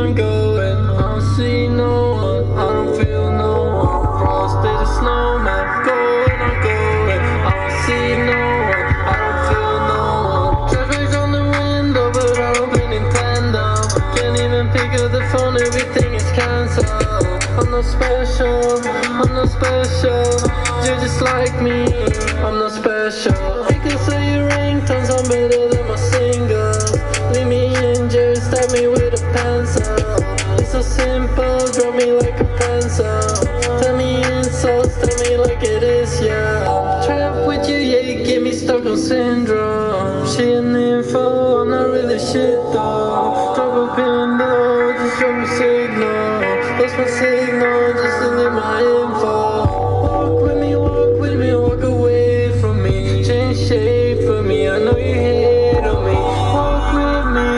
I'm going. I don't see no one, I don't feel no one. Frosted a snowman, going, I'm going. I don't see no one, I don't feel no one. Traffic's on the window, but I don't play Nintendo. Can't even pick up the phone, everything is cancelled. I'm not special, I'm not special. You're just like me, I'm not special. I can say your ringtones, I'm better than my singles. Leave me injured, stab me with a pencil. It's so simple, draw me like a pencil. Tell me insults, tell me like it is, yeah. Trapped with you, yeah, you get me stuck on syndrome. She an info, I'm not really shit though. Drop a pin though, just drop a signal. Lost my signal, just delete my info. Walk with me, walk away from me. Change shape for me, I know you hate on me. Walk with me,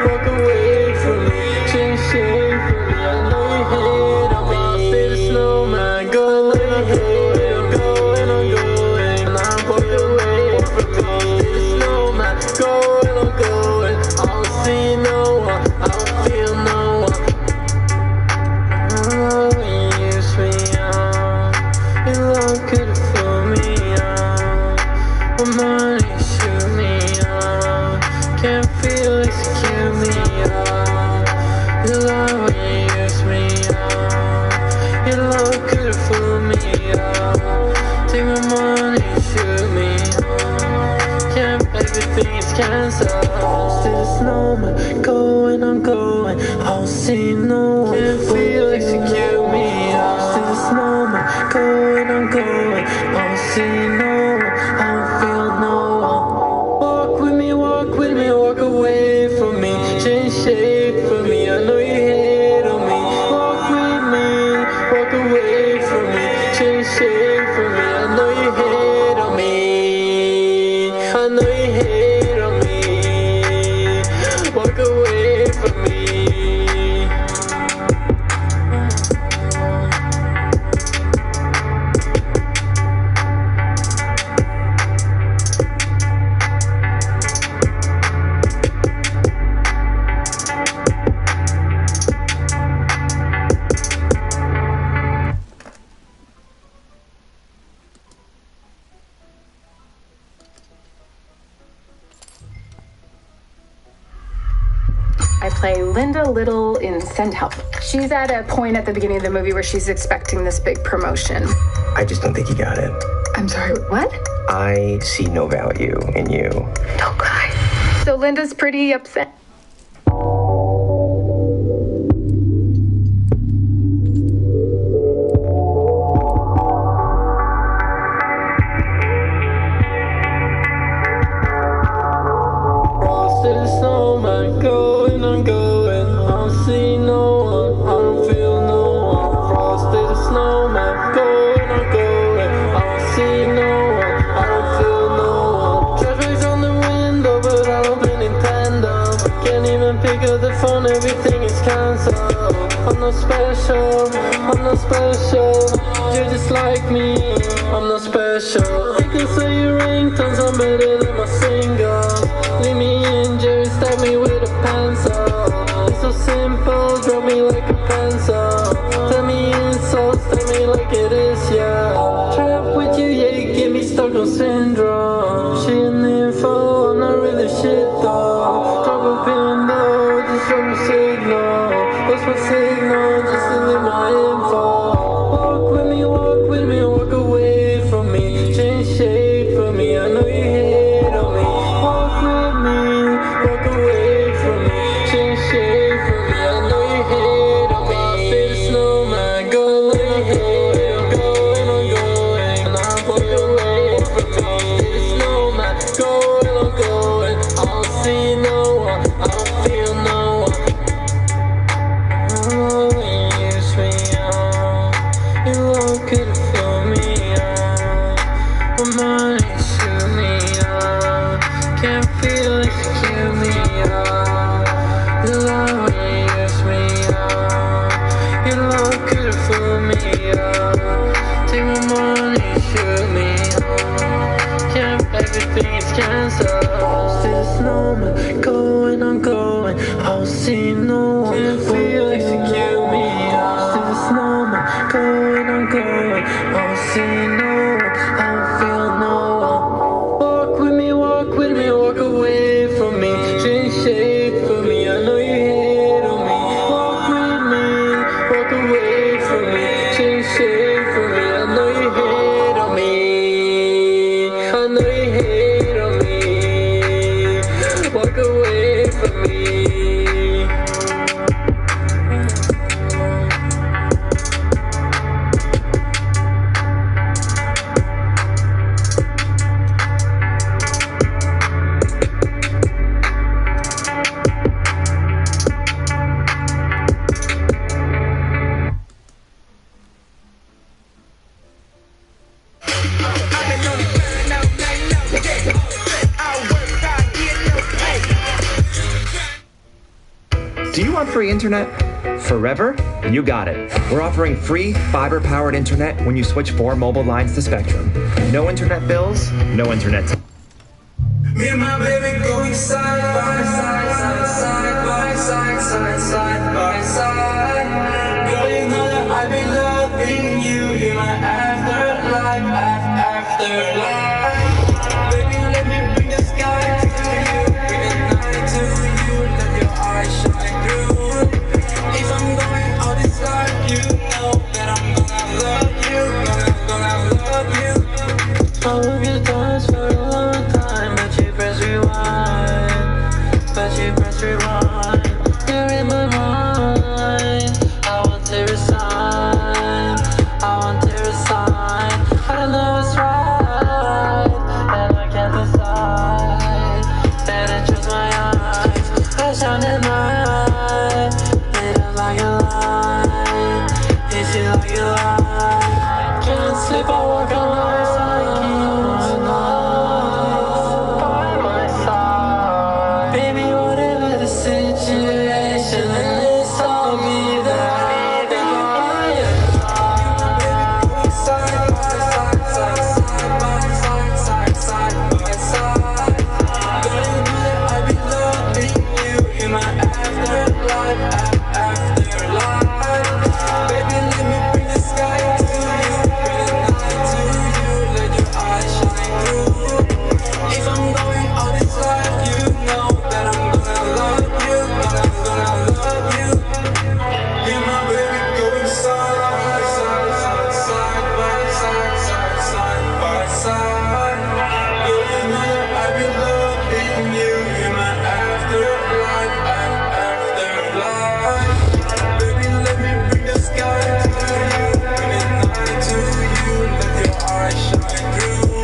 walk away from me. Change shape for me, I know you hate on me. I'll stay the snowman, go and I'm going, I'm going, I'm going. And I walk away from me. I'll stay the snowman, go and I'm going. I don't see no one, I don't feel no one. Cancel. Still a snowman, going, I'm going. I don't see no one. Can't feel execute me. Still a snowman, going, I'm going. I don't see no one. I don't feel no one. Walk with me, walk away from me. Change shape for me. I know you hate on me. Walk with me, walk away from me. Change shape for me. I know you hate on me. I know you hate. Walk away from me. I play Linda Little in Send Help. She's at a point at the beginning of the movie where she's expecting this big promotion. I just don't think you got it. I'm sorry, what? I see no value in you. Don't cry. So Linda's pretty upset. I'm going, I don't see no one, I don't feel no one. Frosted a snowman, going, I'm going. I don't see no one, I don't feel no one. Traffic's on the window, but I don't play Nintendo. Can't even pick up the phone, everything is cancelled. I'm not special, I'm not special. You're just like me, I'm not special. I can say your ringtones, I'm better than my singles. Leave me injured, stab me with a pencil. It's so simple, draw me like a pencil. Tell me insults, tell me like it is, yeah. Trapped with you, yeah, you get me stuck on syndrome. She an info, I'm not really shit though. Drop a pin though, just drop a signal. Lost my signal, just delete my info. Walk with me, walk away from me. Change shape for me, I know you hate on me. Walk with me, walk away from me. Change shape for me, I know you hate on me. I'll stay the snowman, going, I'm going. I'm going, I'm going. And I walk away from me. I'll stay the snowman, going, I'm going. I don't see no one, I don't feel no one. Oh, you use me on. Your love could have filled me up. My money shoot me up. Can't feel it, kill me up. Your love when you use me up. Your love could have filled me up. Take my money, shoot me up. Can't, everything is cancelled. Still a snowman, going, I'm going. I don't see no one. Can't feel see no one, I don't feel no one. Walk with me, walk with me, walk away from me. Change shape for me, I know you hate on me. Walk with me, walk away from me. Change shape for me, I know you hate on me. I know you hate on me. Walk away from me. Do you want free internet? Forever? You got it. We're offering free fiber-powered internet when you switch 4 mobile lines to Spectrum. No internet bills, no internet. Me and my baby going side by side, side by side, side by side. Girl, you know that I be loving you in my afterlife, afterlife. Baby, let me bring the sky to you, bring the night to you, let your eyes shine through. If I'm going all this life, you know that I'm gonna love you, gonna love you. I will get dance for a long time, but you press rewind, you're in my mind. I want to resign, I don't know what's right, and I can't decide. Better trust my eyes, I shine at night. It is like a lie, it's you like a lie. Can't sleep, I walk on my side. By my side, baby, whatever the situation, it's all me that I side by side, side by side, side by side. Girl, you know that I be loving you in my afterlife, afterlife. Baby, let me bring the sky to you, bring the night to you, let your eyes shine through. If I'm going all this life, you know that I'm gonna love you, gonna love you. Me and my baby going side by side, side by side, side by side. Girl, you know that I be loving you in my afterlife, afterlife. Baby, let me bring the sky to you, bring the night to you, let your eyes shine through.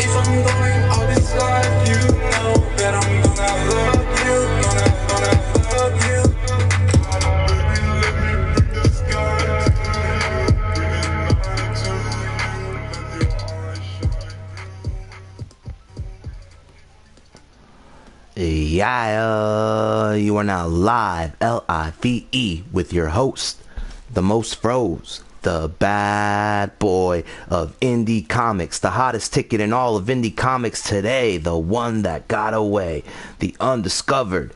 If I'm going all this life, you know that I'm gonna love you, gonna love you. Baby, let me bring the sky to you, bring the night to you, let your eyes shine. Yeah, you are now live, L-I-V-E, with your host, the most froze, the bad boy of indie comics, the hottest ticket in all of indie comics today, the one that got away, the undiscovered,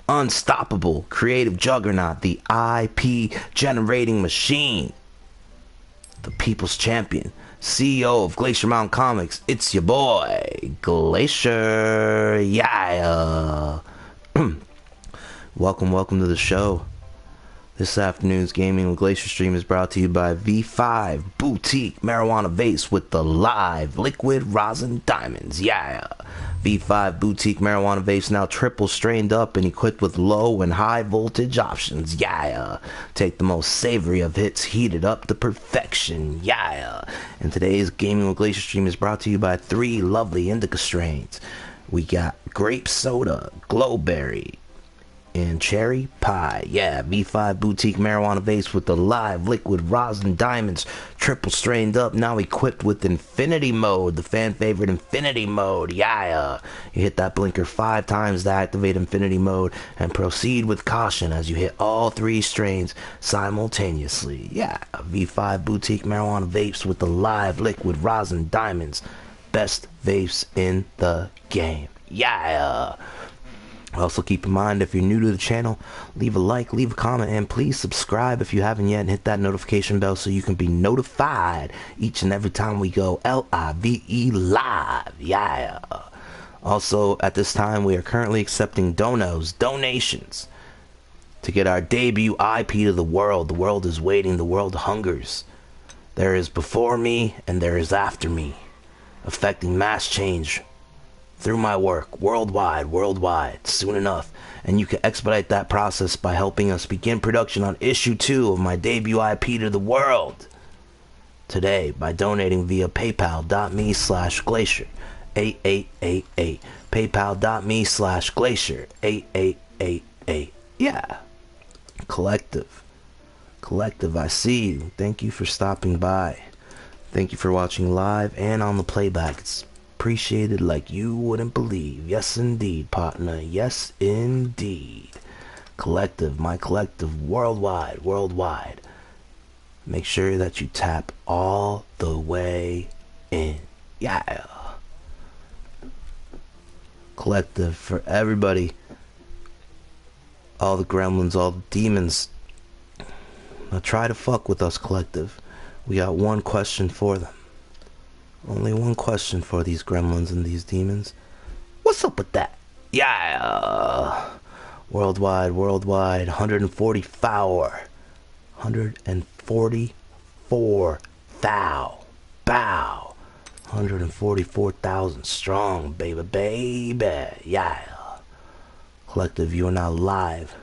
unstoppable, creative juggernaut, the IP generating machine, the people's champion, CEO of Glacier Mountain Comics. It's your boy, Glacier. Yeah. Welcome to the show. This afternoon's Gaming with Glacier stream is brought to you by V5 Boutique Marijuana Vapes with the live liquid rosin diamonds. Yeah. V5 Boutique Marijuana Vapes now triple strained up and equipped with low and high voltage options. Yeah. Take the most savory of hits heated up to perfection. Yeah. And today's Gaming with Glacier stream is brought to you by 3 lovely indica strains. We got grape soda, glowberry, and cherry pie. Yeah, V5 Boutique Marijuana Vapes with the live liquid rosin diamonds, triple strained up, now equipped with infinity mode, the fan favorite infinity mode. Yeah, you hit that blinker 5 times to activate infinity mode and proceed with caution as you hit all 3 strains simultaneously. Yeah, V5 Boutique Marijuana Vapes with the live liquid rosin diamonds, best vapes in the game. Yeah. Also, keep in mind, if you're new to the channel, leave a like, leave a comment, and please subscribe if you haven't yet, and hit that notification bell so you can be notified each and every time we go LIVE live. Yeah. Also, at this time, we are currently accepting donations to get our debut IP to the world. The world is waiting. The world hungers. There is before me and there is after me, affecting mass change through my work worldwide soon enough. And you can expedite that process by helping us begin production on issue 2 of my debut IP to the world today by donating via paypal.me/glacier 8888, paypal.me/glacier 8888. Yeah. Collective, I see you. Thank you for stopping by. Thank you for watching live and on the playback. It's appreciated like you wouldn't believe. Yes indeed, partner. Yes indeed. Collective, my collective, worldwide. Make sure that you tap all the way in. Yeah. Collective, for everybody, all the gremlins, all the demons, now try to fuck with us, collective. We got one question for them. Only one question for these gremlins and these demons. What's up with that? Yeah. Worldwide, 144 thou. Bow. 144,000 strong, baby. Yeah. Collective, you are now live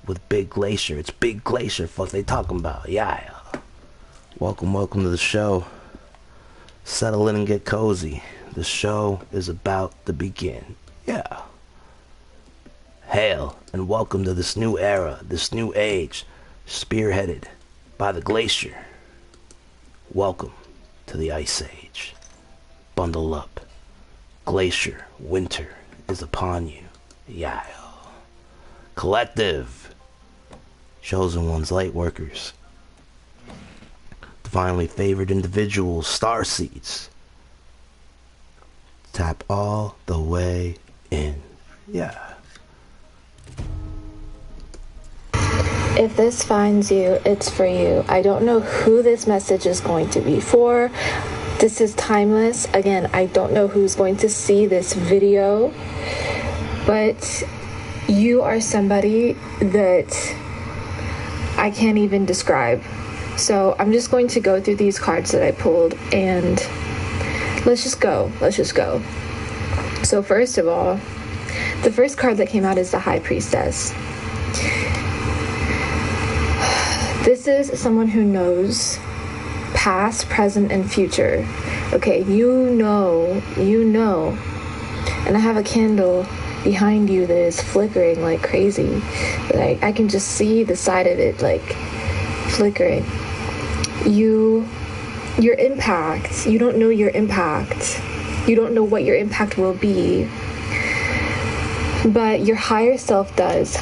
with Big Glacier. It's Big Glacier, fuck they talking about. Yeah. Welcome to the show. Settle in and get cozy. The show is about to begin. Yeah. Hail and welcome to this new era, this new age, spearheaded by the Glacier. Welcome to the Ice Age. Bundle up. Glacier, winter is upon you. Yeah. Collective. Chosen ones, light workers. Divinely favored individuals, starseeds. Tap all the way in. Yeah. If this finds you, it's for you. I don't know who this message is going to be for. This is timeless. Again, I don't know who's going to see this video, but you are somebody that I can't even describe. So I'm just going to go through these cards that I pulled, and let's just go. So first of all, the first card that came out is the High Priestess. This is someone who knows past, present, and future. Okay, you know, and I have a candle behind you that is flickering like crazy. Like, I can just see the side of it like flickering. Your impact, you don't know your impact. You don't know what your impact will be, but your higher self does.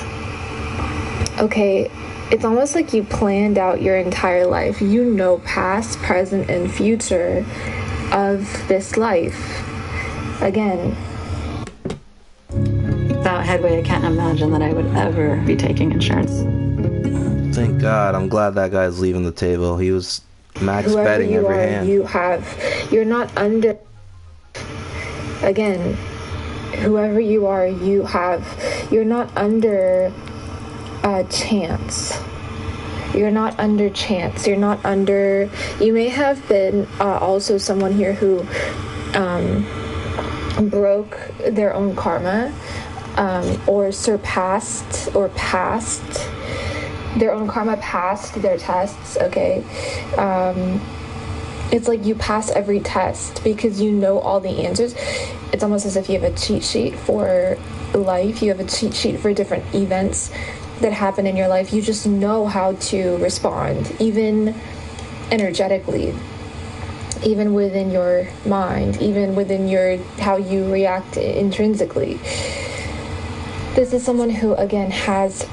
Okay, it's almost like you planned out your entire life. You know past, present, and future of this life. Again, without Headway, I can't imagine that I would ever be taking insurance. Thank God. I'm glad that guy's leaving the table. He was max betting every hand. You're not under, again, whoever you are, you're not under chance. You're not under chance. You're not under, you may have been also someone here who broke their own karma, or surpassed or passed their own karma, passed their tests. Okay, it's like you pass every test because you know all the answers. It's almost as if you have a cheat sheet for life. You have a cheat sheet for different events that happen in your life. You just know how to respond, even energetically, even within your mind, even within your how you react intrinsically. This is someone who, again, has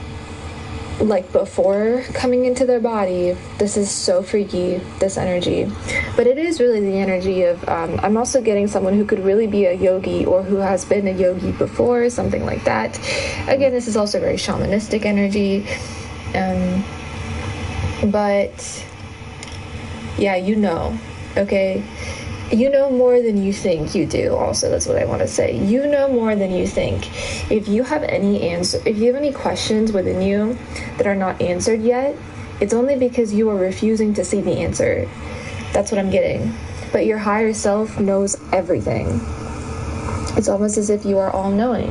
like before coming into their body. This is so freaky, this energy. But it is really the energy of, I'm also getting someone who could really be a yogi or who has been a yogi before, something like that. Again, this is also very shamanistic energy. But yeah, you know, okay? You know more than you think you do. Also, that's what I want to say. You know more than you think. If you have any questions within you that are not answered yet, it's only because you are refusing to see the answer. That's what I'm getting. But your higher self knows everything. It's almost as if you are all-knowing.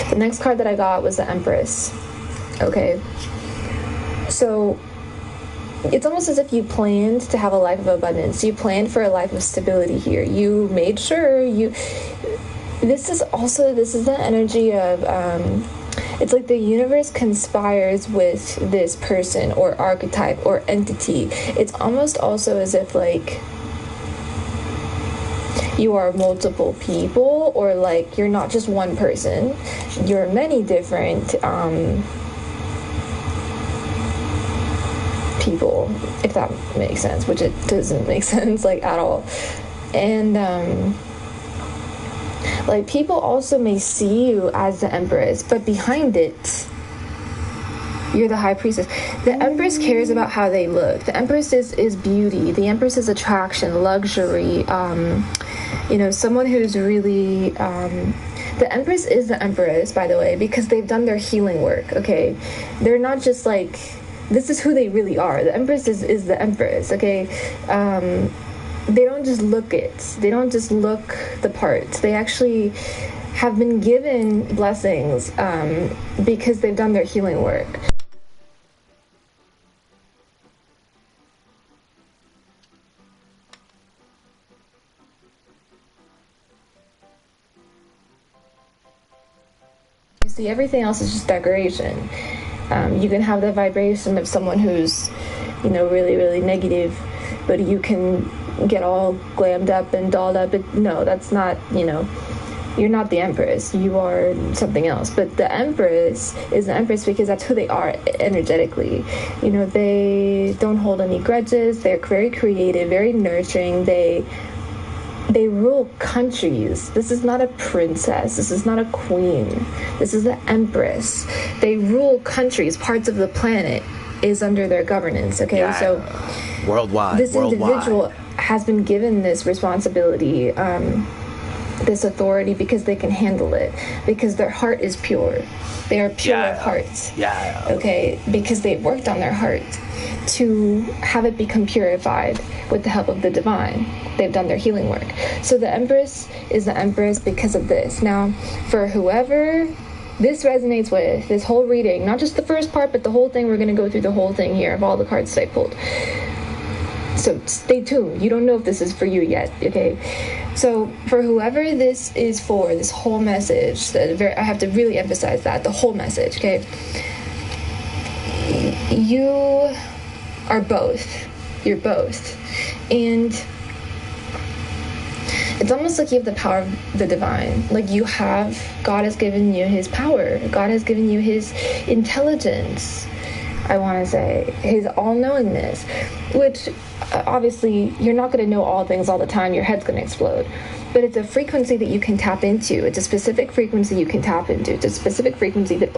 The next card that I got was the Empress. Okay. So it's almost as if you planned to have a life of abundance. You planned for a life of stability here. You made sure this is the energy of, it's like the universe conspires with this person or archetype or entity. It's almost also as if like you are multiple people, or like you're not just one person. You're many different people, if that makes sense, which it doesn't make sense like at all. And like people also may see you as the Empress, but behind it you're the High Priestess. The Empress cares about how they look. The Empress is beauty. The Empress is attraction, luxury, someone who's really the Empress is the Empress, by the way, because they've done their healing work. Okay, they're not just like, this is who they really are. The Empress is the Empress, okay? They don't just look it. They don't just look the parts. They actually have been given blessings because they've done their healing work. You see, everything else is just decoration. You can have the vibration of someone who's, really, really negative, but you can get all glammed up and dolled up. No, that's not, you're not the Empress. You are something else. But the Empress is the Empress because that's who they are energetically. They don't hold any grudges. They're very creative, very nurturing. They rule countries. This is not a princess. This is not a queen. This is the Empress. They rule countries. Parts of the planet is under their governance. Okay, yeah. So worldwide. This individual has been given this responsibility, this authority, because they can handle it. Because their heart is pure. They are pure of hearts. Yeah. Okay, because they've worked on their heart to have it become purified with the help of the divine. They've done their healing work. So the Empress is the Empress because of this. Now, for whoever this resonates with, this whole reading, not just the first part, but the whole thing, we're going to go through the whole thing here of all the cards that I pulled. So stay tuned. You don't know if this is for you yet, okay? So for whoever this is for, this whole message, I have to really emphasize that, the whole message, okay? You are both. You're both. And it's almost like you have the power of the divine. Like God has given you his power. God has given you his intelligence, I want to say, his all-knowingness, which obviously you're not going to know all things all the time. Your head's going to explode. But it's a frequency that you can tap into. It's a specific frequency you can tap into. It's a specific frequency that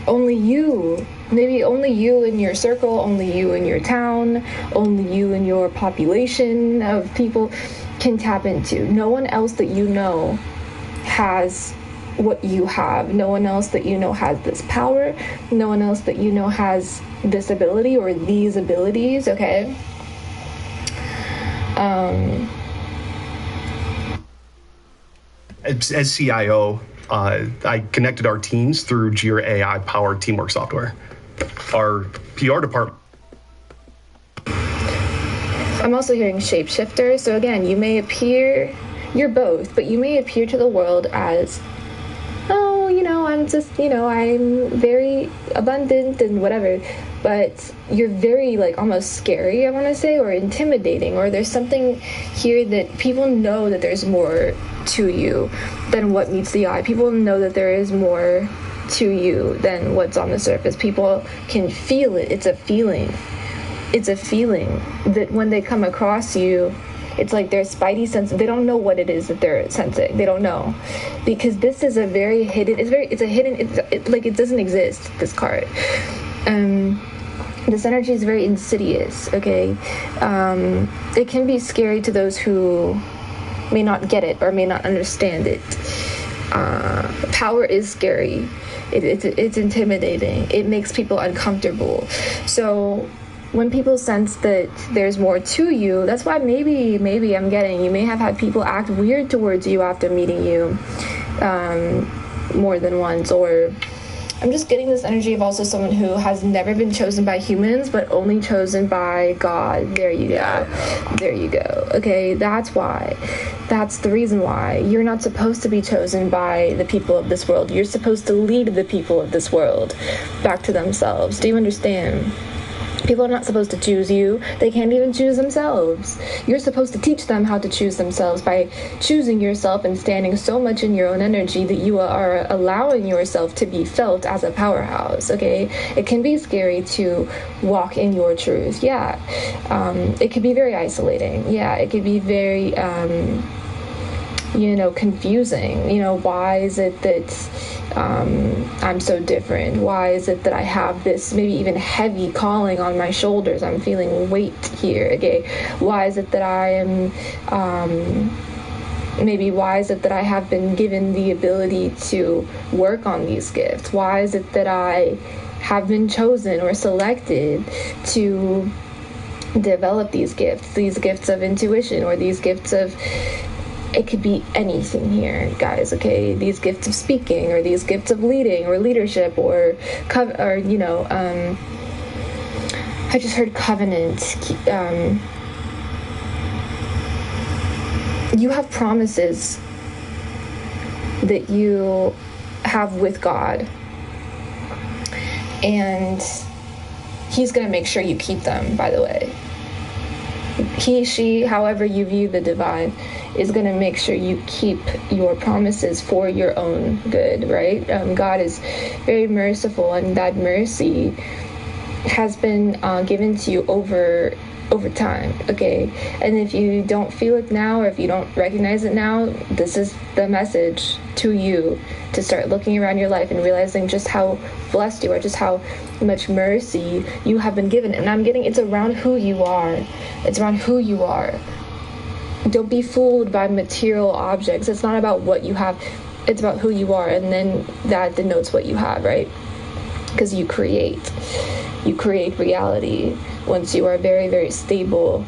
only you, maybe only you in your circle, only you in your town, only you in your population of people can tap into. No one else that you know has what you have. No one else that you know has this power. No one else that you know has this ability or these abilities, okay? As CIO, I connected our teams through Jira AI-powered teamwork software. Our PR department. I'm also hearing shapeshifter. So again, you may appear, you're both, but you may appear to the world as, I'm just, I'm very abundant and whatever. but you're very, like, almost scary, I want to say, or intimidating, or there's something here that people know that there's more to you than what meets the eye. People know that there is more to you than what's on the surface. People can feel it. It's a feeling. It's a feeling that when they come across you, it's like their spidey sense. They don't know what it is that they're sensing. They don't know, because this is a very hidden. Like, it doesn't exist. This card. This energy is very insidious. Okay, it can be scary to those who may not get it or may not understand it. Power is scary. It's intimidating. It makes people uncomfortable. So when people sense that there's more to you, that's why maybe I'm getting, you may have had people act weird towards you after meeting you more than once, or I'm just getting this energy of also someone who has never been chosen by humans, but only chosen by God. There you go. There you go. Okay, that's why. That's the reason why. You're not supposed to be chosen by the people of this world. You're supposed to lead the people of this world back to themselves. Do you understand? People are not supposed to choose you. They can't even choose themselves. You're supposed to teach them how to choose themselves by choosing yourself and standing so much in your own energy that you are allowing yourself to be felt as a powerhouse, okay? It can be scary to walk in your truth, yeah. It could be very isolating, yeah. It could be very, confusing. Why is it that I'm so different? Why is it that I have this maybe even heavy calling on my shoulders? I'm feeling weight here, okay? Why is it that I am, why is it that I have been given the ability to work on these gifts? Why is it that I have been chosen or selected to develop these gifts of intuition, or these gifts of, it could be anything here, guys, okay? These gifts of speaking, or these gifts of leading, or leadership, I just heard covenant. You have promises that you have with God, and He's going to make sure you keep them, by the way. He, she, however you view the divine, is going to make sure you keep your promises for your own good, right? God is very merciful, and that mercy has been given to you over time, okay? And if you don't feel it now, or if you don't recognize it now, this is the message to you to start looking around your life and realizing just how blessed you are, just how much mercy you have been given. And I'm getting, it's around who you are. It's around who you are. Don't be fooled by material objects. It's not about what you have. It's about who you are, and then that denotes what you have, right? Because you create reality once you are very, very stable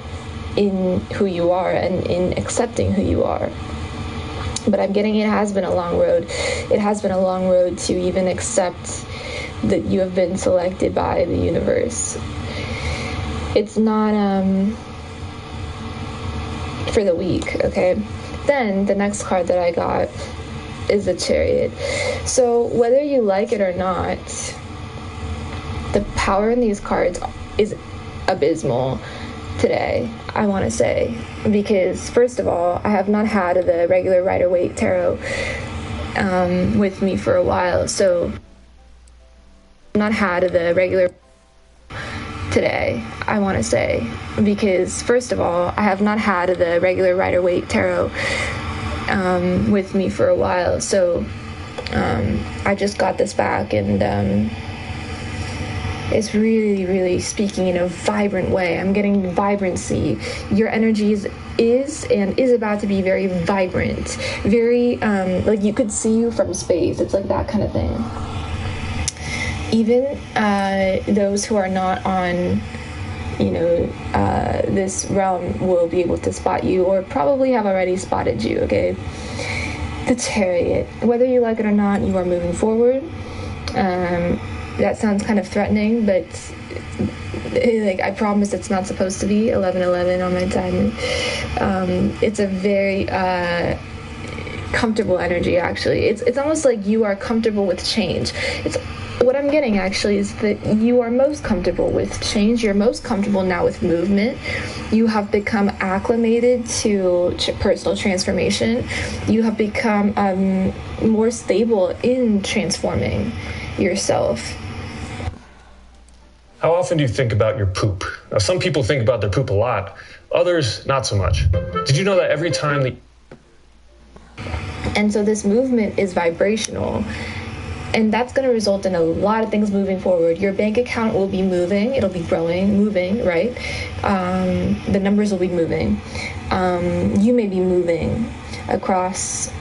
in who you are and in accepting who you are. But I'm getting, it has been a long road. It has been a long road to even accept that you have been selected by the universe. It's not for the weak, okay? Then the next card that I got is the Chariot. So whether you like it or not, the power in these cards is abysmal today, I want to say, because first of all, I have not had the regular Rider-Waite tarot with me for a while, so not had the regular today, I want to say, because first of all, I have not had the regular Rider-Waite tarot with me for a while, so I just got this back, and it's really, really speaking in a vibrant way. I'm getting vibrancy. Your energy is about to be very vibrant, very like you could see you from space. It's like that kind of thing. Even those who are not on, this realm will be able to spot you, or probably have already spotted you, okay? The Chariot. Whether you like it or not, you are moving forward. That sounds kind of threatening, but like I promise it's not supposed to be 11:11 on my time. It's a very comfortable energy, actually. It's almost like you are comfortable with change. what I'm getting actually is that you are most comfortable with change. You're most comfortable now with movement. You have become acclimated to personal transformation. You have become more stable in transforming yourself. How often do you think about your poop? Now, some people think about their poop a lot, others not so much. Did you know that every time that... And so this movement is vibrational. And that's going to result in a lot of things moving forward. Your bank account will be moving. It'll be growing, moving, right? The numbers will be moving. You may be moving across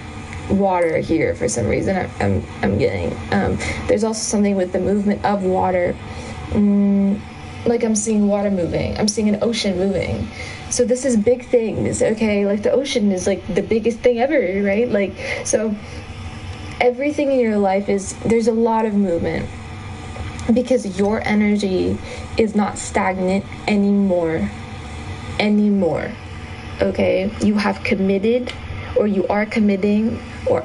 water here for some reason. I'm getting. There's also something with the movement of water. Like I'm seeing water moving. I'm seeing an ocean moving. So this is big things, okay? Like the ocean is like the biggest thing ever, right? Like, so everything in your life there's a lot of movement because your energy is not stagnant anymore, okay? You have committed, or you are committing, or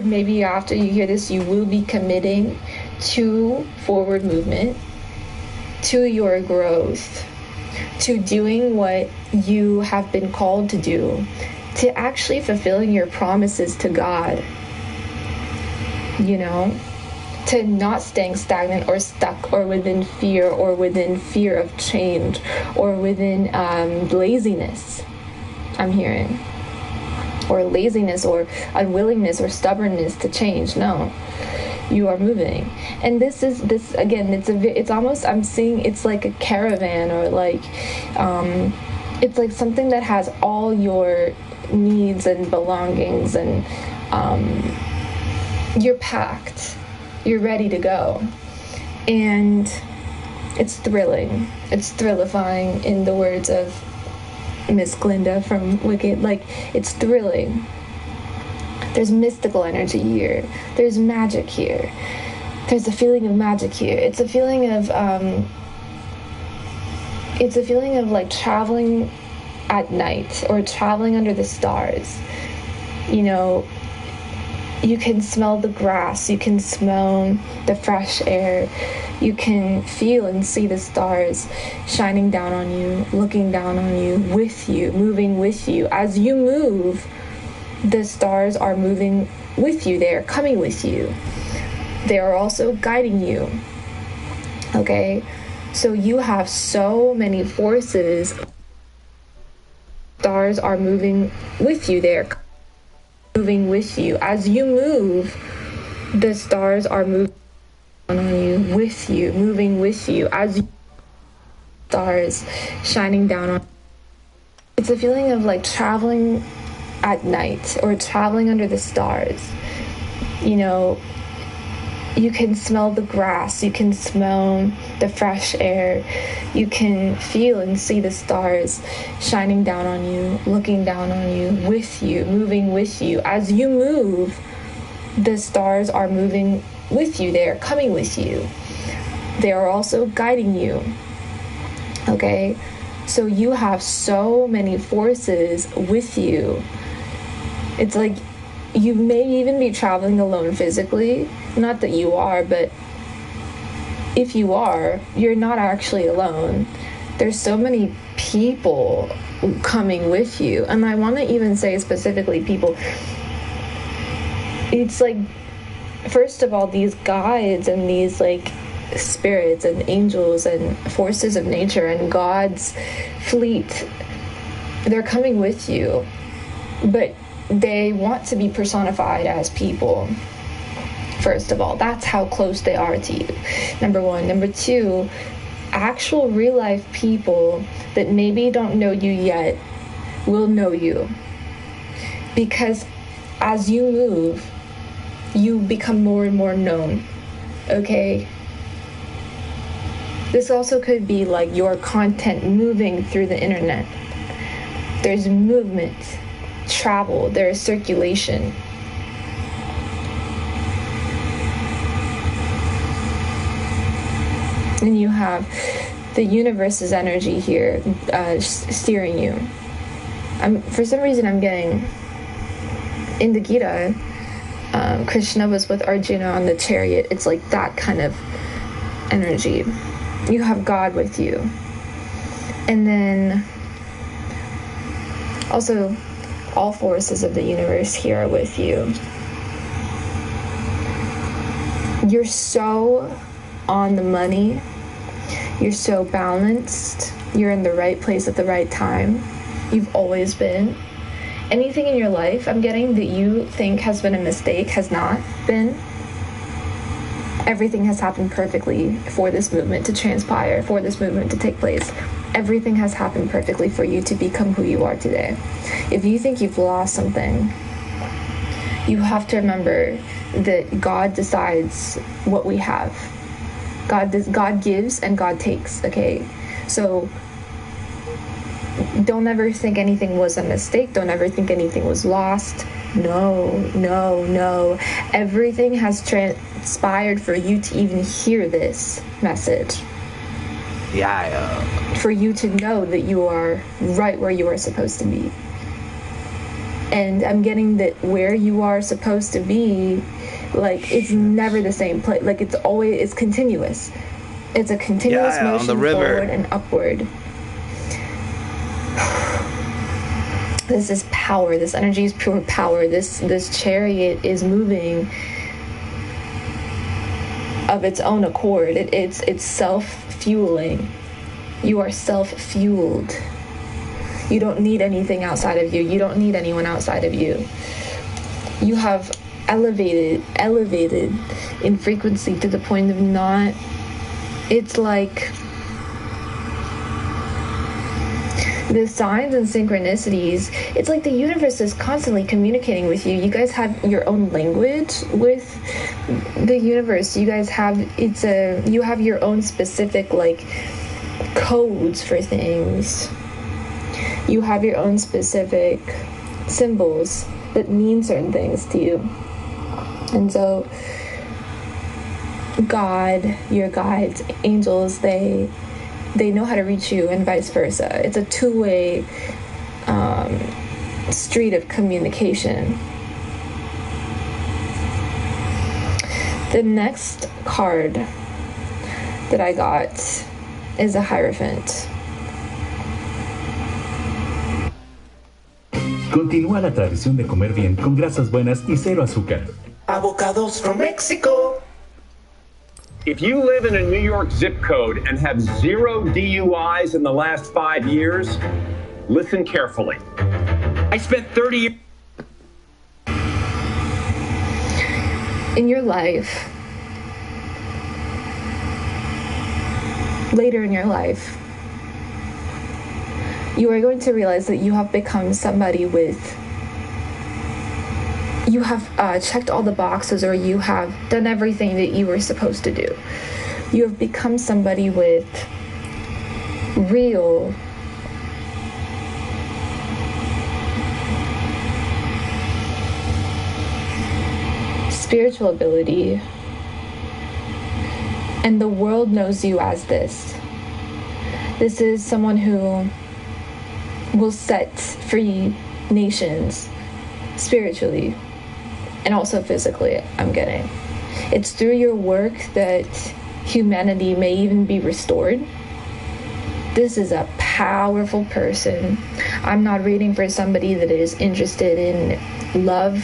maybe after you hear this, you will be committing to forward movement, to your growth, to doing what you have been called to do, to actually fulfilling your promises to God, you know, to not staying stagnant or stuck or within fear of change or within laziness, I'm hearing, or laziness or unwillingness or stubbornness to change. No, you are moving. And this again, it's almost, I'm seeing it's like a caravan, or like it's like something that has all your needs and belongings, and you're packed, you're ready to go. And it's thrilling, it's thrillifying, in the words of Miss Glinda from Wicked. Like, it's thrilling. There's mystical energy here. There's magic here. There's a feeling of magic here. It's a feeling of like traveling at night, or traveling under the stars. You know, you can smell the grass, you can smell the fresh air, you can feel and see the stars shining down on you, looking down on you, with you, moving with you. As you move, the stars are moving with you. They are coming with you. They are also guiding you. Okay? So you have so many forces. Stars are moving with you. They are moving with you. As you move, the stars are moving on you, with you, moving with you. As you, stars shining down on. It's a feeling of like traveling at night, or traveling under the stars. You know, you can smell the grass, you can smell the fresh air, you can feel and see the stars shining down on you, looking down on you, with you, moving with you. As you move, the stars are moving with you. They are coming with you. They are also guiding you. Okay? So you have so many forces with you. It's like you may even be traveling alone physically. Not that you are, but if you are, you're not actually alone. There's so many people coming with you. And I want to even say specifically people. It's like, first of all, these guides and these like spirits and angels and forces of nature and God's fleet, they're coming with you. But they want to be personified as people. First of all, that's how close they are to you. Number one. Number two, actual real life people that maybe don't know you yet will know you. Because as you move, you become more and more known. Okay? This also could be like your content moving through the internet. There's movement, travel, there's circulation. And you have the universe's energy here steering you. For some reason I'm getting, in the Gita, Krishna was with Arjuna on the chariot. It's like that kind of energy. You have God with you. And then also all forces of the universe here are with you. You're so on the money. You're so balanced. You're in the right place at the right time. You've always been. Anything in your life, I'm getting, that you think has been a mistake has not been. Everything has happened perfectly for this movement to transpire, for this movement to take place. Everything has happened perfectly for you to become who you are today. If you think you've lost something, you have to remember that God decides what we have. God gives and God takes, okay? So don't ever think anything was a mistake. Don't ever think anything was lost. No. Everything has transpired for you to even hear this message. Yeah. For you to know that you are right where you are supposed to be. And I'm getting that where you are supposed to be, like, it's never the same place. Like, it's continuous. It's a continuous motion on the river. Forward and upward. This is power. This energy is pure power. This chariot is moving of its own accord. It's self-fueling. You are self-fueled. You don't need anything outside of you. You don't need anyone outside of you. You have elevated in frequency to the point of not... It's like... the signs and synchronicities, it's like the universe is constantly communicating with you. You guys have your own language with the universe. You guys have, you have your own specific, like, codes for things. You have your own specific symbols that mean certain things to you. And so God, your guides, angels, they know how to reach you, and vice versa. It's a two-way street of communication. The next card that I got is a Hierophant. Continúa la tradición de comer bien con grasas buenas y cero azúcar. Avocados from Mexico. If you live in a New York zip code and have 0 DUIs in the last 5 years, listen carefully. I spent 30 years... In your life, later in your life, you are going to realize that you have become somebody with... You have checked all the boxes, or you have done everything that you were supposed to do. You have become somebody with real spiritual ability, and the world knows you as this. This is someone who will set free nations spiritually and also physically, I'm getting. It's through your work that humanity may even be restored. This is a powerful person. I'm not reading for somebody that is interested in love.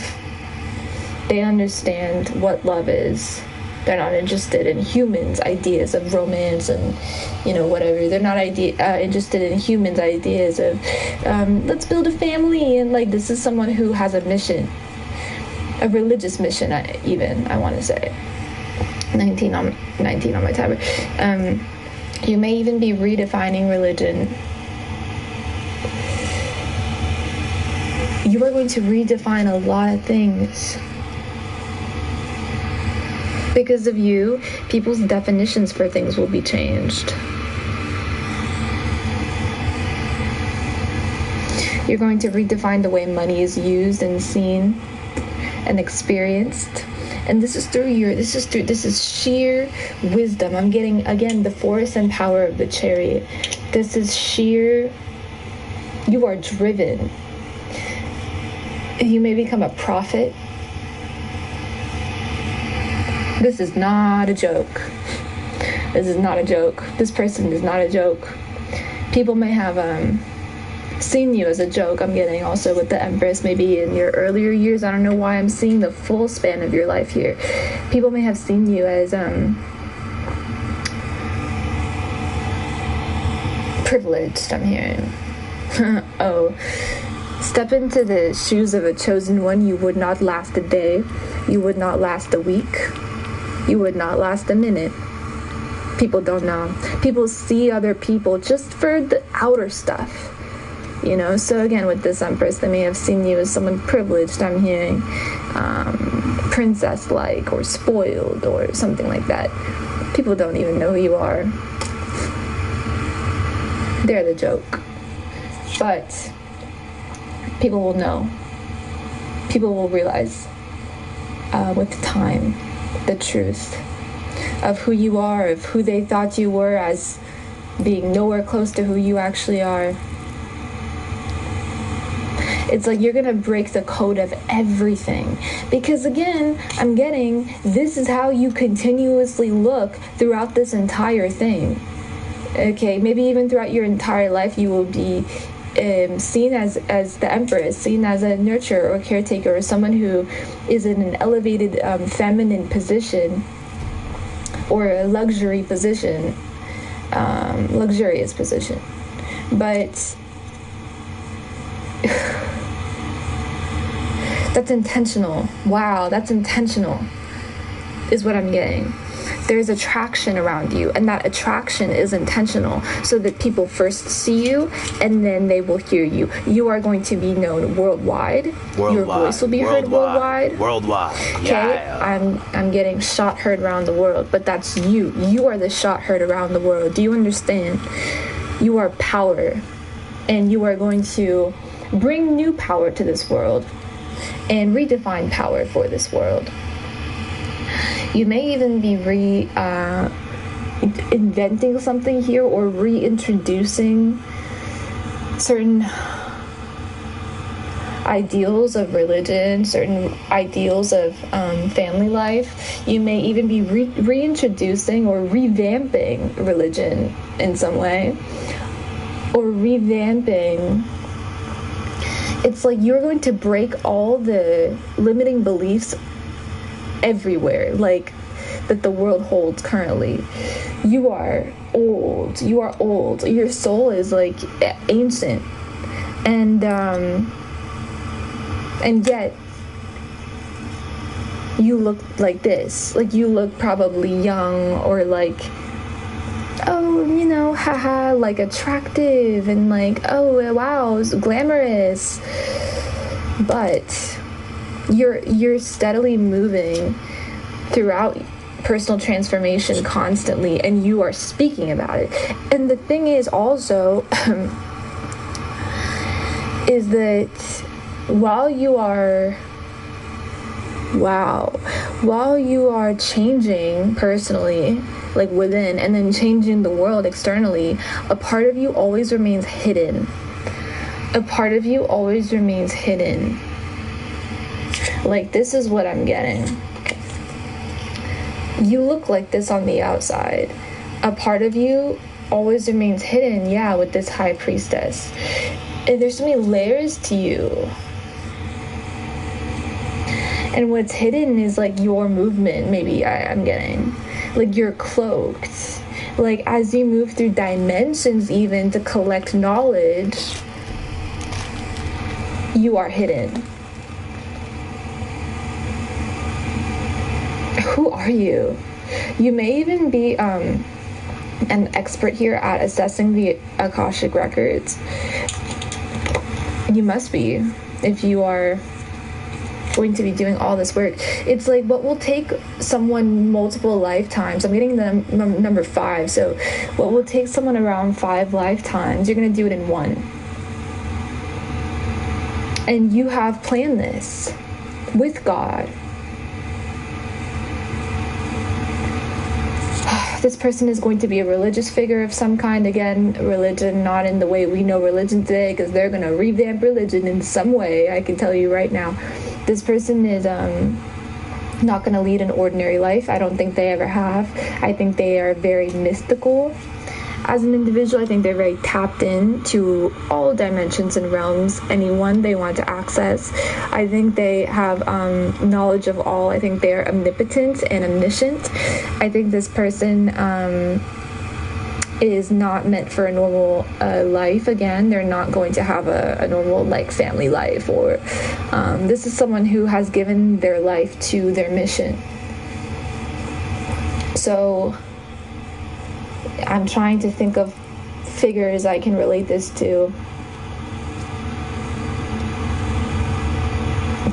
They understand what love is. They're not interested in humans' ideas of romance and, whatever. They're not interested in humans' ideas of, let's build a family. And, this is someone who has a mission. A religious mission, I want to say. 19 on my timer. You may even be redefining religion. You are going to redefine a lot of things. Because of you, people's definitions for things will be changed. You're going to redefine the way money is used and seen and experienced. And this is sheer wisdom. I'm getting, again, the force and power of the chariot. This is sheer, you are driven. You may become a prophet. This is not a joke. This is not a joke. This person is not a joke. People may have seen you as a joke. I'm getting also with the Empress, maybe in your earlier years. I don't know why I'm seeing the full span of your life here. People may have seen you as privileged, I'm hearing. Oh, step into the shoes of a chosen one. You would not last a day. You would not last a week. You would not last a minute. People don't know. People see other people just for the outer stuff, you know. So again, with this Empress, they may have seen you as someone privileged, I'm hearing, princess-like or spoiled or something like that. People don't even know who you are. They're the joke. But people will know. People will realize with time the truth of who you are, of who they thought you were, as being nowhere close to who you actually are. It's like you're gonna break the code of everything, because again, I'm getting, this is how you continuously look throughout this entire thing. Okay, maybe even throughout your entire life, you will be seen as the Empress, seen as a nurturer or caretaker, or someone who is in an elevated feminine position, or a luxury position, luxurious position. But that's intentional. Wow, that's intentional, is what I'm getting. There's attraction around you, and that attraction is intentional, so that people first see you and then they will hear you. You are going to be known worldwide. Your voice will be heard worldwide. Okay, yeah. I'm getting shot heard around the world, but that's you. You are the shot heard around the world. Do you understand? You are power, and you are going to bring new power to this world and redefine power for this world. You may even be inventing something here, or reintroducing certain ideals of religion, certain ideals of family life. You may even be reintroducing or revamping religion in some way, or revamping. It's like you're going to break all the limiting beliefs everywhere, like that the world holds currently. You are old. You are old. Your soul is like ancient, and yet you look like this. Like you look probably young, or like, oh, you know, haha, like attractive, and like, oh wow, glamorous. But you're steadily moving throughout personal transformation constantly, and you are speaking about it. And the thing is also is that while you are changing personally, like within, and then changing the world externally, a part of you always remains hidden. A part of you always remains hidden. Like, this is what I'm getting. You look like this on the outside. A part of you always remains hidden, yeah, with this high priestess. And there's so many layers to you. And what's hidden is like your movement, maybe I'm getting. Like you're cloaked. Like as you move through dimensions even to collect knowledge, you are hidden. Who are you? You may even be an expert here at assessing the Akashic records. You must be, if you are going to be doing all this work. It's like what will take someone multiple lifetimes. I'm getting the number 5. So what will take someone around 5 lifetimes, you're going to do it in 1. And you have planned this with God. This person is going to be a religious figure of some kind. Again, religion not in the way we know religion today, because they're going to revamp religion in some way, I can tell you right now. This person is not going to lead an ordinary life. I don't think they ever have. I think they are very mystical as an individual. I think they're very tapped in to all dimensions and realms, anyone they want to access. I think they have knowledge of all. I think they're omnipotent and omniscient. I think this person is not meant for a normal life. Again, they're not going to have a normal like family life, or this is someone who has given their life to their mission. So I'm trying to think of figures I can relate this to.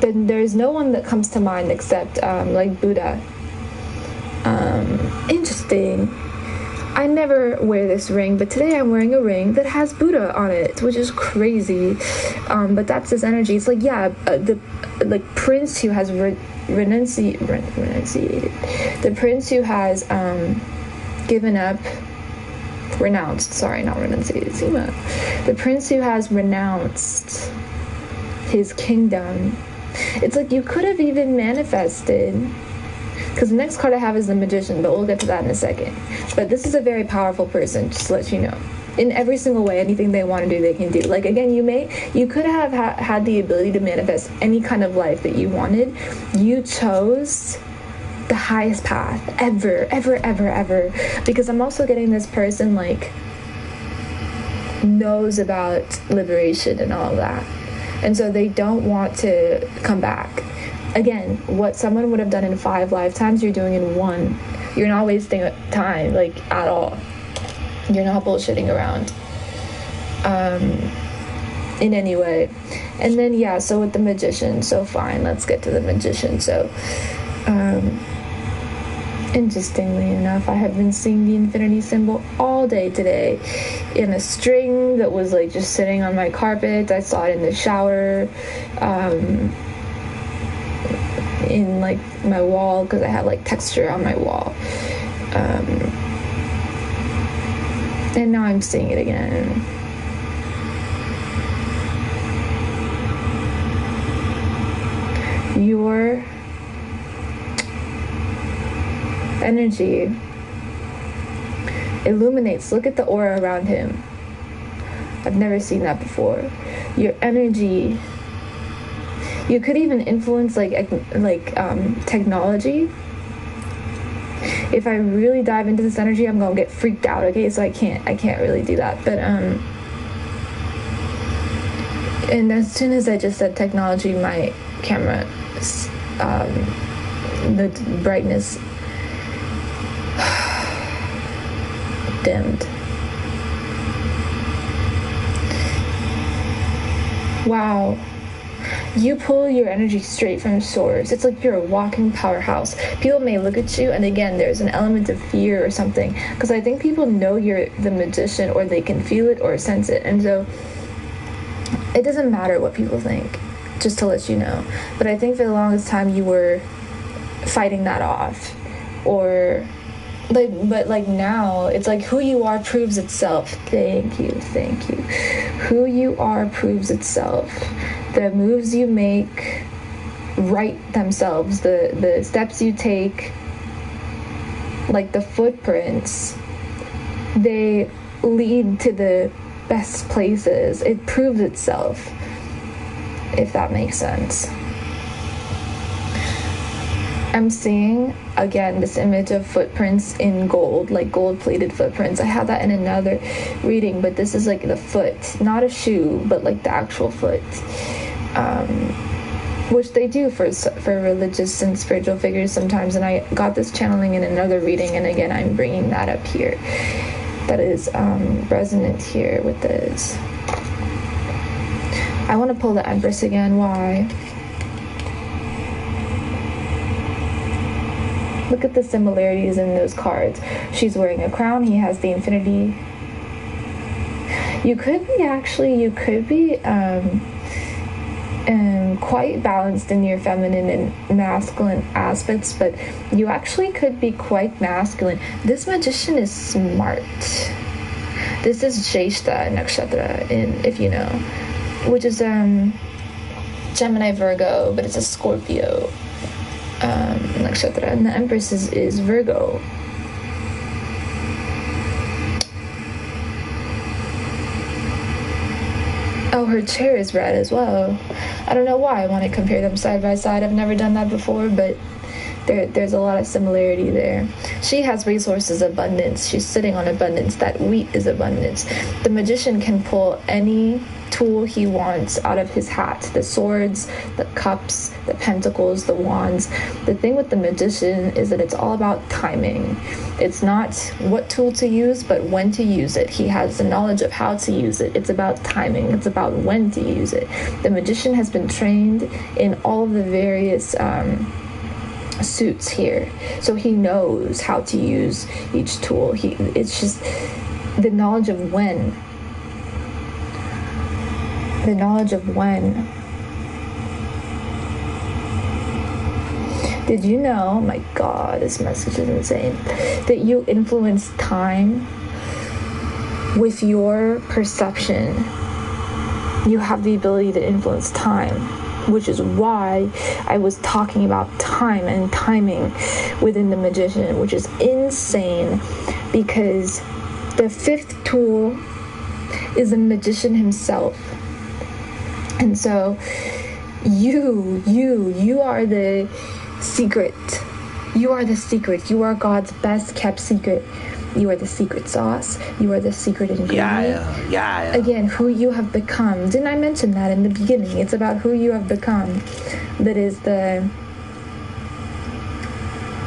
Then there's no one that comes to mind except like Buddha. Interesting. I never wear this ring, but today I'm wearing a ring that has Buddha on it, which is crazy. But that's his energy. It's like, yeah, the like prince who has renunciated. The prince who has given up, renounced. Sorry, not renunciated. Sima. The prince who has renounced his kingdom. It's like you could have even manifested. Because the next card I have is the Magician, but we'll get to that in a second. But this is a very powerful person, just to let you know. In every single way, anything they want to do, they can do. Like, again, you could have had the ability to manifest any kind of life that you wanted. You chose the highest path ever. Because I'm also getting this person, like, knows about liberation and all that. And so they don't want to come back. Again, what someone would have done in 5 lifetimes, you're doing in 1. You're not wasting time, like, at all. You're not bullshitting around. In any way. And then, yeah, so with the Magician, so fine, let's get to the Magician. So, interestingly enough, I have been seeing the infinity symbol all day today in a string that was, like, just sitting on my carpet. I saw it in the shower. In like my wall, because I have like texture on my wall, and now I'm seeing it again. Your energy illuminates. Look at the aura around him. I've never seen that before. Your energy. You could even influence like technology. If I really dive into this energy, I'm gonna get freaked out. Okay, so I can't really do that. But and as soon as I just said technology, my camera, the brightness dimmed. Wow. You pull your energy straight from source. It's like you're a walking powerhouse. People may look at you, and again, there's an element of fear or something, because I think people know you're the Magician, or they can feel it or sense it, and so it doesn't matter what people think, just to let you know. But I think for the longest time you were fighting that off, or but now it's like who you are proves itself. Thank you. Who you are proves itself. The moves you make write themselves. The steps you take, like the footprints, they lead to the best places. It proves itself, if that makes sense. I'm seeing, again, this image of footprints in gold, like gold-plated footprints. I had that in another reading, but this is like the foot, not a shoe, but like the actual foot, which they do for religious and spiritual figures sometimes. And I got this channeling in another reading, and again, I'm bringing that up here. That is resonant here with this. I want to pull the Empress again. Why? Look at the similarities in those cards. She's wearing a crown. He has the infinity. You could be quite balanced in your feminine and masculine aspects, but you actually could be quite masculine. This Magician is smart. This is Jyeshta Nakshatra, if you know, which is Gemini Virgo, but it's a Scorpio. nakshatra, and the Empress is Virgo. Oh, her chair is red as well. I don't know why I want to compare them side by side. I've never done that before, but there's a lot of similarity there. She has resources abundance. She's sitting on abundance. That wheat is abundance. The magician can pull any tool he wants out of his hat. The swords, the cups, the pentacles, the wands. The thing with the magician is that it's all about timing. It's not what tool to use, but when to use it. He has the knowledge of how to use it. It's about timing. It's about when to use it. The magician has been trained in all of the various suits here, so he knows how to use each tool. It's just the knowledge of when. The knowledge of when. Did you know, my God, this message is insane, that you influence time with your perception? You have the ability to influence time, which is why I was talking about time and timing within the magician, which is insane, because the fifth tool is the magician himself. And so you are the secret. You are the secret. You are God's best kept secret. You are the secret sauce. You are the secret ingredient. Yeah. Again, who you have become. Didn't I mention that in the beginning? It's about who you have become. That is the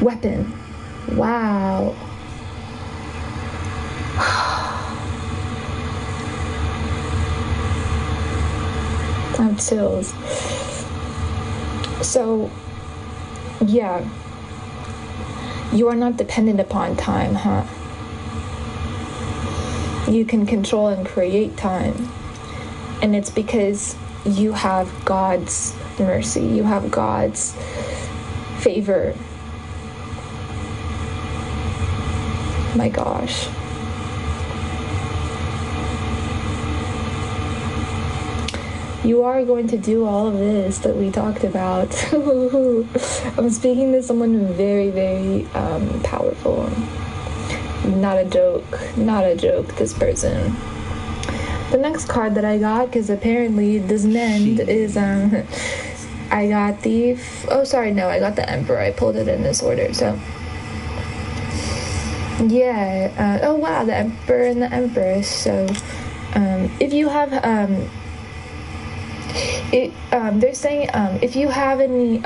weapon. Wow. I have chills. So, yeah. You are not dependent upon time, huh? You can control and create time. And it's because you have God's mercy. You have God's favor. My gosh. You are going to do all of this that we talked about. I'm speaking to someone very, very powerful. Not a joke, this person. The next card that I got, because apparently it doesn't end, is I got the I got the Emperor. I pulled it in this order, so yeah. Oh wow, the Emperor and the Empress. So if you have they're saying if you have any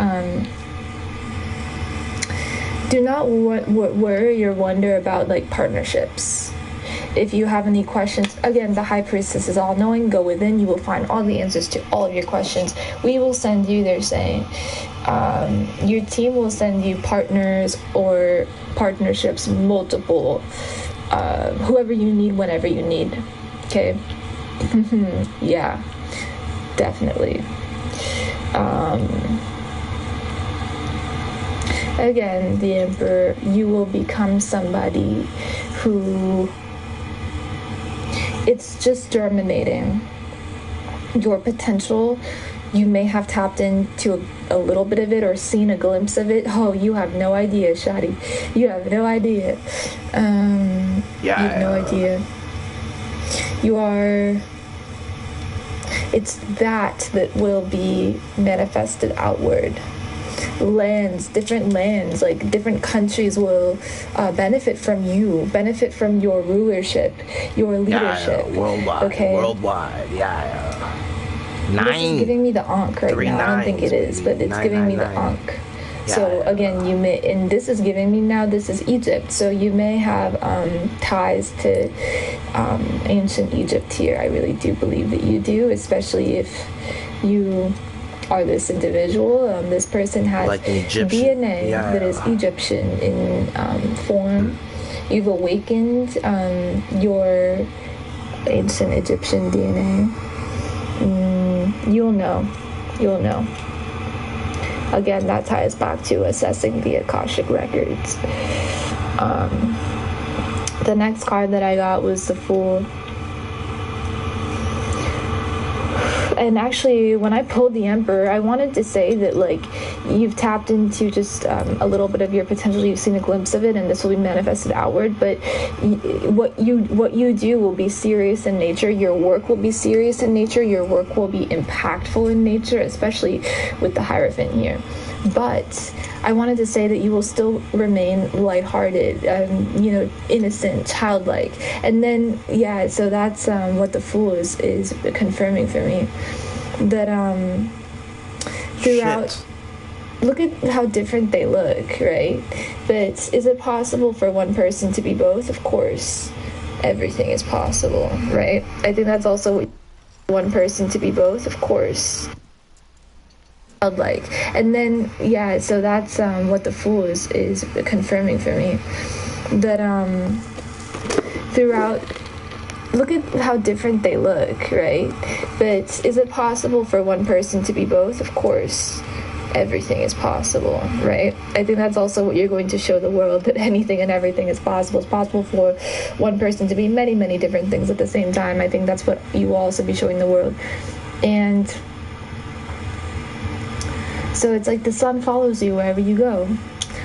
do not worry or wonder about like partnerships. If you have any questions, again, the High Priestess is all-knowing. Go within. You will find all the answers to all of your questions. We will send you, they're saying, your team will send you partners or partnerships, multiple, whoever you need, whenever you need. Okay? Yeah, definitely. Again, the Emperor, you will become somebody who, it's just germinating. Your potential, you may have tapped into a little bit of it or seen a glimpse of it. Oh, you have no idea, Shadi. You have no idea. You have no idea. You are, it's that will be manifested outward. Lands, different lands, like different countries will benefit from you, benefit from your rulership, your leadership. Worldwide. Okay. Worldwide. This is giving me the Ankh right now. I don't think it is, but it's giving me the Ankh. So again, you may, and this is giving me now, this is Egypt. So you may have ties to ancient Egypt here. I really do believe that you do, especially if you are this individual. This person has like DNA that is Egyptian in form. You've awakened your ancient Egyptian DNA. You'll know. Again, that ties back to assessing the Akashic records. The next card that I got was the Fool. and actually, when I pulled the Emperor, I wanted to say that, like, you've tapped into just a little bit of your potential. You've seen a glimpse of it, and this will be manifested outward. But what you do will be serious in nature. Your work will be serious in nature. Your work will be impactful in nature, especially with the Hierophant here. But I wanted to say that you will still remain lighthearted, innocent, childlike. And then, yeah, so that's what the Fool is confirming for me. That throughout... Shit. Look at how different they look, right? But is it possible for one person to be both? Of course. Everything is possible, right? I think that's also one person to be both, of course. Childlike. And then, yeah, so that's what the Fool is confirming for me. That throughout... Look at how different they look, right? But is it possible for one person to be both? Of course. Everything is possible, right? I think that's also what you're going to show the world, that anything and everything is possible. It's possible for one person to be many, many different things at the same time. I think that's what you will also be showing the world. And so it's like the sun follows you wherever you go.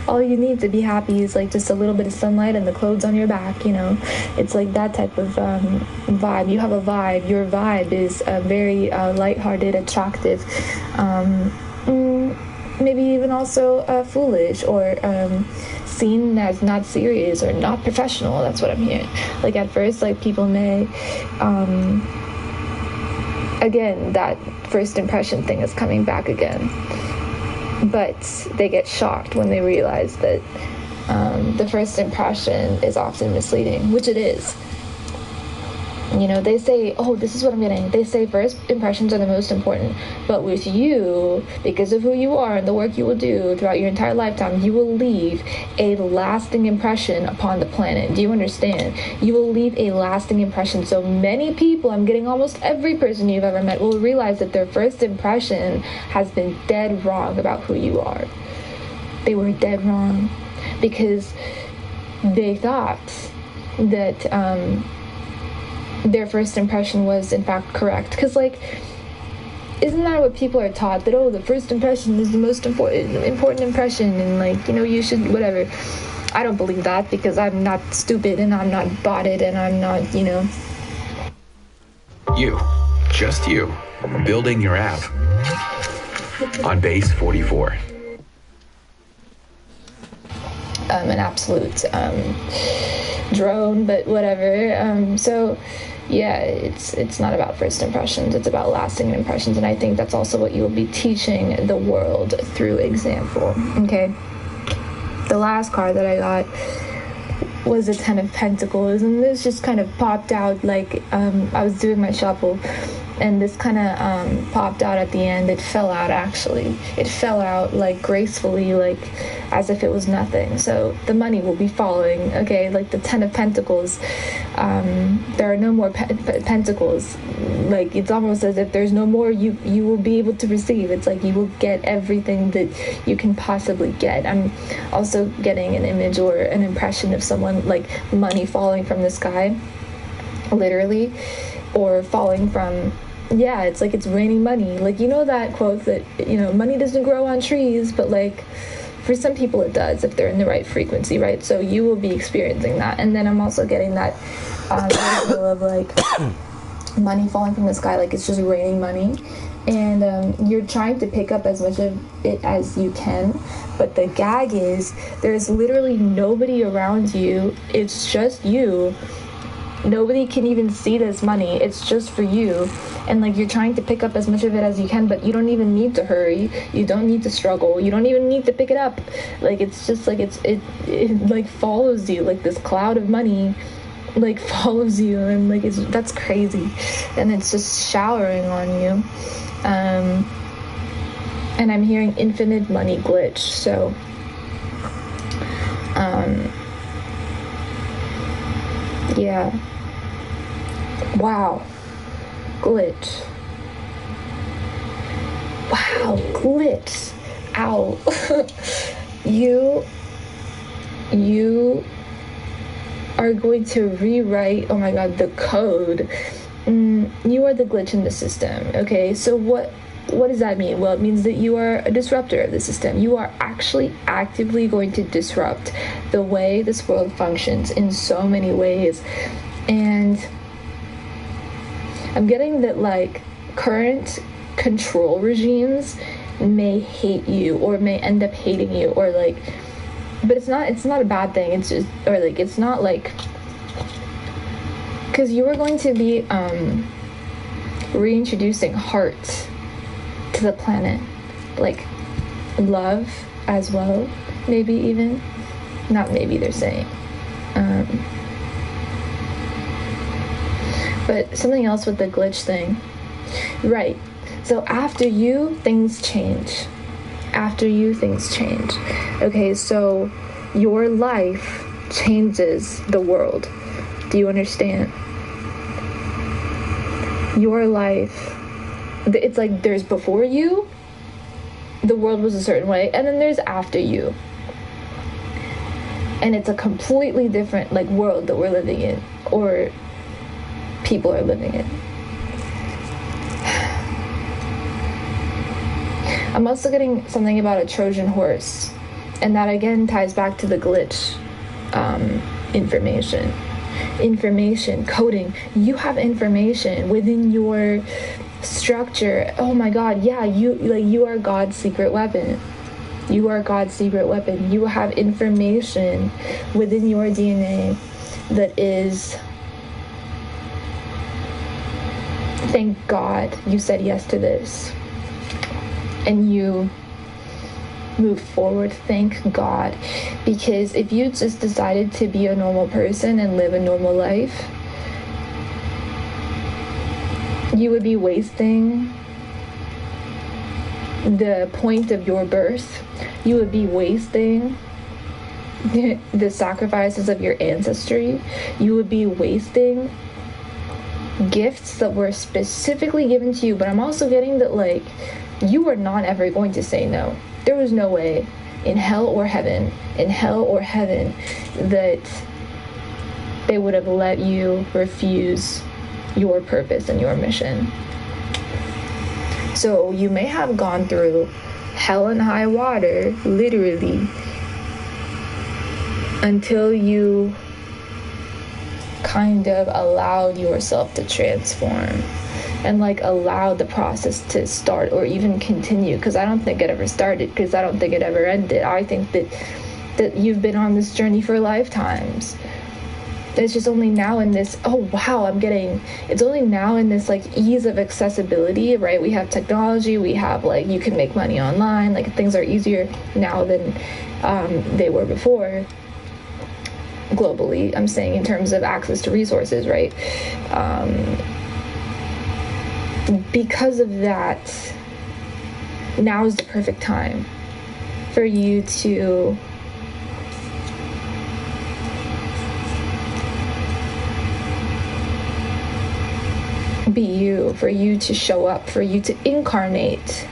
All you need to be happy is like just a little bit of sunlight and the clothes on your back, you know. It's like that type of vibe. You have a vibe. Your vibe is very lighthearted, attractive, maybe even also foolish, or seen as not serious or not professional. That's what I'm hearing. Like at first, like people may, again, that first impression thing is coming back again. But they get shocked when they realize that the first impression is often misleading, which it is. You know, they say, oh, this is what I'm getting. They say first impressions are the most important. But with you, because of who you are and the work you will do throughout your entire lifetime, you will leave a lasting impression upon the planet. Do you understand? You will leave a lasting impression. So many people, I'm getting almost every person you've ever met, will realize that their first impression has been dead wrong about who you are. They were dead wrong because they thought that their first impression was in fact correct. Because, like, isn't that what people are taught, that, oh, the first impression is the most important impression, and, like, you know, you should whatever. I don't believe that, because I'm not stupid and I'm not botted and I'm not, you know. You, just you, building your app on base 44. An absolute drone, but whatever. So yeah, it's not about first impressions, it's about lasting impressions, and I think that's also what you will be teaching the world through example. Okay, the last card that I got was a 10 of Pentacles, and this just kind of popped out like I was doing my shuffle, and this kind of popped out at the end. It fell out, actually. It fell out like gracefully, like as if it was nothing. So the money will be following, okay? Like the 10 of Pentacles, there are no more pentacles. Like, it's almost as if there's no more you will be able to receive. It's like you will get everything that you can possibly get. I'm also getting an image or an impression of someone, like money falling from the sky, literally, or falling from, yeah, it's like it's raining money. Like, you know that quote that, you know, money doesn't grow on trees, but like for some people it does if they're in the right frequency, right? So you will be experiencing that. And then I'm also getting that visual of like money falling from the sky, like it's just raining money, and you're trying to pick up as much of it as you can, but the gag is there's literally nobody around you. It's just you. Nobody can even see this money. It's just for you. And like you're trying to pick up as much of it as you can, but you don't even need to hurry. You don't need to struggle. You don't even need to pick it up. Like it's just like it like follows you, like this cloud of money like follows you, and like that's crazy. And it's just showering on you. And I'm hearing infinite money glitch. So yeah. Wow. Glitch. Wow, glitch. Ow. You are going to rewrite, oh my god, the code you are the glitch in the system. Okay, so what does that mean? Well, it means that you are a disruptor of the system. You are actually actively going to disrupt the way this world functions in so many ways. And I'm getting that, like, current control regimes may hate you or may end up hating you, or like, but it's not a bad thing. It's just, or like, it's not like, because you are going to be reintroducing heart to the planet, like love as well, maybe even, not maybe, they're saying. But something else with the glitch thing, right? So after you, things change. After you, things change. Okay, so your life changes the world. Do you understand? Your life, it's like there's before you, the world was a certain way, and then there's after you. And it's a completely different, like, world that we're living in, or people are living in. I'm also getting something about a Trojan horse, and that again ties back to the glitch information coding. You have information within your structure. Oh my God, yeah, you are God's secret weapon. You are God's secret weapon. You have information within your DNA that is, thank God you said yes to this. And you move forward, thank God. Because if you just decided to be a normal person and live a normal life, you would be wasting the point of your birth. You would be wasting the sacrifices of your ancestry. You would be wasting gifts that were specifically given to you. But I'm also getting that, like, you were not ever going to say no. There was no way in hell or heaven, that they would have let you refuse your purpose and your mission. So you may have gone through hell and high water, literally, until you kind of allowed yourself to transform and, like, allowed the process to start or even continue. Because I don't think it ever started, because I don't think it ever ended. I think that you've been on this journey for lifetimes. It's just only now in this, oh wow, it's only now in this, like, ease of accessibility, right? We have technology, we have, like, you can make money online, like, things are easier now than they were before. Globally, I'm saying, in terms of access to resources, right? Because of that, now is the perfect time for you to be you, for you to show up, for you to incarnate.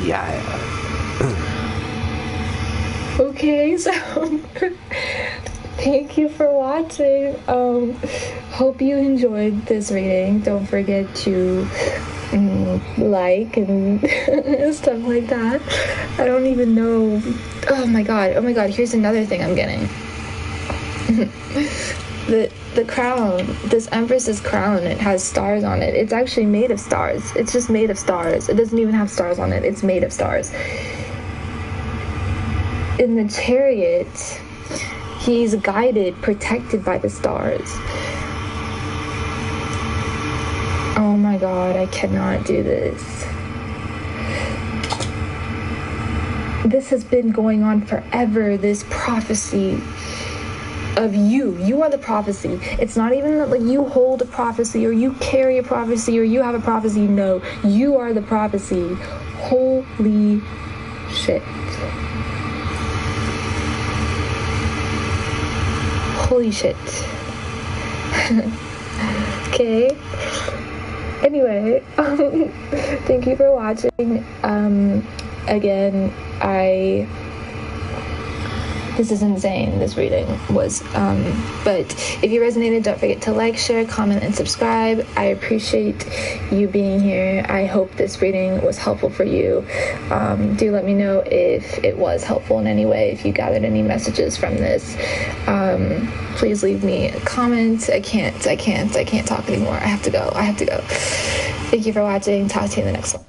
Yeah. Okay, so thank you for watching. Hope you enjoyed this reading. Don't forget to like and stuff like that. I don't even know. Oh my god, here's another thing I'm getting. The crown, this Empress's crown, it has stars on it. It's actually made of stars. It's just made of stars. It doesn't even have stars on it. It's made of stars. In the Chariot, he's guided, protected by the stars. Oh my god, I cannot do this. This has been going on forever, this prophecy of you. You are the prophecy. It's not even that, like, you hold a prophecy or you carry a prophecy or you have a prophecy. No, you are the prophecy. Holy shit. Holy shit. Okay. Anyway, thank you for watching. Again, I This is insane, this reading was. But if you resonated, don't forget to like, share, comment, and subscribe. I appreciate you being here. I hope this reading was helpful for you. Do let me know if it was helpful in any way, if you gathered any messages from this. Please leave me a comment. I can't talk anymore. I have to go. Thank you for watching. Talk to you in the next one.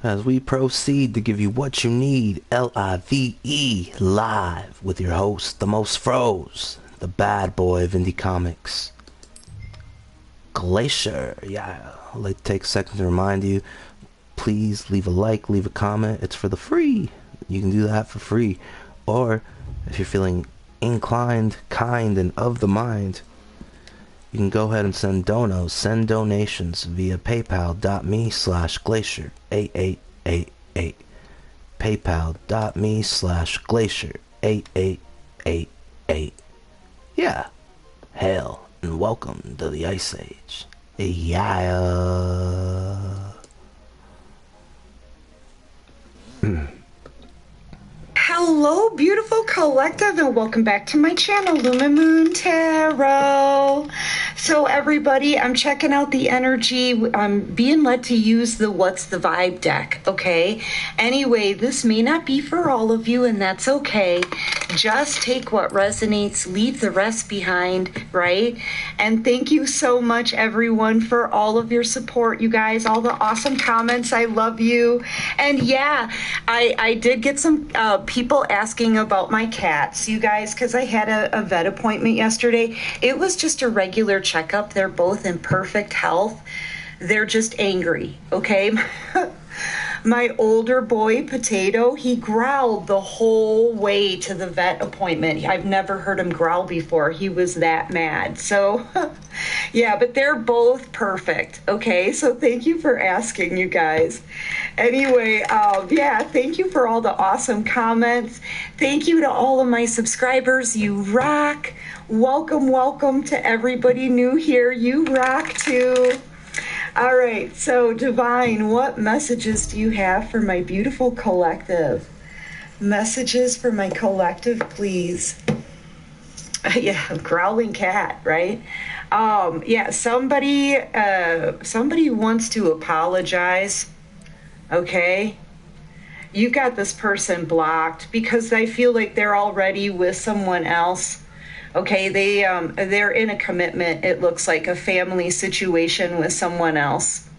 As we proceed to give you what you need, L-I-V-E, live with your host, the most froze, the bad boy of indie comics, Glacier. Yeah, I'd like to take a second to remind you, please leave a like, leave a comment. It's for the free. You can do that for free. Or if you're feeling inclined, kind, and of the mind, you can go ahead and send donations via paypal.me/glacier8888. paypal.me/glacier8888. Yeah. Hail and welcome to the Ice Age. Yeah. Hello, beautiful collective, and welcome back to my channel, Luma Moon Tarot. So everybody, I'm checking out the energy. I'm being led to use the What's the Vibe deck, okay? Anyway, this may not be for all of you, and that's okay. Just take what resonates, leave the rest behind, right? And thank you so much, everyone, for all of your support, you guys, all the awesome comments. I love you. And yeah, I did get some people asking about my cats, you guys, because I had a vet appointment yesterday. It was just a regular checkup. They're both in perfect health. They're just angry, okay? My older boy, Potato, he growled the whole way to the vet appointment. I've never heard him growl before. He was that mad. So, yeah, but they're both perfect, okay? So thank you for asking, you guys. Anyway, yeah, thank you for all the awesome comments. Thank you to all of my subscribers. You rock. Welcome, welcome to everybody new here. You rock, too. All right, so Divine, what messages do you have for my beautiful collective? Messages for my collective, please. Yeah, growling cat, right? Yeah, somebody wants to apologize, okay? You got this person blocked because I feel like they're already with someone else. Okay, they're in a commitment, it looks like a family situation with someone else,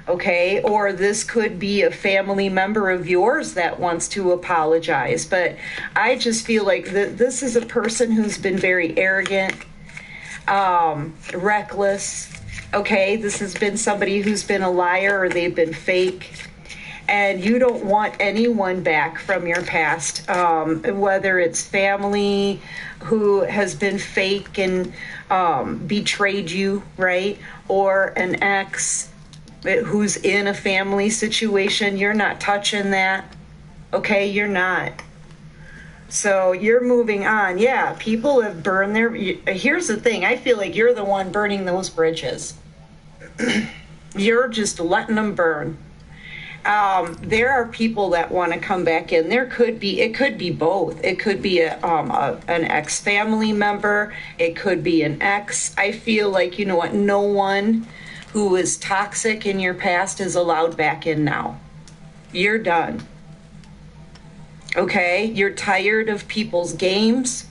okay? Or this could be a family member of yours that wants to apologize, but I just feel like this is a person who's been very arrogant, reckless, okay? This has been somebody who's been a liar or they've been fake. And you don't want anyone back from your past, whether it's family who has been fake and betrayed you, right? Or an ex who's in a family situation. You're not touching that, okay? You're not. So you're moving on. Yeah, people have burned their... Here's the thing. I feel like you're the one burning those bridges. You're just letting them burn. There are people that want to come back in. It could be both. It could be an ex-family member. It could be an ex. I feel like, you know what, no one who is toxic in your past is allowed back in now. You're done. Okay? You're tired of people's games.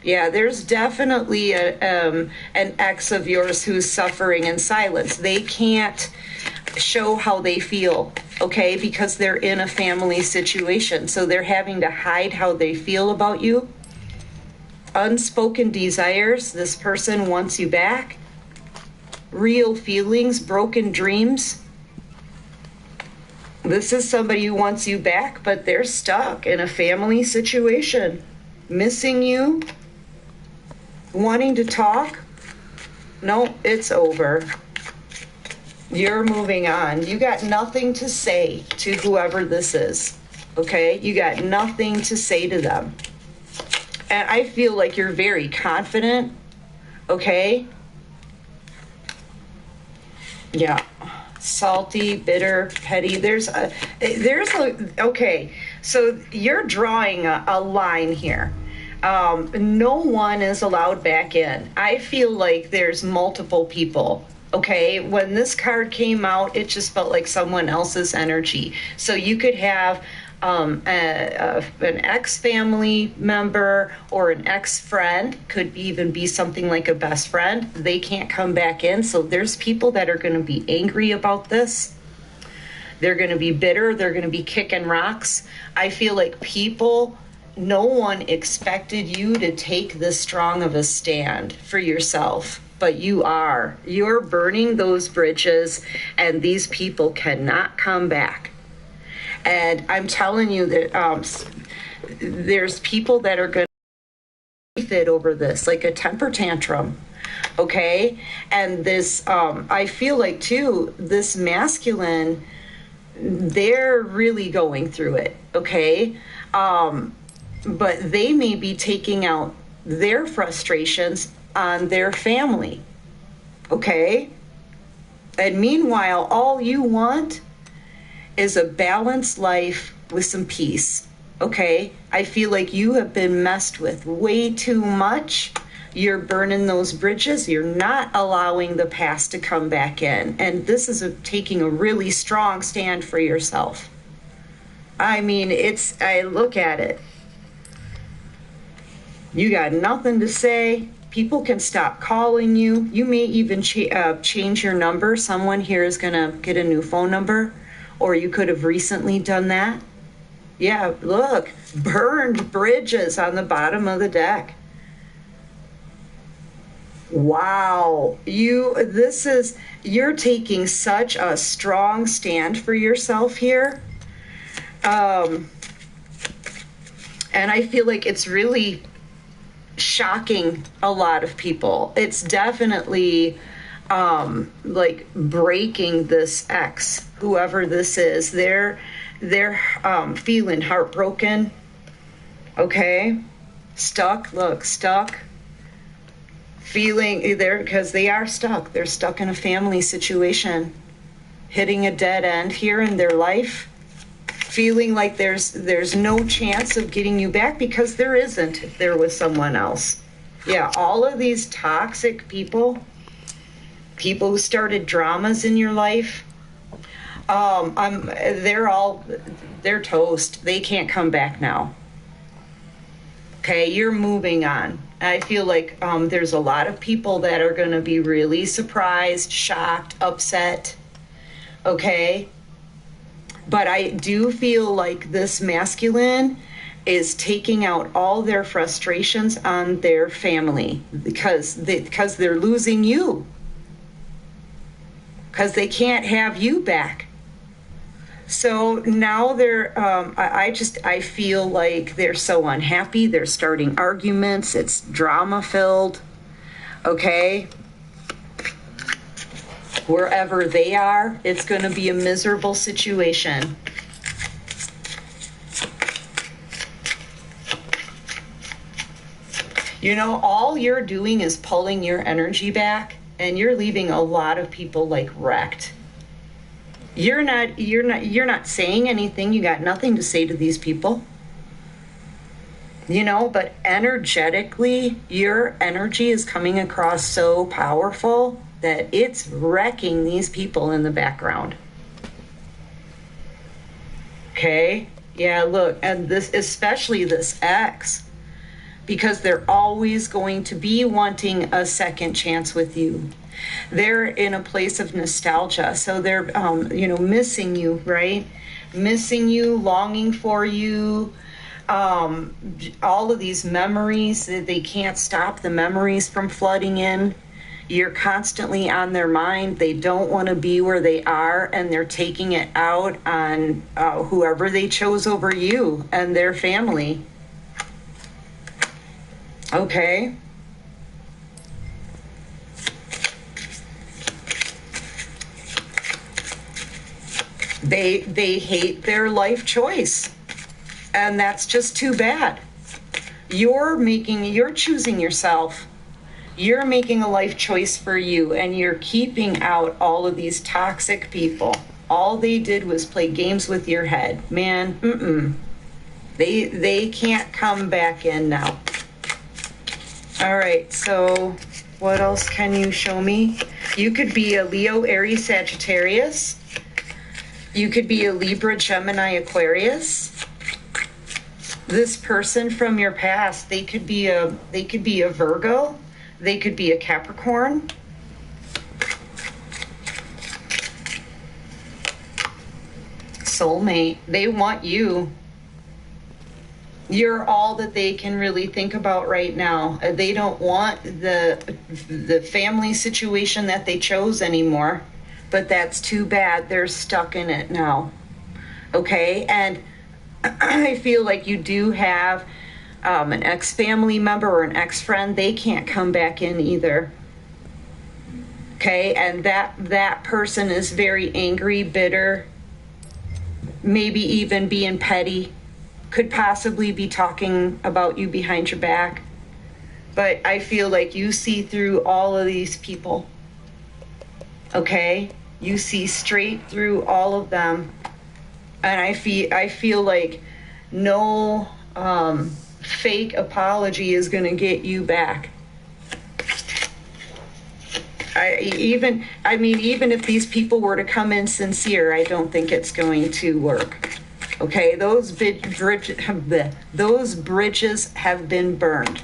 Yeah, there's definitely an ex of yours who's suffering in silence. They can't show how they feel, okay, because they're in a family situation. So they're having to hide how they feel about you. Unspoken desires, this person wants you back. Real feelings, broken dreams. This is somebody who wants you back, but they're stuck in a family situation, missing you, wanting to talk. No, it's over. You're moving on. You got nothing to say to whoever this is, okay? You got nothing to say to them. And I feel like you're very confident, okay? Yeah. Salty, bitter, petty. Okay, so you're drawing a line here. No one is allowed back in. I feel like there's multiple people. Okay, when this card came out, it just felt like someone else's energy. So you could have an ex-family member or an ex-friend, could even be something like a best friend. They can't come back in. So there's people that are going to be angry about this. They're going to be bitter. They're going to be kicking rocks. I feel like no one expected you to take this strong of a stand for yourself. But you are. You're burning those bridges, and these people cannot come back. And I'm telling you that there's people that are going to fit over this, like a temper tantrum, okay? And this, I feel like, too, this masculine, they're really going through it, okay? But they may be taking out their frustrations on their family, okay? And meanwhile, all you want is a balanced life with some peace, okay? I feel like you have been messed with way too much. You're burning those bridges. You're not allowing the past to come back in. And this is taking a really strong stand for yourself. I mean, I look at it. You got nothing to say. People can stop calling you. You may even change your number. Someone here is going to get a new phone number, or you could have recently done that. Yeah, look, burned bridges on the bottom of the deck. Wow, you're taking such a strong stand for yourself here. And I feel like it's really shocking a lot of people. It's definitely like breaking this ex, whoever this is. They're feeling heartbroken, okay? Stuck, feeling there because they are stuck. They're stuck in a family situation, hitting a dead end here in their life, feeling like there's no chance of getting you back because there isn't if they're with someone else. Yeah, all of these toxic people who started dramas in your life, they're toast. They can't come back now. Okay, you're moving on. I feel like there's a lot of people that are going to be really surprised, shocked, upset. Okay? But I do feel like this masculine is taking out all their frustrations on their family because they're losing you. Because they can't have you back. So now I feel like they're so unhappy. They're starting arguments. It's drama filled. Okay? Wherever they are, it's going to be a miserable situation. You know, all you're doing is pulling your energy back, and you're leaving a lot of people like wrecked. You're not saying anything. You got nothing to say to these people. You know, but energetically, your energy is coming across so powerful that it's wrecking these people in the background. Okay? Yeah, look, and this, especially this ex, because they're always going to be wanting a second chance with you. They're in a place of nostalgia, so they're, missing you, right? Missing you, longing for you, all of these memories, they can't stop the memories from flooding in. You're constantly on their mind. They don't want to be where they are, and they're taking it out on whoever they chose over you and their family. Okay. They hate their life choice, and that's just too bad. You're choosing yourself. You're making a life choice for you, and you're keeping out all of these toxic people. All they did was play games with your head. Man, They can't come back in now. All right, so what else can you show me? You could be a Leo, Aries, Sagittarius. You could be a Libra, Gemini, Aquarius. This person from your past, they could be a Virgo. They could be a Capricorn. Soulmate. They want you. You're all that they can really think about right now. They don't want the family situation that they chose anymore, but that's too bad. They're stuck in it now. Okay? And I feel like you do have an ex-family member or an ex-friend. They can't come back in either. Okay? And that person is very angry, bitter, maybe even being petty, could possibly be talking about you behind your back. But I feel like you see through all of these people. Okay? You see straight through all of them. And I feel like no fake apology is going to get you back. Even if these people were to come in sincere, I don't think it's going to work. Okay, those bridges have been burned.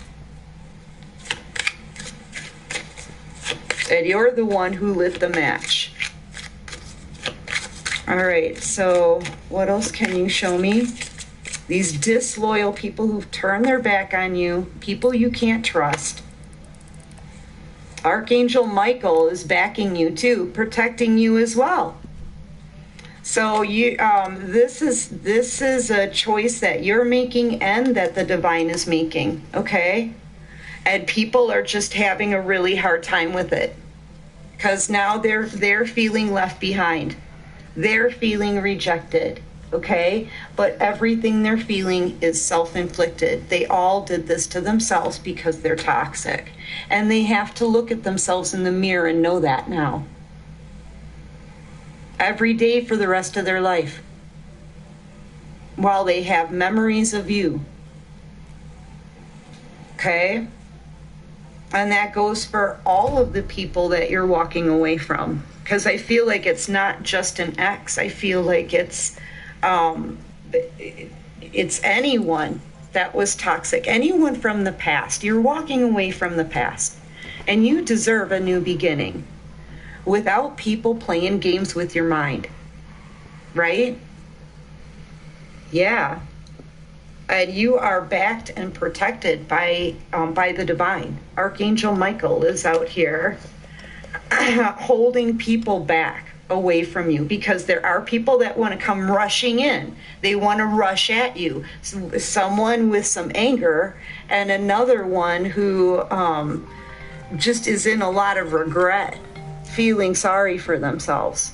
And you're the one who lit the match. All right, so what else can you show me? These disloyal people who've turned their back on you, people you can't trust. Archangel Michael is backing you too, protecting you as well. So this is a choice that you're making and that the divine is making, okay? And people are just having a really hard time with it, because now they're feeling left behind. They're feeling rejected, okay? But everything they're feeling is self-inflicted. They all did this to themselves because they're toxic. And they have to look at themselves in the mirror and know that now. Every day for the rest of their life, while they have memories of you. Okay? And that goes for all of the people that you're walking away from. Because I feel like it's not just an ex. I feel like it's anyone that was toxic, anyone from the past. You're walking away from the past, and you deserve a new beginning without people playing games with your mind, right? Yeah. And you are backed and protected by the divine. Archangel Michael is out here holding people back away from you, because there are people that want to come rushing in. They want to rush at you. Someone with some anger, and another one who just is in a lot of regret, feeling sorry for themselves.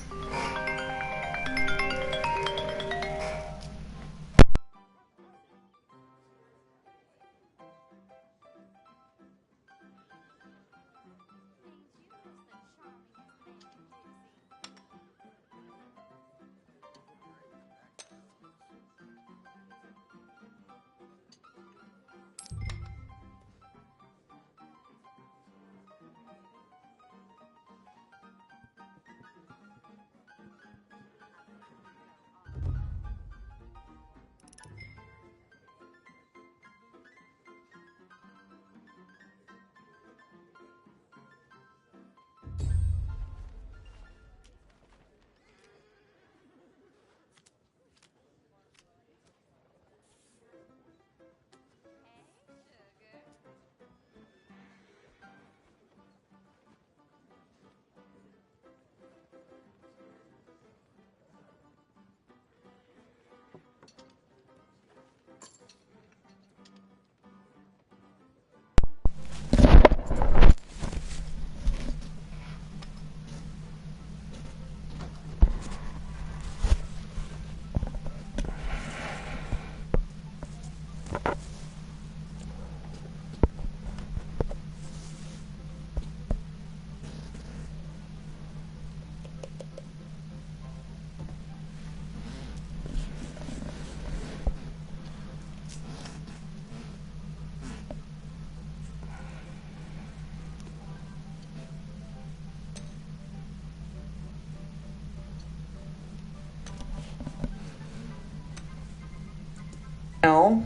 know?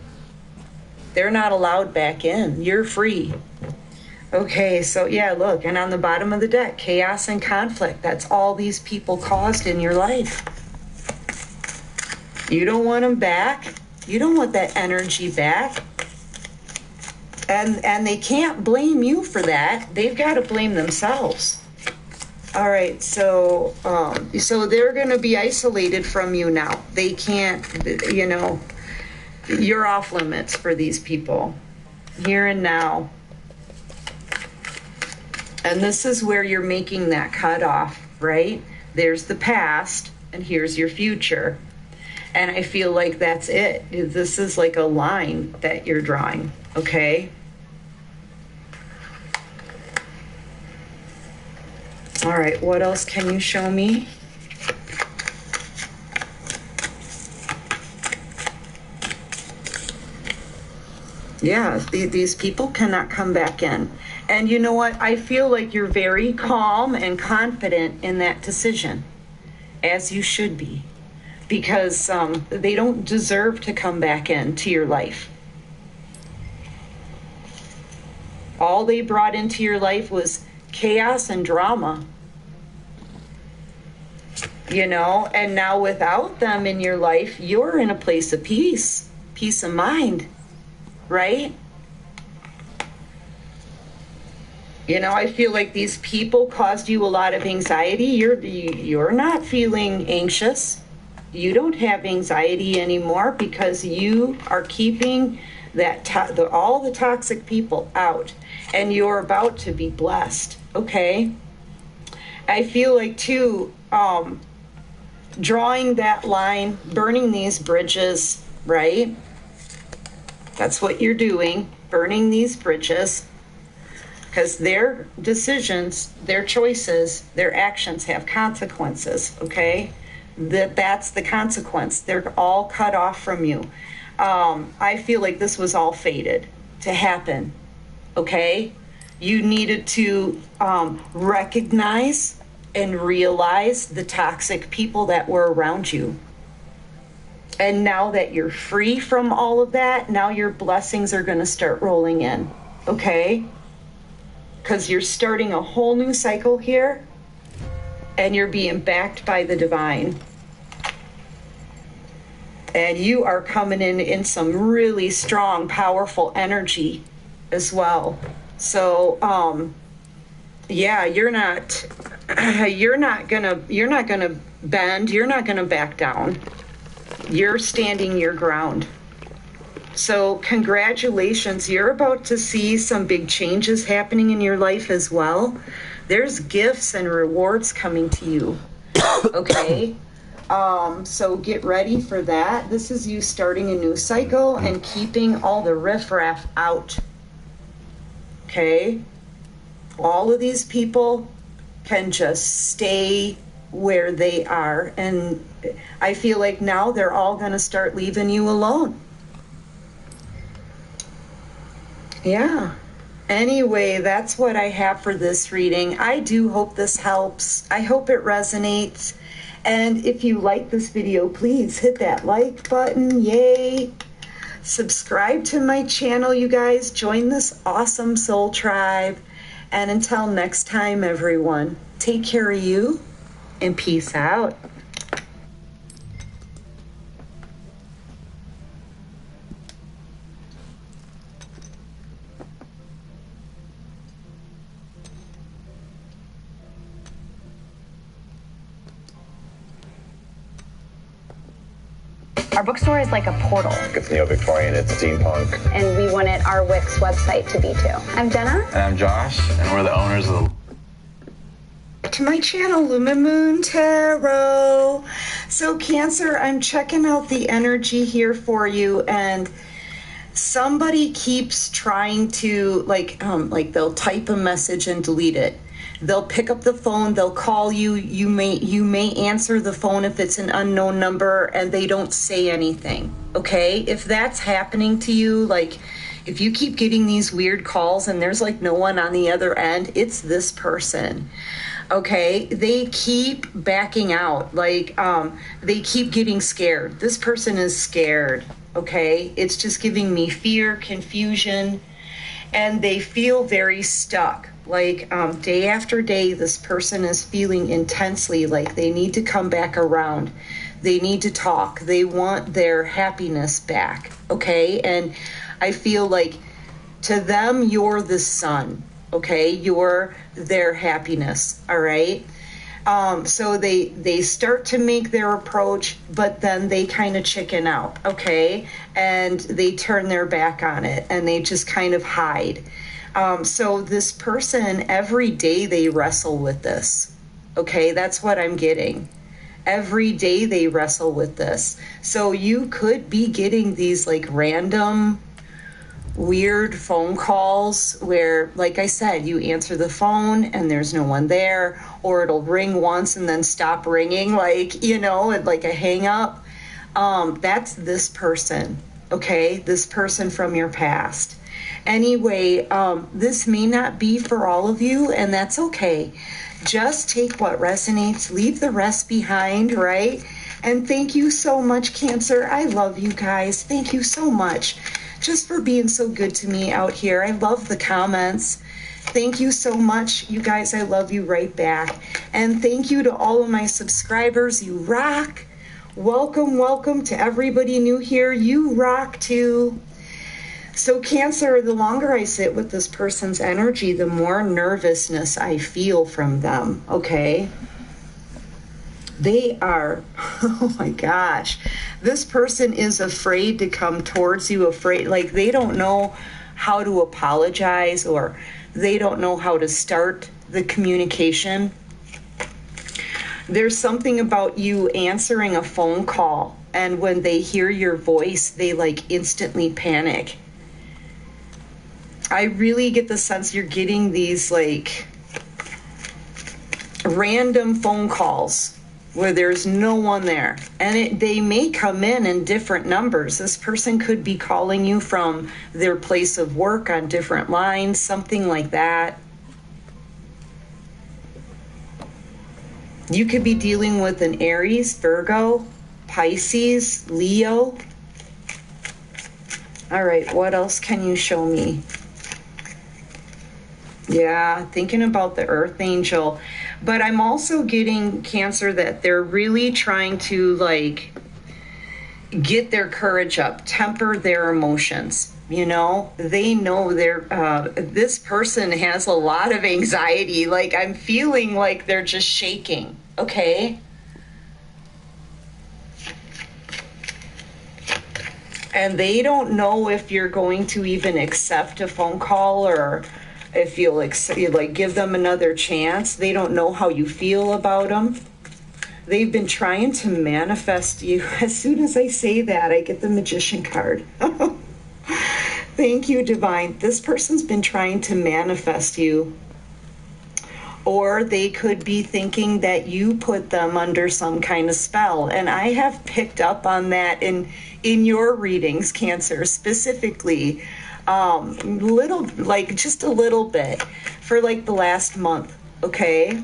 They're not allowed back in. You're free. Okay, so yeah, look, and on the bottom of the deck, chaos and conflict. That's all these people caused in your life. You don't want them back. You don't want that energy back. And they can't blame you for that. They've got to blame themselves. All right, so they're going to be isolated from you now. They can't, you know, you're off limits for these people, here and now. And this is where you're making that cutoff, right? There's the past, and here's your future. And I feel like that's it. This is like a line that you're drawing, okay? All right, what else can you show me? Yeah, these people cannot come back in. And you know what? I feel like you're very calm and confident in that decision, as you should be, because they don't deserve to come back into your life. All they brought into your life was chaos and drama, you know, and now without them in your life, you're in a place of peace of mind, right? You know, I feel like these people caused you a lot of anxiety. You're not feeling anxious. You don't have anxiety anymore because you are keeping that all the toxic people out, and you're about to be blessed. Okay, I feel like too, drawing that line, burning these bridges, right? That's what you're doing, burning these bridges, because their decisions, their choices, their actions have consequences, okay? That's the consequence. They're all cut off from you. I feel like this was all fated to happen, okay? You needed to recognize and realize the toxic people that were around you. And now that you're free from all of that, now your blessings are going to start rolling in, okay? Because you're starting a whole new cycle here, and you're being backed by the divine. And you are coming in some really strong, powerful energy as well. So, yeah, you're not gonna bend. You're not gonna back down. You're standing your ground. So congratulations, you're about to see some big changes happening in your life as well. There's gifts and rewards coming to you, okay? So get ready for that. This is you starting a new cycle and keeping all the riffraff out, okay? All of these people can just stay where they are, and I feel like now they're all going to start leaving you alone. Yeah. Anyway, that's what I have for this reading. I do hope this helps. I hope it resonates. And if you like this video, please hit that like button. Yay. Subscribe to my channel, you guys. Join this awesome soul tribe. And until next time, everyone, take care of you and peace out. Our bookstore is like a portal. It's neo-Victorian, it's steampunk. And we wanted our Wix website to be too. I'm Jenna. And I'm Josh, and we're the owners of the... To my channel, Lumen Moon Tarot. So Cancer, I'm checking out the energy here for you, and somebody keeps trying to like they'll type a message and delete it. They'll pick up the phone, they'll call you, you may answer the phone if it's an unknown number, and they don't say anything, okay? If that's happening to you, like if you keep getting these weird calls and there's like no one on the other end, it's this person, okay? They keep backing out, like they keep getting scared. This person is scared, okay? It's just giving me fear, confusion, and they feel very stuck. Like day after day, this person is feeling intensely like they need to come back around. They need to talk. They want their happiness back, okay? And I feel like to them, you're the sun, okay? You're their happiness, all right? So they start to make their approach, but then they kind of chicken out, okay? And they turn their back on it, and they just kind of hide. So this person, every day they wrestle with this, okay? That's what I'm getting. Every day they wrestle with this. So you could be getting these like random weird phone calls where, like I said, you answer the phone and there's no one there, or it'll ring once and then stop ringing, like, you know, like a hang up. That's this person, okay? This person from your past. Anyway, this may not be for all of you, and that's okay. Just take what resonates, leave the rest behind, right? And thank you so much, Cancer. I love you guys. Thank you so much just for being so good to me out here. I love the comments. Thank you so much, you guys. I love you right back. And thank you to all of my subscribers. You rock. Welcome, welcome to everybody new here. You rock too. So Cancer, the longer I sit with this person's energy, the more nervousness I feel from them, okay? They are, oh my gosh, this person is afraid to come towards you, afraid, like they don't know how to apologize, or they don't know how to start the communication. There's something about you answering a phone call, and when they hear your voice, they like instantly panic. I really get the sense you're getting these like random phone calls where there's no one there, and they may come in different numbers. This person could be calling you from their place of work on different lines, something like that. You could be dealing with an Aries, Virgo, Pisces, Leo. All right, what else can you show me? Yeah, thinking about the Earth Angel. But I'm also getting, Cancer, that they're really trying to like get their courage up, temper their emotions. You know, they know this person has a lot of anxiety. Like I'm feeling like they're just shaking, okay? And they don't know if you're going to even accept a phone call, or if you'll like give them another chance. They don't know how you feel about them. They've been trying to manifest you. As soon as I say that, I get the Magician card. Thank you, Divine. This person's been trying to manifest you. Or they could be thinking that you put them under some kind of spell. And I have picked up on that in your readings, Cancer, specifically. Just a little bit for like the last month, okay?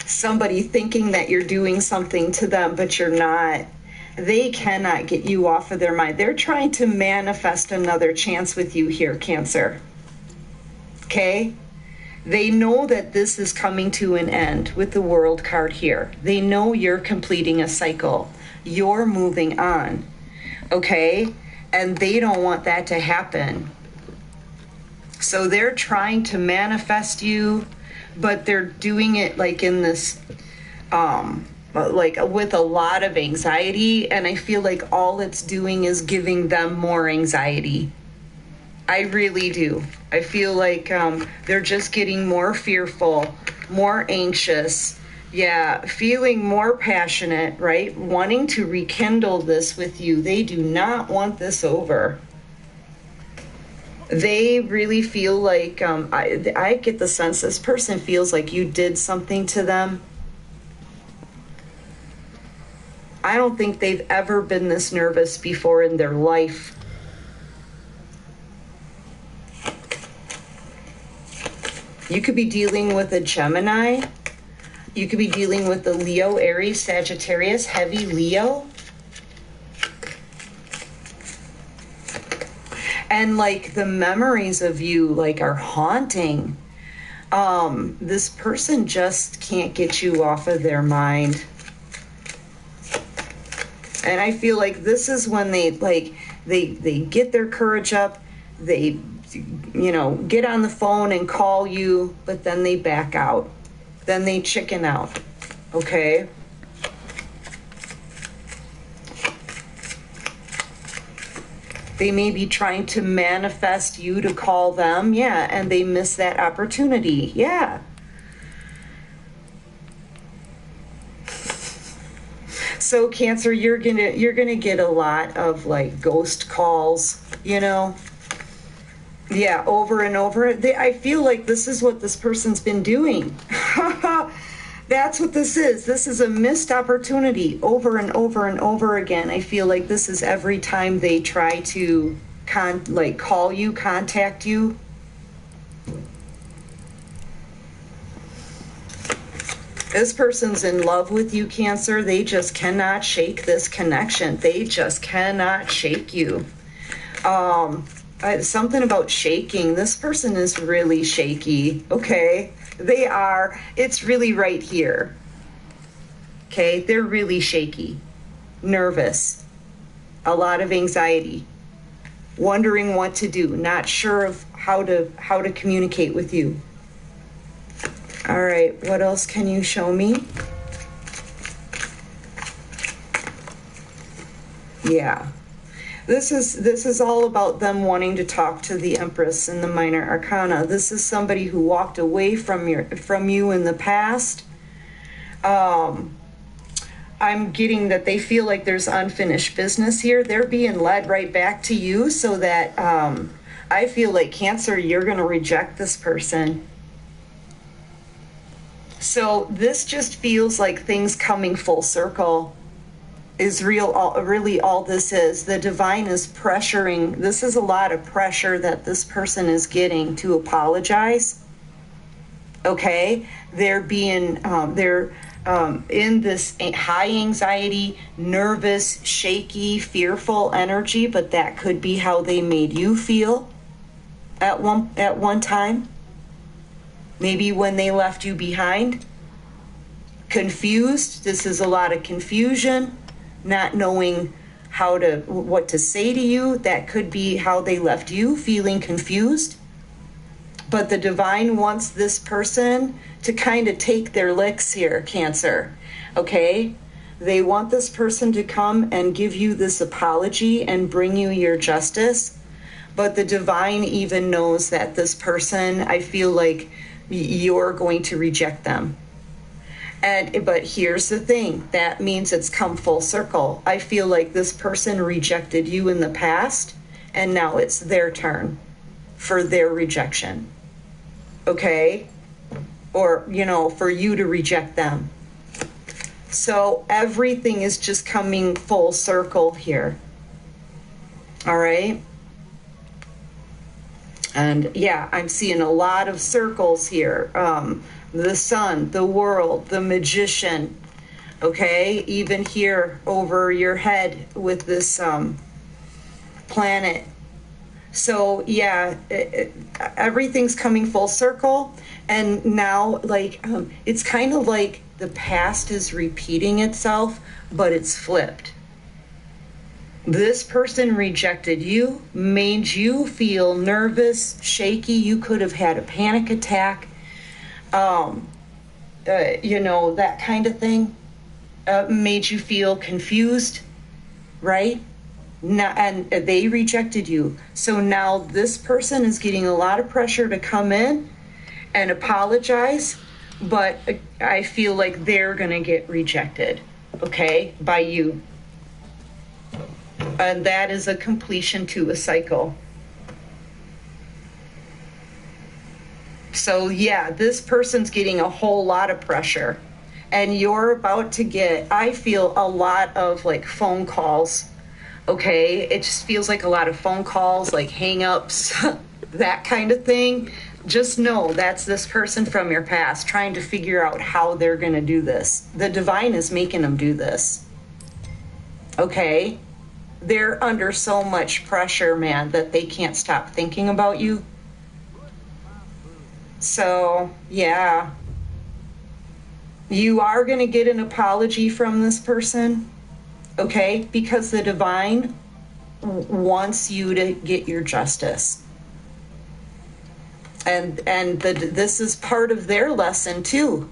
Somebody thinking that you're doing something to them, but you're not. They cannot get you off of their mind. They're trying to manifest another chance with you here, Cancer. Okay? They know that this is coming to an end with the World card here. They know you're completing a cycle. You're moving on. Okay? And they don't want that to happen. So they're trying to manifest you, but they're doing it like in this, like with a lot of anxiety. And I feel like all it's doing is giving them more anxiety. I really do. I feel like they're just getting more fearful, more anxious. Yeah, feeling more passionate, right? Wanting to rekindle this with you. They do not want this over. They really feel like, I get the sense this person feels like you did something to them. I don't think they've ever been this nervous before in their life. You could be dealing with a Gemini. You could be dealing with the Leo, Aries, Sagittarius, heavy Leo. And like the memories of you like are haunting. This person just can't get you off of their mind. And I feel like this is when they get their courage up, they, you know, get on the phone and call you, but then they back out. Then they chicken out, okay? They may be trying to manifest you to call them, yeah, and they miss that opportunity, yeah. So Cancer, you're gonna get a lot of like ghost calls, you know? Yeah, over and over. I feel like this is what this person's been doing. That's what this is. This is a missed opportunity over and over and over again. I feel like this is every time they try to call you, contact you. This person's in love with you, Cancer. They just cannot shake this connection. They just cannot shake you. Something about shaking. This person is really shaky, okay? They are. It's really right here. Okay? They're really shaky, nervous, a lot of anxiety, wondering what to do, not sure of how to communicate with you. All right, what else can you show me? Yeah. This is all about them wanting to talk to the Empress in the Minor Arcana. This is somebody who walked away from you in the past. I'm getting that they feel like there's unfinished business here. They're being led right back to you, so that I feel like, Cancer, you're going to reject this person. So this just feels like things coming full circle is really all this is. The divine is pressuring. This is a lot of pressure that this person is getting to apologize. Okay? They're being, in this high anxiety, nervous, shaky, fearful energy, but that could be how they made you feel at one time. Maybe when they left you behind. Confused. This is a lot of confusion. Not knowing what to say to you. That could be how they left you, feeling confused. But the divine wants this person to kind of take their licks here, Cancer. Okay? They want this person to come and give you this apology and bring you your justice. But the divine even knows that this person, I feel like you're going to reject them. But here's the thing, that means it's come full circle. I feel like this person rejected you in the past, and now it's their turn for their rejection. Okay? Or, you know, for you to reject them. So everything is just coming full circle here. All right? And yeah, I'm seeing a lot of circles here. The sun, the world, the magician, okay? Even here over your head with this planet. So yeah, everything's coming full circle. And now, like, it's kind of like the past is repeating itself, but it's flipped. This person rejected you, made you feel nervous, shaky. You could have had a panic attack. You know, that kind of thing, made you feel confused, right? Now, and they rejected you. So now this person is getting a lot of pressure to come in and apologize, but I feel like they're going to get rejected, okay, by you. And that is a completion to a cycle. So yeah, this person's getting a whole lot of pressure, and you're about to get, I feel, a lot of like phone calls. Okay, it just feels like a lot of phone calls, like hang-ups, that kind of thing. Just know that's this person from your past trying to figure out how they're going to do this. The divine is making them do this. Okay? they're under so much pressure, man, that they can't stop thinking about you. So, yeah. You are going to get an apology from this person, okay? Because the divine wants you to get your justice. And this is part of their lesson too,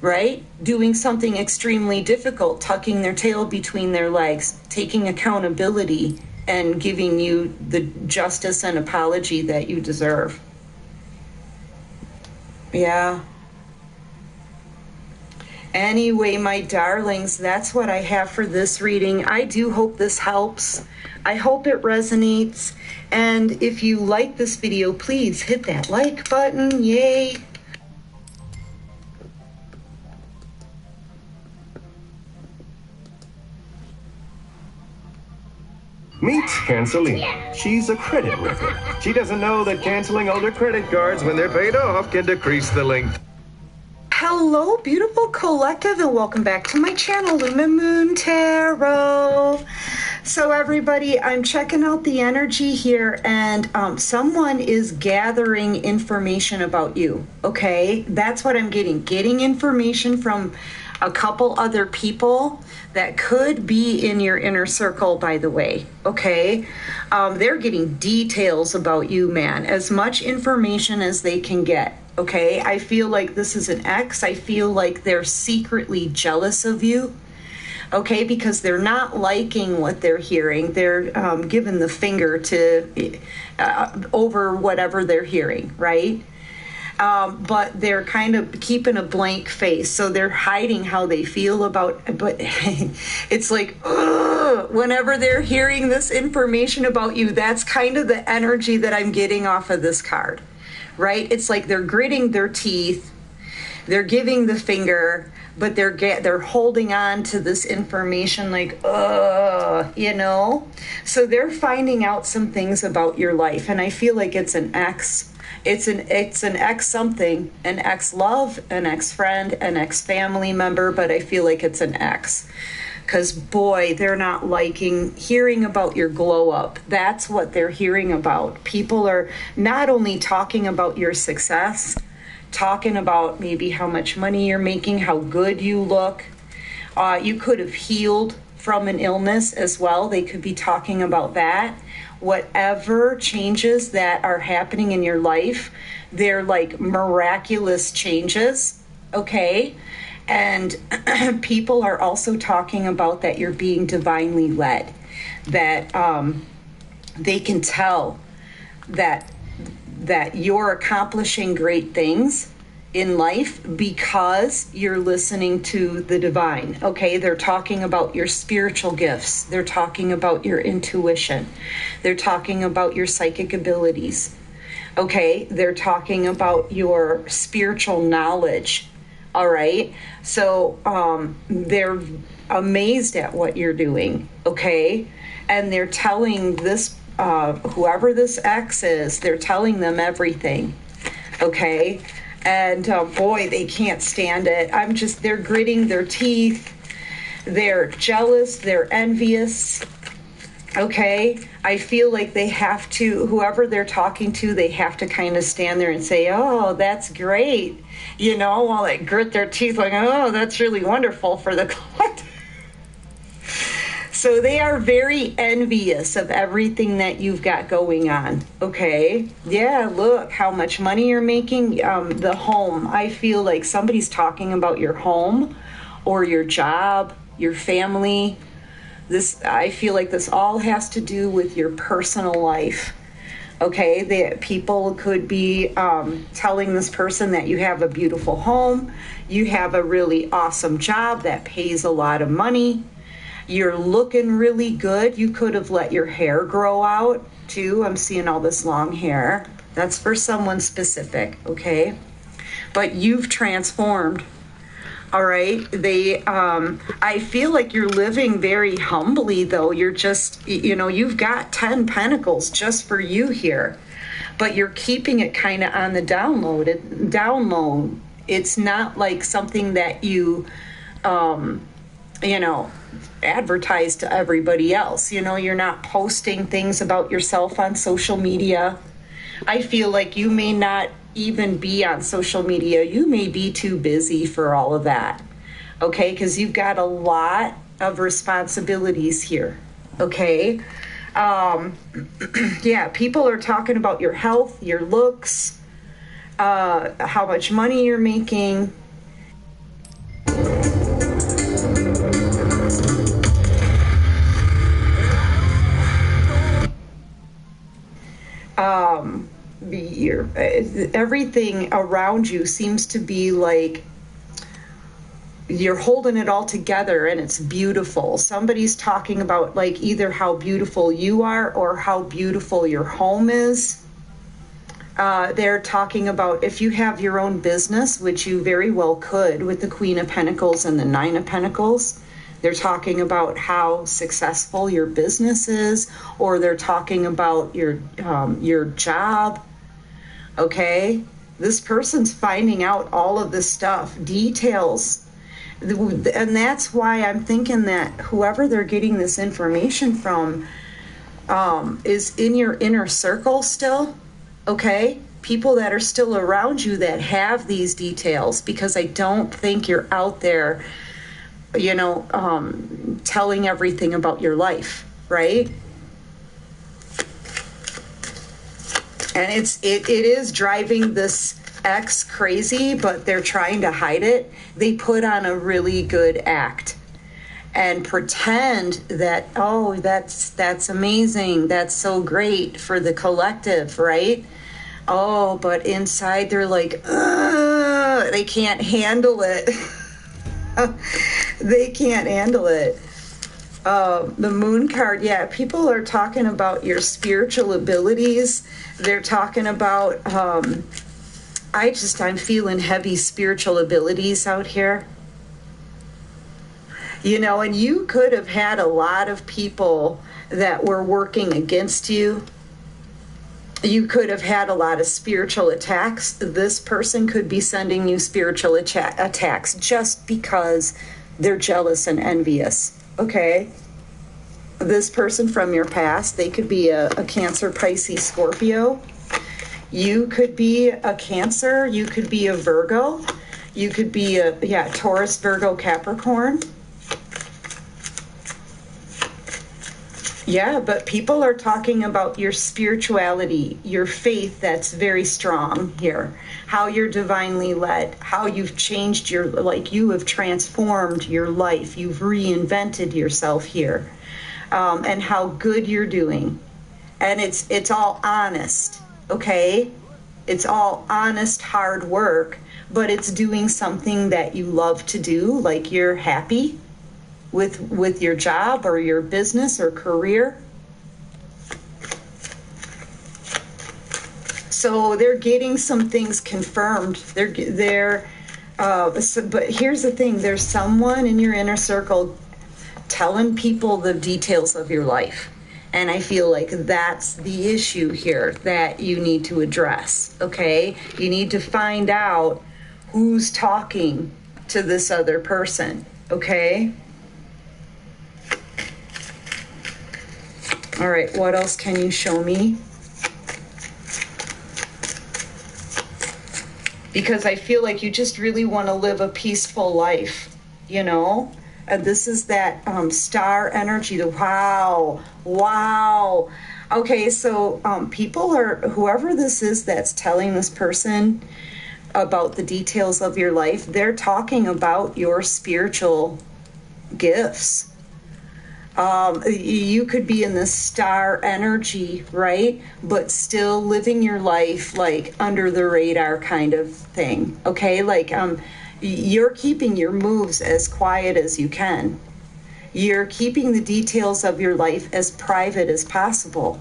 right? Doing something extremely difficult, tucking their tail between their legs, taking accountability, and giving you the justice and apology that you deserve. Yeah. Anyway, my darlings, that's what I have for this reading. I do hope this helps. I hope it resonates. And if you like this video, please hit that like button. Yay. Meet Canceline. She's a credit ripper. She doesn't know that canceling older credit cards when they're paid off can decrease the length. Hello, beautiful collective, and welcome back to my channel, Lumen Moon Tarot. So everybody, I'm checking out the energy here, and someone is gathering information about you, okay? That's what I'm getting information from a couple other people that could be in your inner circle, by the way, okay? They're getting details about you, man, as much information as they can get. Okay, I feel like this is an ex. I feel like they're secretly jealous of you. Okay, because they're not liking what they're hearing. They're giving the finger to over whatever they're hearing, right? But they're kind of keeping a blank face. So they're hiding how they feel about, but it's like, ugh, whenever they're hearing this information about you, that's kind of the energy that I'm getting off of this card. Right? It's like they're gritting their teeth, they're giving the finger, but they're holding on to this information like, you know? So they're finding out some things about your life, and I feel like it's an ex. It's an ex something, an ex love, an ex friend, an ex family member, but I feel like it's an ex. Because, boy, they're not liking hearing about your glow up. That's what they're hearing about. People are not only talking about your success, talking about maybe how much money you're making, how good you look. You could have healed from an illness as well. They could be talking about that. Whatever changes that are happening in your life, they're like miraculous changes, okay? And people are also talking about that you're being divinely led, that they can tell that you're accomplishing great things in life because you're listening to the divine. Okay, they're talking about your spiritual gifts. They're talking about your intuition. They're talking about your psychic abilities. Okay, they're talking about your spiritual knowledge. All right. So they're amazed at what you're doing. Okay. And they're telling this, whoever this ex is, they're telling them everything. Okay. And boy, they can't stand it. They're gritting their teeth. They're jealous. They're envious. Okay. I feel like they have to, whoever they're talking to, they have to kind of stand there and say, oh, that's great. You know, while they grit their teeth like, oh, that's really wonderful for the collective. So they are very envious of everything that you've got going on, okay? Yeah, look how much money you're making. The home, I feel like somebody's talking about your home or your job, your family. I feel like this all has to do with your personal life. Okay, people could be telling this person that you have a beautiful home, you have a really awesome job that pays a lot of money, you're looking really good. You could have let your hair grow out too. I'm seeing all this long hair. That's for someone specific, okay? But you've transformed. All right. I feel like you're living very humbly, though. You're just, you've got 10 pentacles just for you here, but you're keeping it kind of on the down low. It's not like something that you advertise to everybody else. You're not posting things about yourself on social media. I feel like you may not even be on social media. You may be too busy for all of that. Okay, because you've got a lot of responsibilities here. Okay. Yeah, people are talking about your health, your looks, how much money you're making. Everything around you seems to be like you're holding it all together and it's beautiful. Somebody's talking about like either how beautiful you are or how beautiful your home is. They're talking about if you have your own business, which you very well could with the Queen of Pentacles and the Nine of Pentacles. They're talking about how successful your business is, or they're talking about your job. Okay, this person's finding out all of this stuff, details, and that's why I'm thinking that whoever they're getting this information from is in your inner circle still. Okay, people that are still around you that have these details, because I don't think you're out there telling everything about your life, right? And it is driving this ex crazy, but they're trying to hide it. They put on a really good act and pretend that, oh, that's amazing, that's so great for the collective, right? Oh, but inside they're like, ugh, they can't handle it. They can't handle it. The moon card, yeah, people are talking about your spiritual abilities. They're talking about, I'm feeling heavy spiritual abilities out here. And you could have had a lot of people that were working against you. You could have had a lot of spiritual attacks. This person could be sending you spiritual attacks just because they're jealous and envious. Okay? This person from your past, they could be a Cancer, Pisces, Scorpio. You could be a Cancer. You could be a Virgo. You could be a Taurus, Virgo, Capricorn. Yeah, but people are talking about your spirituality, your faith that's very strong here, how you're divinely led, how you've changed you have transformed your life, you've reinvented yourself here, and how good you're doing. And it's all honest, okay? It's all honest, hard work, but it's doing something that you love to do, like you're happy with your job or your business or career. So they're getting some things confirmed. But here's the thing, there's someone in your inner circle telling people the details of your life. And I feel like that's the issue here that you need to address, okay? You need to find out who's talking to this other person, okay? All right, what else can you show me? Because I feel like you just really want to live a peaceful life, And this is that star energy. Wow. Okay, so whoever this is that's telling this person about the details of your life, they're talking about your spiritual gifts. You could be in this star energy, right? But still living your life like under the radar kind of thing. Okay, like you're keeping your moves as quiet as you can. You're keeping the details of your life as private as possible.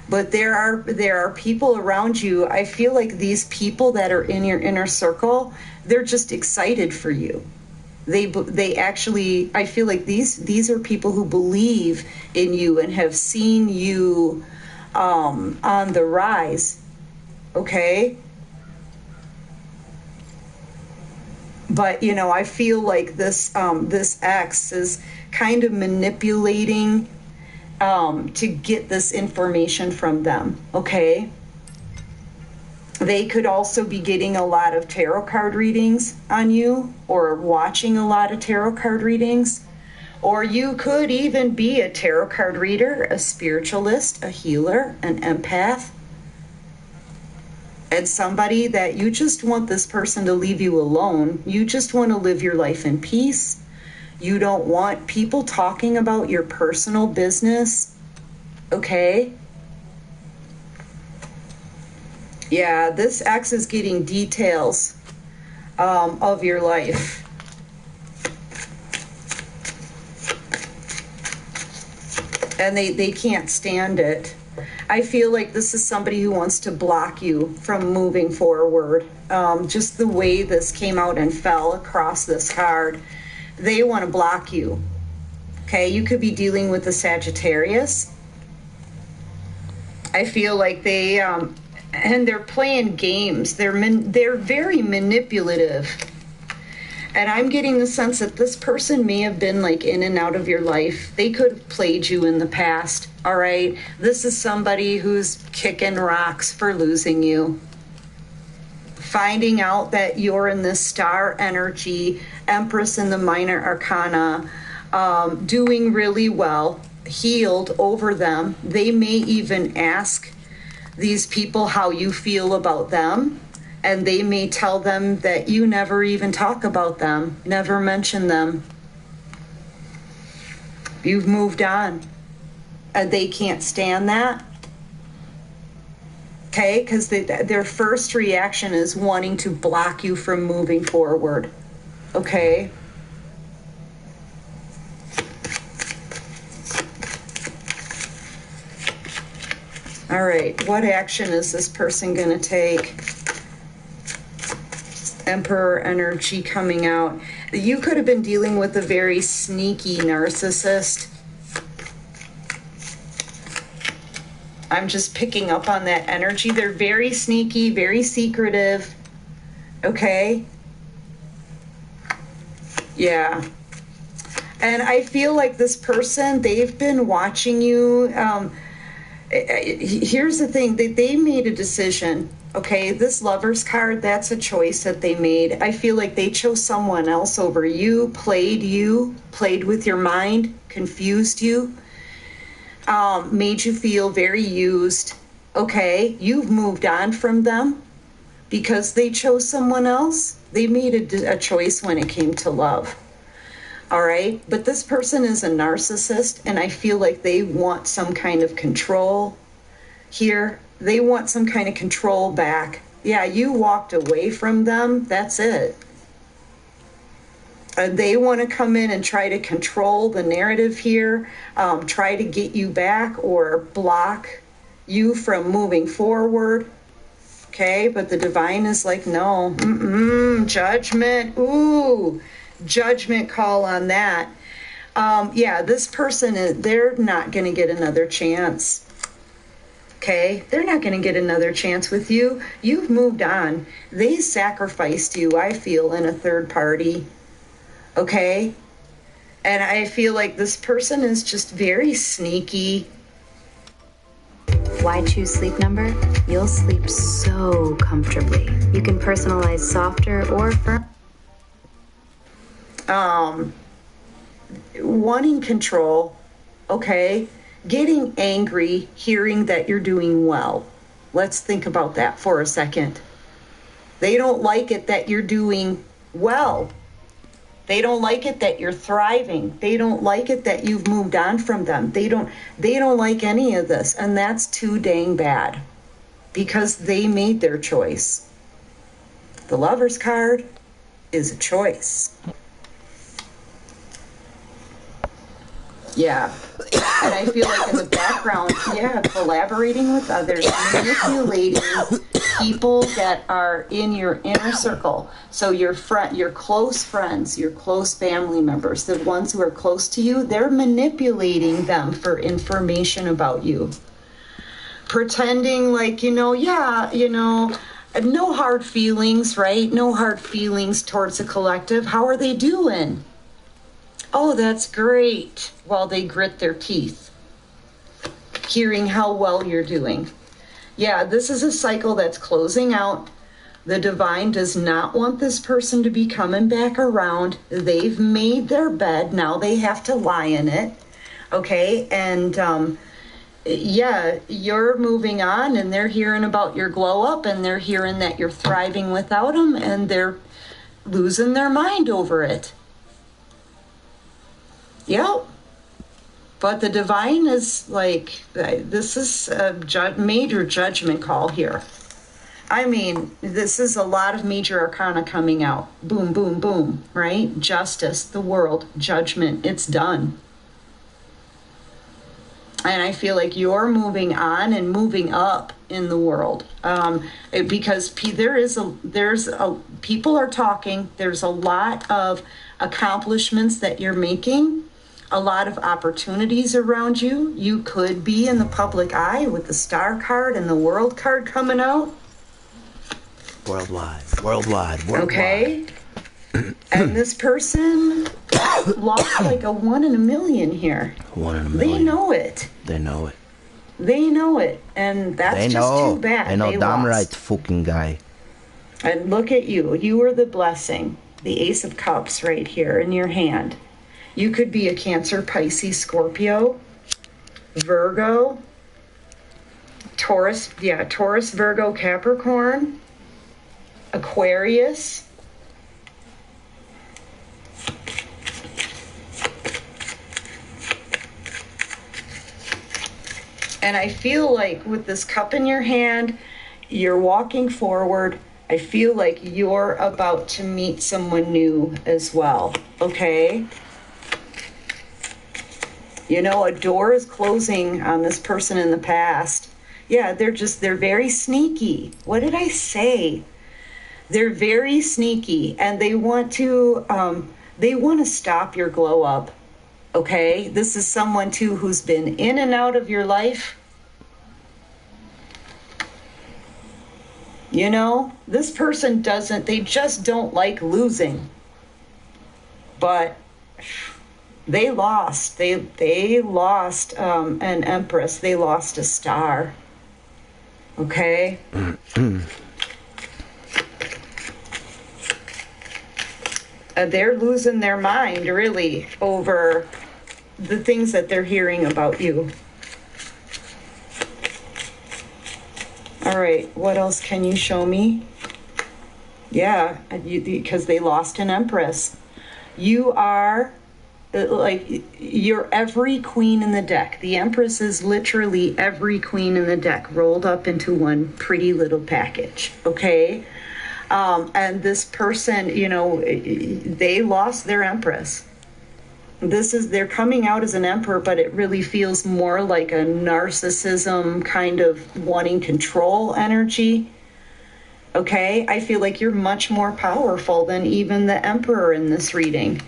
But there are people around you. I feel like these people that are in your inner circle, they're just excited for you. They actually, I feel like these are people who believe in you and have seen you on the rise, okay? But, you know, I feel like this ex is kind of manipulating to get this information from them, okay? They could also be getting a lot of tarot card readings on you, or watching a lot of tarot card readings. Or you could even be a tarot card reader, a spiritualist, a healer, an empath, and somebody that you just want this person to leave you alone. You just want to live your life in peace. You don't want people talking about your personal business, okay? Yeah, this ex is getting details of your life. And they can't stand it. I feel like this is somebody who wants to block you from moving forward. Just the way this came out and fell across this card, they want to block you. Okay, you could be dealing with a Sagittarius. I feel like they, and they're playing games. They're very manipulative. And I'm getting the sense that this person may have been like in and out of your life. They could have played you in the past, all right? This is somebody who's kicking rocks for losing you. Finding out that you're in this star energy, Empress in the minor arcana, doing really well, healed over them. They may even ask these people how you feel about them. And they may tell them that you never even talk about them, never mention them. You've moved on. And they can't stand that. Okay, because their first reaction is wanting to block you from moving forward. Okay? All right, what action is this person going to take? Emperor energy coming out. You could have been dealing with a very sneaky narcissist. I'm just picking up on that energy. They're very sneaky, very secretive. Okay? Yeah. And I feel like this person, they've been watching you. Here's the thing, they made a decision. Okay, this Lover's card, that's a choice that they made. I feel like they chose someone else over you, played with your mind, confused you, made you feel very used. Okay, you've moved on from them because they chose someone else. They made a choice when it came to love. All right, but this person is a narcissist, and I feel like they want some kind of control here. They want some kind of control back. Yeah, you walked away from them. That's it. They want to come in and try to control the narrative here, try to get you back or block you from moving forward. Okay, but the divine is like, no, judgment. Ooh, judgment call on that. Yeah, this person, they're not going to get another chance. Okay, they're not going to get another chance with you. You've moved on. They sacrificed you, I feel, in a third party. Okay? And I feel like this person is just very sneaky. Why choose Sleep Number? You'll sleep so comfortably. You can personalize softer or firm. Wanting control, okay? Getting angry, hearing that you're doing well. Let's think about that for a second. They don't like it that you're doing well. They don't like it that you're thriving. They don't like it that you've moved on from them. They don't like any of this, and that's too dang bad because they made their choice. The Lover's card is a choice. Yeah. And I feel like in the background, yeah, collaborating with others, manipulating people that are in your inner circle. So your close friends, your close family members, the ones who are close to you, they're manipulating them for information about you. Pretending like, no hard feelings, right? No hard feelings towards the collective. How are they doing? Oh, that's great. While they grit their teeth, hearing how well you're doing. Yeah, this is a cycle that's closing out. The divine does not want this person to be coming back around. They've made their bed. Now they have to lie in it. Okay, and yeah, you're moving on, and they're hearing about your glow up, and they're hearing that you're thriving without them, and they're losing their mind over it. Yep. But the divine is like, this is a major judgment call here. I mean, this is a lot of major arcana coming out. Boom, boom, boom, right? Justice, the world, judgment, it's done. And I feel like you're moving on and moving up in the world, because people are talking. There's a lot of accomplishments that you're making, a lot of opportunities around you. You could be in the public eye with the star card and the world card coming out. Worldwide. Okay. And this person lost like a 1 in a million here. 1 in a million. They know it. They know it. They know it. And that's just too bad. They know damn lost. right, fucking guy. And look at you. You are the blessing. The Ace of Cups right here in your hand. You could be a Cancer, Pisces, Scorpio, Virgo, Taurus, Virgo, Capricorn, Aquarius. And I feel like with this cup in your hand, you're walking forward. I feel like you're about to meet someone new as well, okay? You know, a door is closing on this person in the past. Yeah, they're very sneaky. What did I say? They're very sneaky, and they want to stop your glow up. Okay, this is someone too who's been in and out of your life. You know, this person they just don't like losing. But they lost. They lost an empress. They lost a star. Okay? They're losing their mind, really, over the things that they're hearing about you. All right, what else can you show me? Yeah, because they lost an empress. You are, you're every queen in the deck. The empress is literally every queen in the deck rolled up into one pretty little package, okay? And this person, you know, they lost their empress. They're coming out as an emperor, but it really feels more like a narcissism kind of wanting control energy. Okay, I feel like you're much more powerful than even the emperor in this reading.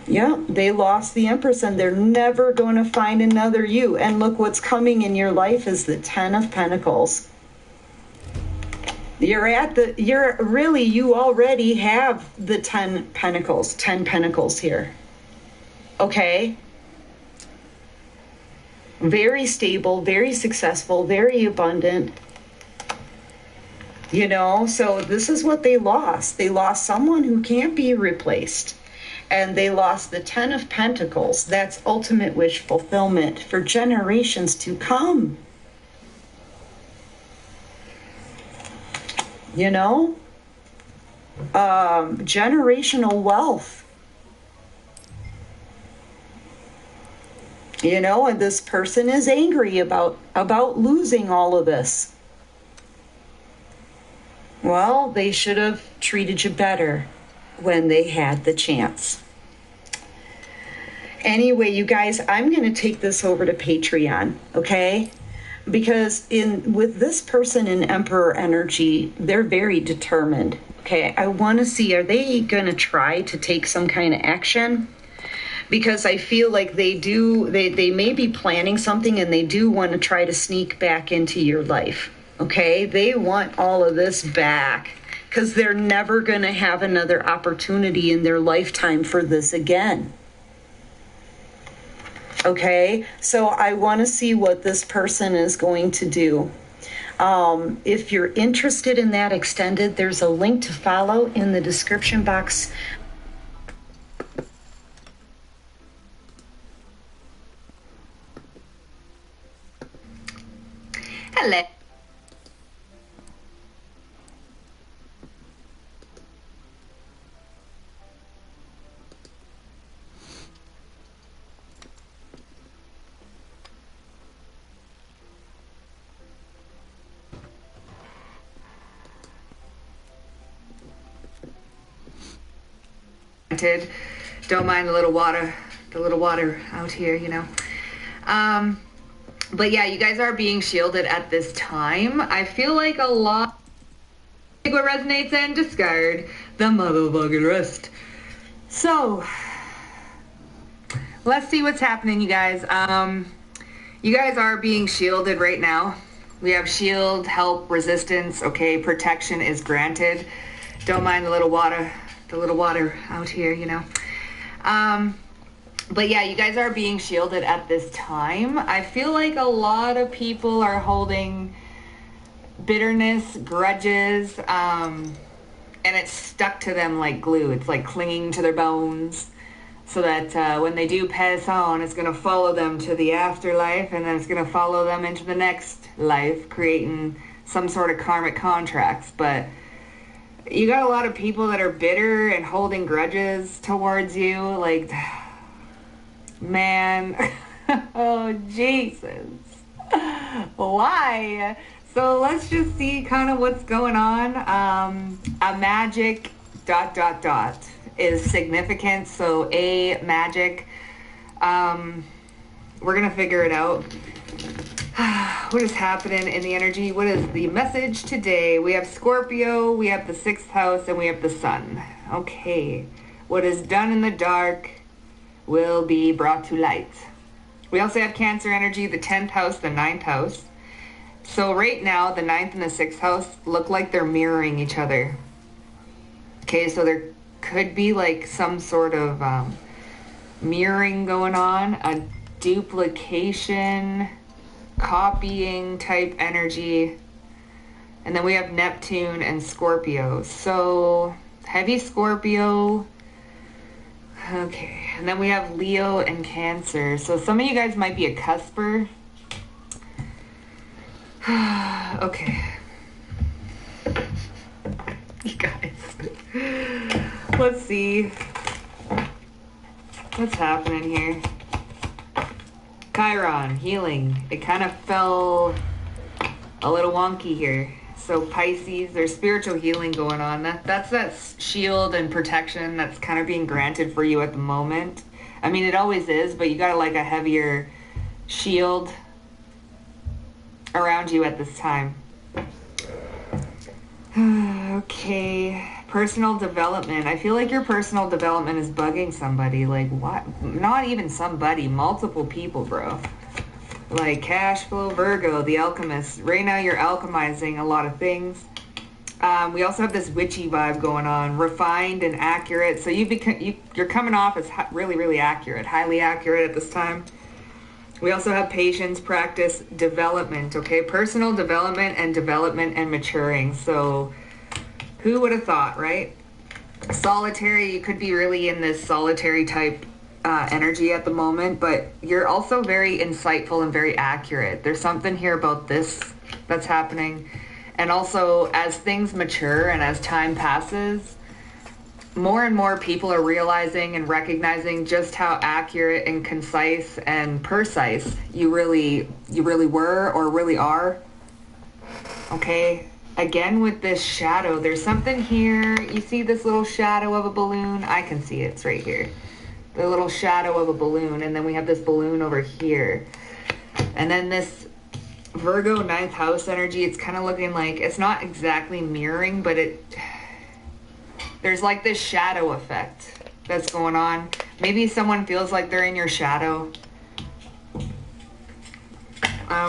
Yeah, they lost the empress and they're never going to find another you. And look, what's coming in your life is the 10 of Pentacles. You already have the 10 pentacles here. Okay? Very stable, very successful, very abundant. You know, so this is what they lost. They lost someone who can't be replaced. And they lost the 10 of Pentacles. That's ultimate wish fulfillment for generations to come. You know, generational wealth, you know, and this person is angry about losing all of this. Well, they should have treated you better when they had the chance. Anyway, you guys, I'm going to take this over to Patreon, okay? Because with this person in Emperor energy, they're very determined. Okay, I want to see, are they going to try to take some kind of action? because I feel like they may be planning something and they do want to try to sneak back into your life. Okay, they want all of this back because they're never going to have another opportunity in their lifetime for this again. Okay, so I want to see what this person is going to do. If you're interested in that extended, there's a link to follow in the description box. Hello. Don't mind the little water out here, you know. But yeah, you guys are being shielded at this time. I feel like a lot. What resonates and discard the motherfucking rest. So let's see what's happening, you guys. You guys are being shielded right now. We have shield, help, resistance. Okay, protection is granted. Don't mind the little water out here, you know. But yeah, you guys are being shielded at this time. I feel like a lot of people are holding bitterness, grudges, and it's stuck to them like glue. It's like clinging to their bones, so that when they do pass on, it's going to follow them to the afterlife, and then it's going to follow them into the next life, creating some sort of karmic contracts. But you got a lot of people that are bitter and holding grudges towards you, like, man. Oh, Jesus. Why? So let's just see kind of what's going on. A magic ... is significant. So a magic. We're going to figure it out. What is happening in the energy? What is the message today? We have Scorpio, we have the 6th house, and we have the sun. Okay. What is done in the dark will be brought to light. We also have Cancer energy, the 10th house, the 9th house. So right now, the 9th and the 6th house look like they're mirroring each other. Okay, so there could be like some sort of mirroring going on, a duplication, copying type energy. And then we have Neptune and Scorpio. So heavy Scorpio. Okay. And then we have Leo and Cancer. So some of you guys might be a cusper. Okay. You guys. Let's see. What's happening here? Chiron, healing. It kind of fell a little wonky here. So Pisces, there's spiritual healing going on. That's that shield and protection that's kind of being granted for you at the moment. I mean, it always is, but you got like a heavier shield around you at this time. Okay. Personal development. I feel like your personal development is bugging somebody. Like, what? Not even somebody. Multiple people, bro. Like cash flow, Virgo, the alchemist. Right now you're alchemizing a lot of things. We also have this witchy vibe going on. Refined and accurate. So you're coming off as really, really accurate. Highly accurate at this time. We also have patience, practice, development. Okay, personal development and maturing. So who would have thought, right? Solitary, you could be really in this solitary type energy at the moment, but you're also very insightful and very accurate. There's something here about this that's happening. And also, as things mature and as time passes, more and more people are realizing and recognizing just how accurate and concise and precise you really were or really are. Okay? Again, with this shadow, there's something here. You see this little shadow of a balloon? I can see it. It's right here. The little shadow of a balloon. And then we have this balloon over here. And then this Virgo 9th house energy, it's kind of looking like, it's not exactly mirroring, but there's like this shadow effect that's going on. Maybe someone feels like they're in your shadow.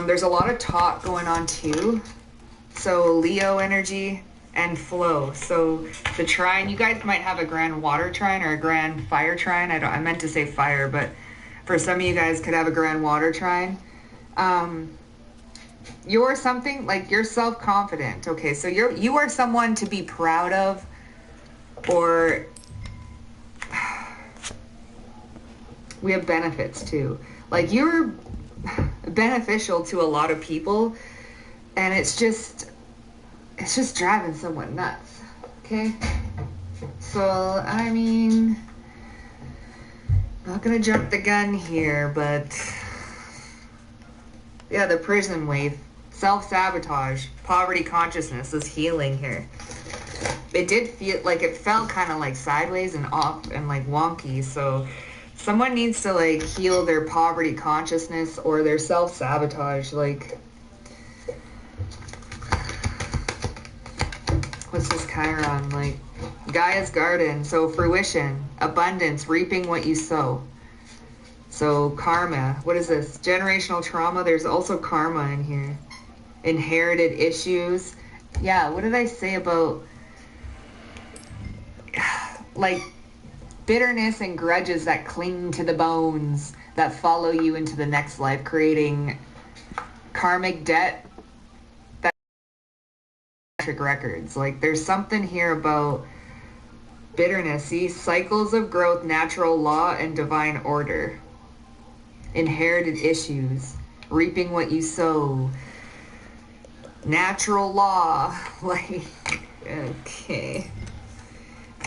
There's a lot of talk going on too. So Leo energy and flow. So the trine, you guys might have a grand water trine or a grand fire trine. I meant to say fire, but for some of you guys could have a grand water trine. You're something like you're self-confident. Okay, so you are someone to be proud of, or we have benefits too. Like you're beneficial to a lot of people, and it's just driving someone nuts. Okay, so I mean, not gonna jump the gun here, but yeah, the prison wave, self-sabotage, poverty consciousness is healing here. It did feel like it felt kind of like sideways and off and like wonky, so someone needs to like heal their poverty consciousness or their self-sabotage. Like, what's this Chiron? Like, Gaia's garden, so fruition, abundance, reaping what you sow. So karma, what is this? Generational trauma, there's also karma in here. Inherited issues. Yeah, what did I say about like bitterness and grudges that cling to the bones that follow you into the next life, creating karmic debt that records. Like there's something here about bitterness. See, cycles of growth, natural law, and divine order. Inherited issues, reaping what you sow, natural law, like, okay,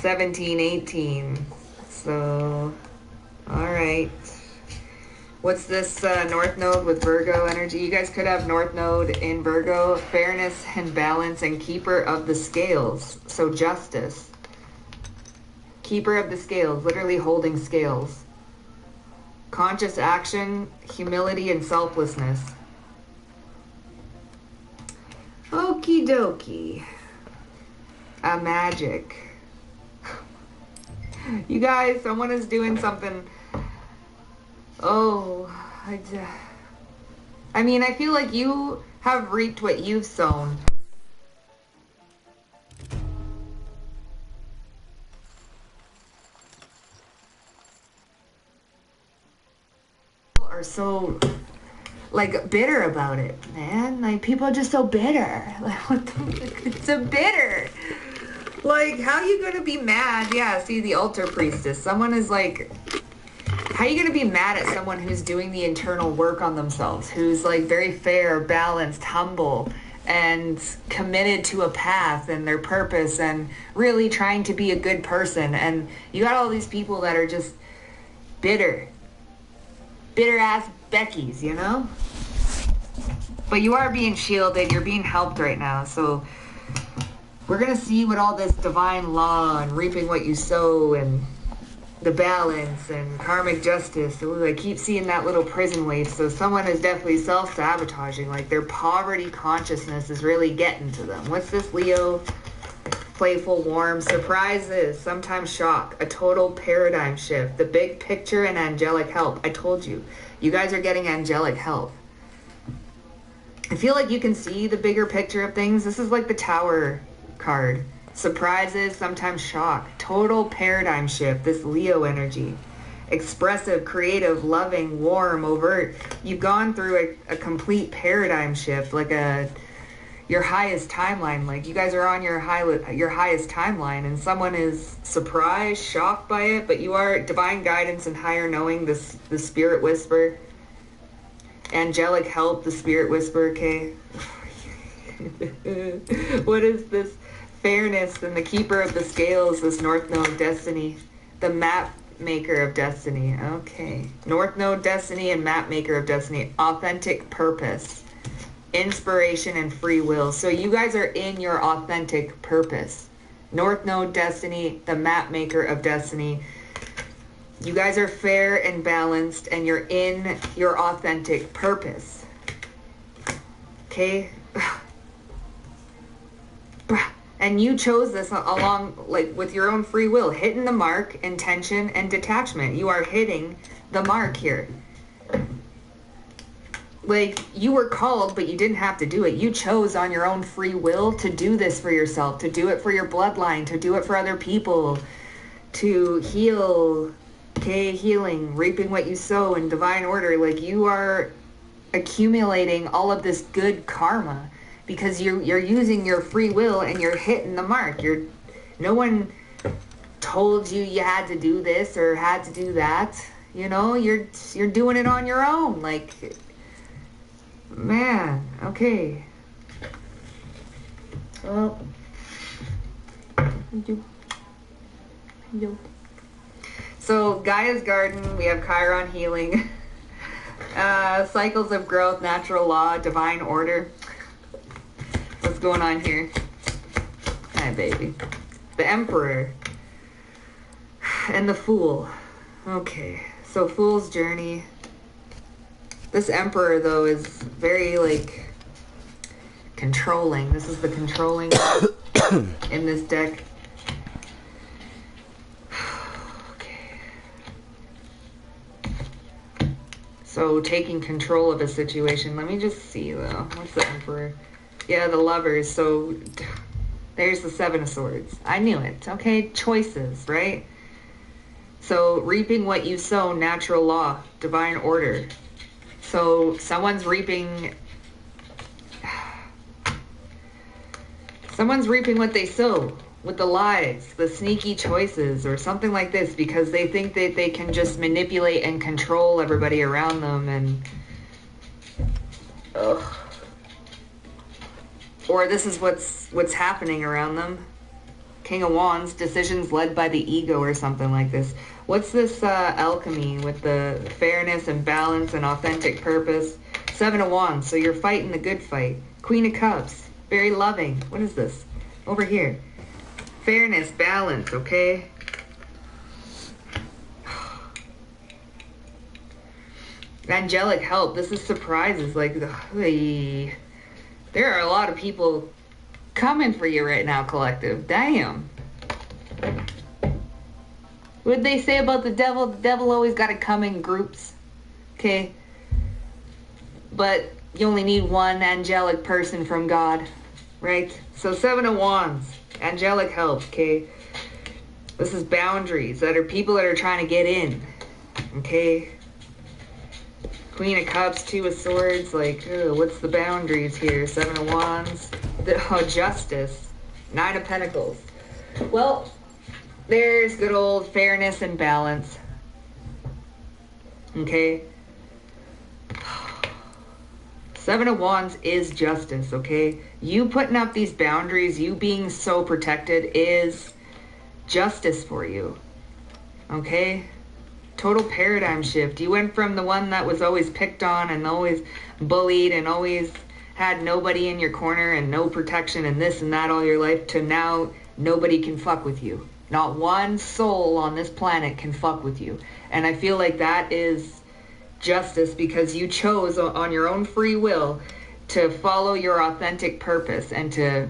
17, 18, so, all right. What's this North Node with Virgo energy? You guys could have North Node in Virgo, fairness and balance, and keeper of the scales, so justice. Keeper of the scales, literally holding scales. Conscious action, humility, and selflessness. Okie dokie. A magic. You guys, someone is doing something. Oh, I mean, I feel like you have reaped what you've sown. Are so like bitter about it, man. Like people are just so bitter. Like what the it's so bitter. Like how are you gonna be mad? Yeah, see the altar priestess. Someone is like, how are you gonna be mad at someone who's doing the internal work on themselves, who's like very fair, balanced, humble, and committed to a path and their purpose and really trying to be a good person, and you got all these people that are just bitter ass Beckies, you know? But you are being shielded, you're being helped right now, so we're gonna see what all this divine law and reaping what you sow and the balance and karmic justice. So I keep seeing that little prison wave, so someone is definitely self-sabotaging, like their poverty consciousness is really getting to them. What's this, Leo? Playful, warm, surprises, sometimes shock, a total paradigm shift, the big picture, and angelic help. I told you, you guys are getting angelic help. I feel like you can see the bigger picture of things. This is like the Tower card. Surprises, sometimes shock, total paradigm shift, this Leo energy. Expressive, creative, loving, warm, overt. You've gone through a complete paradigm shift, like your highest timeline. Like you guys are on your highest timeline, and someone is surprised, shocked by it, but you are divine guidance and higher knowing, the spirit whisper. Angelic help, the spirit whisper, okay? What is this? Fairness and the keeper of the scales, this North Node destiny. The map maker of destiny, okay. North Node destiny and map maker of destiny. Authentic purpose. Inspiration and free will. So you guys are in your authentic purpose. North Node destiny, the map maker of destiny. You guys are fair and balanced, and you're in your authentic purpose. Okay? And you chose this along, like, with your own free will. Hitting the mark, intention, and detachment. You are hitting the mark here. Like, you were called, but you didn't have to do it. You chose on your own free will to do this for yourself, to do it for your bloodline, to do it for other people, to heal, okay, healing, reaping what you sow in divine order. Like, you are accumulating all of this good karma because you're using your free will and you're hitting the mark. No one told you you had to do this or had to do that. You know, you're doing it on your own. Like, man, okay. Well, so Gaia's garden, we have Chiron healing, cycles of growth, natural law, divine order. What's going on here? Hi, baby. The Emperor and the Fool. Okay, so Fool's journey. This Emperor, though, is very, like, controlling. This is the controlling in this deck. Okay. So, taking control of a situation. Let me just see, though. What's the Emperor? Yeah, the Lovers. So, there's the Seven of Swords. I knew it. Okay, choices, right? So, reaping what you sow, natural law, divine order. So, someone's reaping what they sow with the lies, the sneaky choices, or something like this, because they think that they can just manipulate and control everybody around them, and or this is what's happening around them. King of Wands, decisions led by the ego, or something like this. What's this alchemy with the fairness and balance and authentic purpose? Seven of Wands, so you're fighting the good fight. Queen of Cups, very loving. What is this? Over here. Fairness, balance, okay? Angelic help, this is surprises. Like, there are a lot of people coming for you right now, collective. Damn. What did they say about the devil? The devil always got to come in groups. Okay? But you only need one angelic person from God. Right? So Seven of Wands. Angelic help. Okay? This is boundaries. That are people that are trying to get in. Okay? Queen of Cups, Two of Swords. Like, what's the boundaries here? Seven of Wands. Justice. Nine of Pentacles. Well, there's good old fairness and balance. Okay? Seven of Wands is justice, okay? You putting up these boundaries, you being so protected is justice for you. Okay? Total paradigm shift. You went from the one that was always picked on and always bullied and always had nobody in your corner and no protection and this and that all your life to now nobody can fuck with you. Not one soul on this planet can fuck with you. And I feel like that is justice because you chose on your own free will to follow your authentic purpose and to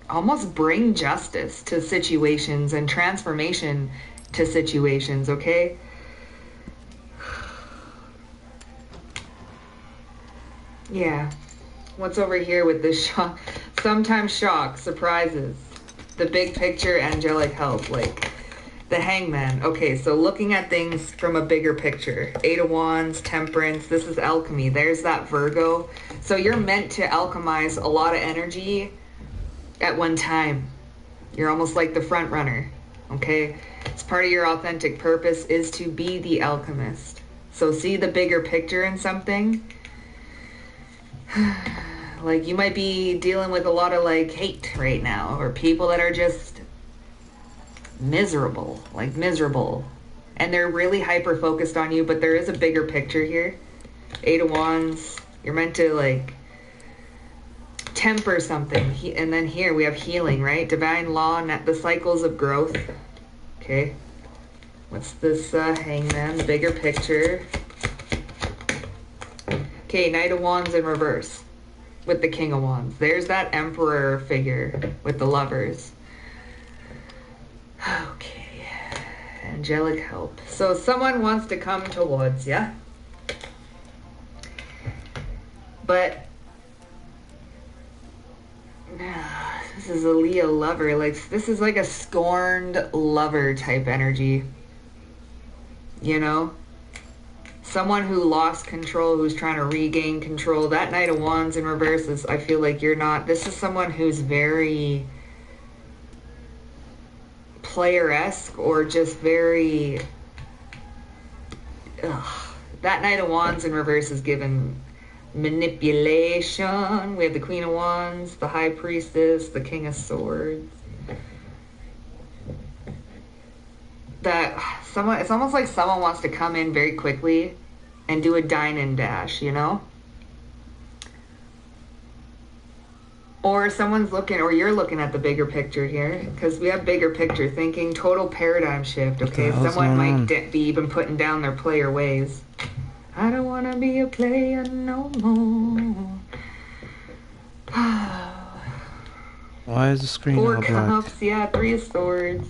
almost bring justice to situations and transformation to situations, okay? Yeah. What's over here with this shock? Sometimes shock, surprises. The big picture, angelic help, like the Hangman. Okay, so looking at things from a bigger picture. Eight of Wands, Temperance, this is alchemy. There's that Virgo. So you're meant to alchemize a lot of energy at one time. You're almost like the front runner, okay? It's part of your authentic purpose is to be the alchemist. So see the bigger picture in something. Like you might be dealing with a lot of like hate right now, or people that are just miserable, like miserable. And they're really hyper focused on you, but there is a bigger picture here. Eight of Wands, you're meant to like temper something. And then here we have healing, right? Divine law, the cycles of growth. Okay. What's this Hangman, the bigger picture? Okay, Knight of Wands in reverse. with the King of Wands. There's that Emperor figure with the lovers. Okay. Angelic help. So someone wants to come towards you. But this is a Leo lover. Like, this is like a scorned lover type energy. You know? Someone who lost control, who's trying to regain control. That Knight of Wands in reverse is, I feel like you're not. This is someone who's very player-esque or just very... That Knight of Wands in reverse is given manipulation. We have the Queen of Wands, the High Priestess, the King of Swords. That someone, it's almost like someone wants to come in very quickly and do a dine and dash, you know? Or someone's looking, or you're looking at the bigger picture here, because we have bigger picture thinking, total paradigm shift, okay? Someone might be even putting down their player ways. I don't want to be a player no more. Why is the screen Four all black? Cups, yeah, Three of Swords.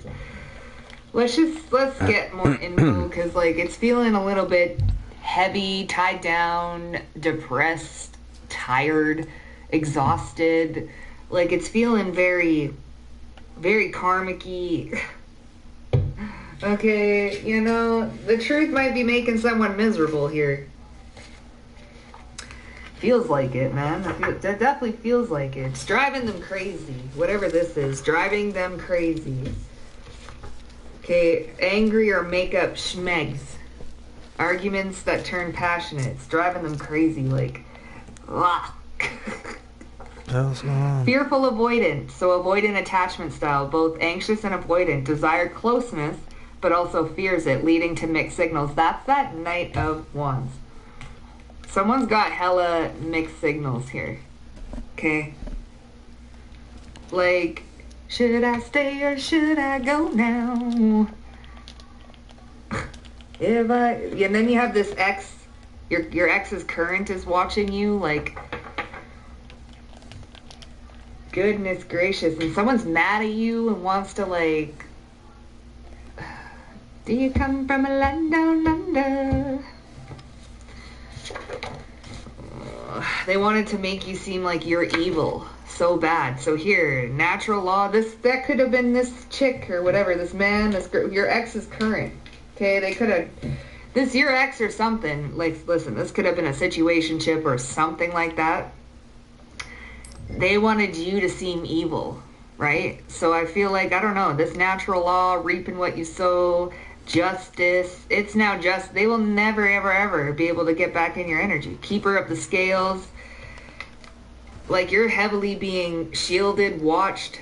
Let's get more info, because like it's feeling a little bit heavy, tied down, depressed, tired, exhausted. Like it's feeling very, very karmic-y. Okay, you know, the truth might be making someone miserable here. Feels like it, man. That definitely feels like it. It's driving them crazy. Whatever this is, driving them crazy. Okay, angry or make-up schmegs. Arguments that turn passionate. It's driving them crazy, like, ah. Fearful avoidant. So avoidant attachment style. Both anxious and avoidant. Desire closeness, but also fears it, leading to mixed signals. That's that Knight of Wands. Someone's got hella mixed signals here. Okay? Like, should I stay or should I go now? And then you have this ex, your ex's current is watching you, like, goodness gracious, and someone's mad at you and wants to, like, do you come from a land down under? They wanted to make you seem like you're evil so bad. So here, natural law, that could have been this chick or whatever, this man, this girl, your ex's current. Okay, they could have, this your ex or something. Like, listen, this could have been a situationship or something like that. They wanted you to seem evil, right? So I feel like, I don't know, this natural law, reaping what you sow, justice, it's now just, they will never, ever, ever be able to get back in your energy. Keeper of the scales. Like, you're heavily being shielded, watched.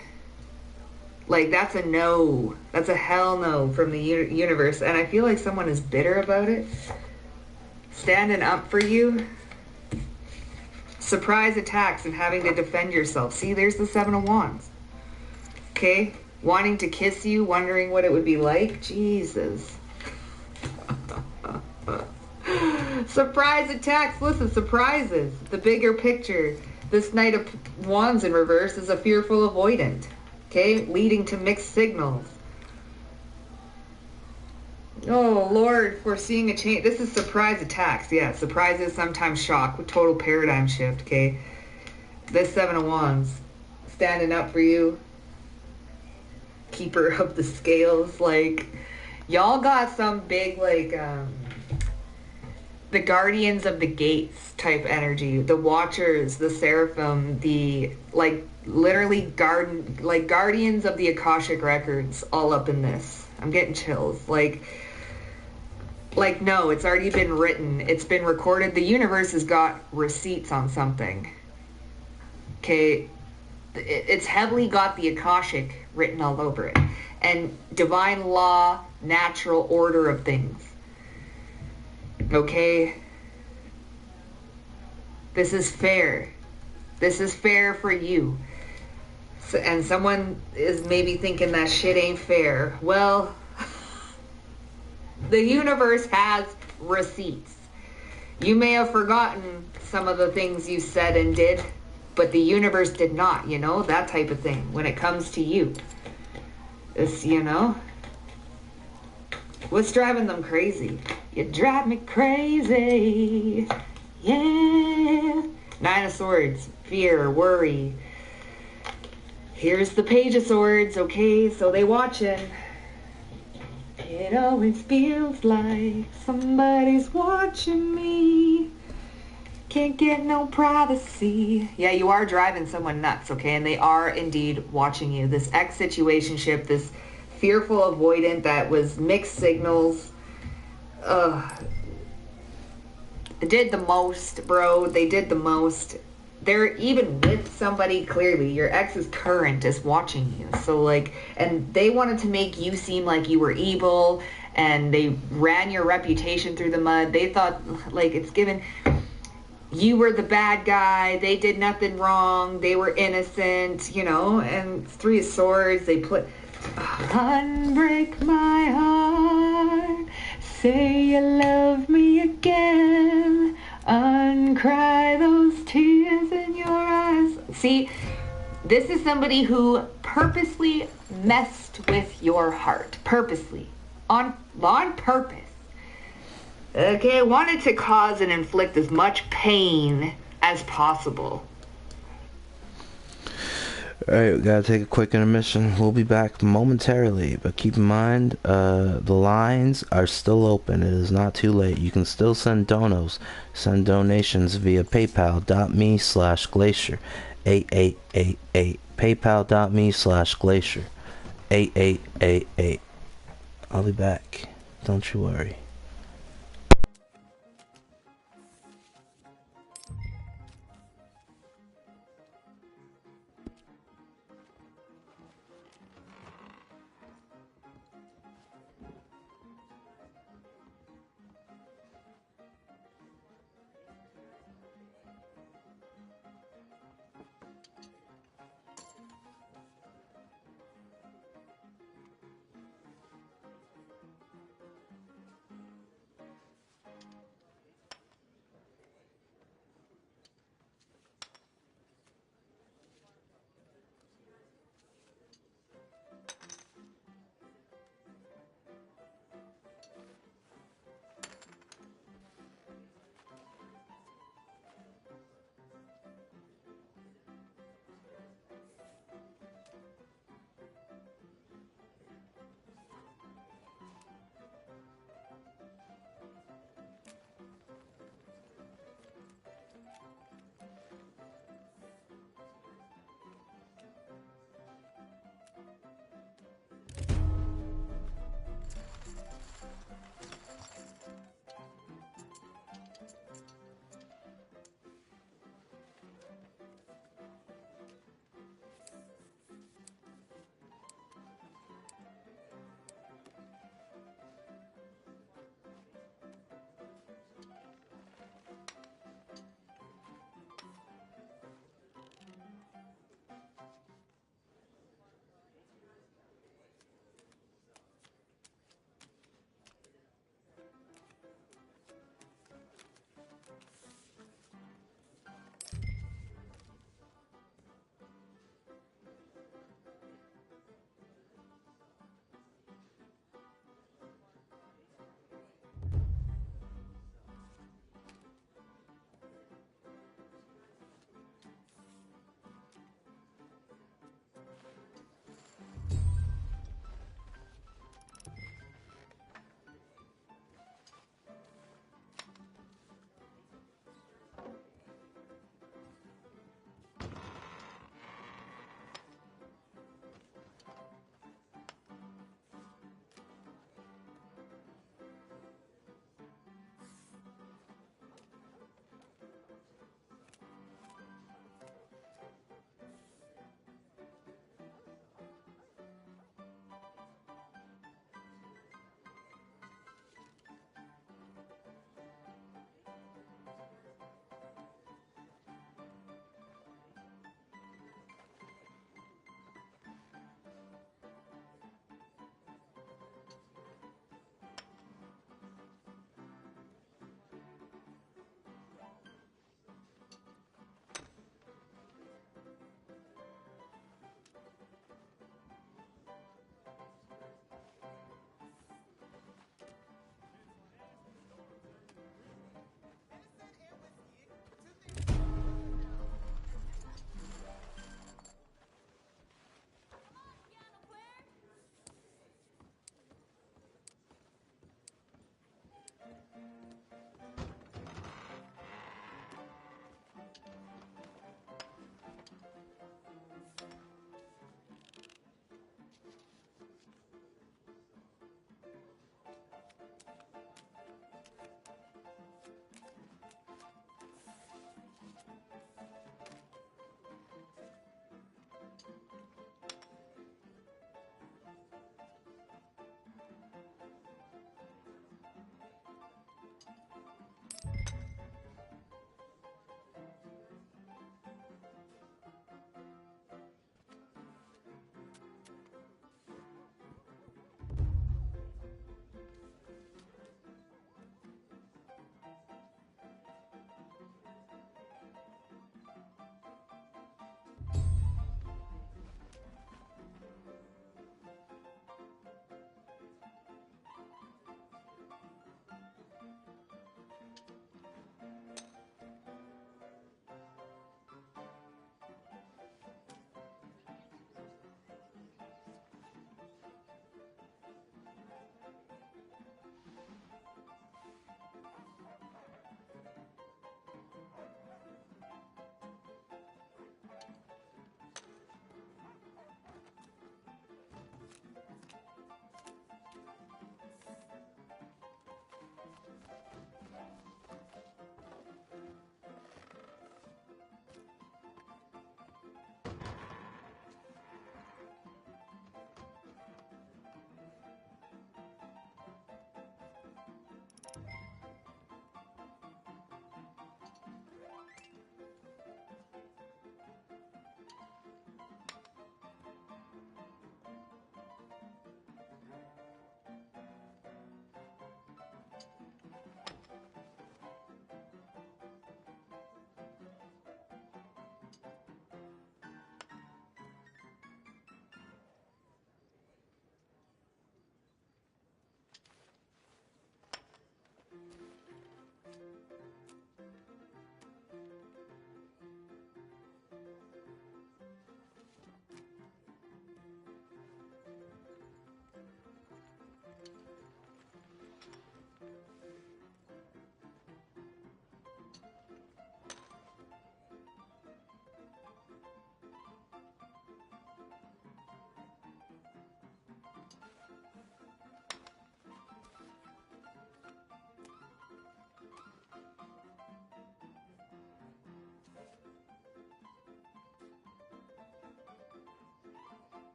Like, that's a no. That's a hell no from the universe. And I feel like someone is bitter about it. Standing up for you. Surprise attacks and having to defend yourself. See, there's the Seven of Wands. Okay? Wanting to kiss you, wondering what it would be like. Jesus. Surprise attacks. Listen, surprises. The bigger picture. This Knight of Wands in reverse is a fearful avoidant. Okay? Leading to mixed signals. Oh, Lord, foreseeing a change. This is surprise attacks. Yeah, surprises, sometimes shock. With total paradigm shift, okay? This Seven of Wands. Standing up for you. Keeper of the scales. Like, y'all got some big, like, the guardians of the gates type energy. The watchers, the seraphim, the, like, literally guardians of the Akashic records all up in this. I'm getting chills. Like, no, it's already been written. It's been recorded. The universe has got receipts on something. Okay? It's heavily got the Akashic written all over it. And divine law, natural order of things. Okay? This is fair. This is fair for you. And someone is maybe thinking that shit ain't fair. Well, the universe has receipts. You may have forgotten some of the things you said and did, but the universe did not, you know, that type of thing when it comes to you. It's, you know, what's driving them crazy? You drive me crazy, yeah. Nine of Swords, fear, worry. Here's the Page of Swords, okay, so they watching. It always feels like somebody's watching me. Can't get no privacy. Yeah, you are driving someone nuts, okay? And they are indeed watching you. This ex situationship, this fearful avoidant that was mixed signals. Did the most, bro. They did the most. They're even with somebody clearly. Your ex's current is watching you. So, like, and they wanted to make you seem like you were evil, and they ran your reputation through the mud. They thought, like, it's given... You were the bad guy. They did nothing wrong. They were innocent, you know. And Three of Swords, they put... Unbreak my heart. Say you love me again. Uncry those tears in your eyes. See, this is somebody who purposely messed with your heart. Purposely. On purpose. Okay, wanted to cause and inflict as much pain as possible. Alright, we gotta take a quick intermission. We'll be back momentarily, but keep in mind, the lines are still open. It is not too late. You can still send donos. Send donations via paypal.me/glacier 8888. paypal.me/glacier 8888. I'll be back. Don't you worry.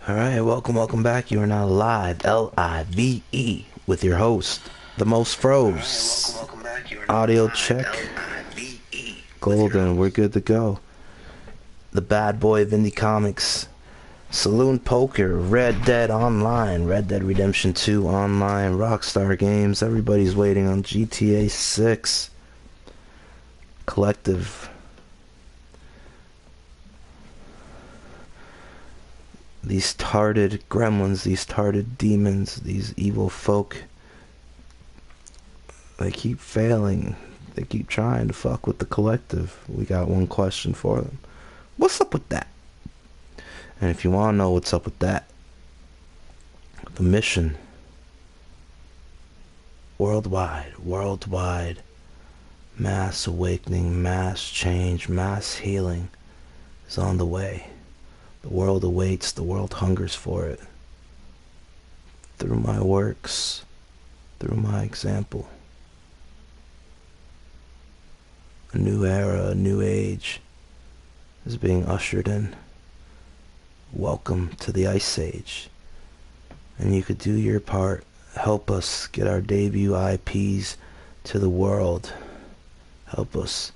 Alright, welcome back. You are now live, L-I-V-E, with your host, the most froze. Audio check. Golden, we're good to go. The bad boy of indie comics. Saloon Poker, Red Dead Online, Red Dead Redemption 2 Online, Rockstar Games, everybody's waiting on GTA 6. Collective. These tarded gremlins, these tarded demons, these evil folk, they keep failing. They keep trying to fuck with the collective. We got one question for them. What's up with that? And if you want to know what's up with that, the mission, worldwide, mass awakening, mass change, mass healing is on the way. The world awaits, the world hungers for it. Through my works, through my example. A new era, a new age is being ushered in. Welcome to the Ice Age. And you could do your part. Help us get our debut IPs to the world. Help us.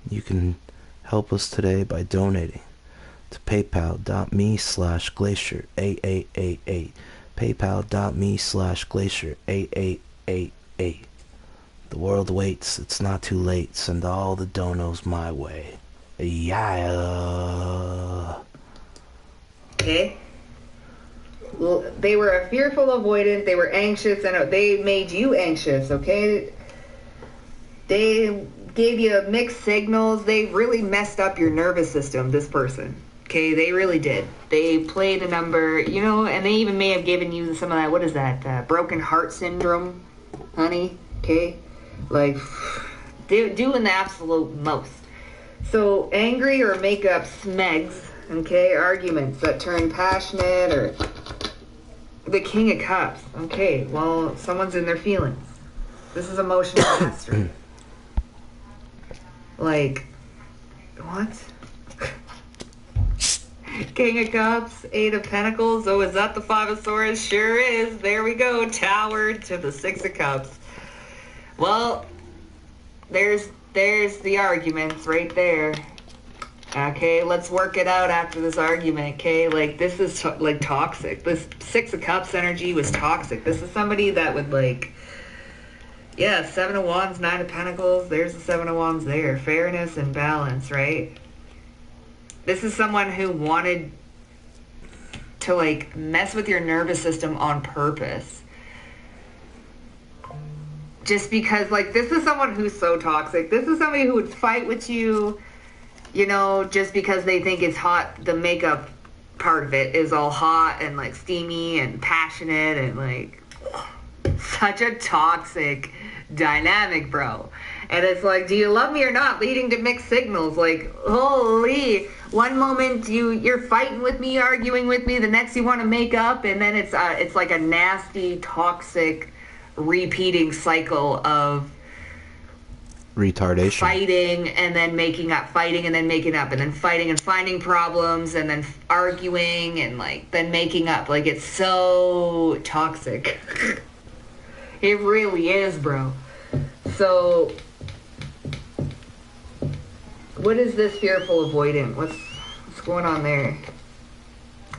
You can help us today by donating to paypal.me/glacier8888. paypal.me/glacier8888. The world waits. It's not too late. Send all the donos my way. Yeah. Okay. Well, they were a fearful avoidant. They were anxious, and they made you anxious. Okay. They gave you mixed signals. They really messed up your nervous system. This person. Okay, they really did. They played a number, you know, and they even may have given you some of that. What is that? Broken heart syndrome, honey. Okay, like they're doing the absolute most. So angry or make up smegs, okay, arguments that turn passionate, or the King of Cups. Okay, well, someone's in their feelings. This is emotional mastery. Like, what? King of Cups, Eight of Pentacles. Oh, is that the Five of Swords? Sure is. There we go. Tower to the Six of Cups. Well, there's the arguments right there. Okay, let's work it out after this argument, okay? Like, this is, like, toxic. This Six of Cups energy was toxic. This is somebody that would, like, yeah, Seven of Wands, Nine of Pentacles. There's the Seven of Wands there. Fairness and balance, right? This is someone who wanted to, like, mess with your nervous system on purpose. Just because, like, this is someone who's so toxic. This is somebody who would fight with you, you know, just because they think it's hot. The makeup part of it is all hot and, like, steamy and passionate and, like, such a toxic dynamic, bro. And it's like, do you love me or not, leading to mixed signals. Like, holy, one moment you're fighting with me, arguing with me, the next you want to make up, and then it's like a nasty, toxic, repeating cycle of retardation, fighting and then making up, fighting and then making up, and then fighting and finding problems, and then arguing and, like, then making up. Like, it's so toxic. It really is, bro. So, what is this fearful avoidant? What's going on there?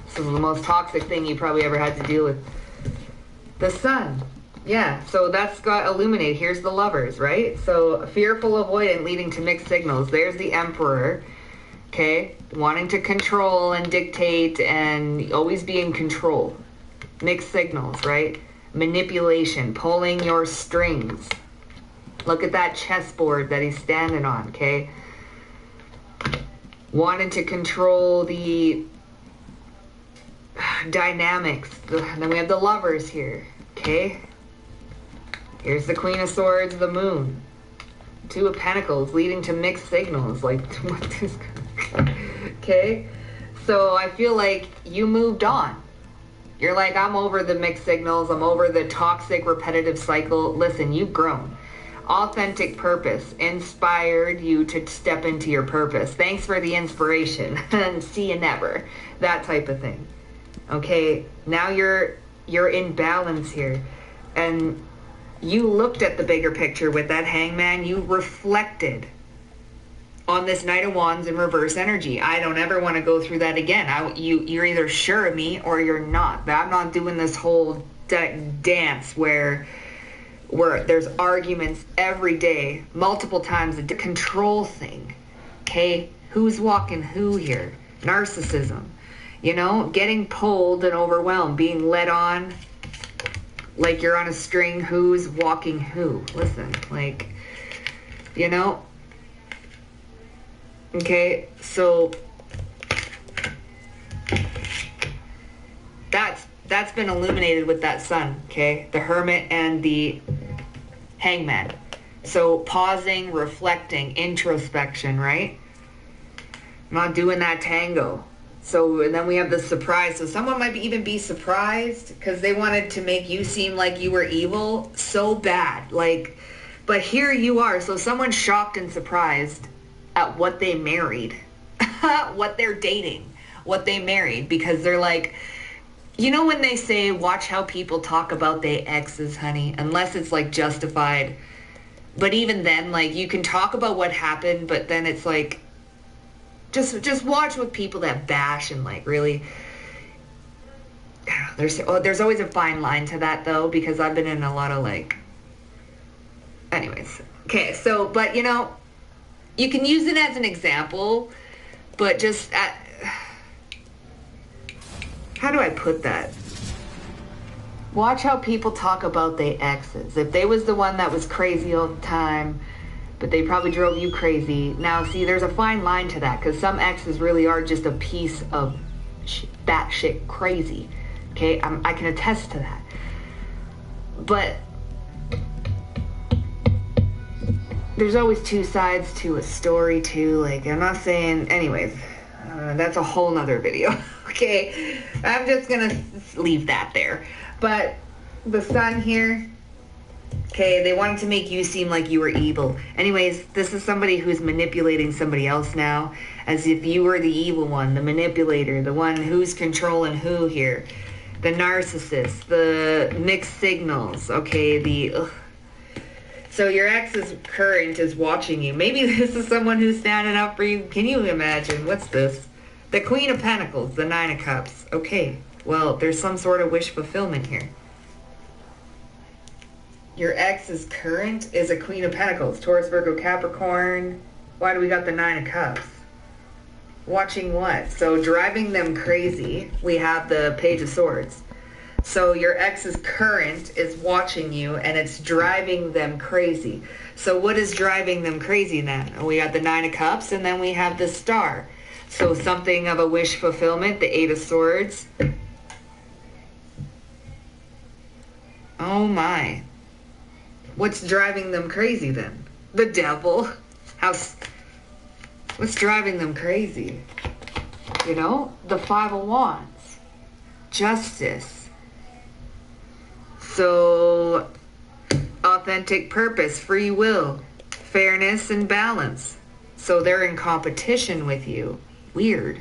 This is the most toxic thing you probably ever had to deal with. The Sun. Yeah, so that's got illuminate. Here's the Lovers, right? So, fearful avoidant leading to mixed signals. There's the Emperor. Okay? Wanting to control and dictate and always be in control. Mixed signals, right? Manipulation, pulling your strings. Look at that chessboard that he's standing on, okay? Wanting to control the dynamics. Then we have the Lovers here, okay? Here's the Queen of Swords, the Moon. Two of Pentacles, leading to mixed signals. Like, what is... Okay? So I feel like you moved on. You're like, I'm over the mixed signals. I'm over the toxic, repetitive cycle. Listen, you've grown. Authentic purpose inspired you to step into your purpose. Thanks for the inspiration. And see you never. That type of thing. Okay, now you're in balance here. And you looked at the bigger picture with that hangman. You reflected on this Knight of Wands in reverse energy. I don't ever want to go through that again. You're either sure of me or you're not. But I'm not doing this whole dance where there's arguments every day, multiple times, a control thing. Okay? Who's walking who here? Narcissism. You know, getting pulled and overwhelmed, being led on like you're on a string. Who's walking who? Listen, like, you know. Okay, so that's been illuminated with that sun, okay? The Hermit and the Hangman. So pausing, reflecting, introspection, right? I'm not doing that tango. So, and then we have the surprise. So someone might even be surprised because they wanted to make you seem like you were evil so bad. Like, but here you are. So someone's shocked and surprised at what they married, what they're dating, what they married, because they're like, you know when they say, watch how people talk about their exes, honey, unless it's like justified. But even then, like, you can talk about what happened, but then it's like, just watch with people that bash and like really, there's always a fine line to that though, because I've been in a lot of like, anyways. Okay, so, but you know, you can use it as an example, but just how do I put that? Watch how people talk about their exes. If they was the one that was crazy all the time, but they probably drove you crazy. Now, see, there's a fine line to that, because some exes really are just a piece of batshit crazy. Okay, I can attest to that. But there's always two sides to a story too. Like, I'm not saying, anyways, that's a whole nother video. Okay, I'm just gonna leave that there. But the sun here, okay, they wanted to make you seem like you were evil. Anyways, this is somebody who's manipulating somebody else now, as if you were the evil one, the manipulator, the one who's controlling who here. The narcissist, the mixed signals, okay, So your ex's current is watching you. Maybe this is someone who's standing up for you. Can you imagine? What's this? The Queen of Pentacles, the Nine of Cups. Okay, well, there's some sort of wish fulfillment here. Your ex's current is a Queen of Pentacles. Taurus, Virgo, Capricorn. Why do we got the Nine of Cups? Watching what? So driving them crazy. We have the Page of Swords. So your ex's current is watching you and it's driving them crazy. So what is driving them crazy then? We got the Nine of Cups and then we have the Star. So something of a wish fulfillment, the Eight of Swords. Oh my. What's driving them crazy then? The Devil. What's driving them crazy? You know, the Five of Wands. Justice. So, authentic purpose, free will, fairness, and balance. So they're in competition with you. Weird.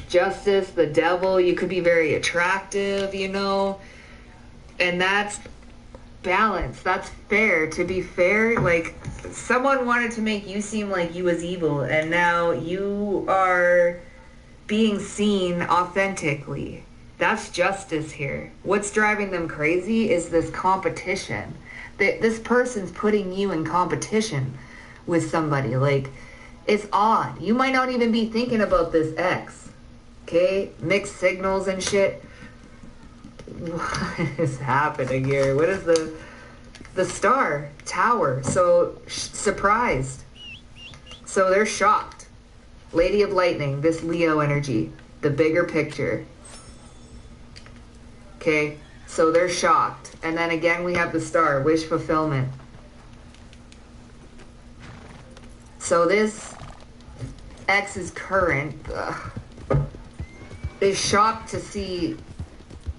Justice, the Devil, you could be very attractive, you know. And that's balance. That's fair. To be fair, like, someone wanted to make you seem like you was evil, and now you are being seen authentically. That's justice here. What's driving them crazy is this competition. This person's putting you in competition with somebody. Like, it's odd. You might not even be thinking about this ex. Okay? Mixed signals and shit. What is happening here? What is the Star? Tower. So, surprised. So they're shocked. Lady of Lightning, this Leo energy. The bigger picture. Okay, so they're shocked. And then again, we have the Star, wish fulfillment. So this ex's current is shocked to see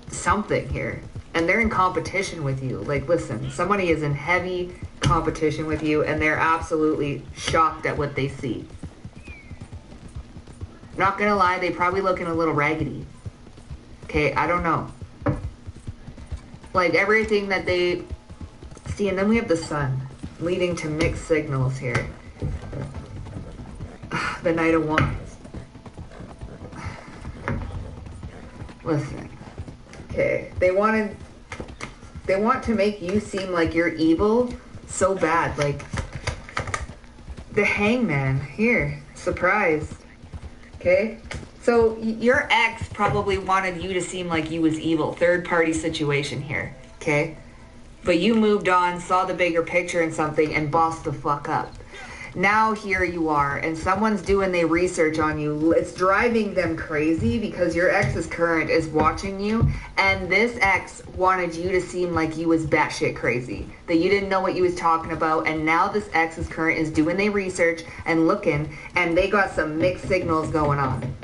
something here. And they're in competition with you. Like, listen, somebody is in heavy competition with you, and they're absolutely shocked at what they see. Not gonna lie, they probably looking a little raggedy. Okay, I don't know. Like everything that they see, and then we have the sun leading to mixed signals here. The Knight of Wands. Listen. Okay, they want to make you seem like you're evil so bad. Like the Hangman here, surprised. Okay, so your ex probably wanted you to seem like you was evil. Third party situation here. Okay, but you moved on, saw the bigger picture in something, and bossed the fuck up. Now here you are, and someone's doing their research on you. It's driving them crazy because your ex's current is watching you, and this ex wanted you to seem like you was batshit crazy, that you didn't know what you was talking about, and now this ex's current is doing their research and looking, and they got some mixed signals going on.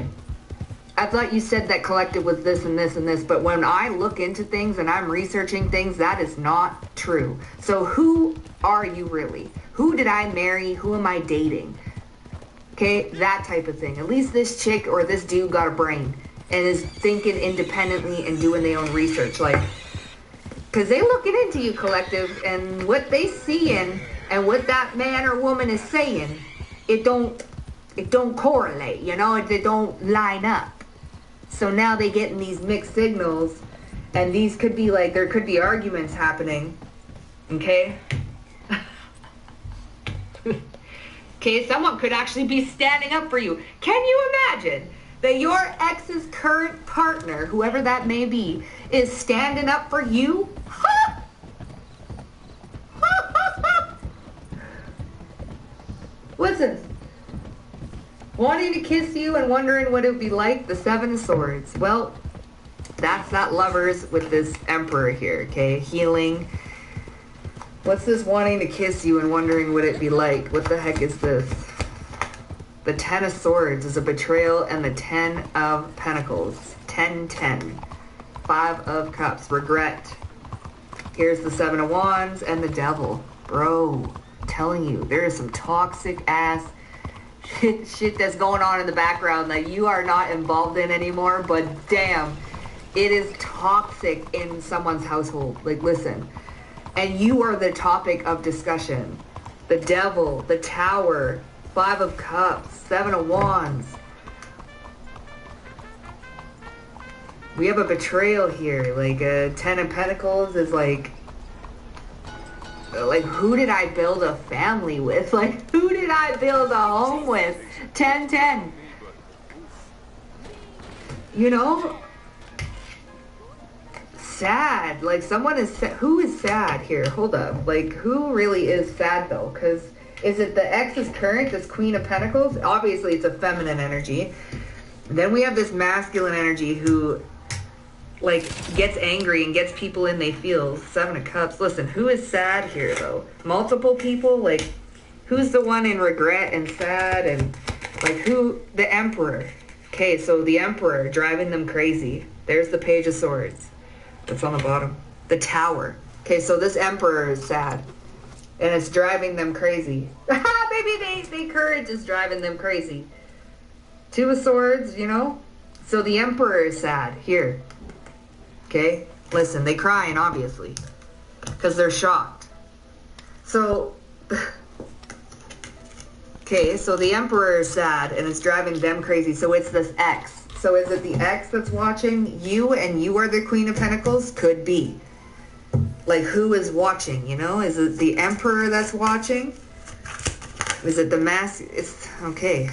I thought you said that collective was this and this and this, but when I look into things and I'm researching things, that is not true. So who are you really? Who did I marry? Who am I dating? Okay, that type of thing. At least this chick or this dude got a brain and is thinking independently and doing their own research. Like, because they looking into you, collective, and what they seeing and what that man or woman is saying, it don't correlate, you know? It don't line up. So now they getting these mixed signals, and these could be like, there could be arguments happening, okay? Okay, someone could actually be standing up for you. Can you imagine that your ex's current partner, whoever that may be, is standing up for you? Listen. Wanting to kiss you and wondering what it would be like, the Seven of Swords. Well, that's that lovers with this Emperor here, okay? Healing. What's this wanting to kiss you and wondering what it'd be like? What the heck is this? The Ten of Swords is a betrayal, and the Ten of Pentacles. 10-10. Five of Cups. Regret. Here's the Seven of Wands and the Devil. Bro, I'm telling you, there is some toxic ass shit that's going on in the background that you are not involved in anymore, but damn, it is toxic in someone's household. Like, listen, and you are the topic of discussion. The Devil, the Tower, Five of Cups, Seven of Wands. We have a betrayal here. Like a Ten of Pentacles is like who did I build a family with? Like, who did I build a home with? 10-10. You know? Sad. Like, someone is sad. Who is sad here? Hold up. Like, who really is sad, though? Because is it the ex's current, this Queen of Pentacles? Obviously, it's a feminine energy. Then we have this masculine energy who, like, gets angry and gets people in they feel. Seven of Cups. Listen, who is sad here, though? Multiple people? Like, who's the one in regret and sad? And, like, who? The Emperor. Okay, so the Emperor driving them crazy. There's the Page of Swords. That's on the bottom. The Tower. Okay, so this Emperor is sad. And it's driving them crazy. Maybe they courage is driving them crazy. Two of Swords, you know? So the Emperor is sad. Here. Okay, listen, they crying, obviously, because they're shocked. So, okay, so the Emperor is sad, and it's driving them crazy, so it's this ex. So is it the ex that's watching you, and you are the Queen of Pentacles? Could be. Like, who is watching, you know? Is it the Emperor that's watching? Is it the mask? It's, okay.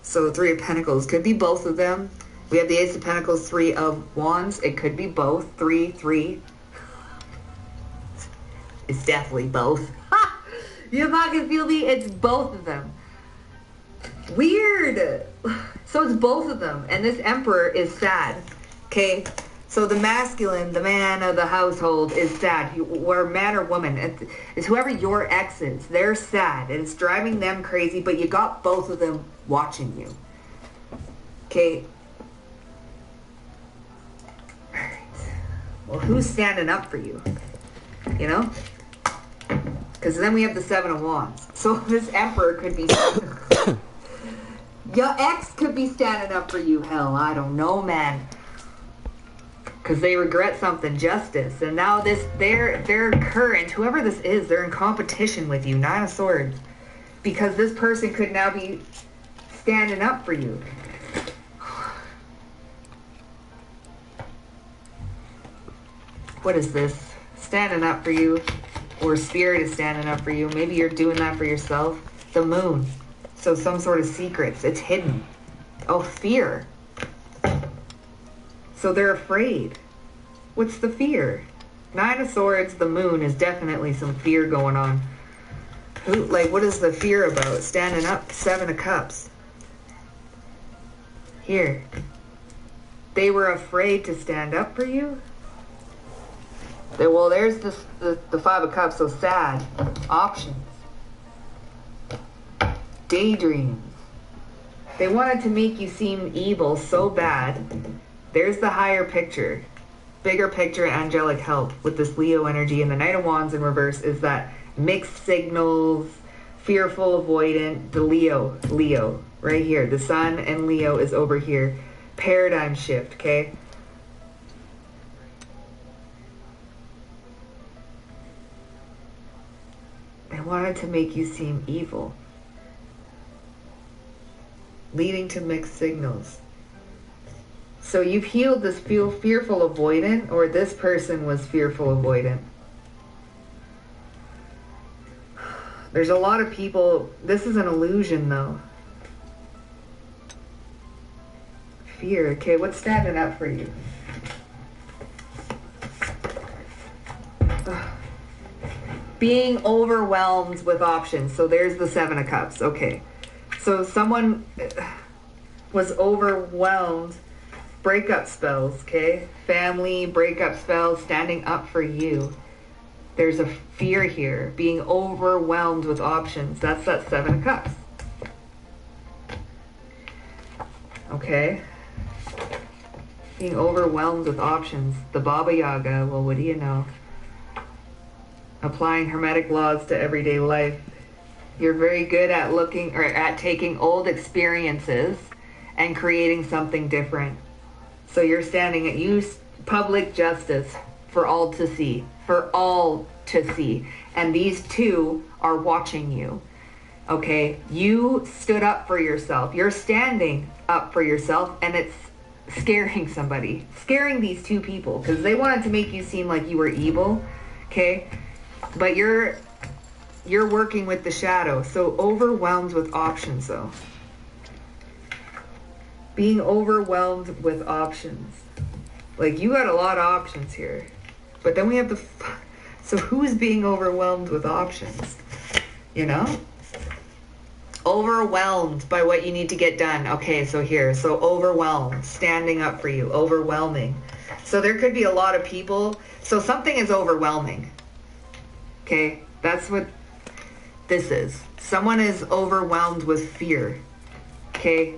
So Three of Pentacles, could be both of them. We have the Ace of Pentacles, Three of Wands. It could be both. 3-3. It's definitely both. Ha! You fucking feel me? It's both of them. Weird. So it's both of them. And this Emperor is sad. Okay? So the masculine, the man of the household, is sad. Or man or woman. It's whoever your ex is. They're sad. And it's driving them crazy. But you got both of them watching you. Okay? Well, who's standing up for you? You know? Because then we have the Seven of Wands. So this Emperor could be... Your ex could be standing up for you. Hell, I don't know, man. Because they regret something, justice. And now their current, whoever this is, they're in competition with you. Nine of Swords. Because this person could now be standing up for you. What is this? Standing up for you. Or Spirit is standing up for you. Maybe you're doing that for yourself. The Moon. So some sort of secrets. It's hidden. Oh, fear. So they're afraid. What's the fear? Nine of Swords, the Moon, is definitely some fear going on. What is the fear about? Standing up. Seven of Cups. Here. They were afraid to stand up for you? Well, there's the Five of Cups, so sad. Options. Daydreams. They wanted to make you seem evil so bad. There's the higher picture. Bigger picture, angelic help with this Leo energy. And the Knight of Wands in reverse is that mixed signals, fearful, avoidant. The Leo, right here. The Sun and Leo is over here. Paradigm shift, okay? They wanted to make you seem evil. Leading to mixed signals. So you've healed this fearful avoidant, or this person was fearful avoidant. There's a lot of people, this is an illusion though. Fear, okay, what's standing up for you? Being overwhelmed with options. So there's the Seven of Cups, okay. So someone was overwhelmed. Breakup spells, okay? Family, breakup spells, standing up for you. There's a fear here. Being overwhelmed with options. That's that Seven of Cups. Okay? Being overwhelmed with options. The Baba Yaga, well, what do you know? Applying hermetic laws to everyday life. You're very good at looking or at taking old experiences and creating something different. So you're standing at use public justice for all to see. For all to see. And these two are watching you. Okay? You stood up for yourself. You're standing up for yourself, and it's scaring somebody. Scaring these two people because they wanted to make you seem like you were evil. Okay? But you're working with the shadow. So overwhelmed with options though. Being overwhelmed with options. Like you got a lot of options here. But then we have the... So who's being overwhelmed with options? You know? Overwhelmed by what you need to get done. Okay, so here. So overwhelmed. Standing up for you. Overwhelming. So there could be a lot of people. So something is overwhelming. Okay? That's what this is. Someone is overwhelmed with fear. Okay?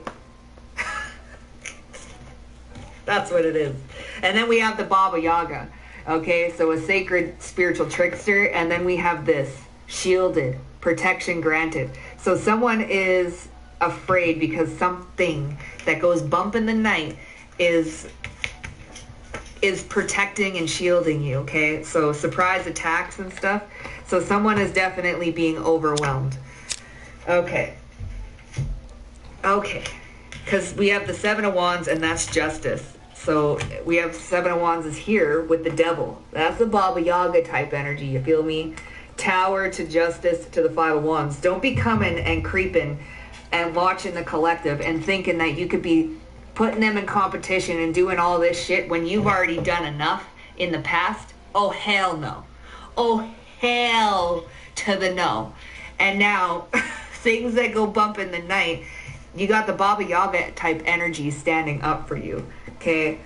That's what it is. And then we have the Baba Yaga. Okay, so a sacred spiritual trickster. And then we have this. Shielded. Protection granted. So someone is afraid because something that goes bump in the night is protecting and shielding you, okay? So surprise attacks and stuff. So someone is definitely being overwhelmed. Okay. Okay. Because we have the Seven of Wands, and that's justice. So we have Seven of Wands is here with the devil. That's the Baba Yaga type energy, you feel me? Tower to justice to the Five of Wands. Don't be coming and creeping and watching the collective and thinking that you could be putting them in competition and doing all this shit when you've already done enough in the past. Oh, hell no. Oh, hell to the no. And now, things that go bump in the night, you got the Baba Yaga type energy standing up for you. Okay?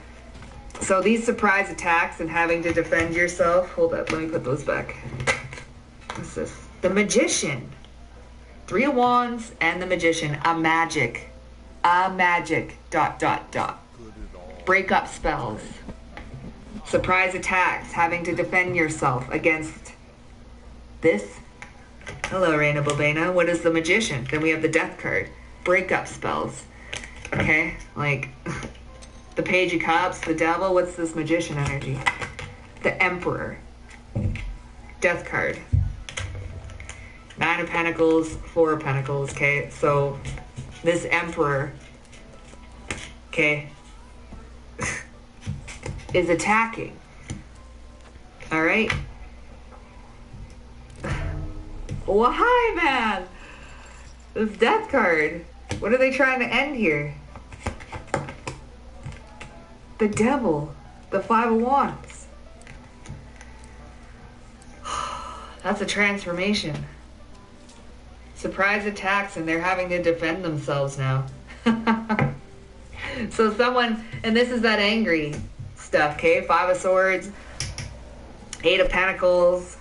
So these surprise attacks and having to defend yourself. Hold up, let me put those back. What's this? The Magician. Three of Wands and the Magician. A magic. Dot, dot, dot. Breakup spells. Surprise attacks. Having to defend yourself against this Hello, Reina Bobena. What is the Magician? Then we have the Death card. Breakup spells. Okay? Like, the Page of Cups, the Devil. What's this Magician energy? The Emperor. Death card. 9 of Pentacles, 4 of Pentacles, okay? So, this Emperor, okay, is attacking. Alright? Why, man? This Death card. What are they trying to end here? The Devil. The 5 of Wands. That's a transformation. Surprise attacks, and they're having to defend themselves now. So someone, and this is that angry stuff, okay? 5 of Swords, 8 of Pentacles.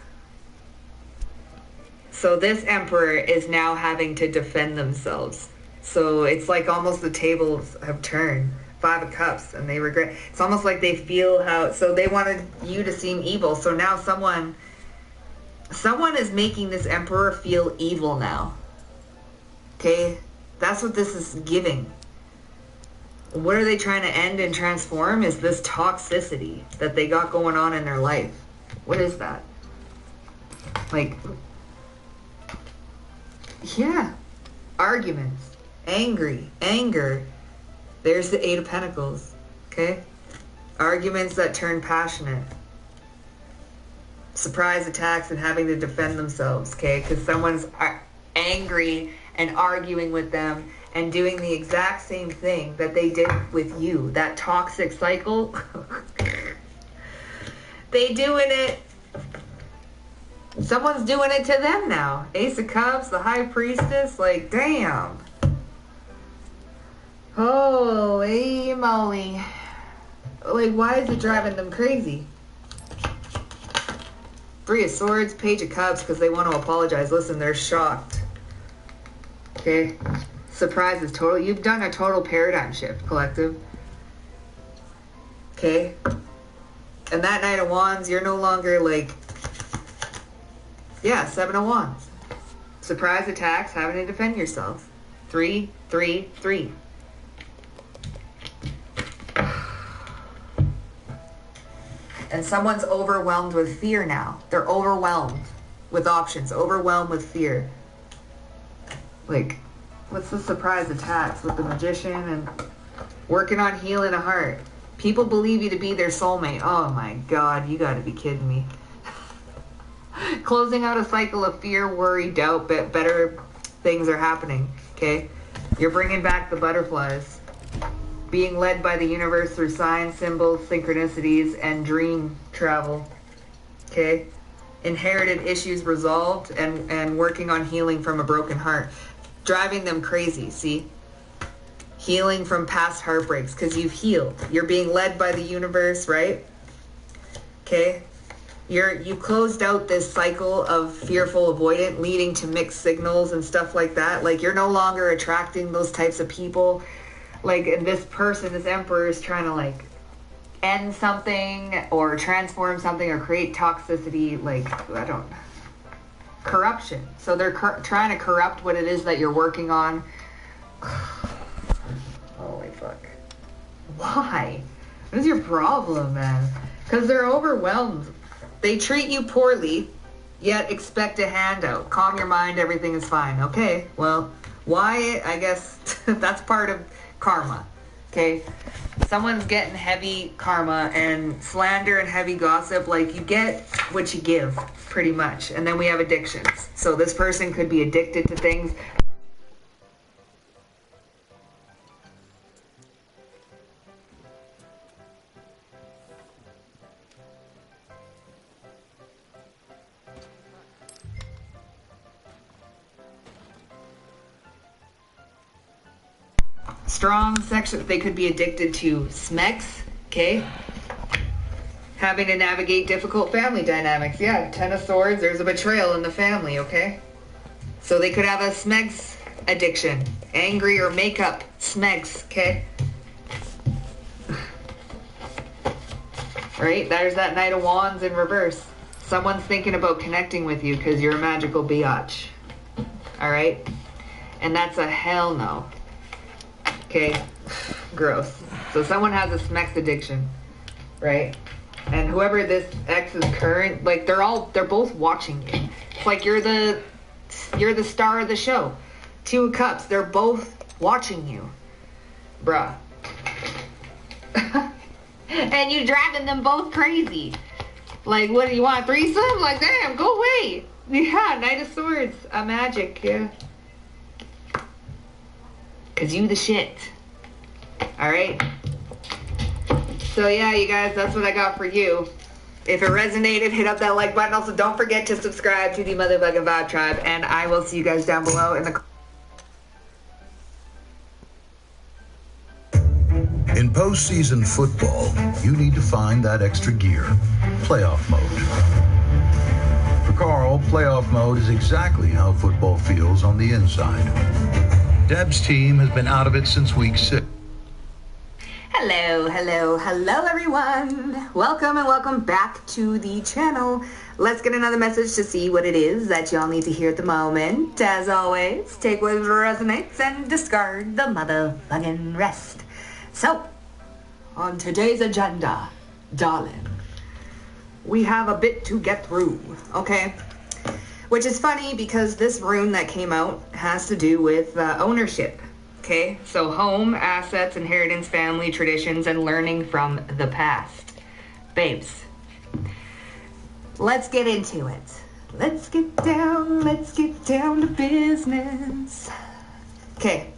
So this Emperor is now having to defend themselves. So it's like almost the tables have turned. 5 of Cups, and they regret. It's almost like they feel how, so they wanted you to seem evil. So now someone is making this Emperor feel evil now. Okay? That's what this is giving. What are they trying to end and transform is this toxicity that they got going on in their life. What is that? Like, yeah. Arguments. Anger. There's the 8 of Pentacles. Okay? Arguments that turn passionate. Surprise attacks and having to defend themselves, okay? Because someone's angry and arguing with them and doing the exact same thing that they did with you. That toxic cycle. They doing it. Someone's doing it to them now. Ace of Cups, the High Priestess, like, damn. Holy moly. Like, why is it driving them crazy? 3 of Swords, Page of Cups, because they want to apologize. Listen, they're shocked. Okay? Surprise is total. You've done a total paradigm shift, collective. Okay? And that Knight of Wands, you're no longer like... Yeah, 7 of Wands. Surprise attacks, having to defend yourself. 3, 3, 3. And someone's overwhelmed with fear now. They're overwhelmed with options, overwhelmed with fear. Like, what's the surprise attacks with the Magician and working on healing a heart? People believe you to be their soulmate. Oh my God, you gotta be kidding me. Closing out a cycle of fear, worry, doubt, but better things are happening, okay? You're bringing back the butterflies. Being led by the universe through signs, symbols, synchronicities, and dream travel, okay? Inherited issues resolved and working on healing from a broken heart. Driving them crazy, see? Healing from past heartbreaks because you've healed. You're being led by the universe, right? Okay? You closed out this cycle of fearful avoidant leading to mixed signals and stuff like that. Like, you're no longer attracting those types of people. Like, and this person, this Emperor, is trying to, like, end something or transform something or create toxicity. Like, I don't... Corruption. So they're trying to corrupt what it is that you're working on. Holy fuck. Why? What is your problem, man? Because they're overwhelmed. They treat you poorly, yet expect a handout. Calm your mind, everything is fine. Okay, well, why? I guess that's part of karma. Okay? Someone's getting heavy karma and slander and heavy gossip. Like, you get what you give, pretty much. And then we have addictions. So this person could be addicted to things. Strong section, they could be addicted to SMEX, okay? Having to navigate difficult family dynamics. Yeah, 10 of Swords, there's a betrayal in the family, okay? So they could have a SMEX addiction. Angry or makeup, SMEX, okay? Right, there's that Knight of Wands in reverse. Someone's thinking about connecting with you because you're a magical biatch. Alright? And that's a hell no. Okay? Gross. So someone has a sex addiction, right? And whoever this ex is current, like they're both watching you. It's like you're the star of the show. 2 of Cups, they're both watching you. Bruh. And you driving them both crazy. Like, what do you want, a threesome? Like, damn, go away. Yeah, Knight of Swords, a magic, yeah. Cause you the shit. Alright? So yeah, you guys, that's what I got for you. If it resonated, hit up that like button. Also, don't forget to subscribe to the Motherfucking Vibe Tribe. And I will see you guys down below in the... In postseason football, you need to find that extra gear, playoff mode. For Carl, playoff mode is exactly how football feels on the inside. Deb's team has been out of it since week 6. Hello, hello, hello everyone. Welcome and welcome back to the channel. Let's get another message to see what it is that y'all need to hear at the moment. As always, take what resonates and discard the motherfucking rest. So, on today's agenda, darling, we have a bit to get through, okay? Which is funny because this rune that came out has to do with ownership. Okay, so home, assets, inheritance, family, traditions, and learning from the past. Babes, let's get into it. Let's get down to business. Okay,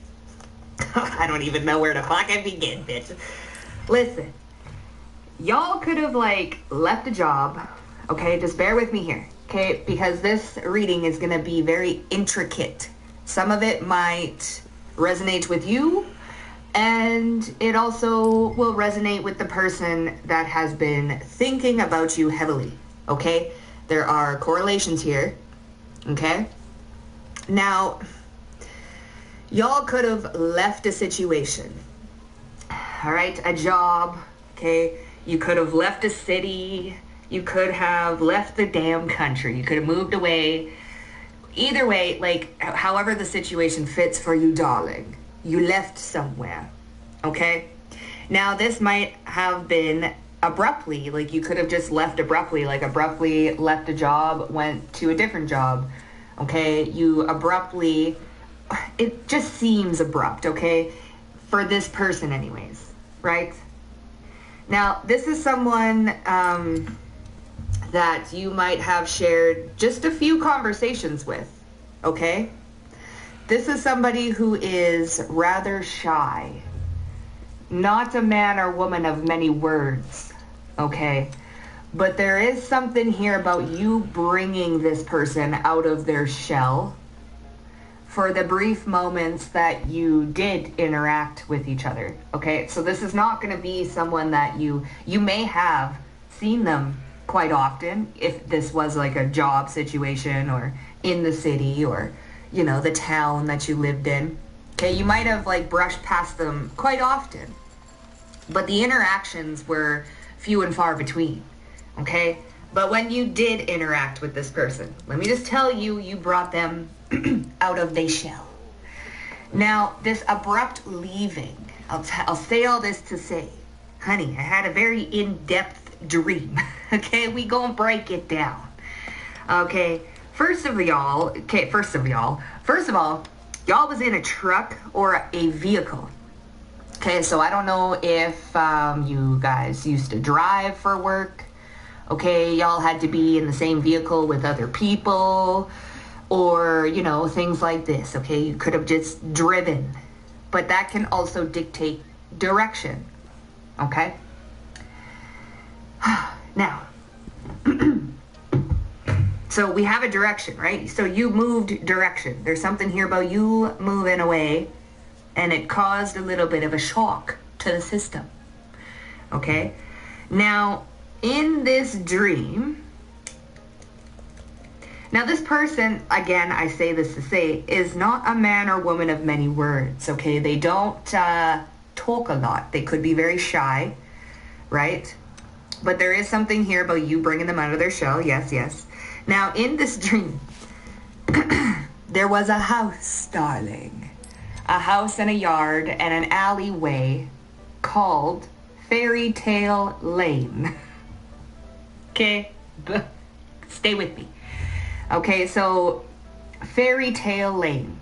I don't even know where to fucking begin, bitch. Listen, y'all could have, like, left a job, okay? Just bear with me here, okay? Because this reading is gonna be very intricate. Some of it might resonate with you, and it also will resonate with the person that has been thinking about you heavily, okay? There are correlations here, okay? Now, y'all could have left a situation, all right? A job, okay? You could have left a city. You could have left the damn country. You could have moved away. Either way, like, however the situation fits for you, darling, you left somewhere, okay? Now, this might have been abruptly, like, you could have just left abruptly, like, abruptly left a job, went to a different job, okay? You abruptly, it just seems abrupt, okay? For this person anyways, right? Now, this is someone, that you might have shared just a few conversations with, okay? This is somebody who is rather shy, not a man or woman of many words, okay? But there is something here about you bringing this person out of their shell for the brief moments that you did interact with each other, okay? So this is not gonna be someone that you may have seen them quite often if this was like a job situation or in the city or, you know, the town that you lived in. Okay, you might have like brushed past them quite often, but the interactions were few and far between, okay? But when you did interact with this person, let me just tell you, you brought them out of their shell. Now, this abrupt leaving, I'll say all this to say, honey, I had a very in-depth dream. Okay, we gonna break it down. Okay, first of all, y'all was in a truck or a vehicle. Okay, so I don't know if you guys used to drive for work. Okay, y'all had to be in the same vehicle with other people, or, you know, things like this. Okay, you could have just driven, but that can also dictate direction. Okay. Now, so we have a direction, right? So you moved direction. There's something here about you moving away, and it caused a little bit of a shock to the system, okay? Now, in this dream, now this person, again, I say this to say, is not a man or woman of many words, okay? They don't talk a lot. They could be very shy, right? But there is something here about you bringing them out of their shell. Yes, yes. Now, in this dream, there was a house, darling. A house and a yard and an alleyway called Fairy Tale Lane. Okay? Stay with me. Okay, so Fairy Tale Lane.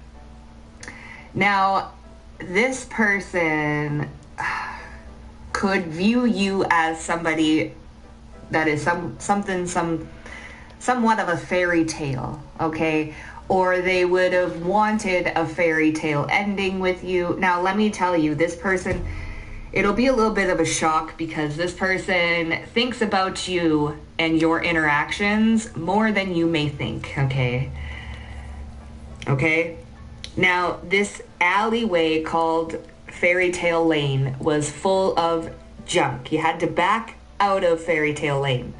Now, this person could view you as somebody that is somewhat of a fairy tale, okay? Or they would have wanted a fairy tale ending with you. Now, let me tell you, this person, it'll be a little bit of a shock because this person thinks about you and your interactions more than you may think, okay? Okay? Now, this alleyway called Fairy Tale Lane was full of junk. You had to back out of Fairy Tale Lane,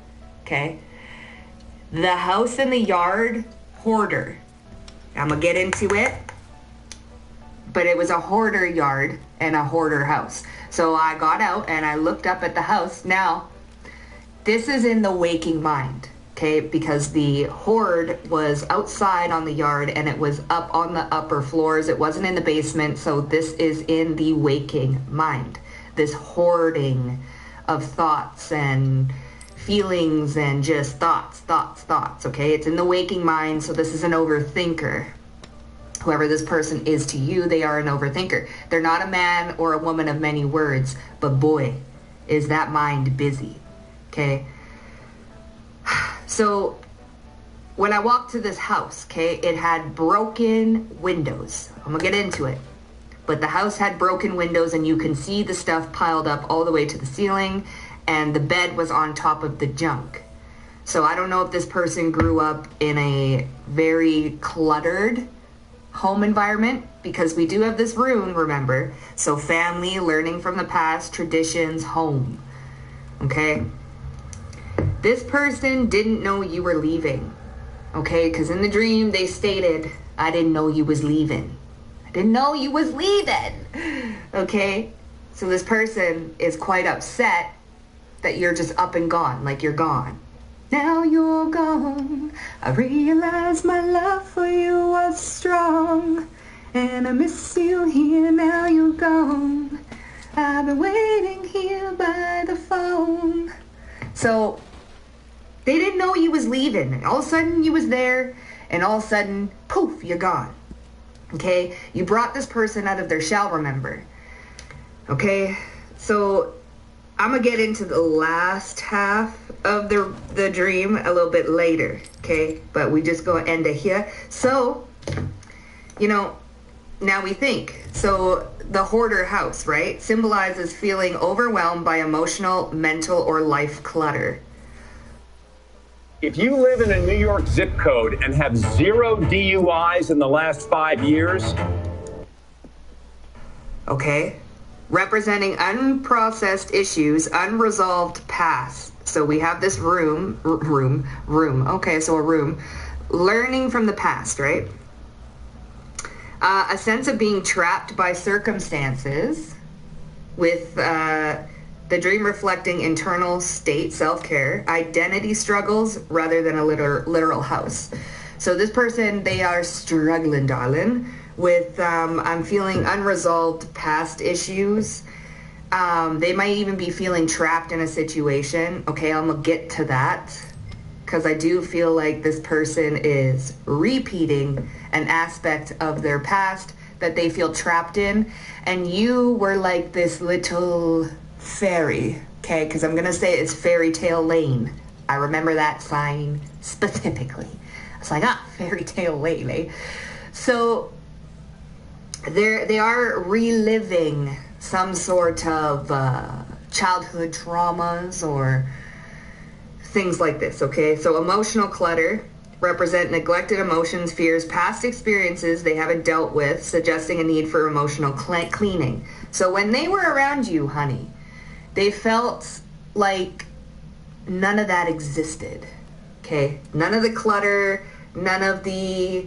okay? The house in the yard, hoarder. I'm gonna get into it, but it was a hoarder yard and a hoarder house. So I got out and I looked up at the house. Now, this is in the waking mind, okay? Because the hoard was outside on the yard and it was up on the upper floors. It wasn't in the basement, so this is in the waking mind. This hoarding of thoughts and feelings and just thoughts, okay? It's in the waking mind, so this is an overthinker. Whoever this person is to you, they are an overthinker. They're not a man or a woman of many words, but boy, is that mind busy, okay? So when I walked to this house, okay, it had broken windows. I'm gonna get into it. But the house had broken windows and you can see the stuff piled up all the way to the ceiling, and the bed was on top of the junk. So I don't know if this person grew up in a very cluttered home environment, because we do have this rune, remember? So family, learning from the past, traditions, home, okay? This person didn't know you were leaving, okay? Because in the dream they stated, I didn't know you was leaving. I didn't know you was leaving, okay? So this person is quite upset that you're just up and gone, like you're gone. Now you're gone. I realize my love for you was strong, and I miss you here. Now you're gone. I've been waiting here by the phone. So they didn't know you was leaving, and all of a sudden you was there, and all of a sudden, poof, you're gone. Okay, you brought this person out of their shell, remember? Okay, so I'm gonna get into the last half of the dream a little bit later, okay? But we just gonna end it here. So, you know, now we think. So the hoarder house, right, symbolizes feeling overwhelmed by emotional, mental, or life clutter. If you live in a New York zip code and have 0 DUIs in the last 5 years. Okay. Representing unprocessed issues, unresolved past. So we have this room. Okay, so a room. Learning from the past, right? A sense of being trapped by circumstances, with the dream reflecting internal state, self-care, identity struggles rather than a literal house. So this person, they are struggling, darling, with I'm feeling unresolved past issues. They might even be feeling trapped in a situation. Okay, I'm gonna get to that, because I do feel like this person is repeating an aspect of their past that they feel trapped in, and you were like this little fairy, okay? Because I'm gonna say it's Fairy Tale Lane. I remember that sign specifically. It's like, Fairy Tale Lane, eh? So they are reliving some sort of childhood traumas or things like this, okay? So emotional clutter represent neglected emotions, fears, past experiences they haven't dealt with, suggesting a need for emotional cleaning. So when they were around you, honey, they felt like none of that existed, okay? None of the clutter, none of the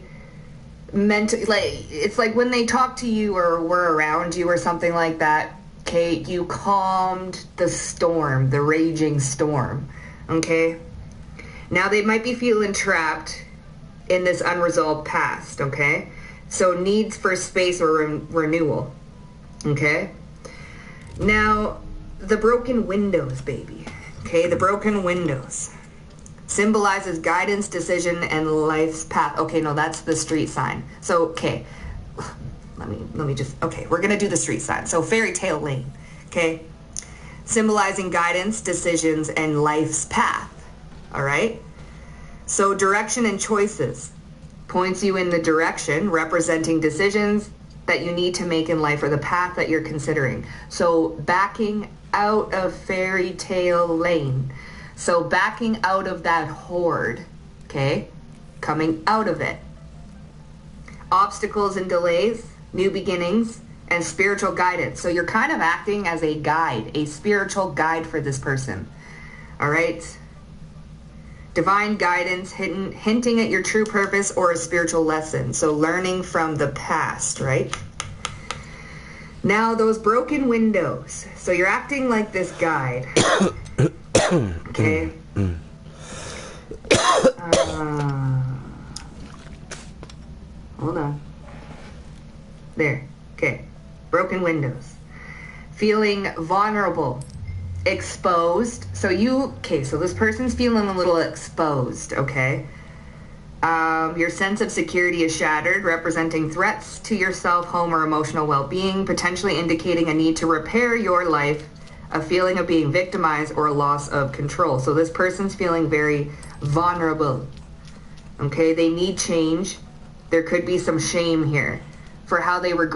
mental, like, it's like when they talk to you or were around you or something like that, okay, you calmed the storm, the raging storm, okay? Now they might be feeling trapped in this unresolved past, okay? So needs for space or renewal, okay? Now, the broken windows, baby, okay? The broken windows symbolizes guidance, decision, and life's path. Okay, no, that's the street sign. So, okay, let me just, okay, we're gonna do the street sign. So fairy tale lane, okay? Symbolizing guidance, decisions, and life's path, all right? So direction and choices points you in the direction, representing decisions that you need to make in life or the path that you're considering. So backing out of fairy tale lane. So backing out of that horde, okay? Coming out of it. Obstacles and delays, new beginnings, and spiritual guidance. So you're kind of acting as a guide, a spiritual guide for this person. All right? Divine guidance, hinting at your true purpose or a spiritual lesson. So learning from the past, right? Now those broken windows. So you're acting like this guide. Okay. Hold on. There. Okay. Broken windows. Feeling vulnerable. Exposed. So so this person's feeling a little exposed, okay? Your sense of security is shattered, representing threats to yourself, home, or emotional well-being, potentially indicating a need to repair your life, a feeling of being victimized, or a loss of control. So this person's feeling very vulnerable, okay? They need change. There could be some shame here for how they were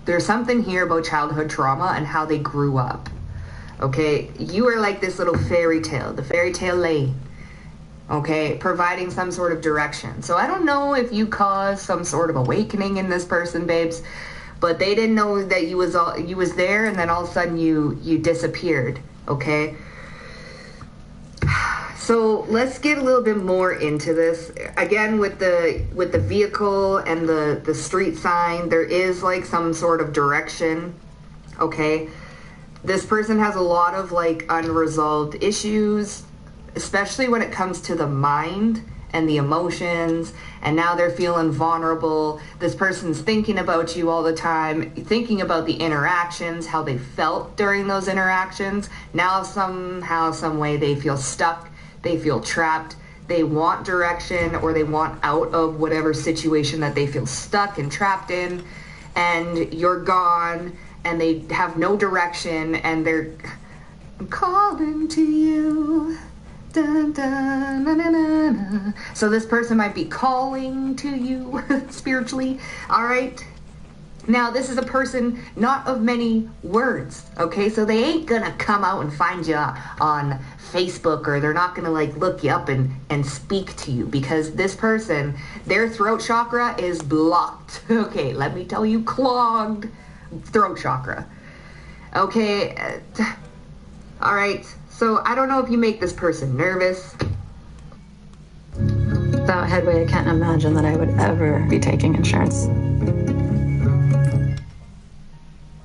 there's something here about childhood trauma and how they grew up. Okay, you are like this little fairy tale, the fairy tale lane, okay, providing some sort of direction. So I don't know if you caused some sort of awakening in this person, babes, but they didn't know that you was there, and then all of a sudden you disappeared, okay? So let's get a little bit more into this. Again, with the vehicle and the street sign, there is like some sort of direction, okay? This person has a lot of like unresolved issues, especially when it comes to the mind and the emotions, and now they're feeling vulnerable. This person's thinking about you all the time, thinking about the interactions, how they felt during those interactions. Now somehow, some way they feel stuck, they feel trapped, they want direction, or they want out of whatever situation that they feel stuck and trapped in, and you're gone, and they have no direction, and they're calling to you. Dun, dun, na, na, na, na. So this person might be calling to you spiritually, all right? Now, this is a person not of many words, okay? So they ain't gonna come out and find you on Facebook, or they're not gonna like look you up and speak to you, because this person, their throat chakra is blocked. Okay, let me tell you, clogged throat chakra. Okay, all right. So I don't know if you make this person nervous. Without Headway, I can't imagine that I would ever be taking insurance.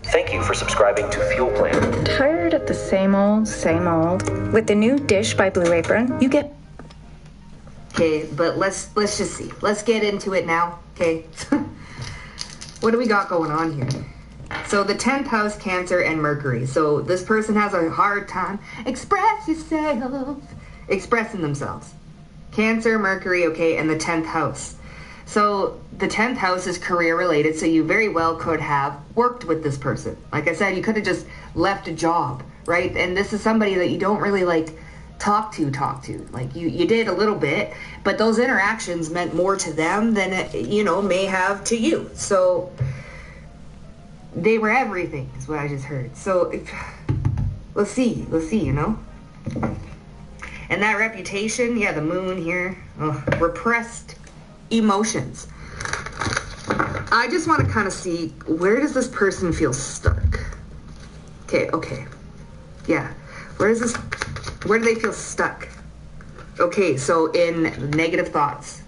Thank you for subscribing to Fuel Plan. Tired of the same old, same old? With the new dish by Blue Apron, you get... Okay, but let's just see. Let's get into it now, okay? What do we got going on here? So the 10th house, Cancer and Mercury. So this person has a hard time expressing themselves. Cancer, Mercury, okay, and the 10th house. So the 10th house is career related, so you very well could have worked with this person. Like I said, you could have just left a job, right? And this is somebody that you don't really like talk to. Like you did a little bit, but those interactions meant more to them than it, may have to you. So they were everything, is what I just heard. So let's see, And that reputation, yeah, the moon here, repressed emotions. I just want to kind of see, where does this person feel stuck? Okay. Yeah. Where do they feel stuck? Okay, so in negative thoughts,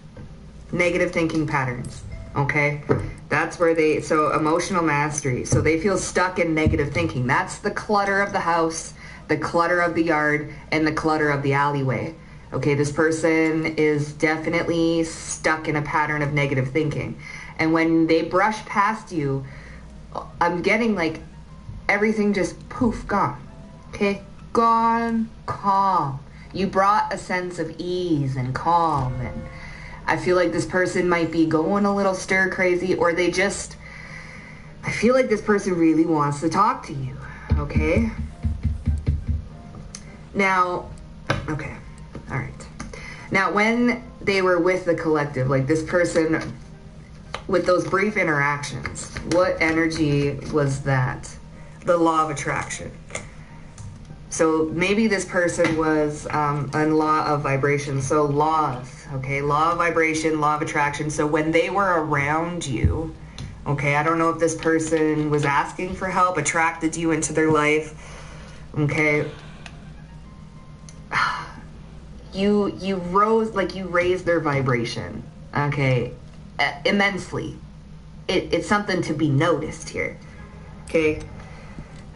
negative thinking patterns, okay? That's where so emotional mastery. So they feel stuck in negative thinking. That's the clutter of the house, the clutter of the yard, and the clutter of the alleyway. Okay, this person is definitely stuck in a pattern of negative thinking. And when they brush past you, I'm getting like everything just poof, gone. Okay, gone, calm. You brought a sense of ease and calm, and I feel like this person might be going a little stir crazy, or I feel like this person really wants to talk to you, okay? Now, okay, all right. Now, when they were with the collective, like this person, with those brief interactions, what energy was that? The law of attraction. So maybe this person was on law of vibration. So laws, okay? Law of vibration, law of attraction. So when they were around you, okay, I don't know if this person was asking for help, attracted you into their life, okay? You rose, like you raised their vibration, okay, immensely. It's something to be noticed here, okay?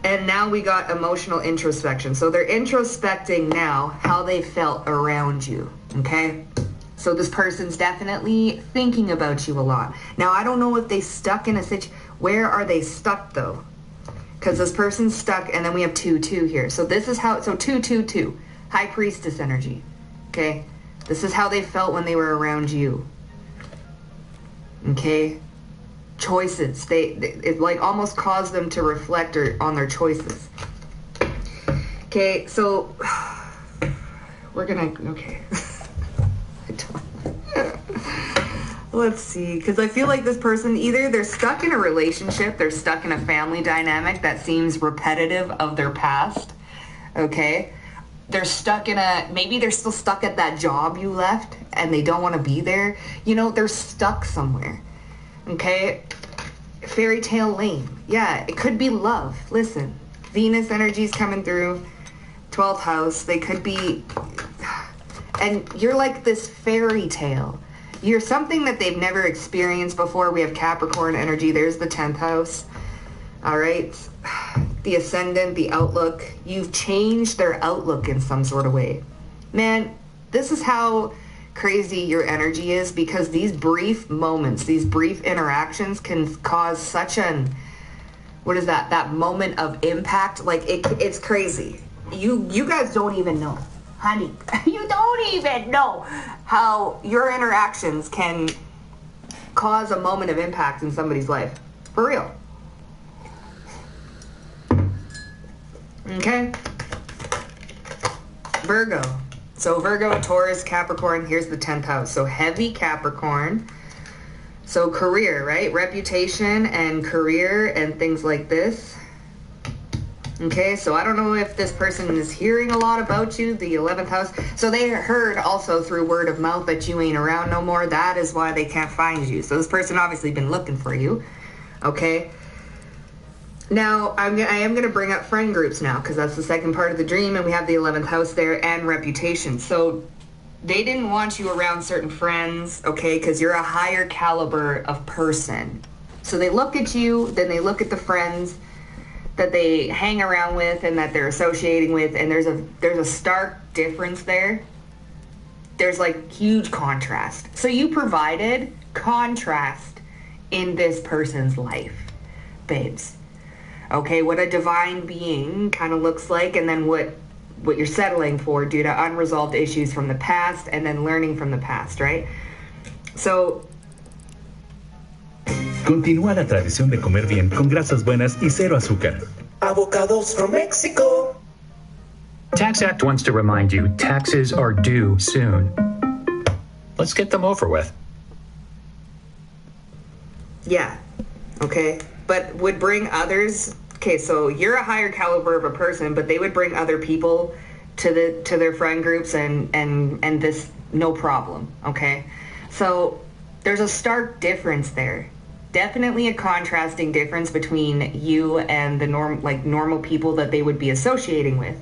And now we got emotional introspection. So they're introspecting now how they felt around you, okay? So this person's definitely thinking about you a lot. Now, I don't know if they stuck in a situation. Where are they stuck, though? Because this person's stuck, and then we have 2-2 here. So this is how, so 2-2-2, High Priestess energy, okay? This is how they felt when they were around you, okay? Choices, it like almost caused them to reflect on their choices. Okay, so we're gonna, okay. Let's see, because I feel like this person, either they're stuck in a relationship, they're stuck in a family dynamic that seems repetitive of their past, okay? They're stuck in maybe they're still stuck at that job you left and they don't want to be there. You know, they're stuck somewhere. Okay, fairy tale lane. Yeah, it could be love. Listen, Venus energy's coming through, 12th house. They could be, and you're like this fairy tale. You're something that they've never experienced before. We have Capricorn energy. There's the 10th house. All right, the ascendant, the outlook. You've changed their outlook in some sort of way. Man, this is how crazy your energy is, because these brief moments, these brief interactions can cause such an, what is that moment of impact? Like it's crazy. You guys don't even know, honey. You don't even know how your interactions can cause a moment of impact in somebody's life. For real. Okay. Virgo. So Virgo, Taurus, Capricorn, here's the 10th house. So heavy Capricorn. So career, right? Reputation and career and things like this. Okay, so I don't know if this person is hearing a lot about you, the 11th house. So they heard also through word of mouth that you ain't around no more. That is why they can't find you. So this person obviously been looking for you. Okay. Now, I am going to bring up friend groups now, because that's the second part of the dream, and we have the 11th house there, and reputation. So they didn't want you around certain friends, okay, because you're a higher caliber of person. So they look at you, then they look at the friends that they hang around with and that they're associating with, and there's a stark difference there. There's like huge contrast. So you provided contrast in this person's life, babes. Okay, what a divine being kind of looks like, and then what you're settling for due to unresolved issues from the past, and then learning from the past, right? So continúa la tradición de comer bien con grasas buenas y cero azúcar. Avocados from Mexico. Tax Act wants to remind you taxes are due soon. Let's get them over with. Yeah, okay, but would bring others. Okay, so you're a higher caliber of a person, but they would bring other people to their friend groups and this, no problem, okay? So there's a stark difference there. Definitely a contrasting difference between you and the normal people that they would be associating with,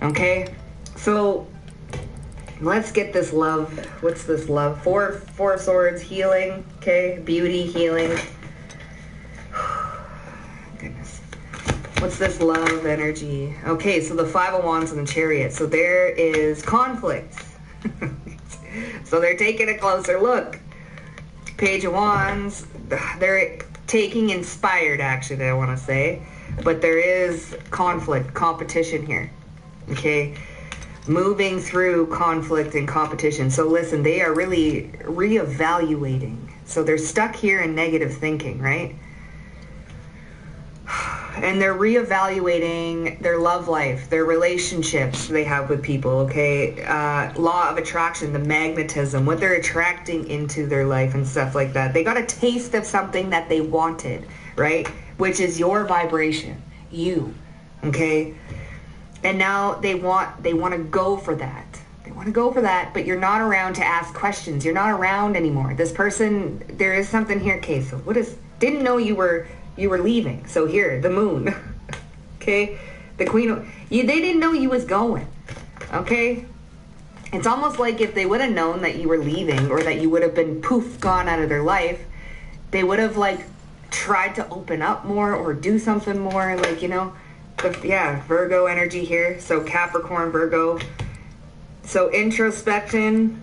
okay? So let's get this love. What's this love? Four of Swords, healing, okay? Beauty, healing. Goodness. What's this love energy? Okay, so the 5 of Wands and the Chariot. So there is conflict, So they're taking a closer look. Page of Wands, they're taking inspired action, I want to say. But there is conflict, competition here. Okay? Moving through conflict and competition. So listen, they are really reevaluating. So they're stuck here in negative thinking, right? And they're reevaluating their love life, their relationships they have with people, okay? Law of attraction, the magnetism, what they're attracting into their life and stuff like that. They got a taste of something that they wanted, right? Which is your vibration, you, okay? And now they want to go for that. They want to go for that, but you're not around to ask questions. You're not around anymore. This person, there is something here, okay? So didn't know you were leaving. So here, the moon, okay? The queen, they didn't know you was going, okay? It's almost like if they would have known that you were leaving or that you would have been poof, gone out of their life, they would have like tried to open up more or do something more, like, you know? But yeah, Virgo energy here. So Capricorn, Virgo. So introspection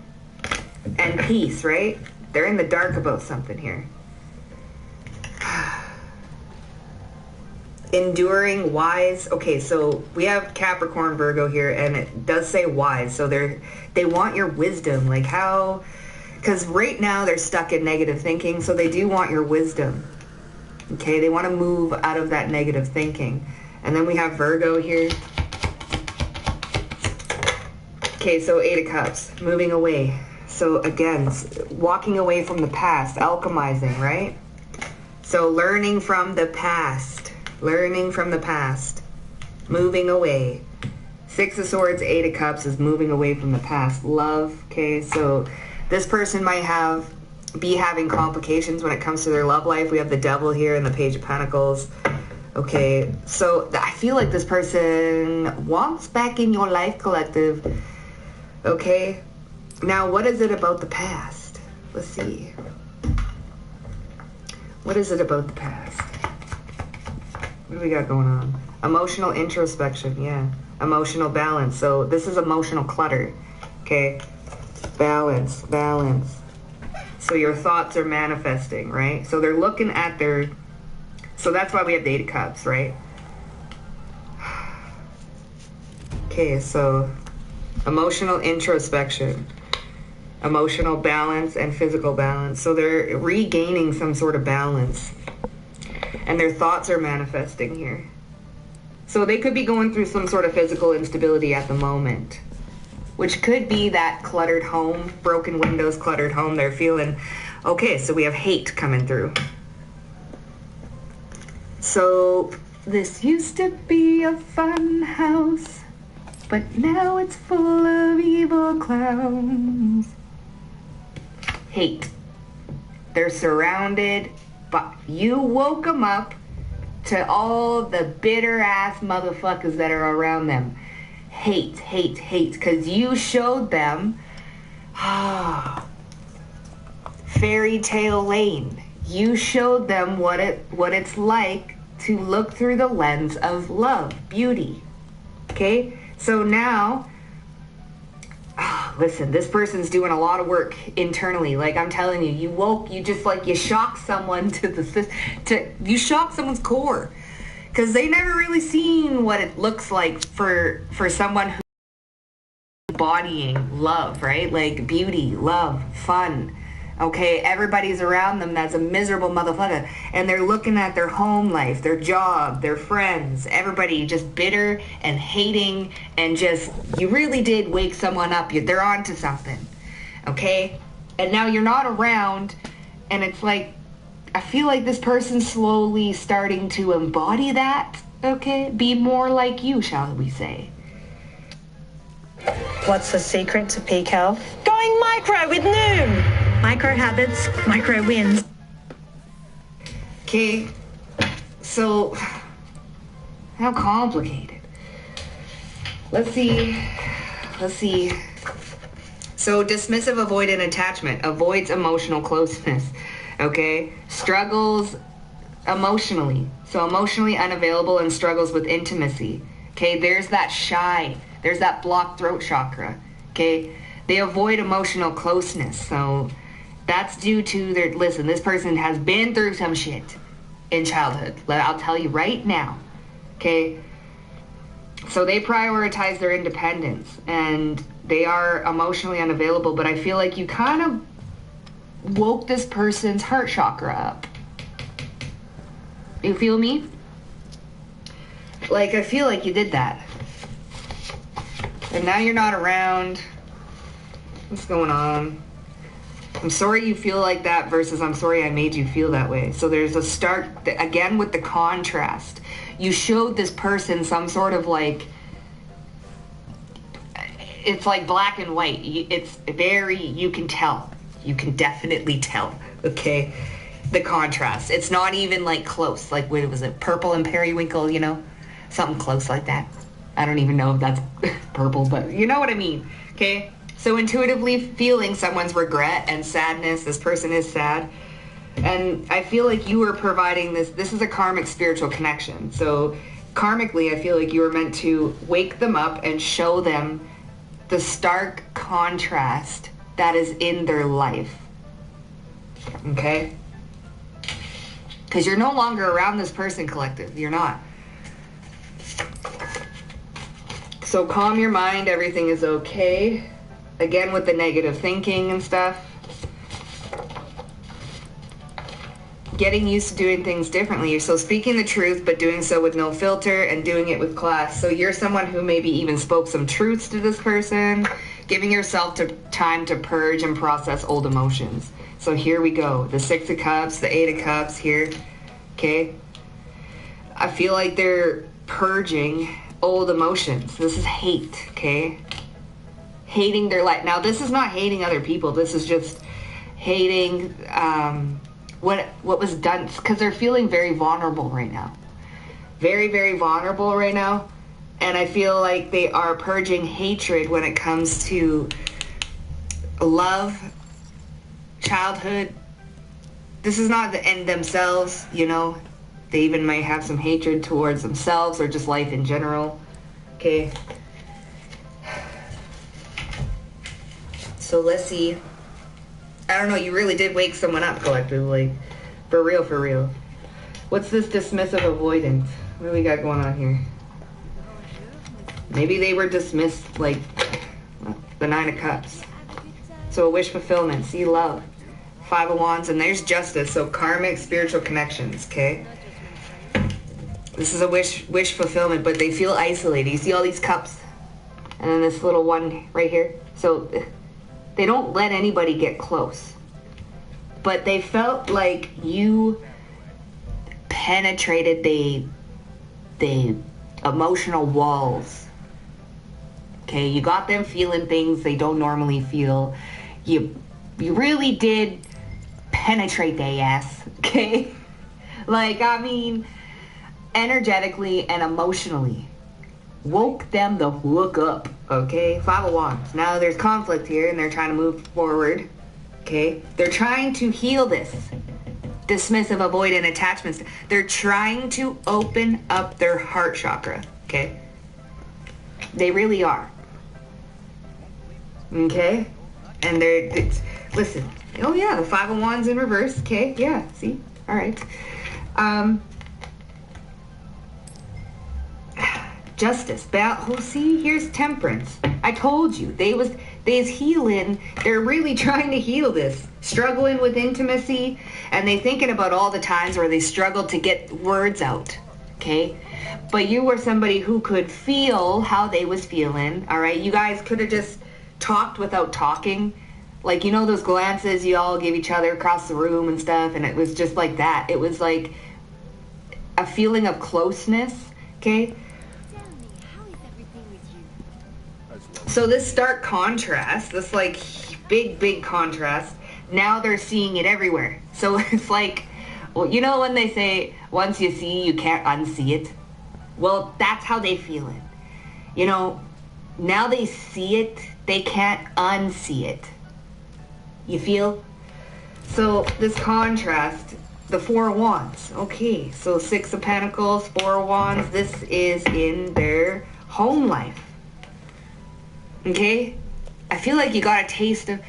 and peace, right? They're in the dark about something here. Enduring, wise. Okay, so we have Capricorn, Virgo here, and it does say wise. So they want your wisdom, like how, because right now they're stuck in negative thinking, so they do want your wisdom. Okay, they want to move out of that negative thinking. And then we have Virgo here. Okay, so 8 of Cups, moving away. So again, walking away from the past, alchemizing, right? So learning from the past. Learning from the past, moving away. 6 of Swords, 8 of Cups is moving away from the past. Love, okay, so this person might be having complications when it comes to their love life. We have the Devil here and the Page of Pentacles. Okay, so I feel like this person wants back in your life, collective. Okay, now what is it about the past? Let's see. What is it about the past? What do we got going on? Emotional introspection, yeah. Emotional balance. So this is emotional clutter, okay? Balance, balance. So your thoughts are manifesting, right? So they're looking at their... So that's why we have the 8 of Cups, right? Okay, so emotional introspection, emotional balance, and physical balance. So they're regaining some sort of balance. And their thoughts are manifesting here. So they could be going through some sort of physical instability at the moment, which could be that cluttered home, broken windows, cluttered home. They're feeling, okay, so we have hate coming through. So this used to be a fun house, but now it's full of evil clowns. Hate. They're surrounded, but you woke them up to all the bitter ass motherfuckers that are around them. Hate, hate, hate, because you showed them fairy tale lane. You showed them what it's like to look through the lens of love, beauty. Okay? So now, listen, this person's doing a lot of work internally. Like I'm telling you, you shocked someone you shocked someone's core. Because they never really seen what it looks like for someone who's embodying love, right? Like beauty, love, fun. Okay, everybody's around them that's a miserable motherfucker. And they're looking at their home life, their job, their friends, everybody just bitter and hating and just, you really did wake someone up. They're onto something. Okay? And now you're not around and it's like, I feel like this person's slowly starting to embody that. Okay? Be more like you, shall we say. What's the secret to peak health? Going micro with Noom! Micro habits, micro wins. Okay, so how complicated? Let's see. So dismissive, avoidant attachment avoids emotional closeness. Okay, struggles emotionally. So emotionally unavailable and struggles with intimacy. Okay, there's that shy. There's that blocked throat chakra. Okay. They avoid emotional closeness. So that's due to their, listen, this person has been through some shit in childhood. I'll tell you right now, okay? So they prioritize their independence and they are emotionally unavailable, but I feel like you kind of woke this person's heart chakra up. You feel me? Like, I feel like you did that. And now you're not around. What's going on? I'm sorry you feel like that versus I'm sorry I made you feel that way. So there's a start, again, with the contrast. You showed this person some sort of like, it's like black and white. It's very, you can tell. You can definitely tell, okay? The contrast. It's not even like close. Like, what was it? Purple and periwinkle, you know? Something close like that. I don't even know if that's purple, but you know what I mean, okay? So intuitively feeling someone's regret and sadness, this person is sad. And I feel like you were providing this is a karmic spiritual connection. So karmically, I feel like you were meant to wake them up and show them the stark contrast that is in their life. Okay? Because you're no longer around this person, collective. You're not. So calm your mind, everything is okay. Again, with the negative thinking and stuff. Getting used to doing things differently. So speaking the truth, but doing so with no filter and doing it with class. So you're someone who maybe even spoke some truths to this person, giving yourself time to purge and process old emotions. So here we go. The 6 of Cups, the 8 of Cups here. Okay? I feel like they're purging old emotions. This is hate, okay? Hating their life. Now, this is not hating other people. This is just hating what was done, because they're feeling very vulnerable right now. Very, very vulnerable right now. And I feel like they are purging hatred when it comes to love, childhood. This is not the end themselves, you know. They even might have some hatred towards themselves or just life in general. Okay. So let's see. I don't know, you really did wake someone up collectively. For real, for real. What's this dismissive avoidance? What do we got going on here? Maybe they were dismissed, like the 9 of Cups. So a wish fulfillment, see love. 5 of Wands, and there's justice. So karmic, spiritual connections, okay? This is a wish fulfillment, but they feel isolated. You see all these cups? And then this little one right here. So they don't let anybody get close. But they felt like you penetrated the emotional walls. Okay, you got them feeling things they don't normally feel. You really did penetrate their ass, okay? Like, I mean, energetically and emotionally. Woke them the hook up, okay? 5 of Wands. Now there's conflict here and they're trying to move forward, okay? They're trying to heal this. Dismissive, avoidant attachments. They're trying to open up their heart chakra, okay? They really are. Okay? And listen. Oh yeah, the 5 of Wands in reverse, okay? Yeah, see? All right. Justice. Oh, see, here's Temperance. I told you, they's healing. They're really trying to heal this. Struggling with intimacy, and they thinking about all the times where they struggled to get words out, okay? But you were somebody who could feel how they was feeling, all right? You guys could have just talked without talking. Like, you know those glances you all give each other across the room and stuff, and it was just like that. It was like a feeling of closeness, okay? So this stark contrast, this like big contrast, now they're seeing it everywhere. So it's like, well, you know when they say, once you see, you can't unsee it? Well, that's how they feel it. You know, now they see it, they can't unsee it. You feel? So this contrast, the 4 of Wands. Okay, so 6 of Pentacles, 4 of Wands, this is in their home life. Okay? I feel like you got a taste of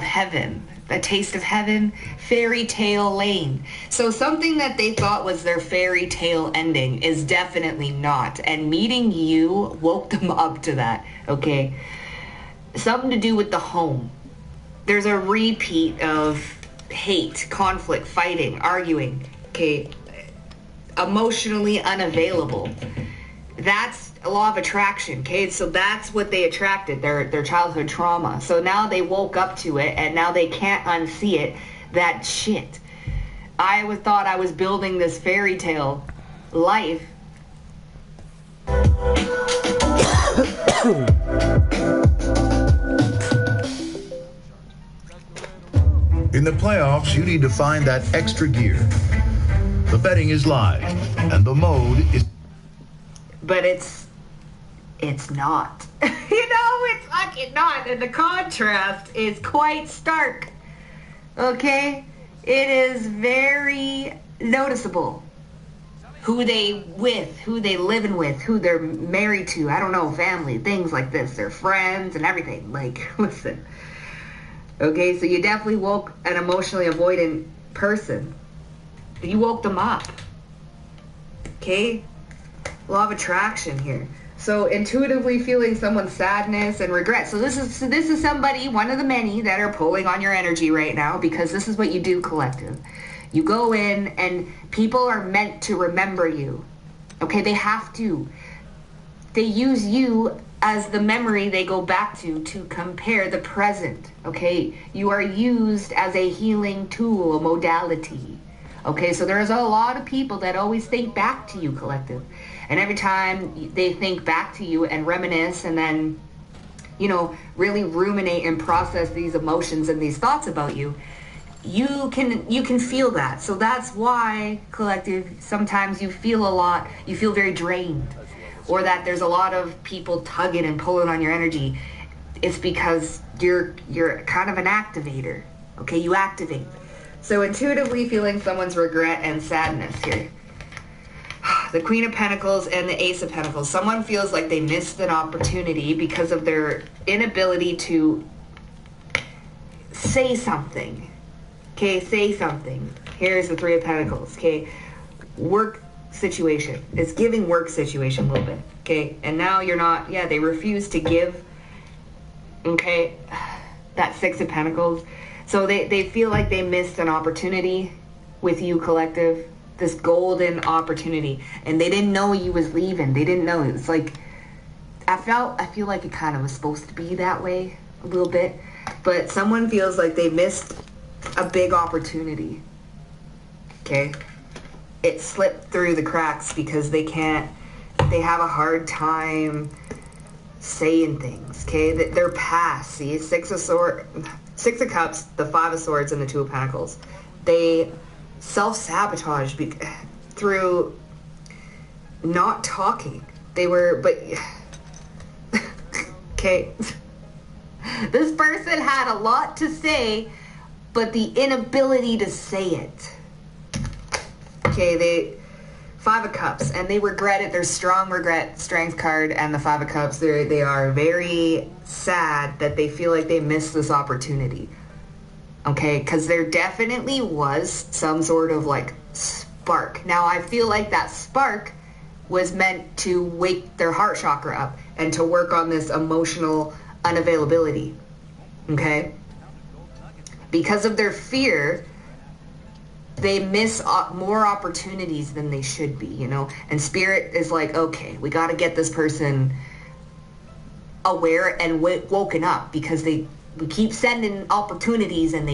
heaven. A taste of heaven, fairy tale lane. So something that they thought was their fairy tale ending is definitely not. And meeting you woke them up to that, okay? Something to do with the home. There's a repeat of hate, conflict, fighting, arguing, okay? Emotionally unavailable. That's a law of attraction, okay? So that's what they attracted, their childhood trauma. So now they woke up to it, and now they can't unsee it. That shit. I thought I was building this fairy tale life. In the playoffs, you need to find that extra gear. The betting is live, and the mode is... But it's not. It's fucking not. And the contrast is quite stark. Okay? It is very noticeable. Who they with, who they living with, who they're married to. I don't know, family, things like this. Their friends and everything. Like, listen. Okay, so you definitely woke an emotionally avoidant person. You woke them up. Okay? Law of attraction here. So intuitively feeling someone's sadness and regret. So this is somebody, one of the many that are pulling on your energy right now, because this is what you do, collective. You go in and people are meant to remember you. Okay, they have to. They use you as the memory they go back to compare the present. Okay, you are used as a healing tool, a modality. Okay, so there's a lot of people that always think back to you, collective. And every time they think back to you and reminisce and then, you know, really ruminate and process these emotions and these thoughts about you, you can feel that. So that's why, collective, sometimes you feel very drained, or that there's a lot of people tugging and pulling on your energy. It's because you're kind of an activator. Okay, you activate. So intuitively feeling someone's regret and sadness here. The Queen of Pentacles and the Ace of Pentacles. Someone feels like they missed an opportunity because of their inability to say something. Okay, say something. Here's the Three of Pentacles. Okay, work situation. It's giving work situation a little bit. Okay, and now you're not, yeah, they refuse to give. Okay, that Six of Pentacles. So they feel like they missed an opportunity with you, collective. This golden opportunity, and they didn't know you was leaving. They didn't know. It's like I feel like it kind of was supposed to be that way a little bit, but someone feels like they missed a big opportunity. Okay, it slipped through the cracks because they have a hard time saying things. Okay, they're past. See, Six of Cups, the Five of Swords, and the Two of Pentacles. They self-sabotage through not talking. Okay. This person had a lot to say, but the inability to say it. Okay, Five of Cups, and they regret it. There's strong regret, Strength card, and the Five of Cups. They are very sad that they feel like they missed this opportunity. Okay, because there definitely was some sort of like spark. Now I feel like that spark was meant to wake their heart chakra up and to work on this emotional unavailability. Okay? Because of their fear, they miss more opportunities than they should be, you know? And Spirit is like, okay, we got to get this person aware and woken up, because we keep sending opportunities and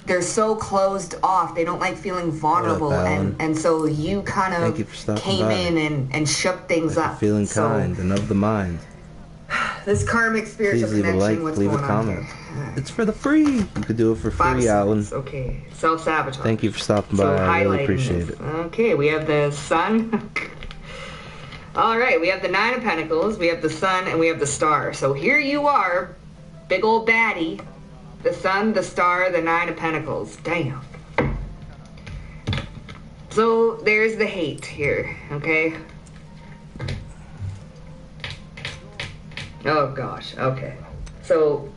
they're so closed off. They don't like feeling vulnerable. And so you kind of came in and shook things up. Feeling kind and of the mind. This karmic spiritual connection, what's going on here? It's for the free. You could do it for free, Alan. Okay, self-sabotage. Thank you for stopping by. I really appreciate it. Okay, we have the Sun. All right, we have the Nine of Pentacles, we have the Sun, and we have the Star. So here you are, big old baddie. The Sun, the Star, the Nine of Pentacles. Damn. So there's the hate here, okay? Oh gosh, okay. So,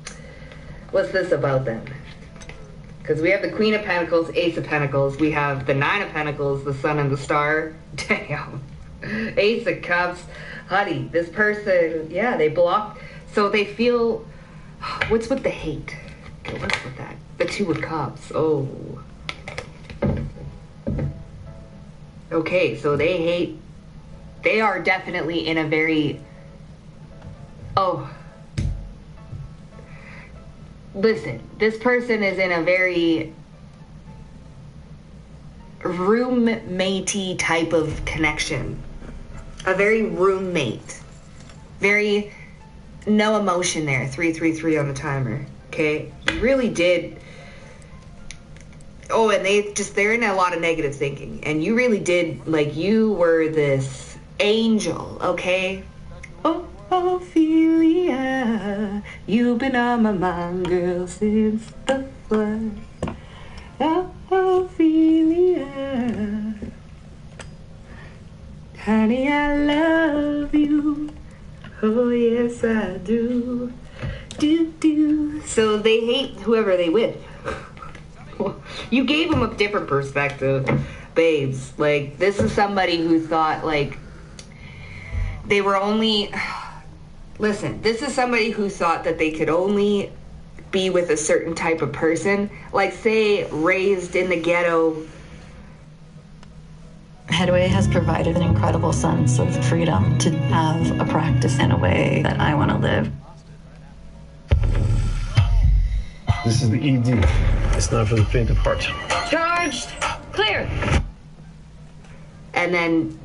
what's this about then? Because we have the Queen of Pentacles, Ace of Pentacles. We have the Nine of Pentacles, the Sun and the Star. Damn. Ace of Cups. Honey, this person, yeah, they block. So they feel, what's with the hate? Okay, what's with that? The Two of Cups. Oh. Okay, so they hate. They are definitely in a very, listen, this person is in a very roommatey type of connection. A very roommate. Very no emotion there. 333 on the timer. Okay? You really did. Oh, and they're in a lot of negative thinking. And you really did, like, you were this angel, okay? Oh, Ophelia, you've been on my mind, girl, since the flood. Oh, Ophelia, honey, I love you. Oh, yes, I do. Do. So they hate whoever they with. You gave them a different perspective, babes. Like, this is somebody who thought, like, they were only... Listen, this is somebody who thought that they could only be with a certain type of person. Like, say, raised in the ghetto. Headway has provided an incredible sense of freedom to have a practice in a way that I want to live. This is the ED. It's not for the faint of heart. Charged! Clear! And then,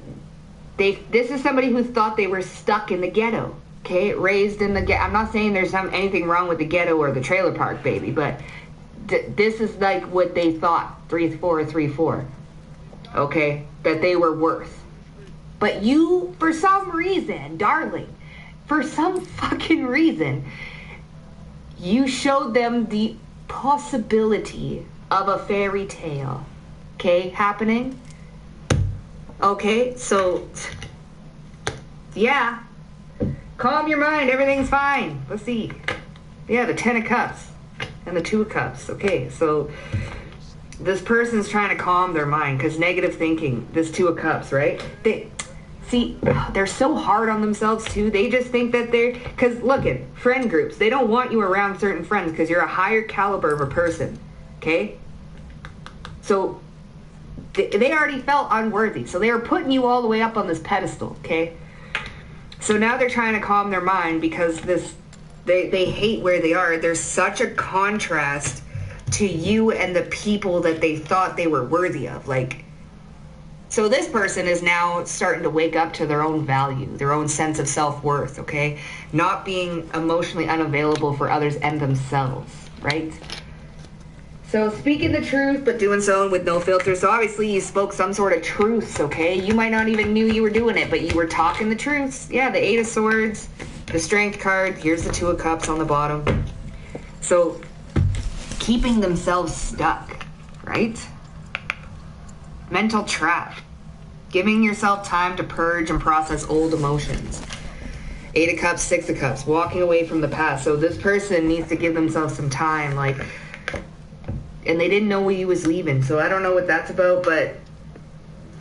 this is somebody who thought they were stuck in the ghetto. Okay, raised in the ghetto. I'm not saying there's anything wrong with the ghetto or the trailer park, baby, but this is like what they thought, 3-4-3-4. Okay, that they were worth. But you, for some reason, darling, for some fucking reason, you showed them the possibility of a fairy tale, okay, happening. Okay, so, yeah. Calm your mind, everything's fine. Let's see. Yeah, the 10 of Cups and the 2 of Cups. Okay, so this person's trying to calm their mind because negative thinking, this 2 of Cups, right? They're so hard on themselves too. They just think that because look at friend groups. They don't want you around certain friends because you're a higher caliber of a person, okay? So they already felt unworthy. So they were putting you all the way up on this pedestal, okay? So now they're trying to calm their mind because they hate where they are. There's such a contrast to you and the people that they thought they were worthy of. Like, so this person is now starting to wake up to their own value, their own sense of self-worth, okay? Not being emotionally unavailable for others and themselves, right? So speaking the truth, but doing so with no filter. So obviously you spoke some sort of truth, okay? You might not even knew you were doing it, but you were talking the truth. Yeah, the 8 of Swords, the Strength card. Here's the 2 of Cups on the bottom. So keeping themselves stuck, right? Mental trap. Giving yourself time to purge and process old emotions. 8 of Cups, 6 of Cups. Walking away from the past. So this person needs to give themselves some time, like... And they didn't know he was leaving, so I don't know what that's about, but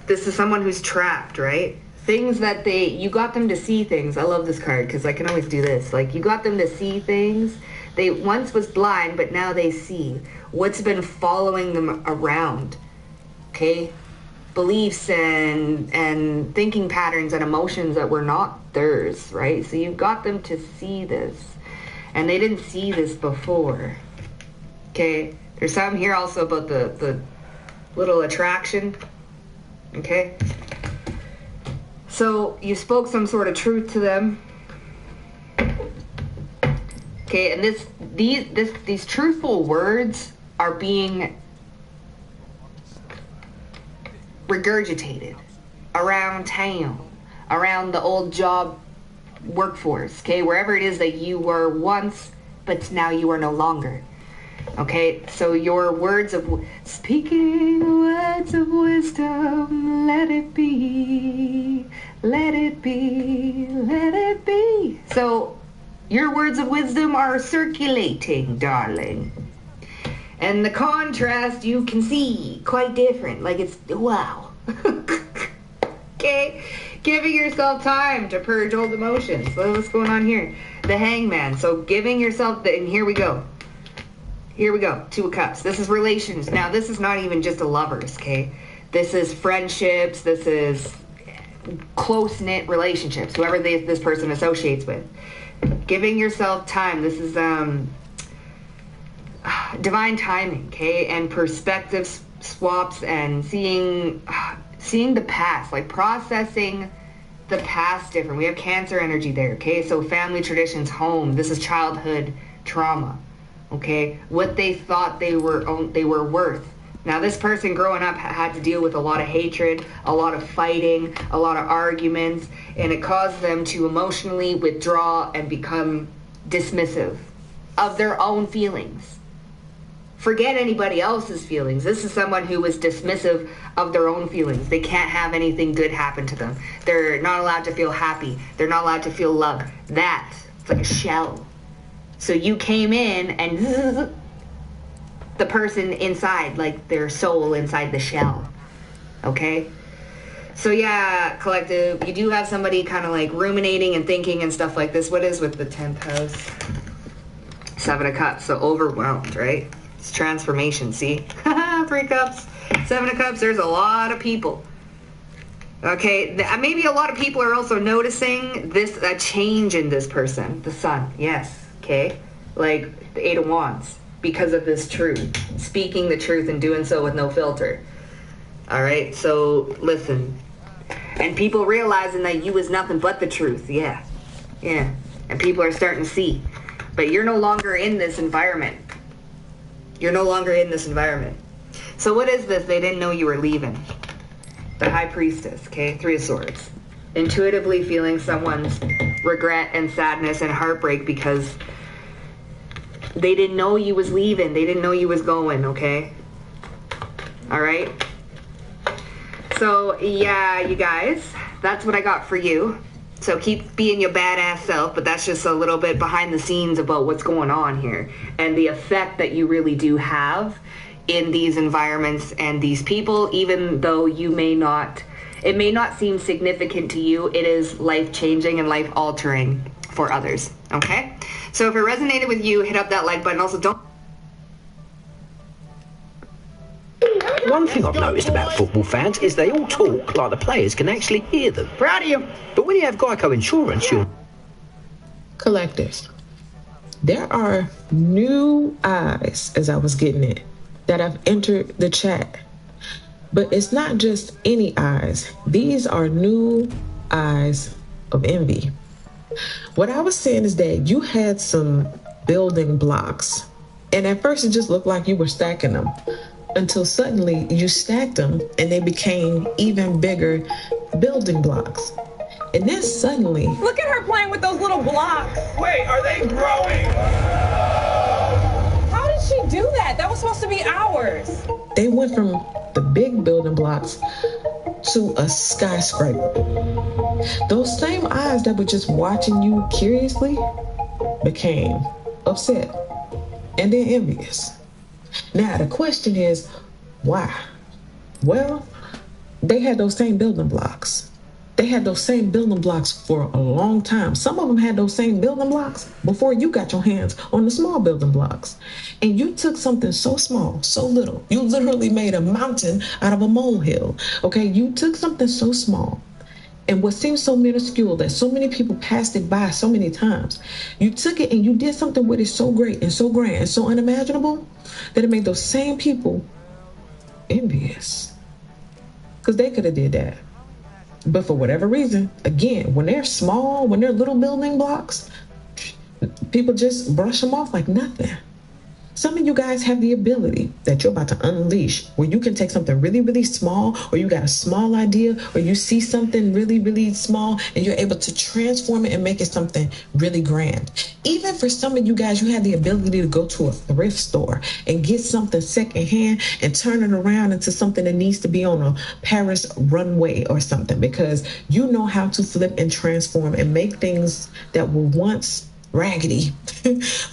this is someone who's trapped, right? Things that you got them to see things. I love this card because I can always do this. Like, you got them to see things. They once was blind, but now they see. What's been following them around, okay? Beliefs and thinking patterns and emotions that were not theirs, right? So you got them to see this, and they didn't see this before, okay? There's something here also about the little attraction, okay? So you spoke some sort of truth to them, okay? And these truthful words are being regurgitated around town, around the old job workforce, okay? Wherever it is that you were once, but now you are no longer. Okay, so your words of speaking words of wisdom, let it be, let it be, let it be. So Your words of wisdom are circulating, darling. And the contrast you can see quite different. Like it's, wow. Okay? Giving yourself time to purge old emotions. So what's going on here? The Hangman. So giving yourself and here we go. Here we go. 2 of Cups. This is relations. Now, this is not even just a lovers, okay? This is friendships. This is close-knit relationships, whoever this person associates with. Giving yourself time. This is divine timing, okay? And perspective swaps and seeing the past, like processing the past different. We have Cancer energy there, okay? So family traditions, home. This is childhood trauma. Okay, what they thought they were worth. Now, this person growing up had to deal with a lot of hatred, a lot of fighting, a lot of arguments, and it caused them to emotionally withdraw and become dismissive of their own feelings. Forget anybody else's feelings. This is someone who was dismissive of their own feelings. They can't have anything good happen to them. They're not allowed to feel happy. They're not allowed to feel love. It's like a shell. So you came in and the person inside, like their soul inside the shell. Okay? So yeah, collective, you do have somebody kind of like ruminating and thinking and stuff like this. What is with the 10th house? 7 of Cups, so overwhelmed, right? It's transformation, see? 3 Cups, 7 of Cups, there's a lot of people. Okay, maybe a lot of people are also noticing a change in this person. The Sun, yes. Okay, like the 8 of Wands, because of this truth, speaking the truth and doing so with no filter. All right, so listen, and people realizing that you is nothing but the truth. Yeah, and people are starting to see, but you're no longer in this environment. You're no longer in this environment. So what is this? They didn't know you were leaving. The High Priestess. Okay, 3 of Swords. Intuitively feeling someone's regret and sadness and heartbreak because they didn't know you was leaving. They didn't know you was going, okay? All right? So, yeah, you guys, that's what I got for you. So keep being your badass self, but that's just a little bit behind the scenes about what's going on here and the effect that you really do have in these environments and these people, even though it may not seem significant to you, it is life-changing and life-altering for others, okay? So if it resonated with you, hit up that like button. Also, don't... One thing I've noticed about football fans is they all talk like the players can actually hear them. Proud of you. But when you have Geico Insurance, you'll... Collectives. There are new eyes, as I was getting it, that have entered the chat. But it's not just any eyes. These are new eyes of envy. What I was saying is that you had some building blocks. And at first it just looked like you were stacking them. Until suddenly you stacked them and they became even bigger building blocks. And then suddenly... Look at her playing with those little blocks. Wait, are they growing? How did she do that? That was supposed to be ours. They went from the big building blocks to a skyscraper. Those same eyes that were just watching you curiously became upset and then envious. Now, the question is, why? Well, they had those same building blocks. They had those same building blocks for a long time. Some of them had those same building blocks before you got your hands on the small building blocks. And you took something so small, so little. You literally made a mountain out of a molehill. Okay, you took something so small and what seems so minuscule that so many people passed it by so many times. You took it and you did something with it so great and so grand and so unimaginable that it made those same people envious. Because they could have did that. But for whatever reason, again, when they're small, when they're little building blocks, people just brush them off like nothing. Some of you guys have the ability that you're about to unleash where you can take something really, really small, or you got a small idea, or you see something really, really small and you're able to transform it and make it something really grand. Even for some of you guys, you have the ability to go to a thrift store and get something secondhand and turn it around into something that needs to be on a Paris runway or something, because you know how to flip and transform and make things that were once raggedy,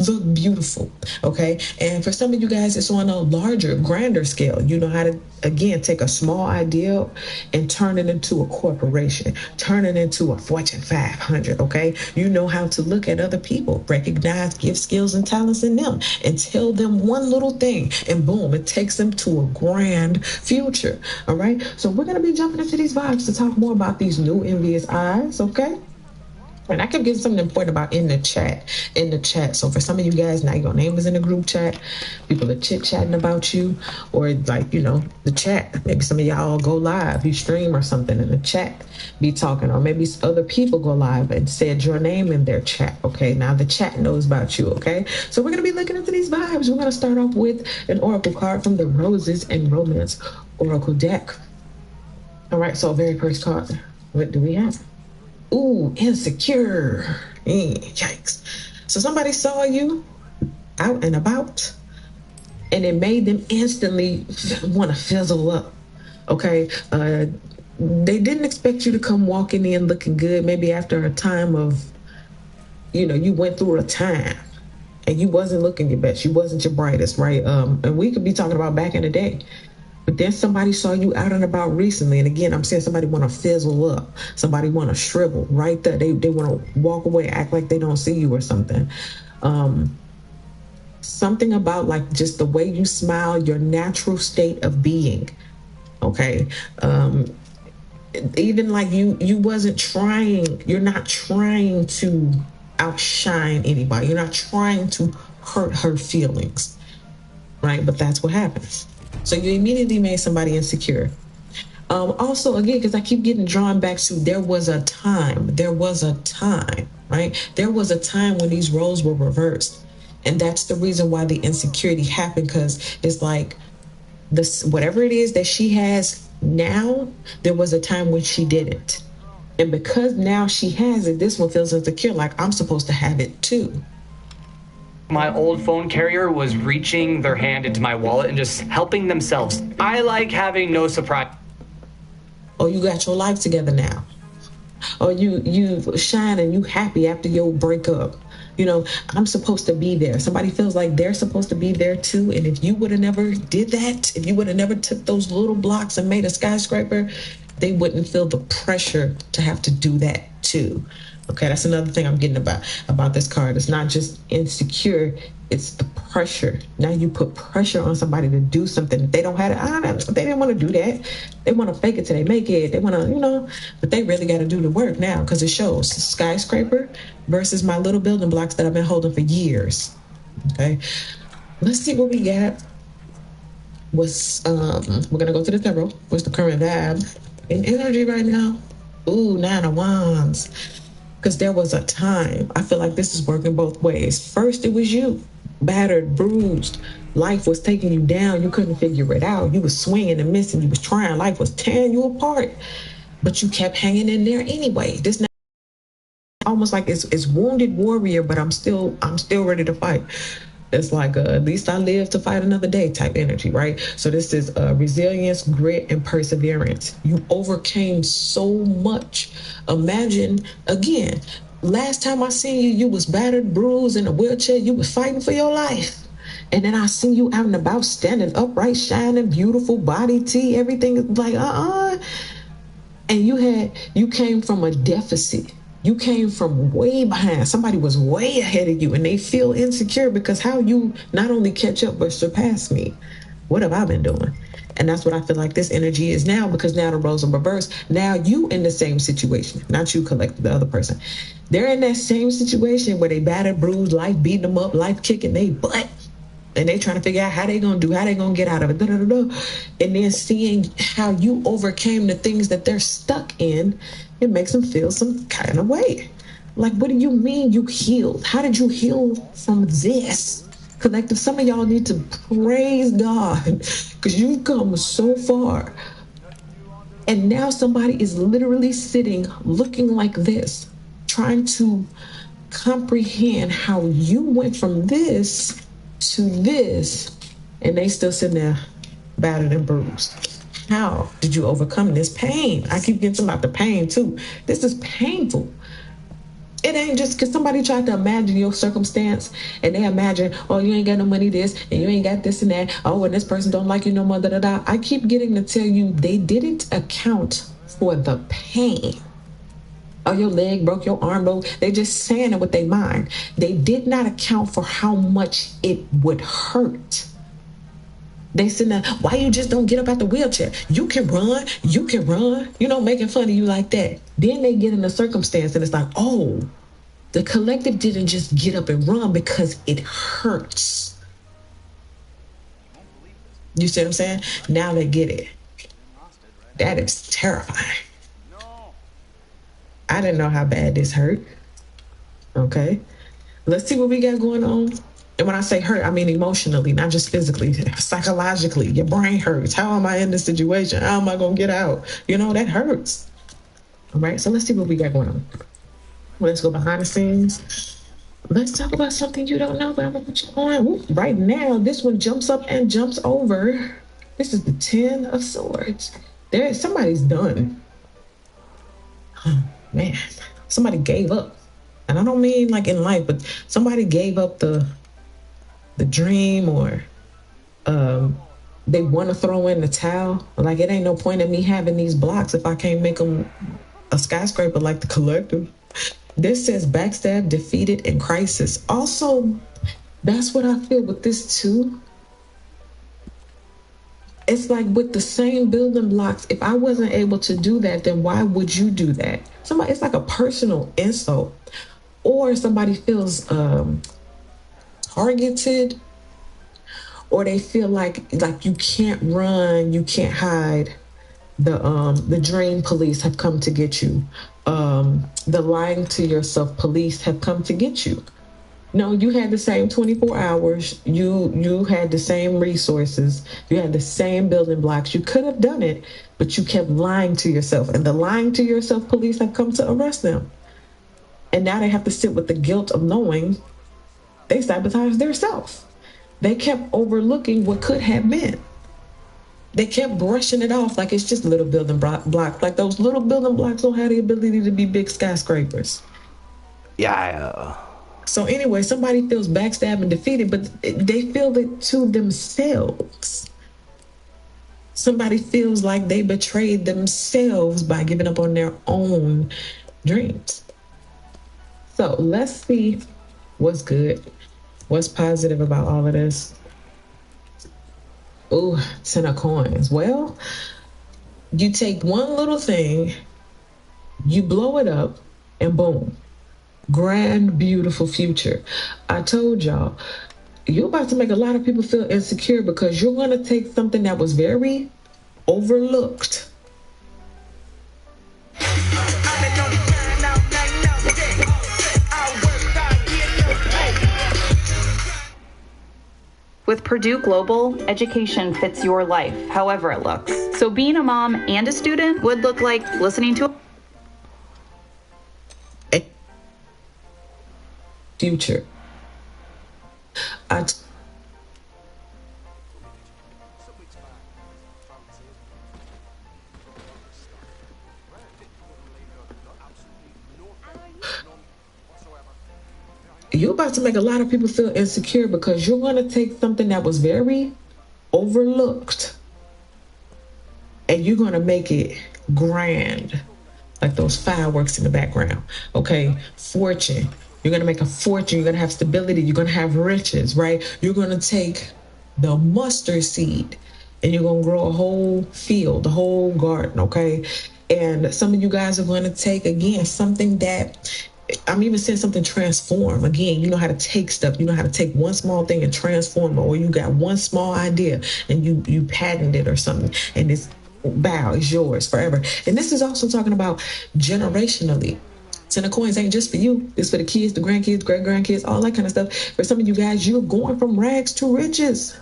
look beautiful, okay? And for some of you guys, it's on a larger, grander scale. You know how to, again, take a small idea and turn it into a corporation, turn it into a Fortune 500, okay? You know how to look at other people, recognize gift, skills, and talents in them, and tell them one little thing, and boom, it takes them to a grand future, all right? So we're going to be jumping into these vibes to talk more about these new envious eyes, okay? And I kept getting something important about in the chat. So for some of you guys, now your name is in the group chat. People are chit-chatting about you, or like, you know, the chat. Maybe some of y'all go live, you stream or something in the chat, be talking, or maybe other people go live and said your name in their chat. Okay, now the chat knows about you, okay? So we're going to be looking into these vibes. We're going to start off with an oracle card from the Roses and Romance Oracle deck. All right, so very first card, what do we have? Ooh, insecure. Yikes. So somebody saw you out and about, and it made them instantly want to fizzle up. Okay? They didn't expect you to come walking in looking good, maybe after a time of, you know, you went through a time and you wasn't looking your best. You wasn't your brightest, right? And we could be talking about back in the day. But then somebody saw you out and about recently. And again, I'm saying somebody want to fizzle up. Somebody want to shrivel right there. They want to walk away, act like they don't see you or something. Something about like just the way you smile, your natural state of being. Okay. Even like you wasn't trying, you're not trying to outshine anybody. You're not trying to hurt her feelings. Right. But that's what happens. So you immediately made somebody insecure. Also, again, because I keep getting drawn back to there was a time, right? There was a time when these roles were reversed. And that's the reason why the insecurity happened, because it's like this, whatever it is that she has now, there was a time when she didn't. And because now she has it, this one feels insecure, like I'm supposed to have it too. My old phone carrier was reaching their hand into my wallet and just helping themselves. I like having no surprise. Oh, you got your life together now. Oh, you shine and you happy after your breakup. You know, I'm supposed to be there. Somebody feels like they're supposed to be there too. And if you would have never did that, if you would have never took those little blocks and made a skyscraper, they wouldn't feel the pressure to have to do that too. Okay, that's another thing I'm getting about this card. It's not just insecure, it's the pressure. Now you put pressure on somebody to do something that they don't have to, they didn't want to do that. They want to fake it till they make it. They want to, you know, but they really got to do the work now, because it shows skyscraper versus my little building blocks that I've been holding for years. Okay, let's see what we got. We're gonna go to the tarot. What's the current vibe and energy right now? Ooh, 9 of Wands. Because there was a time, I feel like this is working both ways. First, it was you, battered, bruised. Life was taking you down. You couldn't figure it out. You was swinging and missing. You was trying. Life was tearing you apart. But you kept hanging in there anyway. This now almost like it's wounded warrior, but I'm still ready to fight. It's like at least I live to fight another day type energy, right? So this is resilience, grit, and perseverance. You overcame so much. Imagine, again, last time I seen you, you was battered, bruised, in a wheelchair. You was fighting for your life. And then I seen you out and about, standing upright, shining, beautiful, body tea, everything like, And you came from a deficit. You came from way behind. Somebody was way ahead of you, and they feel insecure because how you not only catch up but surpass me. What have I been doing? And that's what I feel like this energy is now, because now the roles are reversed. Now you in the same situation, not you collective, the other person. They're in that same situation where they battered, bruised, life beating them up, life kicking they butt. And they trying to figure out how they going to do, how they going to get out of it. And then seeing how you overcame the things that they're stuck in, it makes them feel some kind of way. Like, what do you mean you healed? How did you heal from this? Collective, some of y'all need to praise God, because you've come so far. And now somebody is literally sitting, looking like this, trying to comprehend how you went from this to this, and they still sitting there battered and bruised. How did you overcome this pain? I keep getting something about the pain too. This is painful. It ain't just because somebody tried to imagine your circumstance and they imagine, oh, you ain't got no money this and you ain't got this and that. Oh, and this person don't like you no more, da-da-da. I keep getting to tell you they didn't account for the pain. Oh, your leg broke, your arm broke. They just saying it with their mind. They did not account for how much it would hurt. They said, now, why you just don't get up out the wheelchair? You can run, making fun of you like that. Then they get in a circumstance and it's like, oh, the collective didn't just get up and run because it hurts. You see what I'm saying? Now they get it. That is terrifying. I didn't know how bad this hurt. Okay. Let's see what we got going on. And when I say hurt, I mean emotionally, not just physically, psychologically. Your brain hurts. How am I in this situation? How am I going to get out? That hurts. All right, so let's see what we got going on. Let's go behind the scenes. Let's talk about something you don't know, but I'm going to put you on. Ooh, right now, this one jumps up and jumps over. This is the 10 of Swords. Somebody's done. Oh, man. Somebody gave up. And I don't mean like in life, but somebody gave up the dream, or they want to throw in the towel. Like, it ain't no point in me having these blocks if I can't make them a skyscraper like the collective. This says backstab, defeated, and crisis. Also, that's what I feel with this too. It's like with the same building blocks, if I wasn't able to do that, then why would you do that? It's like a personal insult. Or somebody feels targeted, or they feel like you can't run, you can't hide. The dream police have come to get you. The lying to yourself police have come to get you. No, you had the same 24 hours. You had the same resources. You had the same building blocks. You could have done it, but you kept lying to yourself. And the lying to yourself police have come to arrest them. And now they have to sit with the guilt of knowing they sabotaged themselves. They kept overlooking what could have been. They kept brushing it off like it's just little building blocks. Like those little building blocks don't have the ability to be big skyscrapers. Yeah. So anyway, somebody feels backstabbed and defeated, but they feel it to themselves. Somebody feels like they betrayed themselves by giving up on their own dreams. So let's see what's good, what's positive about all of this. Ooh, 10 of coins. Well, you take one little thing, you blow it up, and boom, grand, beautiful future. I told y'all, you're about to make a lot of people feel insecure because you're going to take something that was very overlooked. With Purdue Global, education fits your life, however it looks. So being a mom and a student would look like listening to a future. You're about to make a lot of people feel insecure because you're going to take something that was very overlooked and you're going to make it grand, like those fireworks in the background. Okay, fortune. You're going to make a fortune. You're going to have stability. You're going to have riches, right? You're going to take the mustard seed and you're going to grow a whole field, a whole garden, okay? And some of you guys are going to take, again, something that I'm even saying something transform. Again, you know how to take stuff. You know how to take one small thing and transform it. Or you got one small idea and you patent it or something. And it's, bow, it's yours forever. And this is also talking about generationally. 10 of coins ain't just for you. It's for the kids, the grandkids, great-grandkids, all that kind of stuff. For some of you guys, you're going from rags to riches.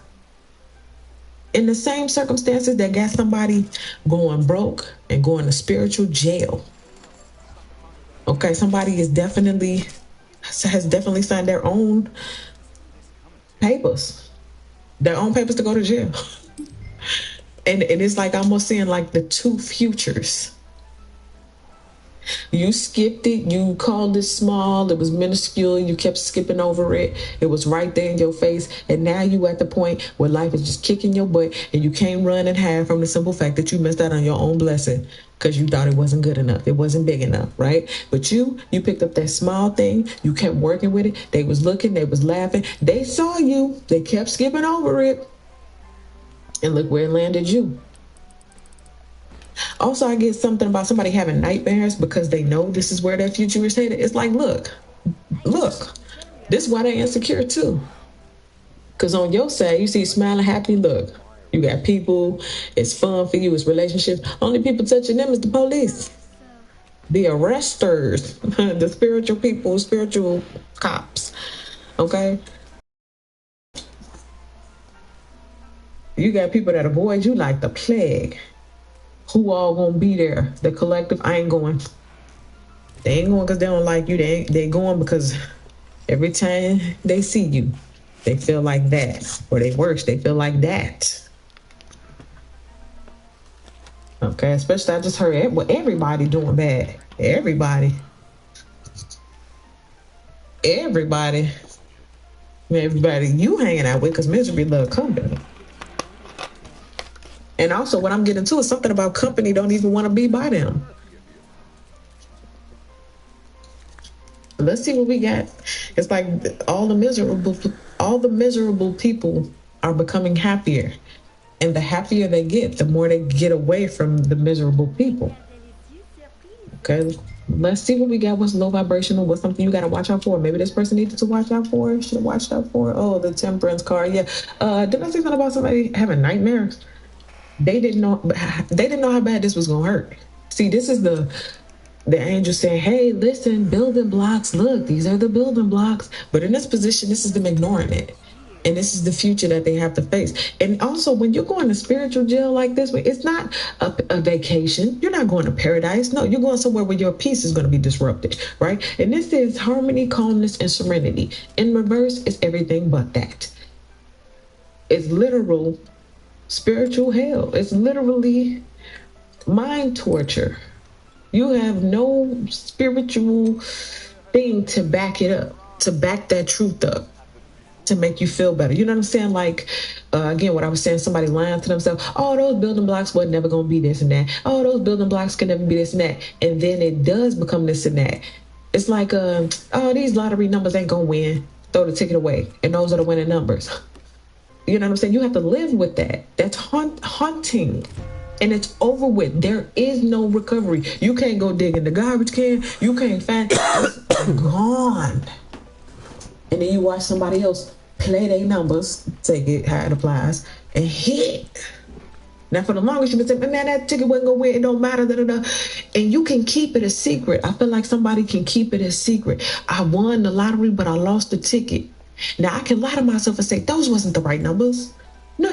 In the same circumstances that got somebody going broke and going to spiritual jail. Okay, somebody has definitely signed their own papers to go to jail. And it's like almost seeing like the two futures. You skipped it. You called it small. It was minuscule. You kept skipping over it. It was right there in your face. And now you at the point where life is just kicking your butt and you can't run and hide from the simple fact that you missed out on your own blessing because you thought it wasn't good enough. It wasn't big enough, right? But you picked up that small thing. You kept working with it. They was looking. They was laughing. They saw you. They kept skipping over it. And look where it landed you. Also, I get something about somebody having nightmares because they know this is where their future is headed. It's like, look, this is why they're insecure too. Because on your side, you see smiling, happy, look, you got people, it's fun for you, it's relationships. Only people touching them is the police, the arresters, the spiritual people, spiritual cops, okay? You got people that avoid you like the plague. Who all gonna be there? The collective, I ain't going. They ain't going because they don't like you. They going because every time they see you, they feel like that. Or they worse, they feel like that. Okay, especially I just heard everybody doing bad. Everybody. Everybody you hanging out with because misery love company. And also what I'm getting to is something about company don't even want to be by them. Let's see what we got. It's like all the miserable people are becoming happier. And the happier they get, the more they get away from the miserable people. Okay, let's see what we got. What's low vibrational? What's something you got to watch out for? Maybe this person needed to watch out for. Should have watched out for. Oh, the temperance card. Yeah. Didn't I say something about somebody having nightmares? They didn't know how bad this was gonna hurt. See, this is the angel saying, hey, listen, building blocks, look, these are the building blocks. But in this position, this is them ignoring it. And this is the future that they have to face. And also, when you're going to spiritual jail like this, it's not a vacation. You're not going to paradise. No, you're going somewhere where your peace is going to be disrupted, right? And this is harmony, calmness, and serenity. In reverse, it's everything but that. It's literal spiritual hell. It's literally mind torture. You have no spiritual thing to back it up, to back that truth up, to make you feel better. You know what I'm saying? Like, again, what I was saying, somebody lying to themselves, oh, those building blocks were never going to be this and that. Oh, those building blocks can never be this and that. And then it does become this and that. It's like, oh, these lottery numbers ain't going to win. Throw the ticket away. And those are the winning numbers. You know what I'm saying? You have to live with that. That's haunting. And it's over with. There is no recovery. You can't go dig in the garbage can. You can't find it. It's gone. And then you watch somebody else play their numbers, take it how it applies, and hit. Now, for the longest, you've been saying, man, that ticket wasn't going to win. It don't matter. Da, da, da. And you can keep it a secret. I feel like somebody can keep it a secret. I won the lottery, but I lost the ticket. Now, I can lie to myself and say, those wasn't the right numbers. No.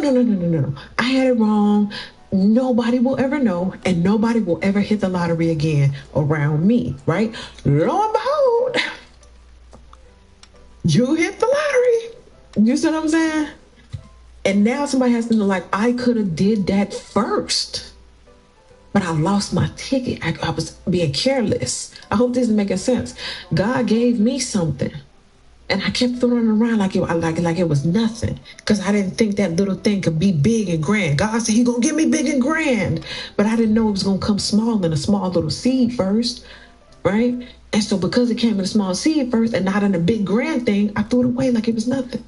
I had it wrong. Nobody will ever know, and nobody will ever hit the lottery again around me, right? Lo and behold, you hit the lottery. You see what I'm saying? And now somebody has to know, like, I could have did that first, but I lost my ticket. I was being careless. I hope this is making sense. God gave me something. And I kept throwing it around like it was nothing, because I didn't think that little thing could be big and grand. God said He's going to give me big and grand, but I didn't know it was going to come small in a small little seed first, right? And so because it came in a small seed first and not in a big grand thing, I threw it away like it was nothing.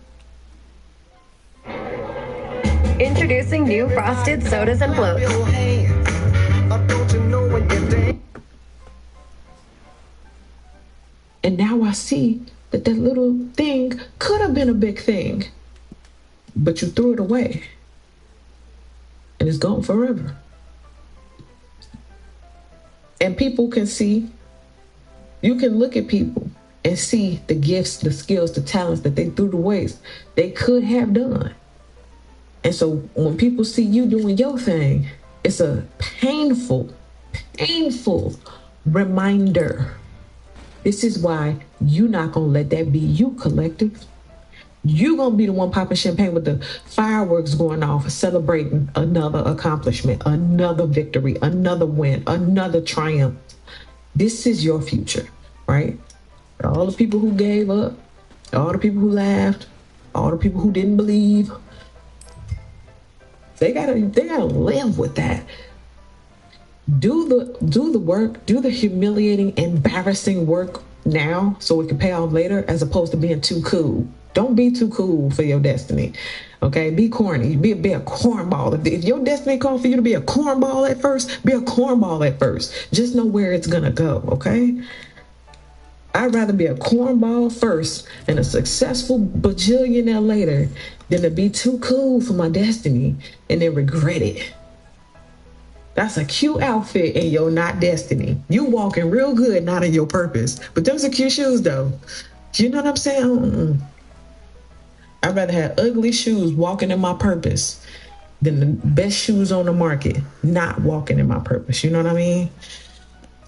Introducing new frosted sodas and floats. And now I see that little thing could have been a big thing, but you threw it away and it's gone forever. And people can see, you can look at people and see the gifts, the skills, the talents that they threw to waste, they could have done. And so when people see you doing your thing, it's a painful reminder. This is why you're not going to let that be you, collective. You're going to be the one popping champagne with the fireworks going off, celebrating another accomplishment, another victory, another win, another triumph. This is your future, right? All the people who gave up, all the people who laughed, all the people who didn't believe, they gotta live with that. Do the work, do the humiliating, embarrassing work now so it can pay off later, as opposed to being too cool. Don't be too cool for your destiny. Okay, be corny. Be a cornball. If your destiny calls for you to be a cornball at first, be a cornball at first. Just know where it's gonna go. Okay. I'd rather be a cornball first and a successful bajillionaire later than to be too cool for my destiny and then regret it. That's a cute outfit and you're not destiny. You walking real good, not in your purpose. But those are cute shoes though. You know what I'm saying? I'd rather have ugly shoes walking in my purpose than the best shoes on the market not walking in my purpose. You know what I mean?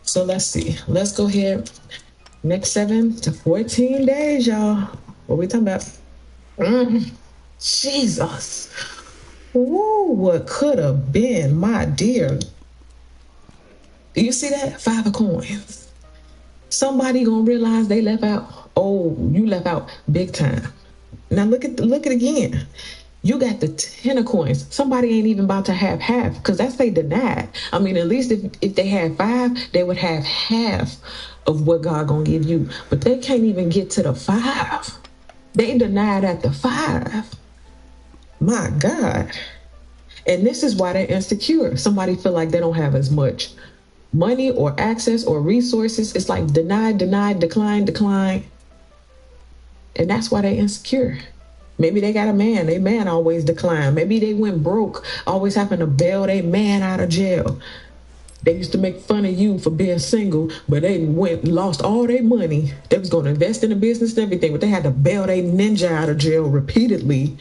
So let's see. Let's go ahead. Next 7 to 14 days, y'all. What we talking about? Jesus. Ooh, what could have been, my dear. Do you see that? 5 of coins. Somebody gonna realize they left out. Oh, you left out big time. Now look at again. You got the 10 of coins. Somebody ain't even about to have half, because that's they denied. I mean, at least if they had 5, they would have half of what God gonna give you. But they can't even get to the 5. They denied at the 5. My God. And this is why they're insecure. Somebody feel like they don't have as much money or access or resources. It's like denied, decline. And that's why they're insecure. Maybe they got a man. Their man always declined. Maybe they went broke, always having to bail their man out of jail. They used to make fun of you for being single, but they lost all their money. They was going to invest in the business and everything, but they had to bail their ninja out of jail repeatedly.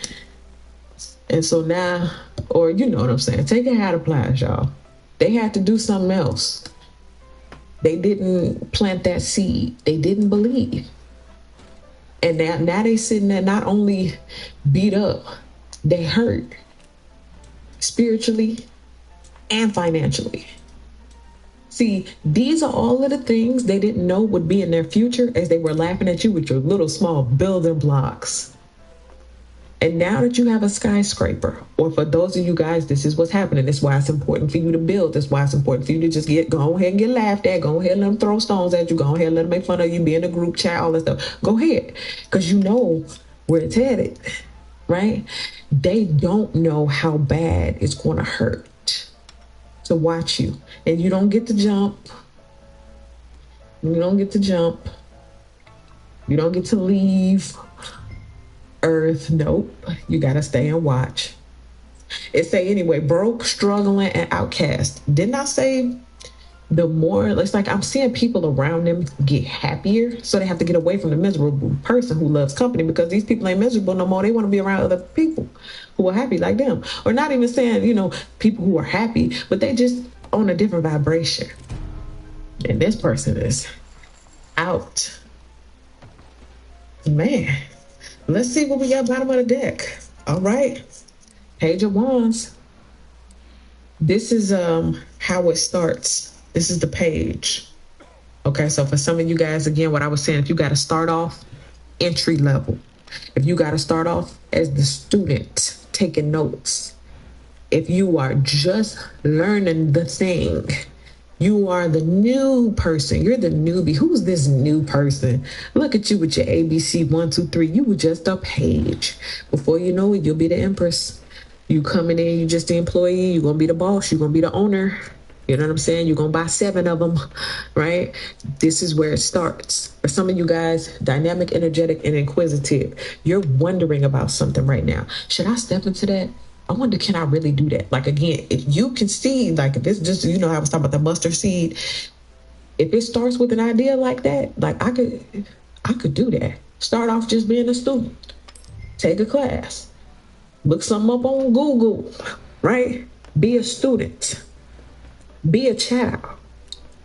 And so now, or you know what I'm saying, take it how it applies, y'all. They had to do something else. They didn't plant that seed. They didn't believe. And now they sitting there not only beat up, they hurt spiritually and financially. See, these are all of the things they didn't know would be in their future as they were laughing at you with your little small building blocks. And now that you have a skyscraper, or for those of you guys, this is what's happening. That's why it's important for you to build. That's why it's important for you to just go ahead and get laughed at. Go ahead and let them throw stones at you. Go ahead and let them make fun of you, be in a group chat, all that stuff. Go ahead, because you know where it's headed, right? They don't know how bad it's going to hurt to watch you. And you don't get to jump. You don't get to jump. You don't get to leave Earth. Nope. You got to stay and watch. It say anyway, broke, struggling, and outcast. Didn't I say the more, it's like I'm seeing people around them get happier, so they have to get away from the miserable person who loves company, because these people ain't miserable no more. They want to be around other people who are happy like them. Or not even saying, people who are happy, but they just on a different vibration. And this person is out. Man, let's see what we got bottom of the deck. All right. Page of Wands. This is how it starts. This is the page. Okay, so for some of you guys, again, what I was saying, if you got to start off entry level, if you got to start off as the student taking notes, if you are just learning the thing, you are the new person. You're the newbie. Who's this new person? Look at you with your ABC 1, 2, 3. You were just a page. Before you know it, you'll be the empress. You coming in, you just the employee. You're going to be the boss. You're going to be the owner. You know what I'm saying? You're going to buy 7 of them, right? This is where it starts. For some of you guys, dynamic, energetic, and inquisitive. You're wondering about something right now. Should I step into that? I wonder, can I really do that? Like, again, if you can see, like, if it's just, I was talking about the mustard seed. If it starts with an idea like that, like, I could do that. Start off just being a student. Take a class. Look something up on Google, right? Be a student. Be a child.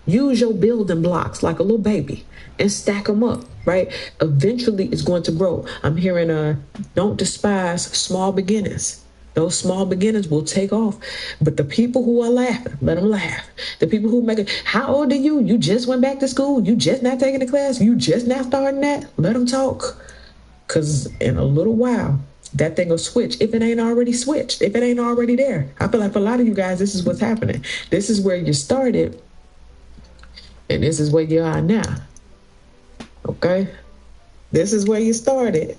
Use your building blocks like a little baby and stack them up, right? Eventually, it's going to grow. I'm hearing, don't despise small beginnings. Those small beginnings will take off. But the people who are laughing, let them laugh. The people who make it, how old are you? You just went back to school? You just not taking a class? You just not starting that? Let them talk. Because in a little while, that thing will switch if it ain't already switched, if it ain't already there. I feel like for a lot of you guys, this is what's happening. This is where you started, and this is where you are now. Okay? This is where you started,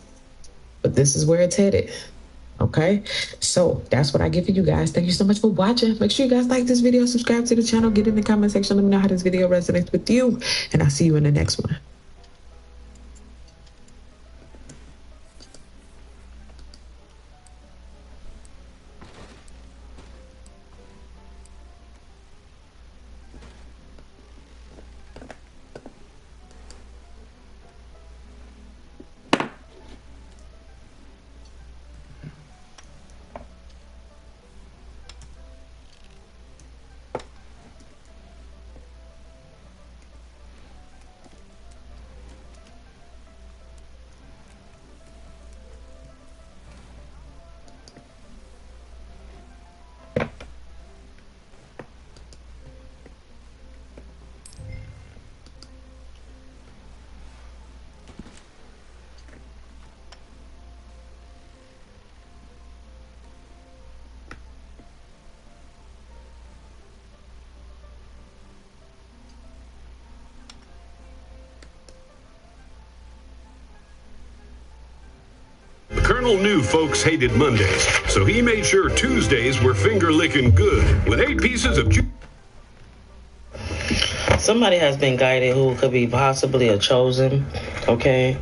but this is where it's headed. Okay, so that's what I give for you guys. Thank you so much for watching. Make sure you guys like this video, subscribe to the channel, get in the comment section, let me know how this video resonates with you, and I'll see you in the next one. Colonel knew folks hated Mondays, so he made sure Tuesdays were finger-licking good with 8 pieces of Somebody has been guided who could be possibly a chosen, okay?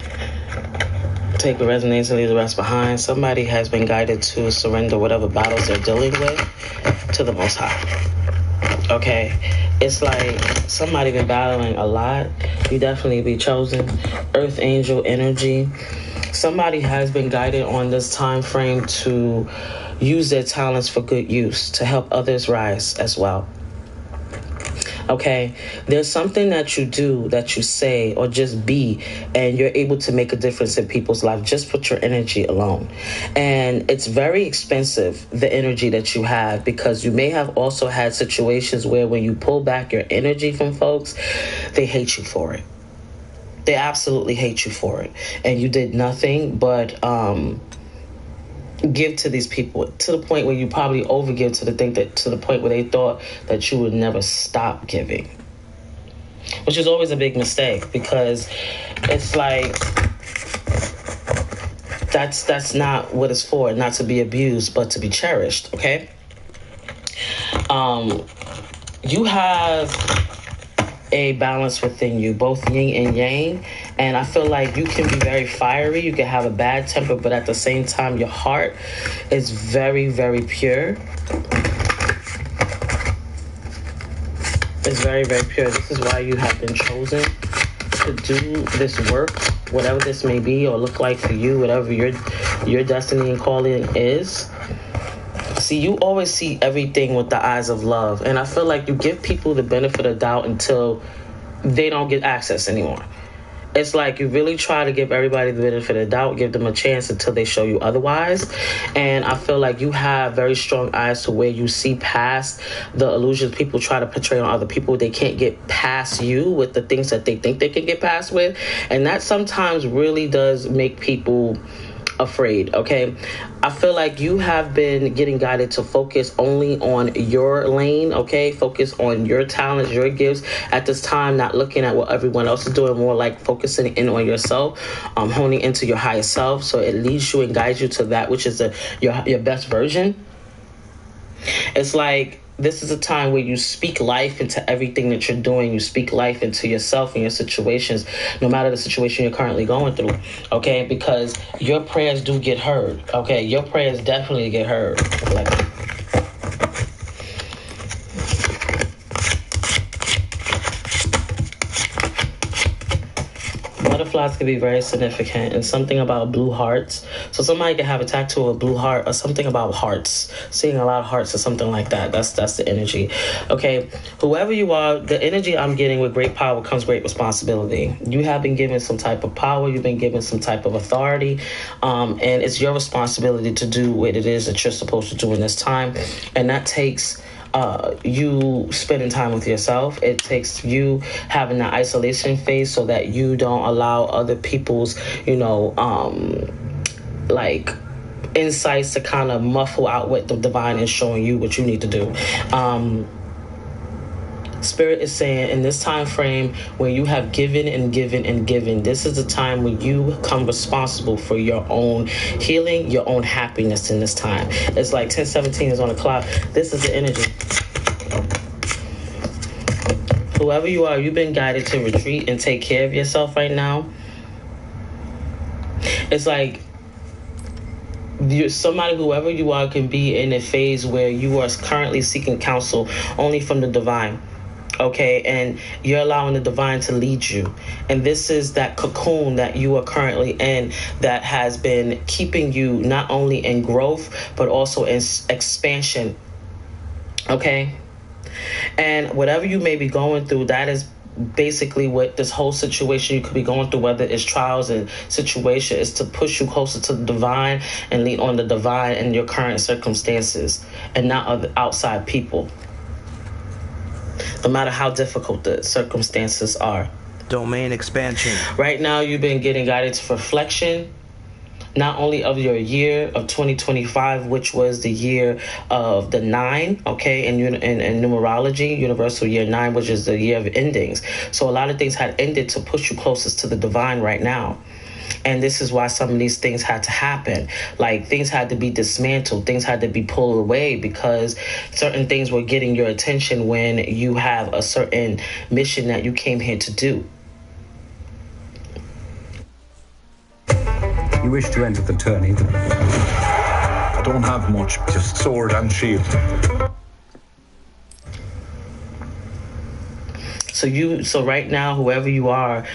Take the resonates and leave the rest behind. Somebody has been guided to surrender whatever battles they're dealing with to the Most High, okay? It's like somebody been battling a lot. You definitely be chosen. Earth angel energy. Somebody has been guided on this time frame to use their talents for good use, to help others rise as well. Okay, there's something that you do, that you say, or just be, and you're able to make a difference in people's life just with your energy alone. And it's very expensive, the energy that you have, because you may have also had situations where when you pull back your energy from folks, they hate you for it. They absolutely hate you for it. And you did nothing but give to these people to the point where you probably overgive to the point where they thought that you would never stop giving. Which is always a big mistake, because it's like that's not what it's for, not to be abused, but to be cherished, okay? You have a balance within you, both yin and yang, and I feel like you can be very fiery, you can have a bad temper, but at the same time your heart is very, very pure. It's very, very pure. This is why you have been chosen to do this work, whatever this may be or look like for you, whatever your destiny and calling is. See, you always see everything with the eyes of love. And I feel like you give people the benefit of doubt until they don't get access anymore. It's like you really try to give everybody the benefit of doubt, give them a chance until they show you otherwise. And I feel like you have very strong eyes to where you see past the illusions people try to portray on other people. They can't get past you with the things that they think they can get past with. And that sometimes really does make people afraid, okay? I feel like you have been getting guided to focus only on your lane, okay? Focus on your talents, your gifts at this time, not looking at what everyone else is doing, more like focusing in on yourself, honing into your higher self, so it leads you and guides you to that which is your best version. It's like this is a time where you speak life into everything that you're doing. You speak life into yourself and your situations, no matter the situation you're currently going through, okay? Because your prayers do get heard, okay? Your prayers definitely get heard. Like, butterfly clouds can be very significant, and something about blue hearts. So somebody can have a tattoo of a blue heart or something about hearts, seeing a lot of hearts or something like that. That's the energy. Okay, whoever you are, the energy I'm getting, with great power comes great responsibility. You have been given some type of power. You've been given some type of authority, and it's your responsibility to do what it is that you're supposed to do in this time, and that takes you spending time with yourself. It takes you having that isolation phase so that you don't allow other people's, like insights to kind of muffle out what the divine is showing you what you need to do. Spirit is saying in this time frame where you have given and given and given, this is the time when you become responsible for your own healing, your own happiness in this time. It's like 1017 is on the clock. This is the energy. Whoever you are, you've been guided to retreat and take care of yourself right now. It's like somebody, whoever you are, can be in a phase where you are currently seeking counsel only from the divine. Okay, and you're allowing the divine to lead you. And this is that cocoon that you are currently in that has been keeping you not only in growth, but also in expansion. Okay? And whatever you may be going through, that is basically what this whole situation you could be going through, whether it's trials and situation, is to push you closer to the divine and lean on the divine in your current circumstances and not other outside people. No matter how difficult the circumstances are. Domain expansion. Right now, you've been getting guided to reflection, not only of your year of 2025, which was the year of the 9, okay, in numerology, universal year 9, which is the year of endings. So a lot of things had ended to push you closest to the divine right now. And this is why some of these things had to happen. Like, things had to be dismantled. Things had to be pulled away because certain things were getting your attention when you have a certain mission that you came here to do. You wish to enter the tourney? I don't have much, just sword and shield. So right now, whoever you are,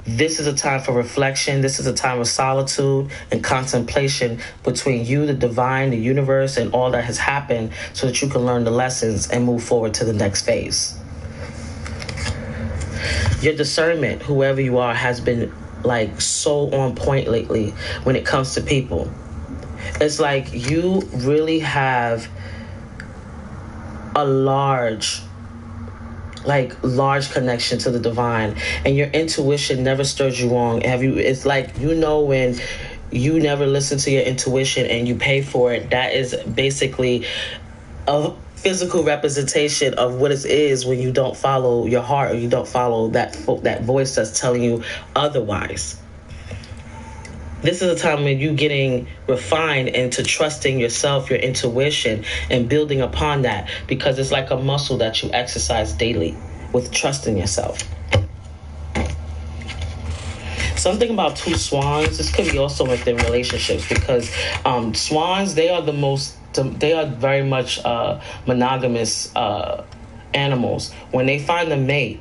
this is a time for reflection. This is a time of solitude and contemplation between you, the divine, the universe, and all that has happened so that you can learn the lessons and move forward to the next phase. Your discernment, whoever you are, has been like so on point lately when it comes to people. It's like you really have a large connection to the divine, and your intuition never stirs you wrong. It's like, when you never listen to your intuition and you pay for it, that is basically a physical representation of what it is when you don't follow your heart, or you don't follow that voice that's telling you otherwise. This is a time when you're getting refined into trusting yourself, your intuition, and building upon that, because it's like a muscle that you exercise daily with trusting yourself. Something about 2 swans. This could be also within relationships, because swans, they are very much monogamous animals. When they find a mate,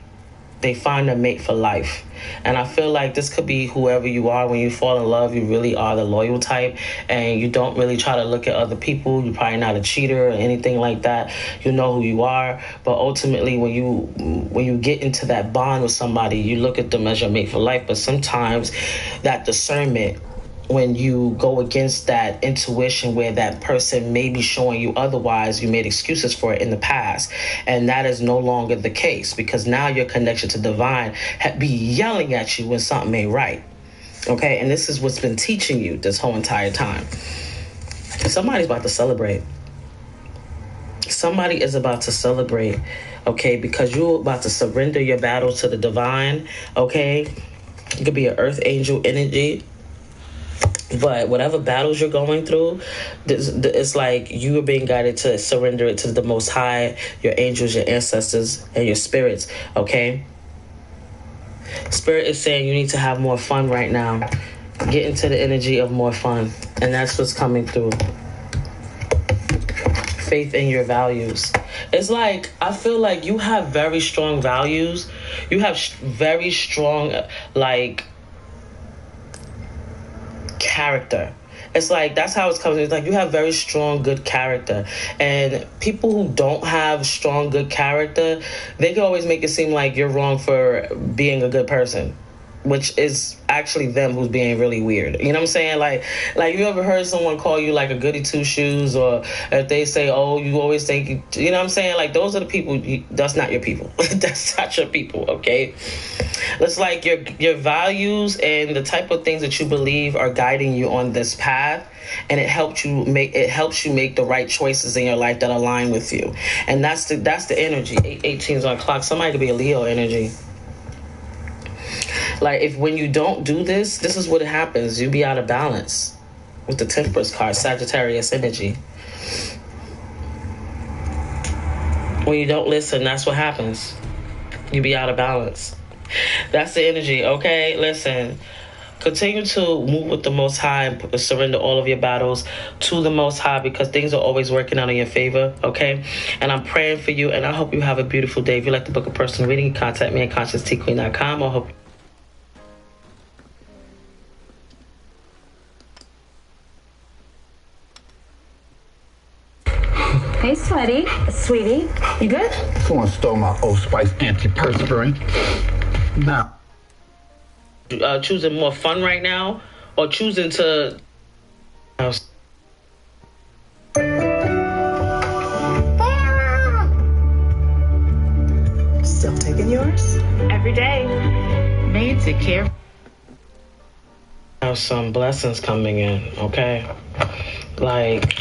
they find a mate for life. And I feel like this could be whoever you are. When you fall in love, you really are the loyal type, and you don't really try to look at other people. You're probably not a cheater or anything like that. You know who you are. But ultimately, when you get into that bond with somebody, you look at them as your mate for life. But sometimes that discernment, when you go against that intuition where that person may be showing you otherwise, you made excuses for it in the past. And that is no longer the case, because now your connection to divine be yelling at you when something ain't right. Okay, and this is what's been teaching you this whole entire time. Somebody's about to celebrate. Somebody is about to celebrate, okay, because you're about to surrender your battle to the divine, okay? It could be an earth angel energy. But whatever battles you're going through, it's like you are being guided to surrender it to the Most High, your angels, your ancestors, and your spirits, okay? Spirit is saying you need to have more fun right now. Get into the energy of more fun. And that's what's coming through. Faith in your values. It's like, I feel like you have very strong values. You have very strong, character. It's like, that's how it's coming. It's like you have very strong, good character. And people who don't have strong, good character, they can always make it seem like you're wrong for being a good person, which is actually them who's being really weird. You know what I'm saying? Like you ever heard someone call you like a goody two-shoes, or if they say, oh, you always think, you know what I'm saying? Like, those are the people, that's not your people. That's not your people, okay? It's like your values and the type of things that you believe are guiding you on this path, and it helps you make the right choices in your life that align with you. And that's the energy. 8:18 is on the clock. Somebody could be a Leo energy. Like, when you don't do this is what happens. You be out of balance with the Temperance card, Sagittarius energy. When you don't listen, that's what happens. You be out of balance. That's the energy, okay? Listen, continue to move with the Most High and surrender all of your battles to the Most High, because things are always working out in your favor, okay? And I'm praying for you, and I hope you have a beautiful day. If you'd like to book a personal reading, contact me at ConsciousTQueen.com. I hope. Hey, Sweaty. Sweetie, you good? Someone stole my Old Spice antiperspirant. Now. Choosing more fun right now, or choosing to... Still taking yours? Every day. Made to care. Have some blessings coming in, okay? Like,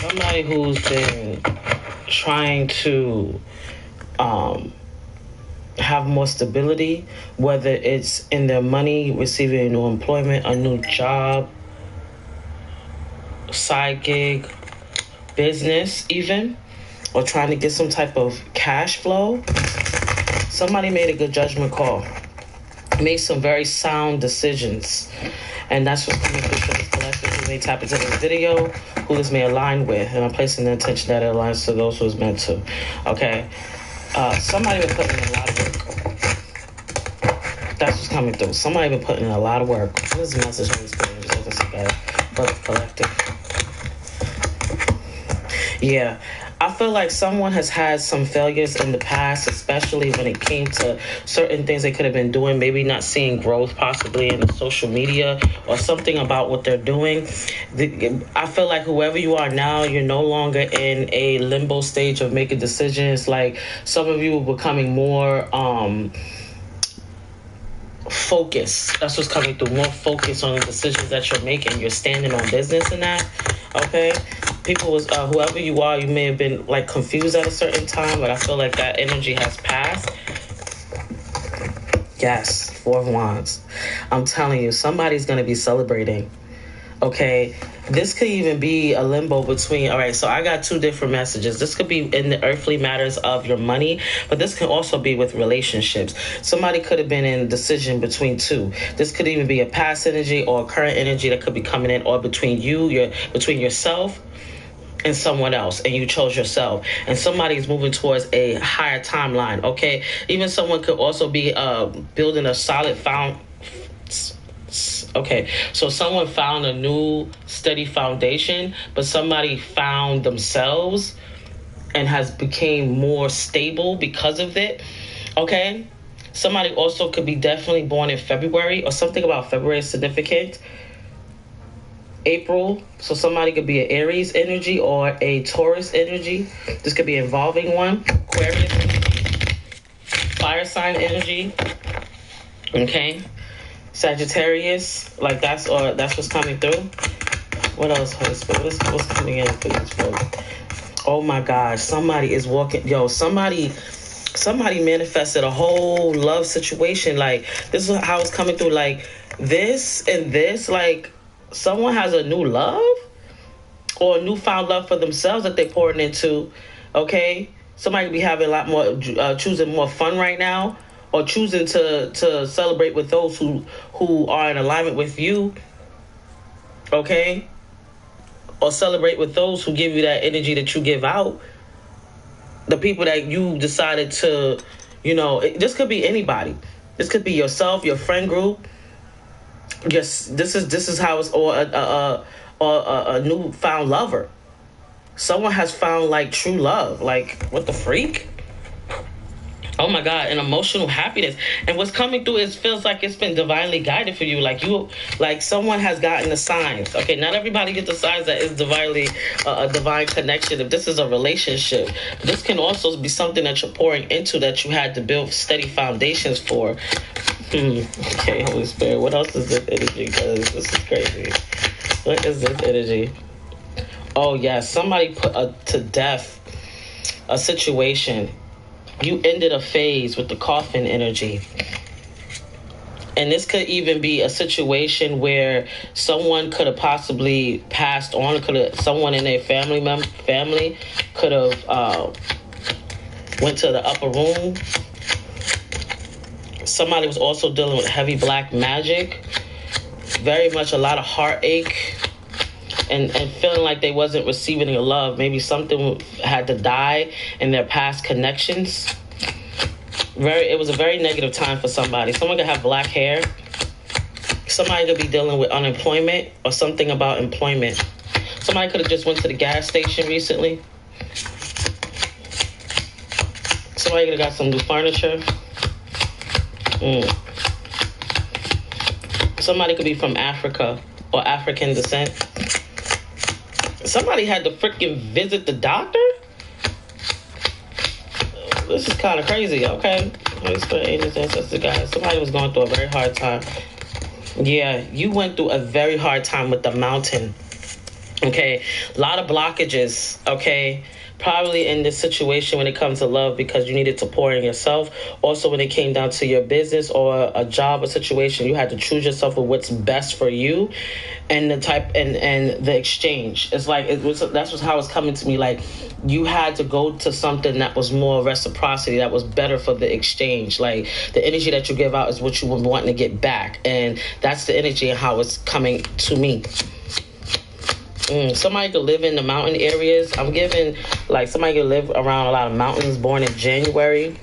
somebody who's been trying to have more stability, whether it's in their money, receiving a new employment, a new job, side gig, business even, or trying to get some type of cash flow. Somebody made a good judgment call, made some very sound decisions, and that's what's coming through for this collective. Who may tap into this video, who this may align with, and I'm placing the intention that it aligns to those who it's meant to. Okay, somebody been putting in a lot of work. That's what's coming through. Somebody been putting in a lot of work. What is the message on this page? Just looking so bad. But collective. Yeah. I feel like someone has had some failures in the past, especially when it came to certain things they could have been doing, maybe not seeing growth possibly in the social media or something about what they're doing. I feel like whoever you are now, you're no longer in a limbo stage of making decisions. Like, some of you are becoming more focused. That's what's coming through. More focus on the decisions that you're making. You're standing on business in that. Okay? People was whoever you are, you may have been like confused at a certain time, but I feel like that energy has passed. Yes, 4 of Wands. I'm telling you, somebody's gonna be celebrating. Okay, this could even be a limbo between. All right, so I got 2 different messages. This could be in the earthly matters of your money, but this can also be with relationships. Somebody could have been in decision between 2. This could even be a past energy or a current energy that could be coming in, or between between yourself and someone else, and you chose yourself, and somebody's moving towards a higher timeline. Okay, even someone could also be building a solid Okay, so someone found a new steady foundation, but somebody found themselves and has became more stable because of it. Okay, somebody also could be definitely born in February, or something about February is significant. April, so somebody could be an Aries energy or a Taurus energy. This could be involving one. Aquarius, fire sign energy. Okay, Sagittarius, like that's what's coming through. What else, Holy Spirit? What's coming in for these folks? Oh my gosh, somebody is walking. Yo, somebody manifested a whole love situation. Like, this is how it's coming through. Like, this and this, like, someone has a new love or a newfound love for themselves that they're pouring into. Okay, somebody be having a lot more, choosing more fun right now, or choosing to celebrate with those who are in alignment with you. Okay, or celebrate with those who give you that energy that you give out. The people that you decided to, this could be anybody. This could be yourself, your friend group. Yes, this is how it's, or a newfound lover. Someone has found like true love. Like, what the freak? Oh my God, an emotional happiness. And what's coming through is feels like it's been divinely guided for you. Like someone has gotten the signs. Okay, not everybody gets the signs that it's divinely a divine connection. If this is a relationship, this can also be something that you're pouring into that you had to build steady foundations for. Okay, Holy Spirit, what else is this energy? Because this is crazy. What is this energy? Oh yeah, somebody put to death a situation. You ended a phase with the coffin energy. And this could even be a situation where someone could have possibly passed on. Someone in their family could have went to the upper room. Somebody was also dealing with heavy black magic. Very much a lot of heartache. And feeling like they wasn't receiving your love. Maybe something had to die in their past connections. It was a very negative time for somebody. Someone could have black hair. Somebody could be dealing with unemployment or something about employment. Somebody could have just went to the gas station recently. Somebody could have got some new furniture. Somebody could be from Africa or African descent. Somebody had to freaking visit the doctor? This is kind of crazy, okay? Holy Spirit, angels, ancestors, guys. Somebody was going through a very hard time. Yeah, you went through a very hard time with the mountain. Okay? A lot of blockages, okay? Probably in this situation when it comes to love because you needed to pour in yourself. Also, when it came down to your business or a job or situation, you had to choose yourself with what's best for you and the type and the exchange. It's like that's how it's coming to me. Like you had to go to something that was more reciprocity, that was better for the exchange. Like the energy that you give out is what you were wanting to get back, and that's the energy and how it's coming to me. Somebody could live in the mountain areas. I'm giving, like, somebody could live around a lot of mountains, born in January.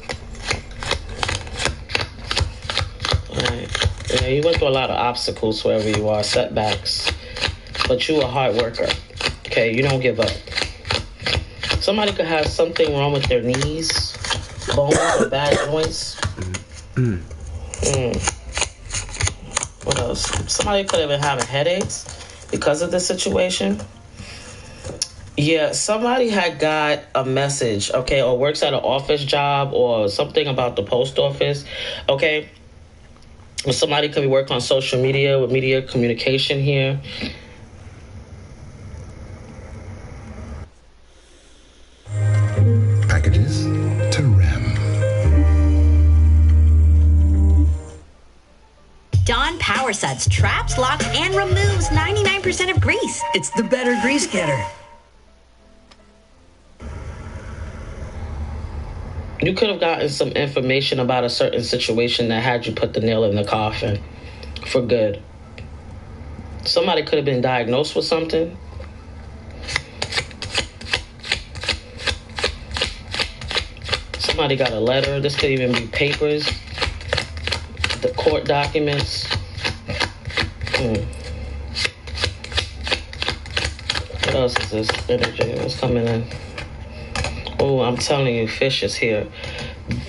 Right. Yeah, you went through a lot of obstacles wherever you are, setbacks. But you a hard worker. Okay, you don't give up. Somebody could have something wrong with their knees, bones, or bad joints. What else? Somebody could have been having headaches because of this situation. Yeah, somebody had got a message, okay, or works at an office job or something about the post office, okay? Or somebody could be working on social media with media communication here. Packages to REM. Dawn Power Suds traps, locks, and removes 99% of grease. It's the better grease getter. You could have gotten some information about a certain situation that had you put the nail in the coffin for good. Somebody could have been diagnosed with something. Somebody got a letter. This could even be papers. The court documents. What else is this energy? What's coming in? Oh, I'm telling you, fish is here.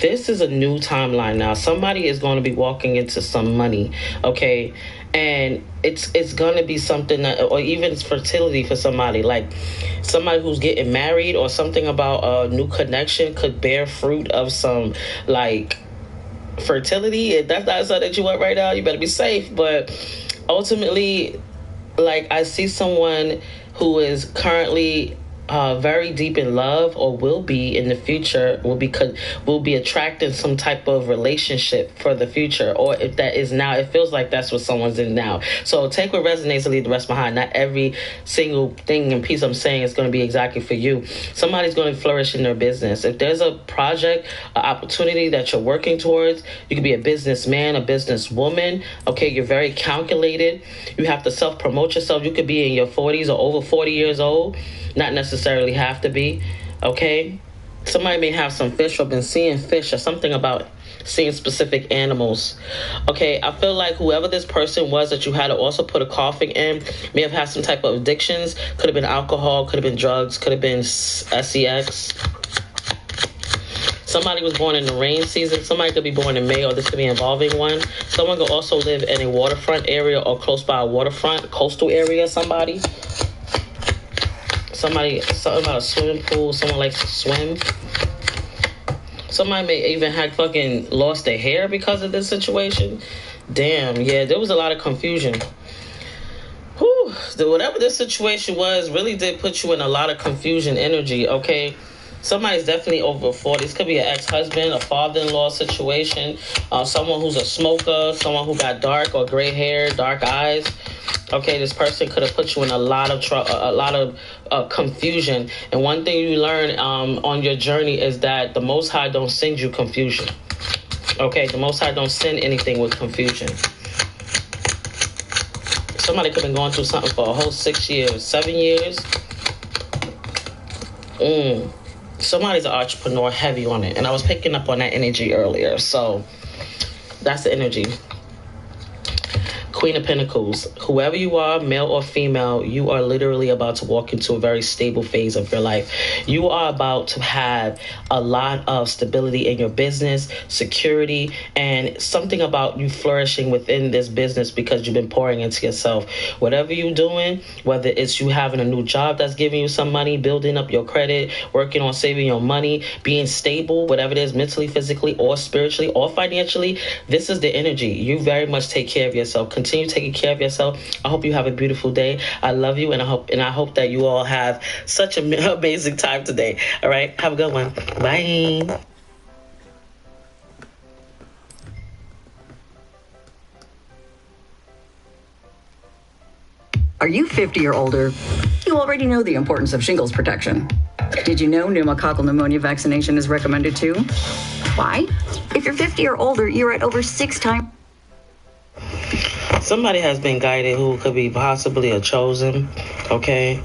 This is a new timeline now. Somebody is going to be walking into some money, okay? And it's going to be something that, or even it's fertility for somebody, like somebody who's getting married or something about a new connection could bear fruit of some, like, fertility. If that's not something that you want right now, you better be safe. But ultimately, like, I see someone who is currently very deep in love, or will be in the future, will be attracting some type of relationship for the future, or if that is now, it feels like that's what someone's in now. So take what resonates and leave the rest behind. Not every single thing and piece I'm saying is going to be exactly for you. Somebody's going to flourish in their business. If there's a project, an opportunity that you're working towards, you could be a businessman, a businesswoman. Okay, you're very calculated. You have to self-promote yourself. You could be in your 40s or over 40 years old. Not necessarily have to be, okay? Somebody may have some fish or been seeing fish or something about seeing specific animals. Okay, I feel like whoever this person was that you had to also put a coffin in may have had some type of addictions. Could have been alcohol, could have been drugs, could have been sex. Somebody was born in the rain season. Somebody could be born in May, or this could be involving one. Someone could also live in a waterfront area or close by a waterfront, coastal area, something about a swimming pool, someone likes to swim. Somebody may even have fucking lost their hair because of this situation. Damn, yeah, there was a lot of confusion. Whew, whatever this situation was really did put you in a lot of confusion energy, okay? Somebody's definitely over 40. This could be an ex-husband, a father-in-law situation, someone who's a smoker, someone who got dark or gray hair, dark eyes. Okay, this person could have put you in a lot of confusion. And one thing you learn on your journey is that the Most High don't send you confusion. Okay, the Most High don't send anything with confusion. Somebody could have been going through something for a whole 6 years, 7 years. Somebody's an entrepreneur, heavy on it. And I was picking up on that energy earlier. So that's the energy. Queen of Pentacles. Whoever you are, male or female, you are literally about to walk into a very stable phase of your life. You are about to have a lot of stability in your business, security, and something about you flourishing within this business because you've been pouring into yourself. Whatever you're doing, whether it's you having a new job that's giving you some money, building up your credit, working on saving your money, being stable, whatever it is, mentally, physically, or spiritually, or financially, this is the energy. You very much take care of yourself. Continue taking care of yourself. I hope you have a beautiful day. I love you, and I hope that you all have such an amazing time today. All right, have a good one. Bye. Are you 50 or older? You already know the importance of shingles protection. Did you know pneumococcal pneumonia vaccination is recommended too? Why? If you're 50 or older, you're at over 6 times. Somebody has been guided who could be possibly a chosen, okay?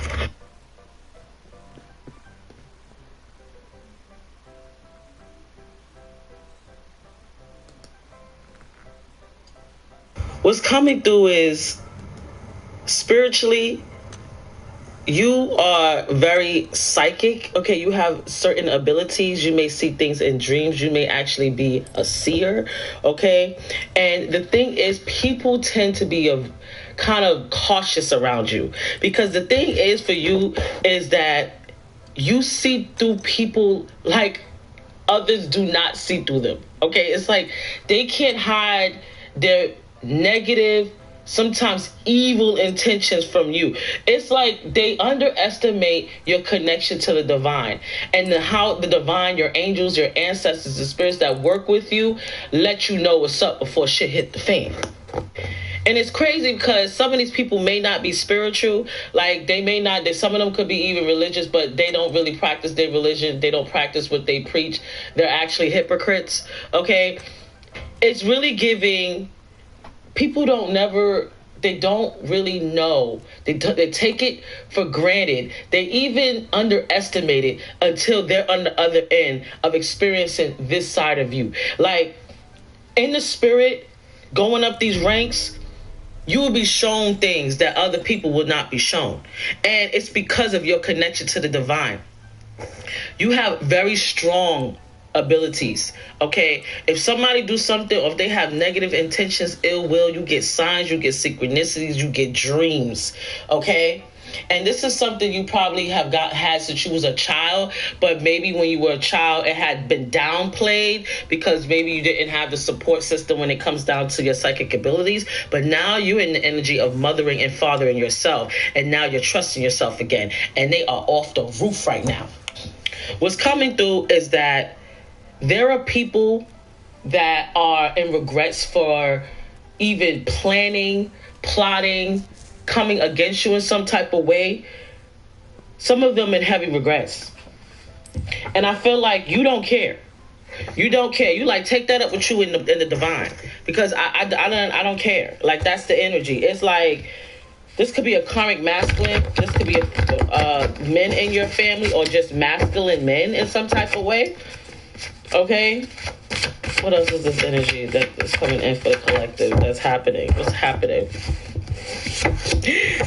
What's coming through is spiritually, you are very psychic. Okay, you have certain abilities. You may see things in dreams. You may actually be a seer. Okay, and the thing is, people tend to be kind of cautious around you, because the thing is for you is that you see through people like others do not see through them. Okay, it's like they can't hide their negative, sometimes evil intentions from you. It's like they underestimate your connection to the divine, and how the divine, your angels, your ancestors, the spirits that work with you, let you know what's up before shit hit the fan. And it's crazy because some of these people may not be spiritual. Like some of them could be even religious, but they don't really practice their religion. They don't practice what they preach. They're actually hypocrites. Okay. It's really giving. People don't really know. They take it for granted. They even underestimate it until they're on the other end of experiencing this side of you. Like, in the spirit, going up these ranks, you will be shown things that other people will not be shown. And it's because of your connection to the divine. You have very strong abilities. Okay, if somebody do something, or if they have negative intentions, ill will, you get signs, you get synchronicities, you get dreams. Okay, and this is something you probably have had since you was a child, but maybe when you were a child it had been downplayed because maybe you didn't have the support system when it comes down to your psychic abilities. But now you're in the energy of mothering and fathering yourself, and now you're trusting yourself again, and they are off the roof right now. What's coming through is that there are people that are in regrets for even planning, plotting, coming against you in some type of way. Some of them in heavy regrets. And I feel like you don't care. You don't care. You like take that up with you in the divine, because I don't care. Like, that's the energy. It's like this could be a karmic masculine. This could be men in your family, or just masculine men in some type of way. Okay, What else is this energy that is coming in for the collective that's happening? What's happening?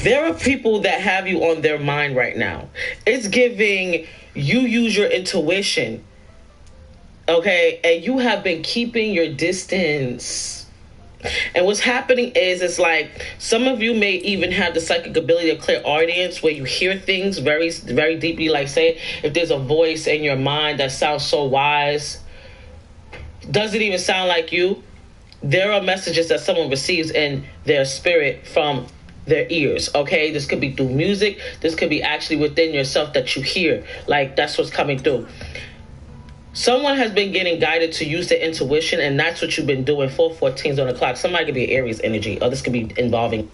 There are people that have you on their mind right now. It's giving you use your intuition, okay? And you have been keeping your distance. And what's happening is, it's like some of you may even have the psychic ability of clairaudience, where you hear things very, very deeply. Like, say, if there's a voice in your mind that sounds so wise, doesn't even sound like you, there are messages that someone receives in their spirit from their ears, okay? This could be through music. This could be actually within yourself that you hear. Like, that's what's coming through. Someone has been getting guided to use their intuition, and that's what you've been doing. 4:14 on the clock. Somebody could be Aries energy, or this could be involving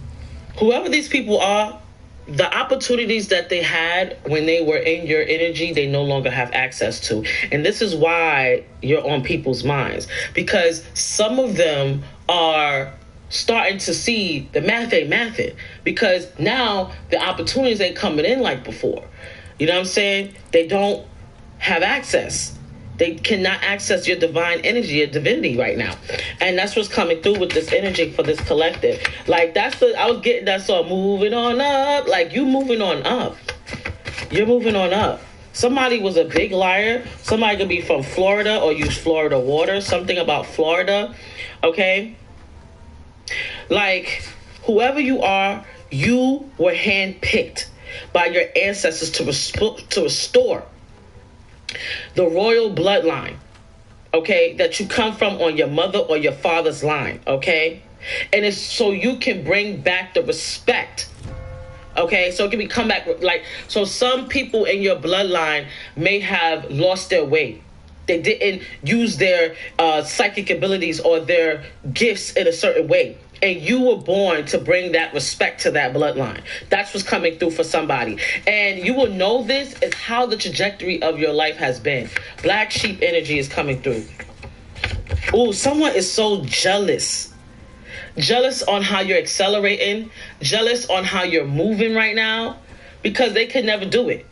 whoever these people are. The opportunities that they had when they were in your energy, they no longer have access to. And this is why you're on people's minds, because some of them are starting to see the math ain't mathin', because now the opportunities ain't coming in like before. You know what I'm saying? They don't have access. They cannot access your divine energy, your divinity right now. And that's what's coming through with this energy for this collective. Like, I was getting that song, moving on up. Like, you moving on up. You're moving on up. Somebody was a big liar. Somebody could be from Florida or use Florida water. Something about Florida. Okay? Like, whoever you are, you were handpicked by your ancestors to restore the royal bloodline, okay, that you come from on your mother or your father's line, okay? And it's so you can bring back the respect, okay? So it can come back, like, so some people in your bloodline may have lost their way. They didn't use their psychic abilities or their gifts in a certain way. And you were born to bring that respect to that bloodline. That's what's coming through for somebody. And you will know this is how the trajectory of your life has been. Black sheep energy is coming through. Ooh, someone is so jealous. Jealous on how you're accelerating. Jealous on how you're moving right now. Because they could never do it.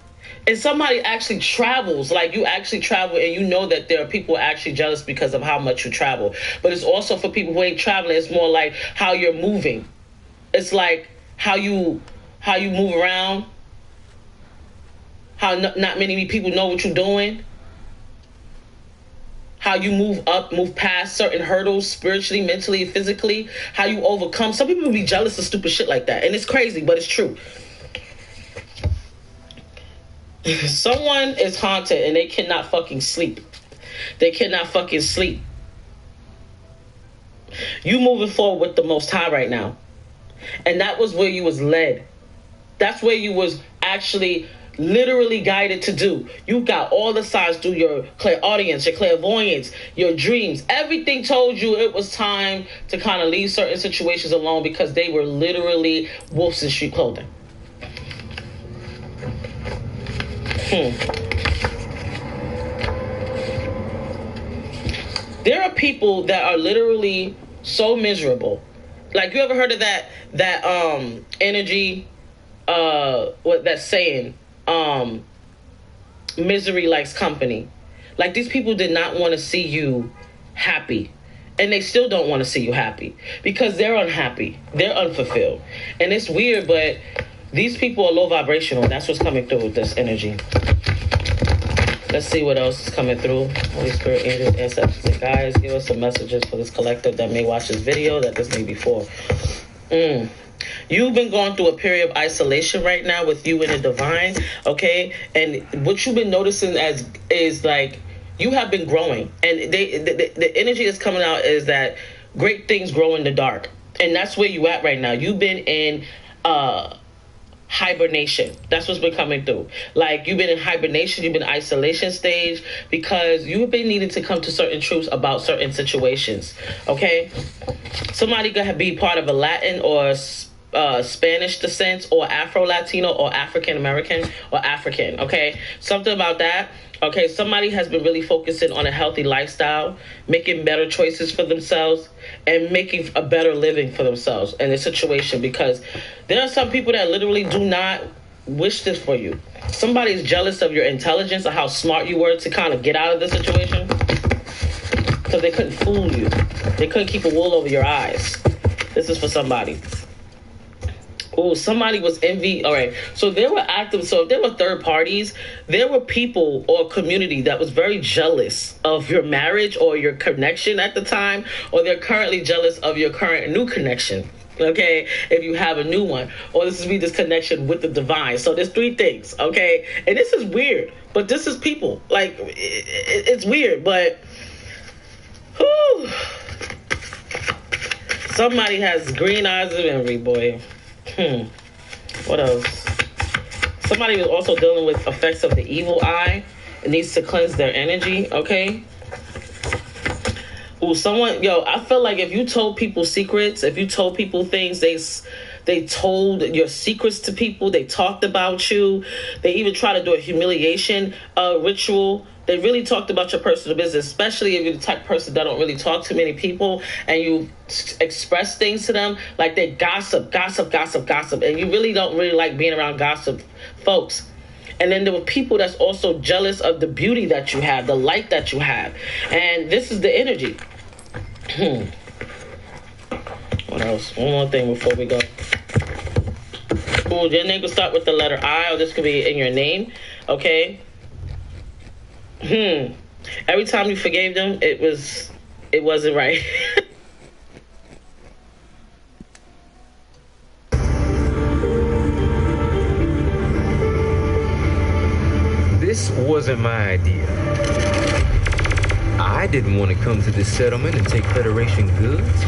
And somebody actually travels, like you actually travel, and you know that there are people actually jealous because of how much you travel. But it's also for people who ain't traveling, it's more like how you're moving. It's like how you move around, how not many people know what you're doing, how you move up, move past certain hurdles spiritually, mentally, physically, how you overcome. Some people be jealous of stupid shit like that. And it's crazy, but it's true. Someone is haunted and they cannot fucking sleep. They cannot fucking sleep. You moving forward with the Most High right now. And that was where you was led. That's where you was actually literally guided to do. You got all the signs through your clairaudience, your clairvoyance, your dreams. Everything told you it was time to kind of leave certain situations alone because they were literally wolves in sheep clothing. There are people that are literally so miserable. Like, you ever heard of that energy, what that saying, misery likes company. Like, these people did not want to see you happy. And they still don't want to see you happy because they're unhappy. They're unfulfilled. And it's weird, but these people are low vibrational. That's what's coming through with this energy. Let's see what else is coming through. Holy Spirit, angels, ancestors, and guides, give us some messages for this collective that may watch this video that this may be for. You've been going through a period of isolation right now with you and the divine, okay? And what you've been noticing is like you have been growing, and the energy that's coming out is that great things grow in the dark, and that's where you at right now. You've been in hibernation. That's what's been coming through. Like, you've been in hibernation, you've been in isolation stage because you've been needing to come to certain truths about certain situations, okay? Somebody gonna be part of a Latin or Spanish descent or Afro-Latino or African-American or African, okay? Something about that. Okay, somebody has been really focusing on a healthy lifestyle, making better choices for themselves, and making a better living for themselves in this situation, because there are some people that literally do not wish this for you. Somebody's jealous of your intelligence or how smart you were to kind of get out of the situation. because they couldn't fool you. They couldn't keep a wool over your eyes. This is for somebody. Oh, somebody was envy. All right. So there were active. So if there were third parties, there were people or community that was very jealous of your marriage or your connection at the time, or they're currently jealous of your current new connection. Okay, if you have a new one, or this is this connection with the divine. So there's three things. Okay, and this is weird, but this is people. Like it's weird, but whew, somebody has green eyes of envy, boy. What else? Somebody was also dealing with effects of the evil eye. It needs to cleanse their energy. Okay. Ooh, I feel like if you told people secrets, if you told people things, they told your secrets to people, they talked about you, they even try to do a humiliation ritual. They really talked about your personal business, especially if you're the type of person that don't really talk to many people and you express things to them, like they gossip, and you really don't really like being around gossip folks. And then there were people that's also jealous of the beauty that you have, the light that you have. And this is the energy. What else? One more thing before we go. Ooh, your name could start with the letter I, or this could be in your name. Okay. Every time you forgave them, it wasn't right. This wasn't my idea. I didn't want to come to this settlement and take Federation goods.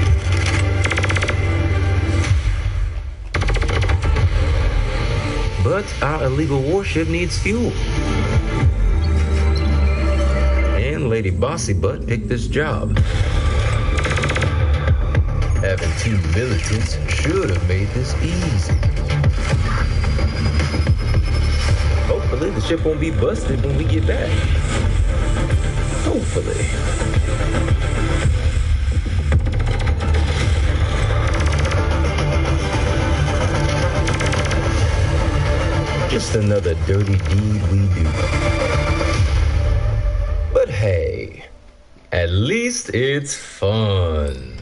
But our illegal warship needs fuel. And Lady Bossy Butt picked this job. Having two militants should have made this easy. Hopefully the ship won't be busted when we get back. Hopefully. Just another dirty deed we do. But hey, at least it's fun.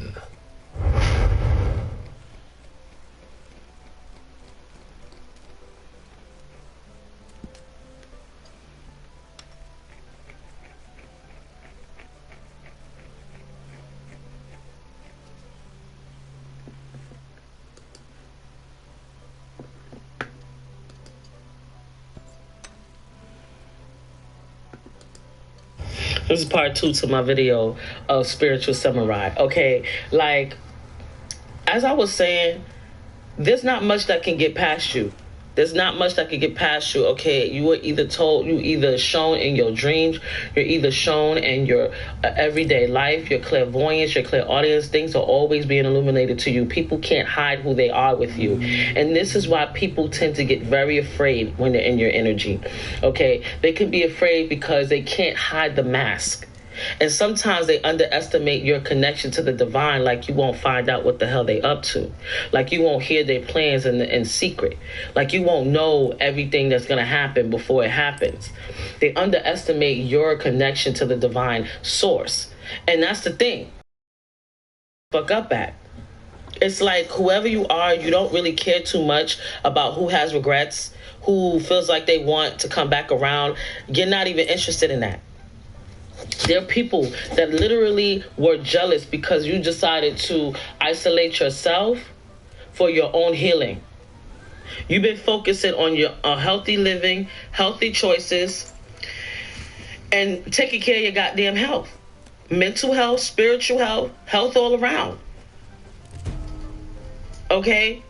This is part 2 to my video of Spiritual Samurai. Okay, like, as I was saying, there's not much that can get past you. There's not much that can get past you. Okay, you were either shown in your dreams, you're either shown in your everyday life, your clairvoyance, your clairaudience. Things are always being illuminated to you. People can't hide who they are with you. And this is why people tend to get very afraid when they're in your energy. Okay, they can be afraid because they can't hide the mask. And sometimes they underestimate your connection to the divine, like you won't find out what the hell they up to. Like you won't hear their plans in secret. Like you won't know everything that's going to happen before it happens. They underestimate your connection to the divine source. And that's the thing. Fuck up at. It's like whoever you are, you don't really care too much about who has regrets, who feels like they want to come back around. You're not even interested in that. There are people that literally were jealous because you decided to isolate yourself for your own healing. You've been focusing on your healthy living, healthy choices, and taking care of your goddamn health. Mental health, spiritual health, health all around. Okay?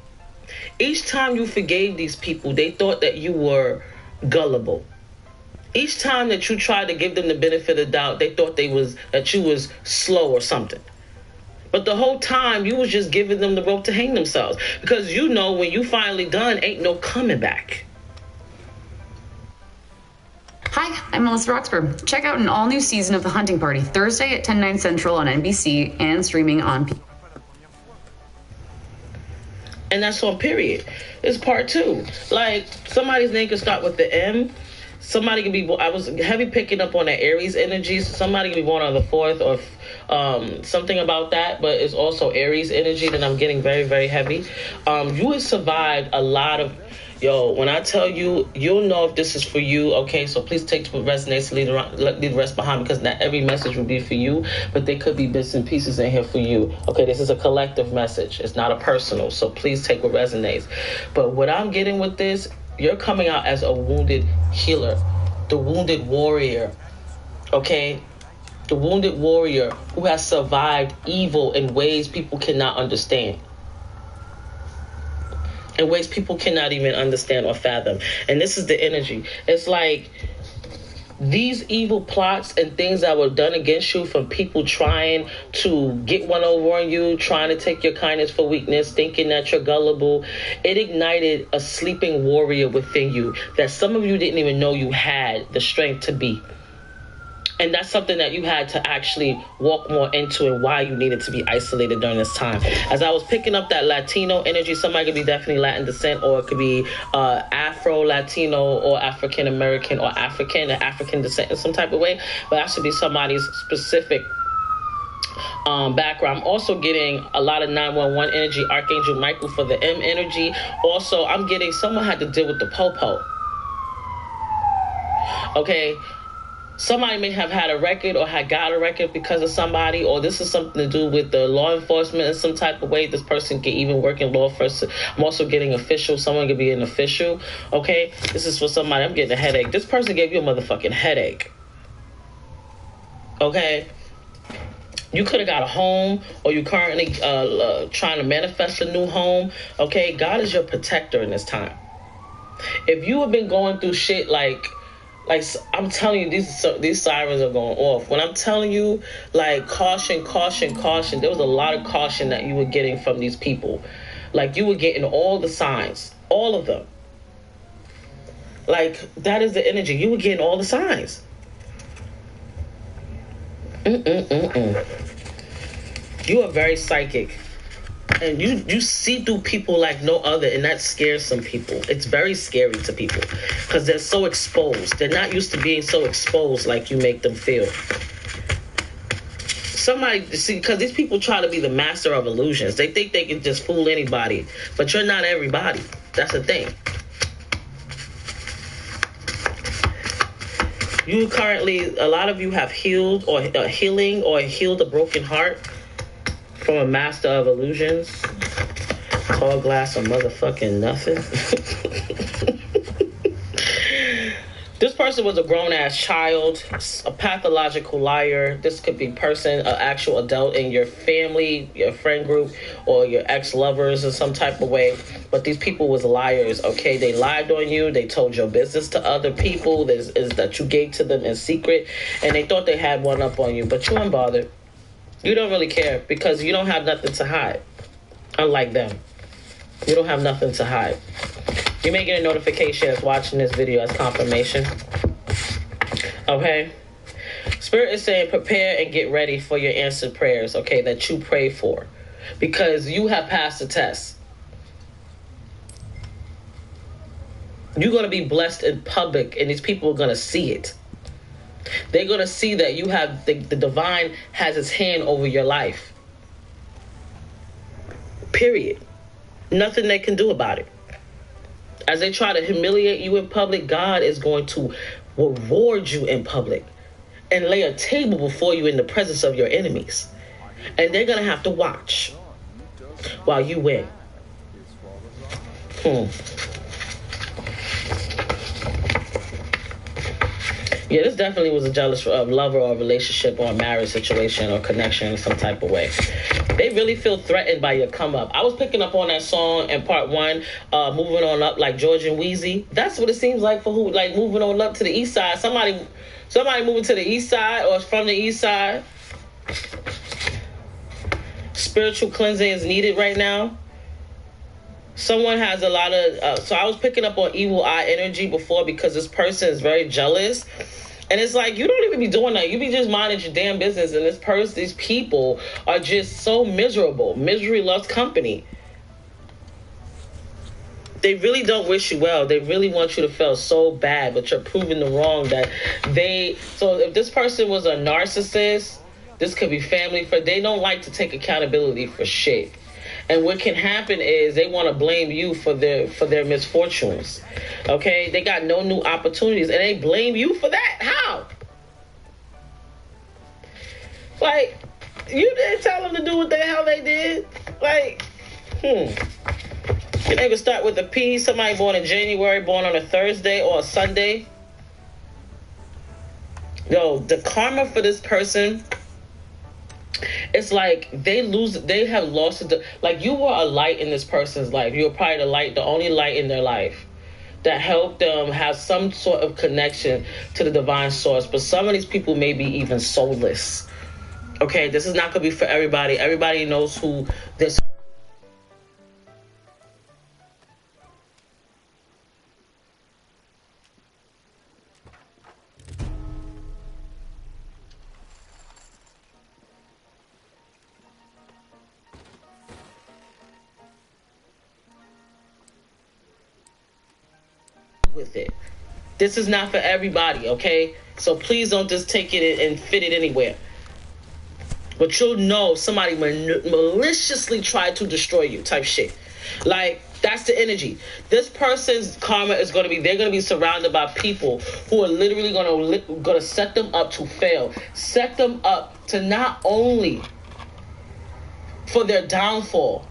Each time you forgave these people, they thought that you were gullible. Each time that you tried to give them the benefit of the doubt, they thought that you was slow or something. But the whole time, you was just giving them the rope to hang themselves. Because you know when you finally done, ain't no coming back. Hi, I'm Melissa Roxburgh. Check out an all-new season of The Hunting Party, Thursday at 10, 9 Central on NBC and streaming on... And that's on period. It's part 2. Like, somebody's name could start with the M. somebody could be, I was heavy picking up on that Aries energy. So somebody could be born on the 4th or something about that, but it's also Aries energy that I'm getting very, very heavy. You have survived a lot of, when I tell you, you'll know if this is for you, okay? So please take what resonates, leave the rest behind, because not every message will be for you, but there could be bits and pieces in here for you. Okay, this is a collective message. It's not a personal, so please take what resonates. But what I'm getting with this, you're coming out as a wounded healer, the wounded warrior, okay? The wounded warrior who has survived evil in ways people cannot understand. In ways people cannot even understand or fathom. And this is the energy. It's like these evil plots and things that were done against you from people trying to get one over on you, trying to take your kindness for weakness, thinking that you're gullible. It ignited a sleeping warrior within you that some of you didn't even know you had the strength to be. And that's something that you had to actually walk more into, and why you needed to be isolated during this time. As I was picking up that Latino energy, somebody could be definitely Latin descent, or it could be Afro-Latino or African-American or African descent in some type of way. But that should be somebody's specific background. I'm also getting a lot of 911 energy, Archangel Michael for the M energy. Also, I'm getting someone had to deal with the popo. Okay. Somebody may have had a record or had got a record because of somebody, or this is something to do with the law enforcement in some type of way. This person can even work in law first. I'm also getting official. Someone could be an official. Okay, this is for somebody. I'm getting a headache. This person gave you a motherfucking headache. Okay, you could have got a home, or you currently trying to manifest a new home. Okay, God is your protector in this time. If you have been going through shit like I'm telling you, these sirens are going off. When I'm telling you, like, caution, caution, caution, there was a lot of caution that you were getting from these people. Like, you were getting all the signs, all of them. Like, that is the energy. You were getting all the signs. You are very psychic. And you see through people like no other, and that scares some people. It's very scary to people because they're so exposed. They're not used to being so exposed like you make them feel. Somebody, see, because these people try to be the master of illusions. They think they can just fool anybody, but you're not everybody. That's the thing. You currently, a lot of you have healed or healing or healed a broken heart from a master of illusions. Tall glass of motherfucking nothing. This person was a grown-ass child, a pathological liar. This could be person, an actual adult in your family, your friend group, or your ex-lovers in some type of way. But these people was liars, okay? They lied on you. They told your business to other people is that you gave to them in secret, and they thought they had one up on you, but you ain't bothered. You don't really care because you don't have nothing to hide. Unlike them. You don't have nothing to hide. You may get a notification as watching this video as confirmation. Okay? Spirit is saying prepare and get ready for your answered prayers, okay, that you pray for. Because you have passed the test. You're going to be blessed in public, and these people are going to see it. They're going to see that you have, the divine has its hand over your life. Period. Nothing they can do about it. As they try to humiliate you in public, God is going to reward you in public and lay a table before you in the presence of your enemies. And they're going to have to watch while you win. Yeah, this definitely was a jealous lover or relationship or a marriage situation or connection in some type of way. They really feel threatened by your come up. I was picking up on that song in part one, Moving On Up, like George and Wheezy. That's what it seems like for who, like moving on up to the east side. Somebody moving to the east side or from the east side. Spiritual cleansing is needed right now. Someone has a lot of, so I was picking up on evil eye energy before because this person is very jealous. And it's like, you don't even be doing that. You be just minding your damn business. And these people are just so miserable. Misery loves company. They really don't wish you well. They really want you to feel so bad, but you're proving them wrong that so if this person was a narcissist, this could be family, they don't like to take accountability for shit. And what can happen is they want to blame you for their misfortunes. Okay? They got no new opportunities and they blame you for that. How? Like, you didn't tell them to do what the hell they did. Like, Your name would start with a P. Somebody born in January, born on a Thursday or a Sunday. Yo, the karma for this person, it's like they have lost it. Like, you were a light in this person's life. You were probably the only light in their life that helped them have some sort of connection to the divine source. But some of these people may be even soulless. Okay, this is not going to be for everybody. Everybody knows who this with it. This is not for everybody, okay? So please don't just take it and fit it anywhere. But you'll know somebody maliciously tried to destroy you type shit. Like, that's the energy. This person's karma is going to be, they're going to be surrounded by people who are literally going to set them up to fail. Set them up to not only for their downfall,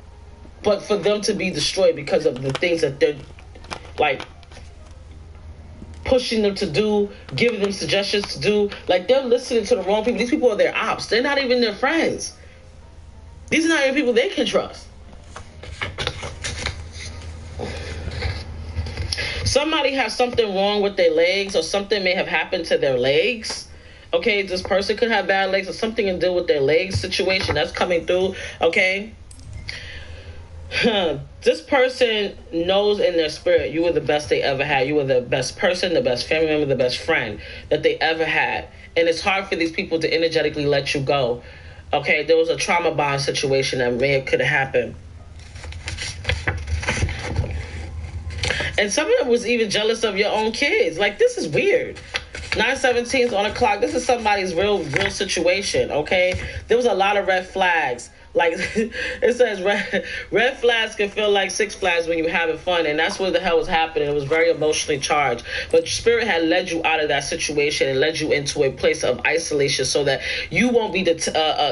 but for them to be destroyed because of the things that they're, like, pushing them to do, giving them suggestions to do. Like, they're listening to the wrong people. These people are their ops. They're not even their friends. These are not even people they can trust. Somebody has something wrong with their legs, or something may have happened to their legs. Okay, this person could have bad legs or something to do with their legs situation that's coming through. Okay. This person knows in their spirit you were the best they ever had. You were the best person, the best family member, the best friend that they ever had. And it's hard for these people to energetically let you go. Okay, there was a trauma bond situation that could have happened. And some of them was even jealous of your own kids. Like, this is weird. 9/17 on the clock. This is somebody's real situation, okay? There was a lot of red flags. Like, it says red flags can feel like Six Flags when you're having fun, and that's what the hell was happening. It was very emotionally charged. But Spirit had led you out of that situation and led you into a place of isolation so that you won't be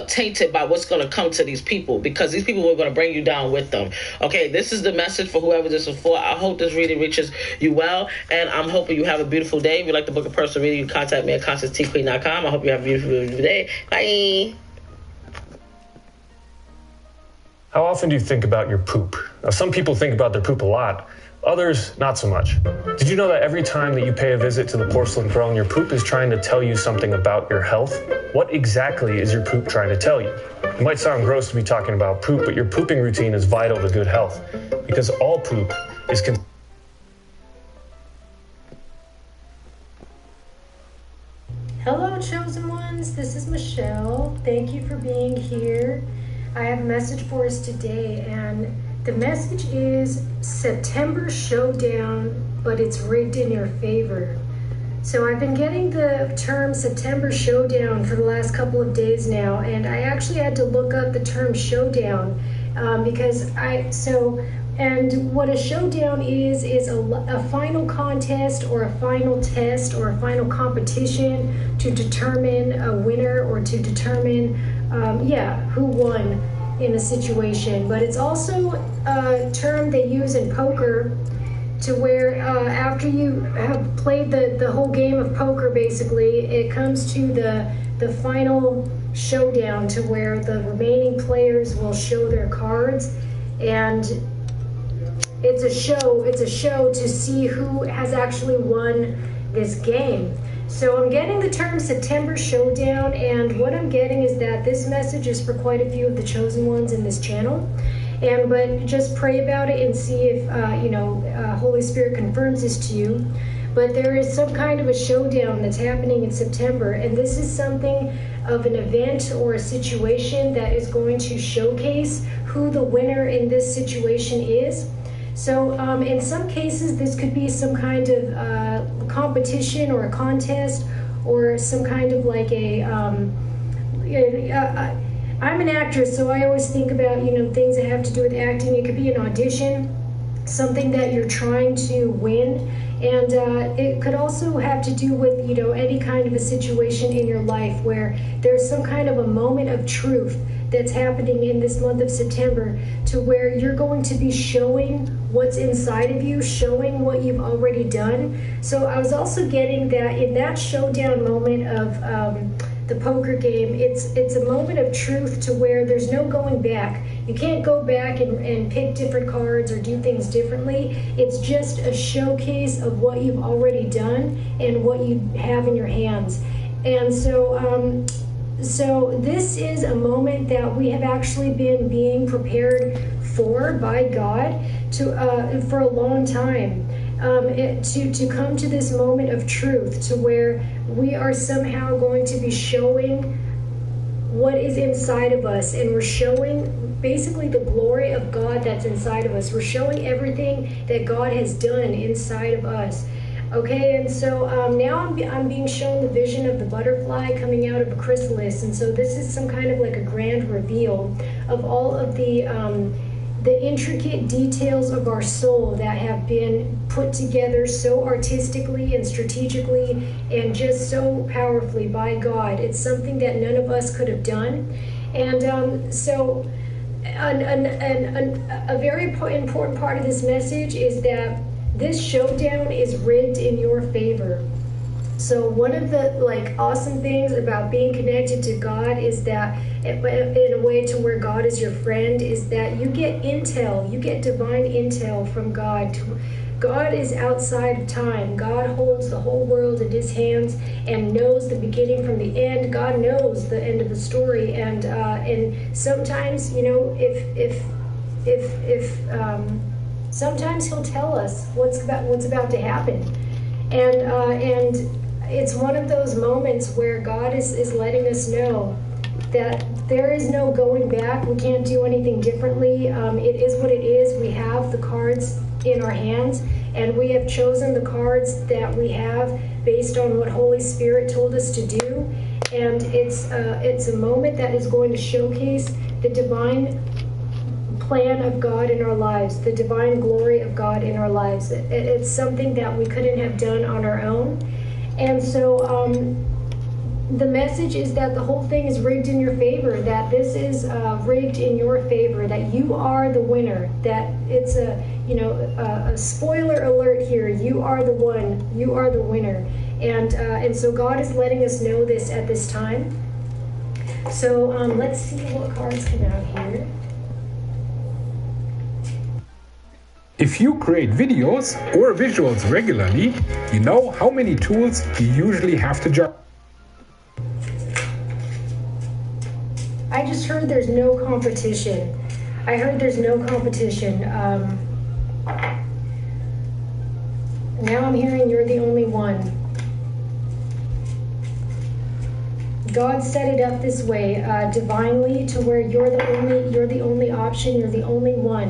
tainted by what's going to come to these people, because these people were going to bring you down with them. Okay, this is the message for whoever this is for. I hope this reading reaches you well, and I'm hoping you have a beautiful day. If you'd like to book a personal reading, you can contact me at ConstanceTQueen.com. I hope you have a beautiful day. Bye. How often do you think about your poop? Now, some people think about their poop a lot, others not so much. Did you know that every time that you pay a visit to the porcelain throne, your poop is trying to tell you something about your health? What exactly is your poop trying to tell you? It might sound gross to be talking about poop, but your pooping routine is vital to good health, because all poop is Hello, chosen ones. This is Michelle. Thank you for being here. I have a message for us today, and the message is September showdown, but it's rigged in your favor. So I've been getting the term September showdown for the last couple of days now, and I actually had to look up the term showdown and what a showdown is a final contest or a final test or a final competition to determine a winner or to determine who won in a situation. But it's also a term they use in poker to where after you have played the whole game of poker, basically, it comes to the final showdown to where the remaining players will show their cards, and it's a show to see who has actually won this game. So I'm getting the term September showdown, and what I'm getting is that this message is for quite a few of the chosen ones in this channel. But just pray about it and see if Holy Spirit confirms this to you. But there is some kind of a showdown that's happening in September, and this is something of an event or a situation that is going to showcase who the winner in this situation is. So in some cases, this could be some kind of competition or a contest, or some kind of like a, I'm an actress, so I always think about, things that have to do with acting. It could be an audition, something that you're trying to win. And it could also have to do with, any kind of a situation in your life where there's some kind of a moment of truth that's happening in this month of September, to where you're going to be showing what's inside of you, showing what you've already done. So I was also getting that in that showdown moment of the poker game, it's a moment of truth to where there's no going back. You can't go back and pick different cards or do things differently. It's just a showcase of what you've already done and what you have in your hands. And so so this is a moment that we have actually been being prepared for by God for a long time. To come to this moment of truth, to where we are somehow going to be showing what is inside of us, and we're showing basically the glory of God that's inside of us. We're showing everything that God has done inside of us. Okay, and so now I'm being shown the vision of the butterfly coming out of a chrysalis, and so this is some kind of like a grand reveal of all of the intricate details of our soul that have been put together so artistically and strategically and just so powerfully by God. It's something that none of us could have done. And so a very important part of this message is that this showdown is rigged in your favor. So one of the awesome things about being connected to God is that, in a way to where God is your friend, is that you get intel, you get divine intel from God. God is outside of time. God holds the whole world in his hands and knows the beginning from the end. God knows the end of the story, and sometimes, sometimes he'll tell us what's about to happen, and it's one of those moments where God is letting us know that there is no going back. We can't do anything differently. It is what it is. We have the cards in our hands, and we have chosen the cards that we have based on what Holy Spirit told us to do. And it's a moment that is going to showcase the divine plan of God in our lives, the divine glory of God in our lives. It's something that we couldn't have done on our own. And so the message is that the whole thing is rigged in your favor, that this is rigged in your favor, that you are the winner, that it's a spoiler alert here. You are the one, you are the winner. And so God is letting us know this at this time. So let's see what cards come out here. If you create videos or visuals regularly, you know how many tools you usually have to juggle. I just heard there's no competition. I heard there's no competition. Now I'm hearing you're the only one. God set it up this way, divinely, to where you're the only option, you're the only one.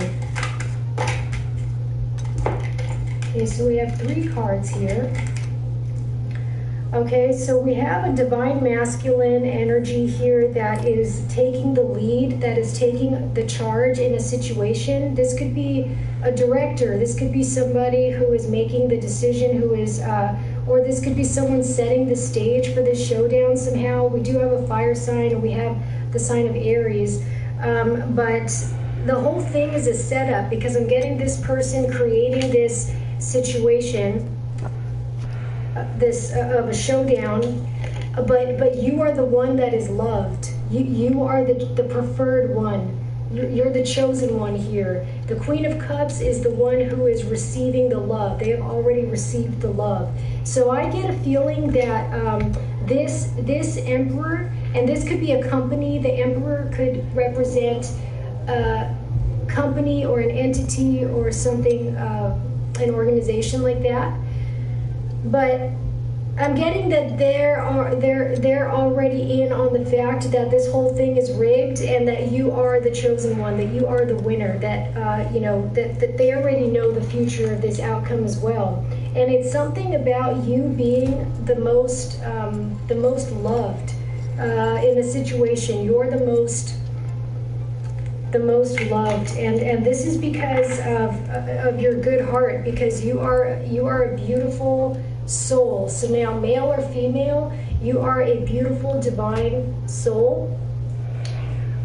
Okay, so we have 3 cards here. Okay, so we have a divine masculine energy here that is taking the lead, that is taking the charge in a situation. This could be a director, this could be somebody who is making the decision, who is, or this could be someone setting the stage for this showdown somehow. We do have a fire sign, and we have the sign of Aries, but the whole thing is a setup, because I'm getting this person creating this situation, of a showdown, but you are the one that is loved. You are the preferred one. You're the chosen one here. The Queen of Cups is the one who is receiving the love. They have already received the love. So I get a feeling that this Emperor, and this could be a company. The Emperor could represent a company or an entity or something, an organization like that. But I'm getting that they're already in on the fact that this whole thing is rigged and that you are the chosen one, that you are the winner, that you know that they already know the future of this outcome as well. And it's something about you being the most loved in the situation. You're the most loved, and this is because of your good heart, because you are a beautiful soul. So now, male or female, you are a beautiful divine soul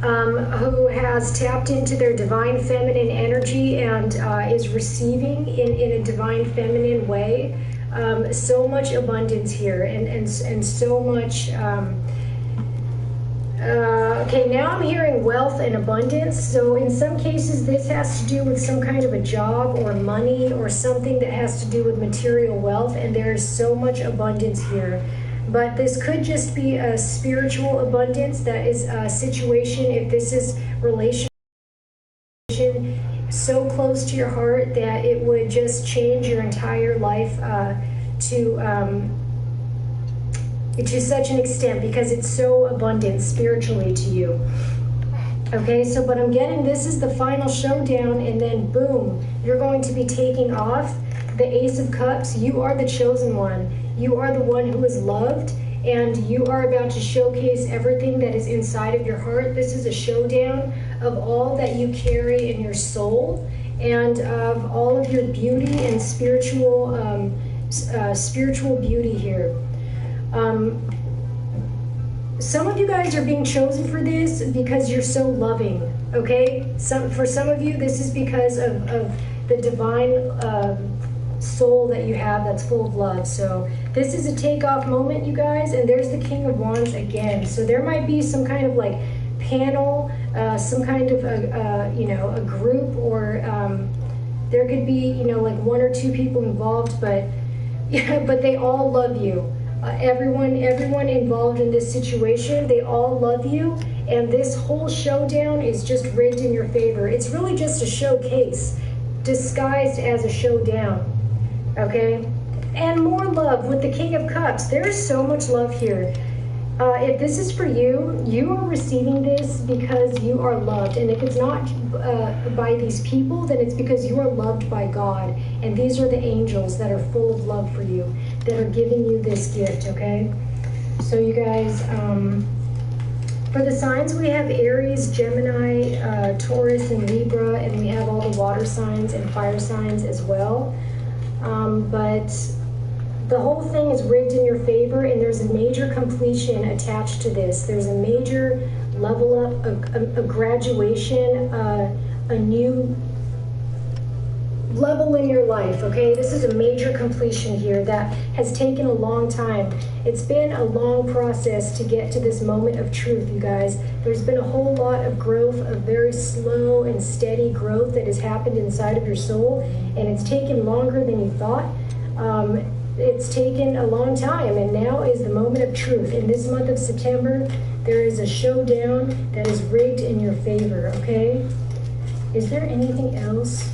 who has tapped into their divine feminine energy and is receiving in a divine feminine way. So much abundance here, and so much. Okay, now I'm hearing wealth and abundance. So in some cases, this has to do with some kind of a job or money or something that has to do with material wealth, and there is so much abundance here. But this could just be a spiritual abundance that is a situation, if this is relationship so close to your heart that it would just change your entire life to such an extent, because it's so abundant spiritually to you. Okay, so but I'm getting this is the final showdown, and then boom, you're going to be taking off the Ace of Cups. You are the chosen one. You are the one who is loved, and you are about to showcase everything that is inside of your heart. This is a showdown of all that you carry in your soul, and of all of your beauty and spiritual beauty here. Some of you guys are being chosen for this because you're so loving, okay? For some of you, this is because of the divine soul that you have that's full of love. So this is a takeoff moment, you guys, and there's the King of Wands again. So there might be some kind of like panel, some kind of a group, or there could be, like 1 or 2 people involved, but they all love you. Everyone involved in this situation, they all love you, and this whole showdown is just rigged in your favor. It's really just a showcase disguised as a showdown, okay? And more love with the King of Cups. There is so much love here. If this is for you, you are receiving this because you are loved. And if it's not by these people, then it's because you are loved by God. And these are the angels that are full of love for you, that are giving you this gift, okay? So you guys, for the signs, we have Aries, Gemini, Taurus, and Libra, and we have all the water signs and fire signs as well. But the whole thing is rigged in your favor, and there's a major completion attached to this. There's a major level up, a graduation, a new level in your life, okay? This is a major completion here that has taken a long time. It's been a long process to get to this moment of truth, you guys. There's been a whole lot of growth, a very slow and steady growth that has happened inside of your soul, and it's taken longer than you thought. It's taken a long time, and now is the moment of truth. In this month of September, there is a showdown that is rigged in your favor, okay? Is there anything else?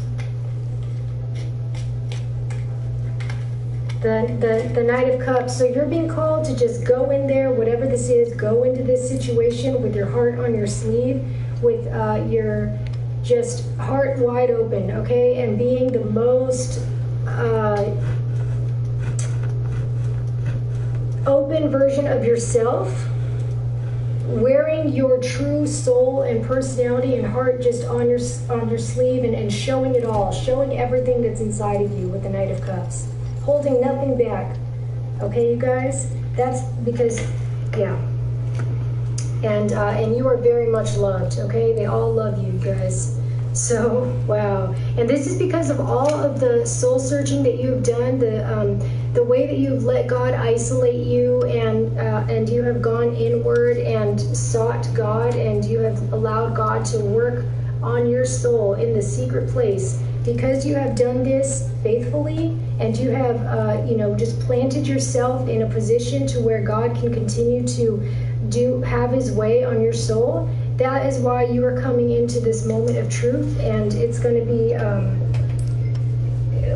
The Knight of Cups. So you're being called to just go in there, whatever this is, go into this situation with your heart on your sleeve, with your just heart wide open, okay? And being the most open version of yourself, wearing your true soul and personality and heart just on your sleeve, and showing it all, showing everything that's inside of you with the Knight of Cups, holding nothing back. Okay, you guys? That's because, yeah. And you are very much loved, okay? They all love you guys. So, wow. And this is because of all of the soul searching that you've done, the way that you've let God isolate you, and you have gone inward and sought God, and you have allowed God to work on your soul in the secret place. Because you have done this faithfully, and you have, just planted yourself in a position to where God can continue to have His way on your soul. That is why you are coming into this moment of truth, and it's going to be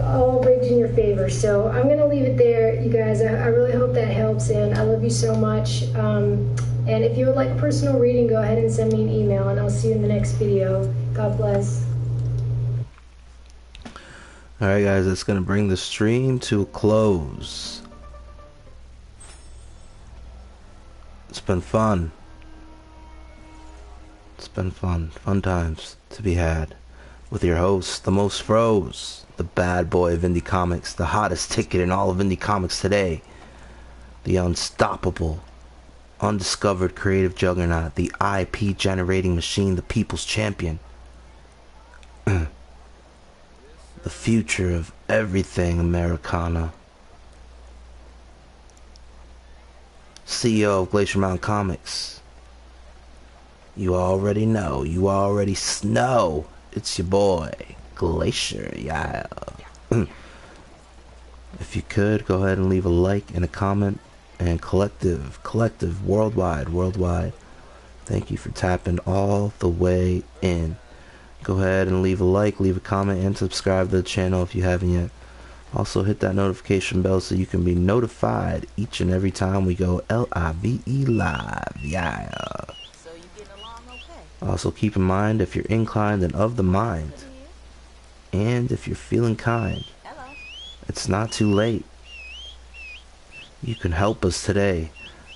all rigged in your favor. So I'm going to leave it there, you guys. I really hope that helps, and I love you so much. And if you would like a personal reading, go ahead and send me an email, and I'll see you in the next video. God bless. Alright guys, that's going to bring the stream to a close. It's been fun. It's been fun. Fun times to be had with your host, the most froze, the bad boy of indie comics, the hottest ticket in all of indie comics today, the unstoppable, undiscovered creative juggernaut, the IP generating machine, the people's champion, the future of everything Americana, CEO of Glacier Mountain Comics. You already know, you already know, it's your boy, Glacier, yeah. If you could, go ahead and leave a like and a comment, and collective, worldwide, thank you for tapping all the way in. Go ahead and leave a like, leave a comment, and subscribe to the channel if you haven't yet. Also hit that notification bell so you can be notified each and every time we go LIVE live, yeah. Also keep in mind, if you're inclined and of the mind, and if you're feeling kind, it's not too late. You can help us today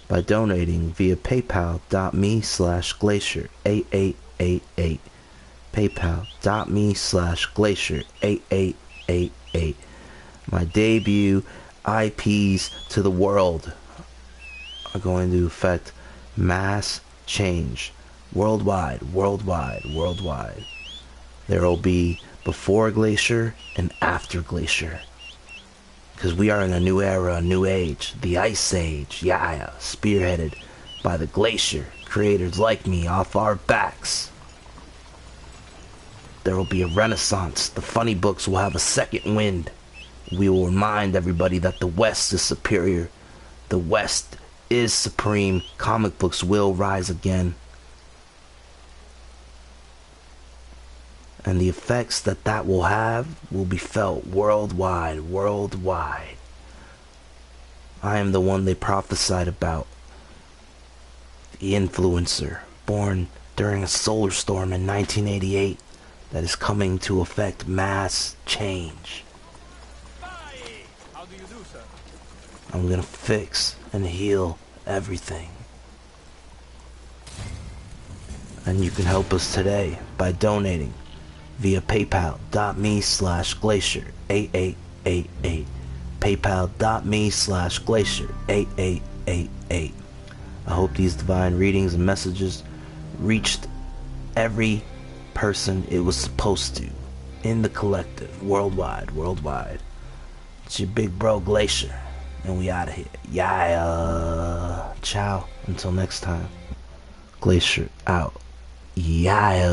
by donating via paypal.me/glacier 8888. paypal.me/glacier 8888. My debut IPs to the world are going to affect mass change worldwide. There will be before Glacier and after Glacier, because we are in a new era, a new age, the Ice Age, yeah, spearheaded by the Glacier creators like me off our backs. There will be a renaissance. The funny books will have a second wind. We will remind everybody that the West is superior. The West is supreme. Comic books will rise again. And the effects that will have will be felt worldwide. I am the one they prophesied about. The influencer, born during a solar storm in 1988, that is coming to affect mass change. I'm gonna fix and heal everything. And you can help us today by donating via paypal.me/glacier 8888. paypal.me/glacier 8888. I hope these divine readings and messages reached every person it was supposed to in the collective, worldwide. It's your big bro Glacier, and we out of here. Yeah. Ciao. Until next time. Glacier out. Yeah.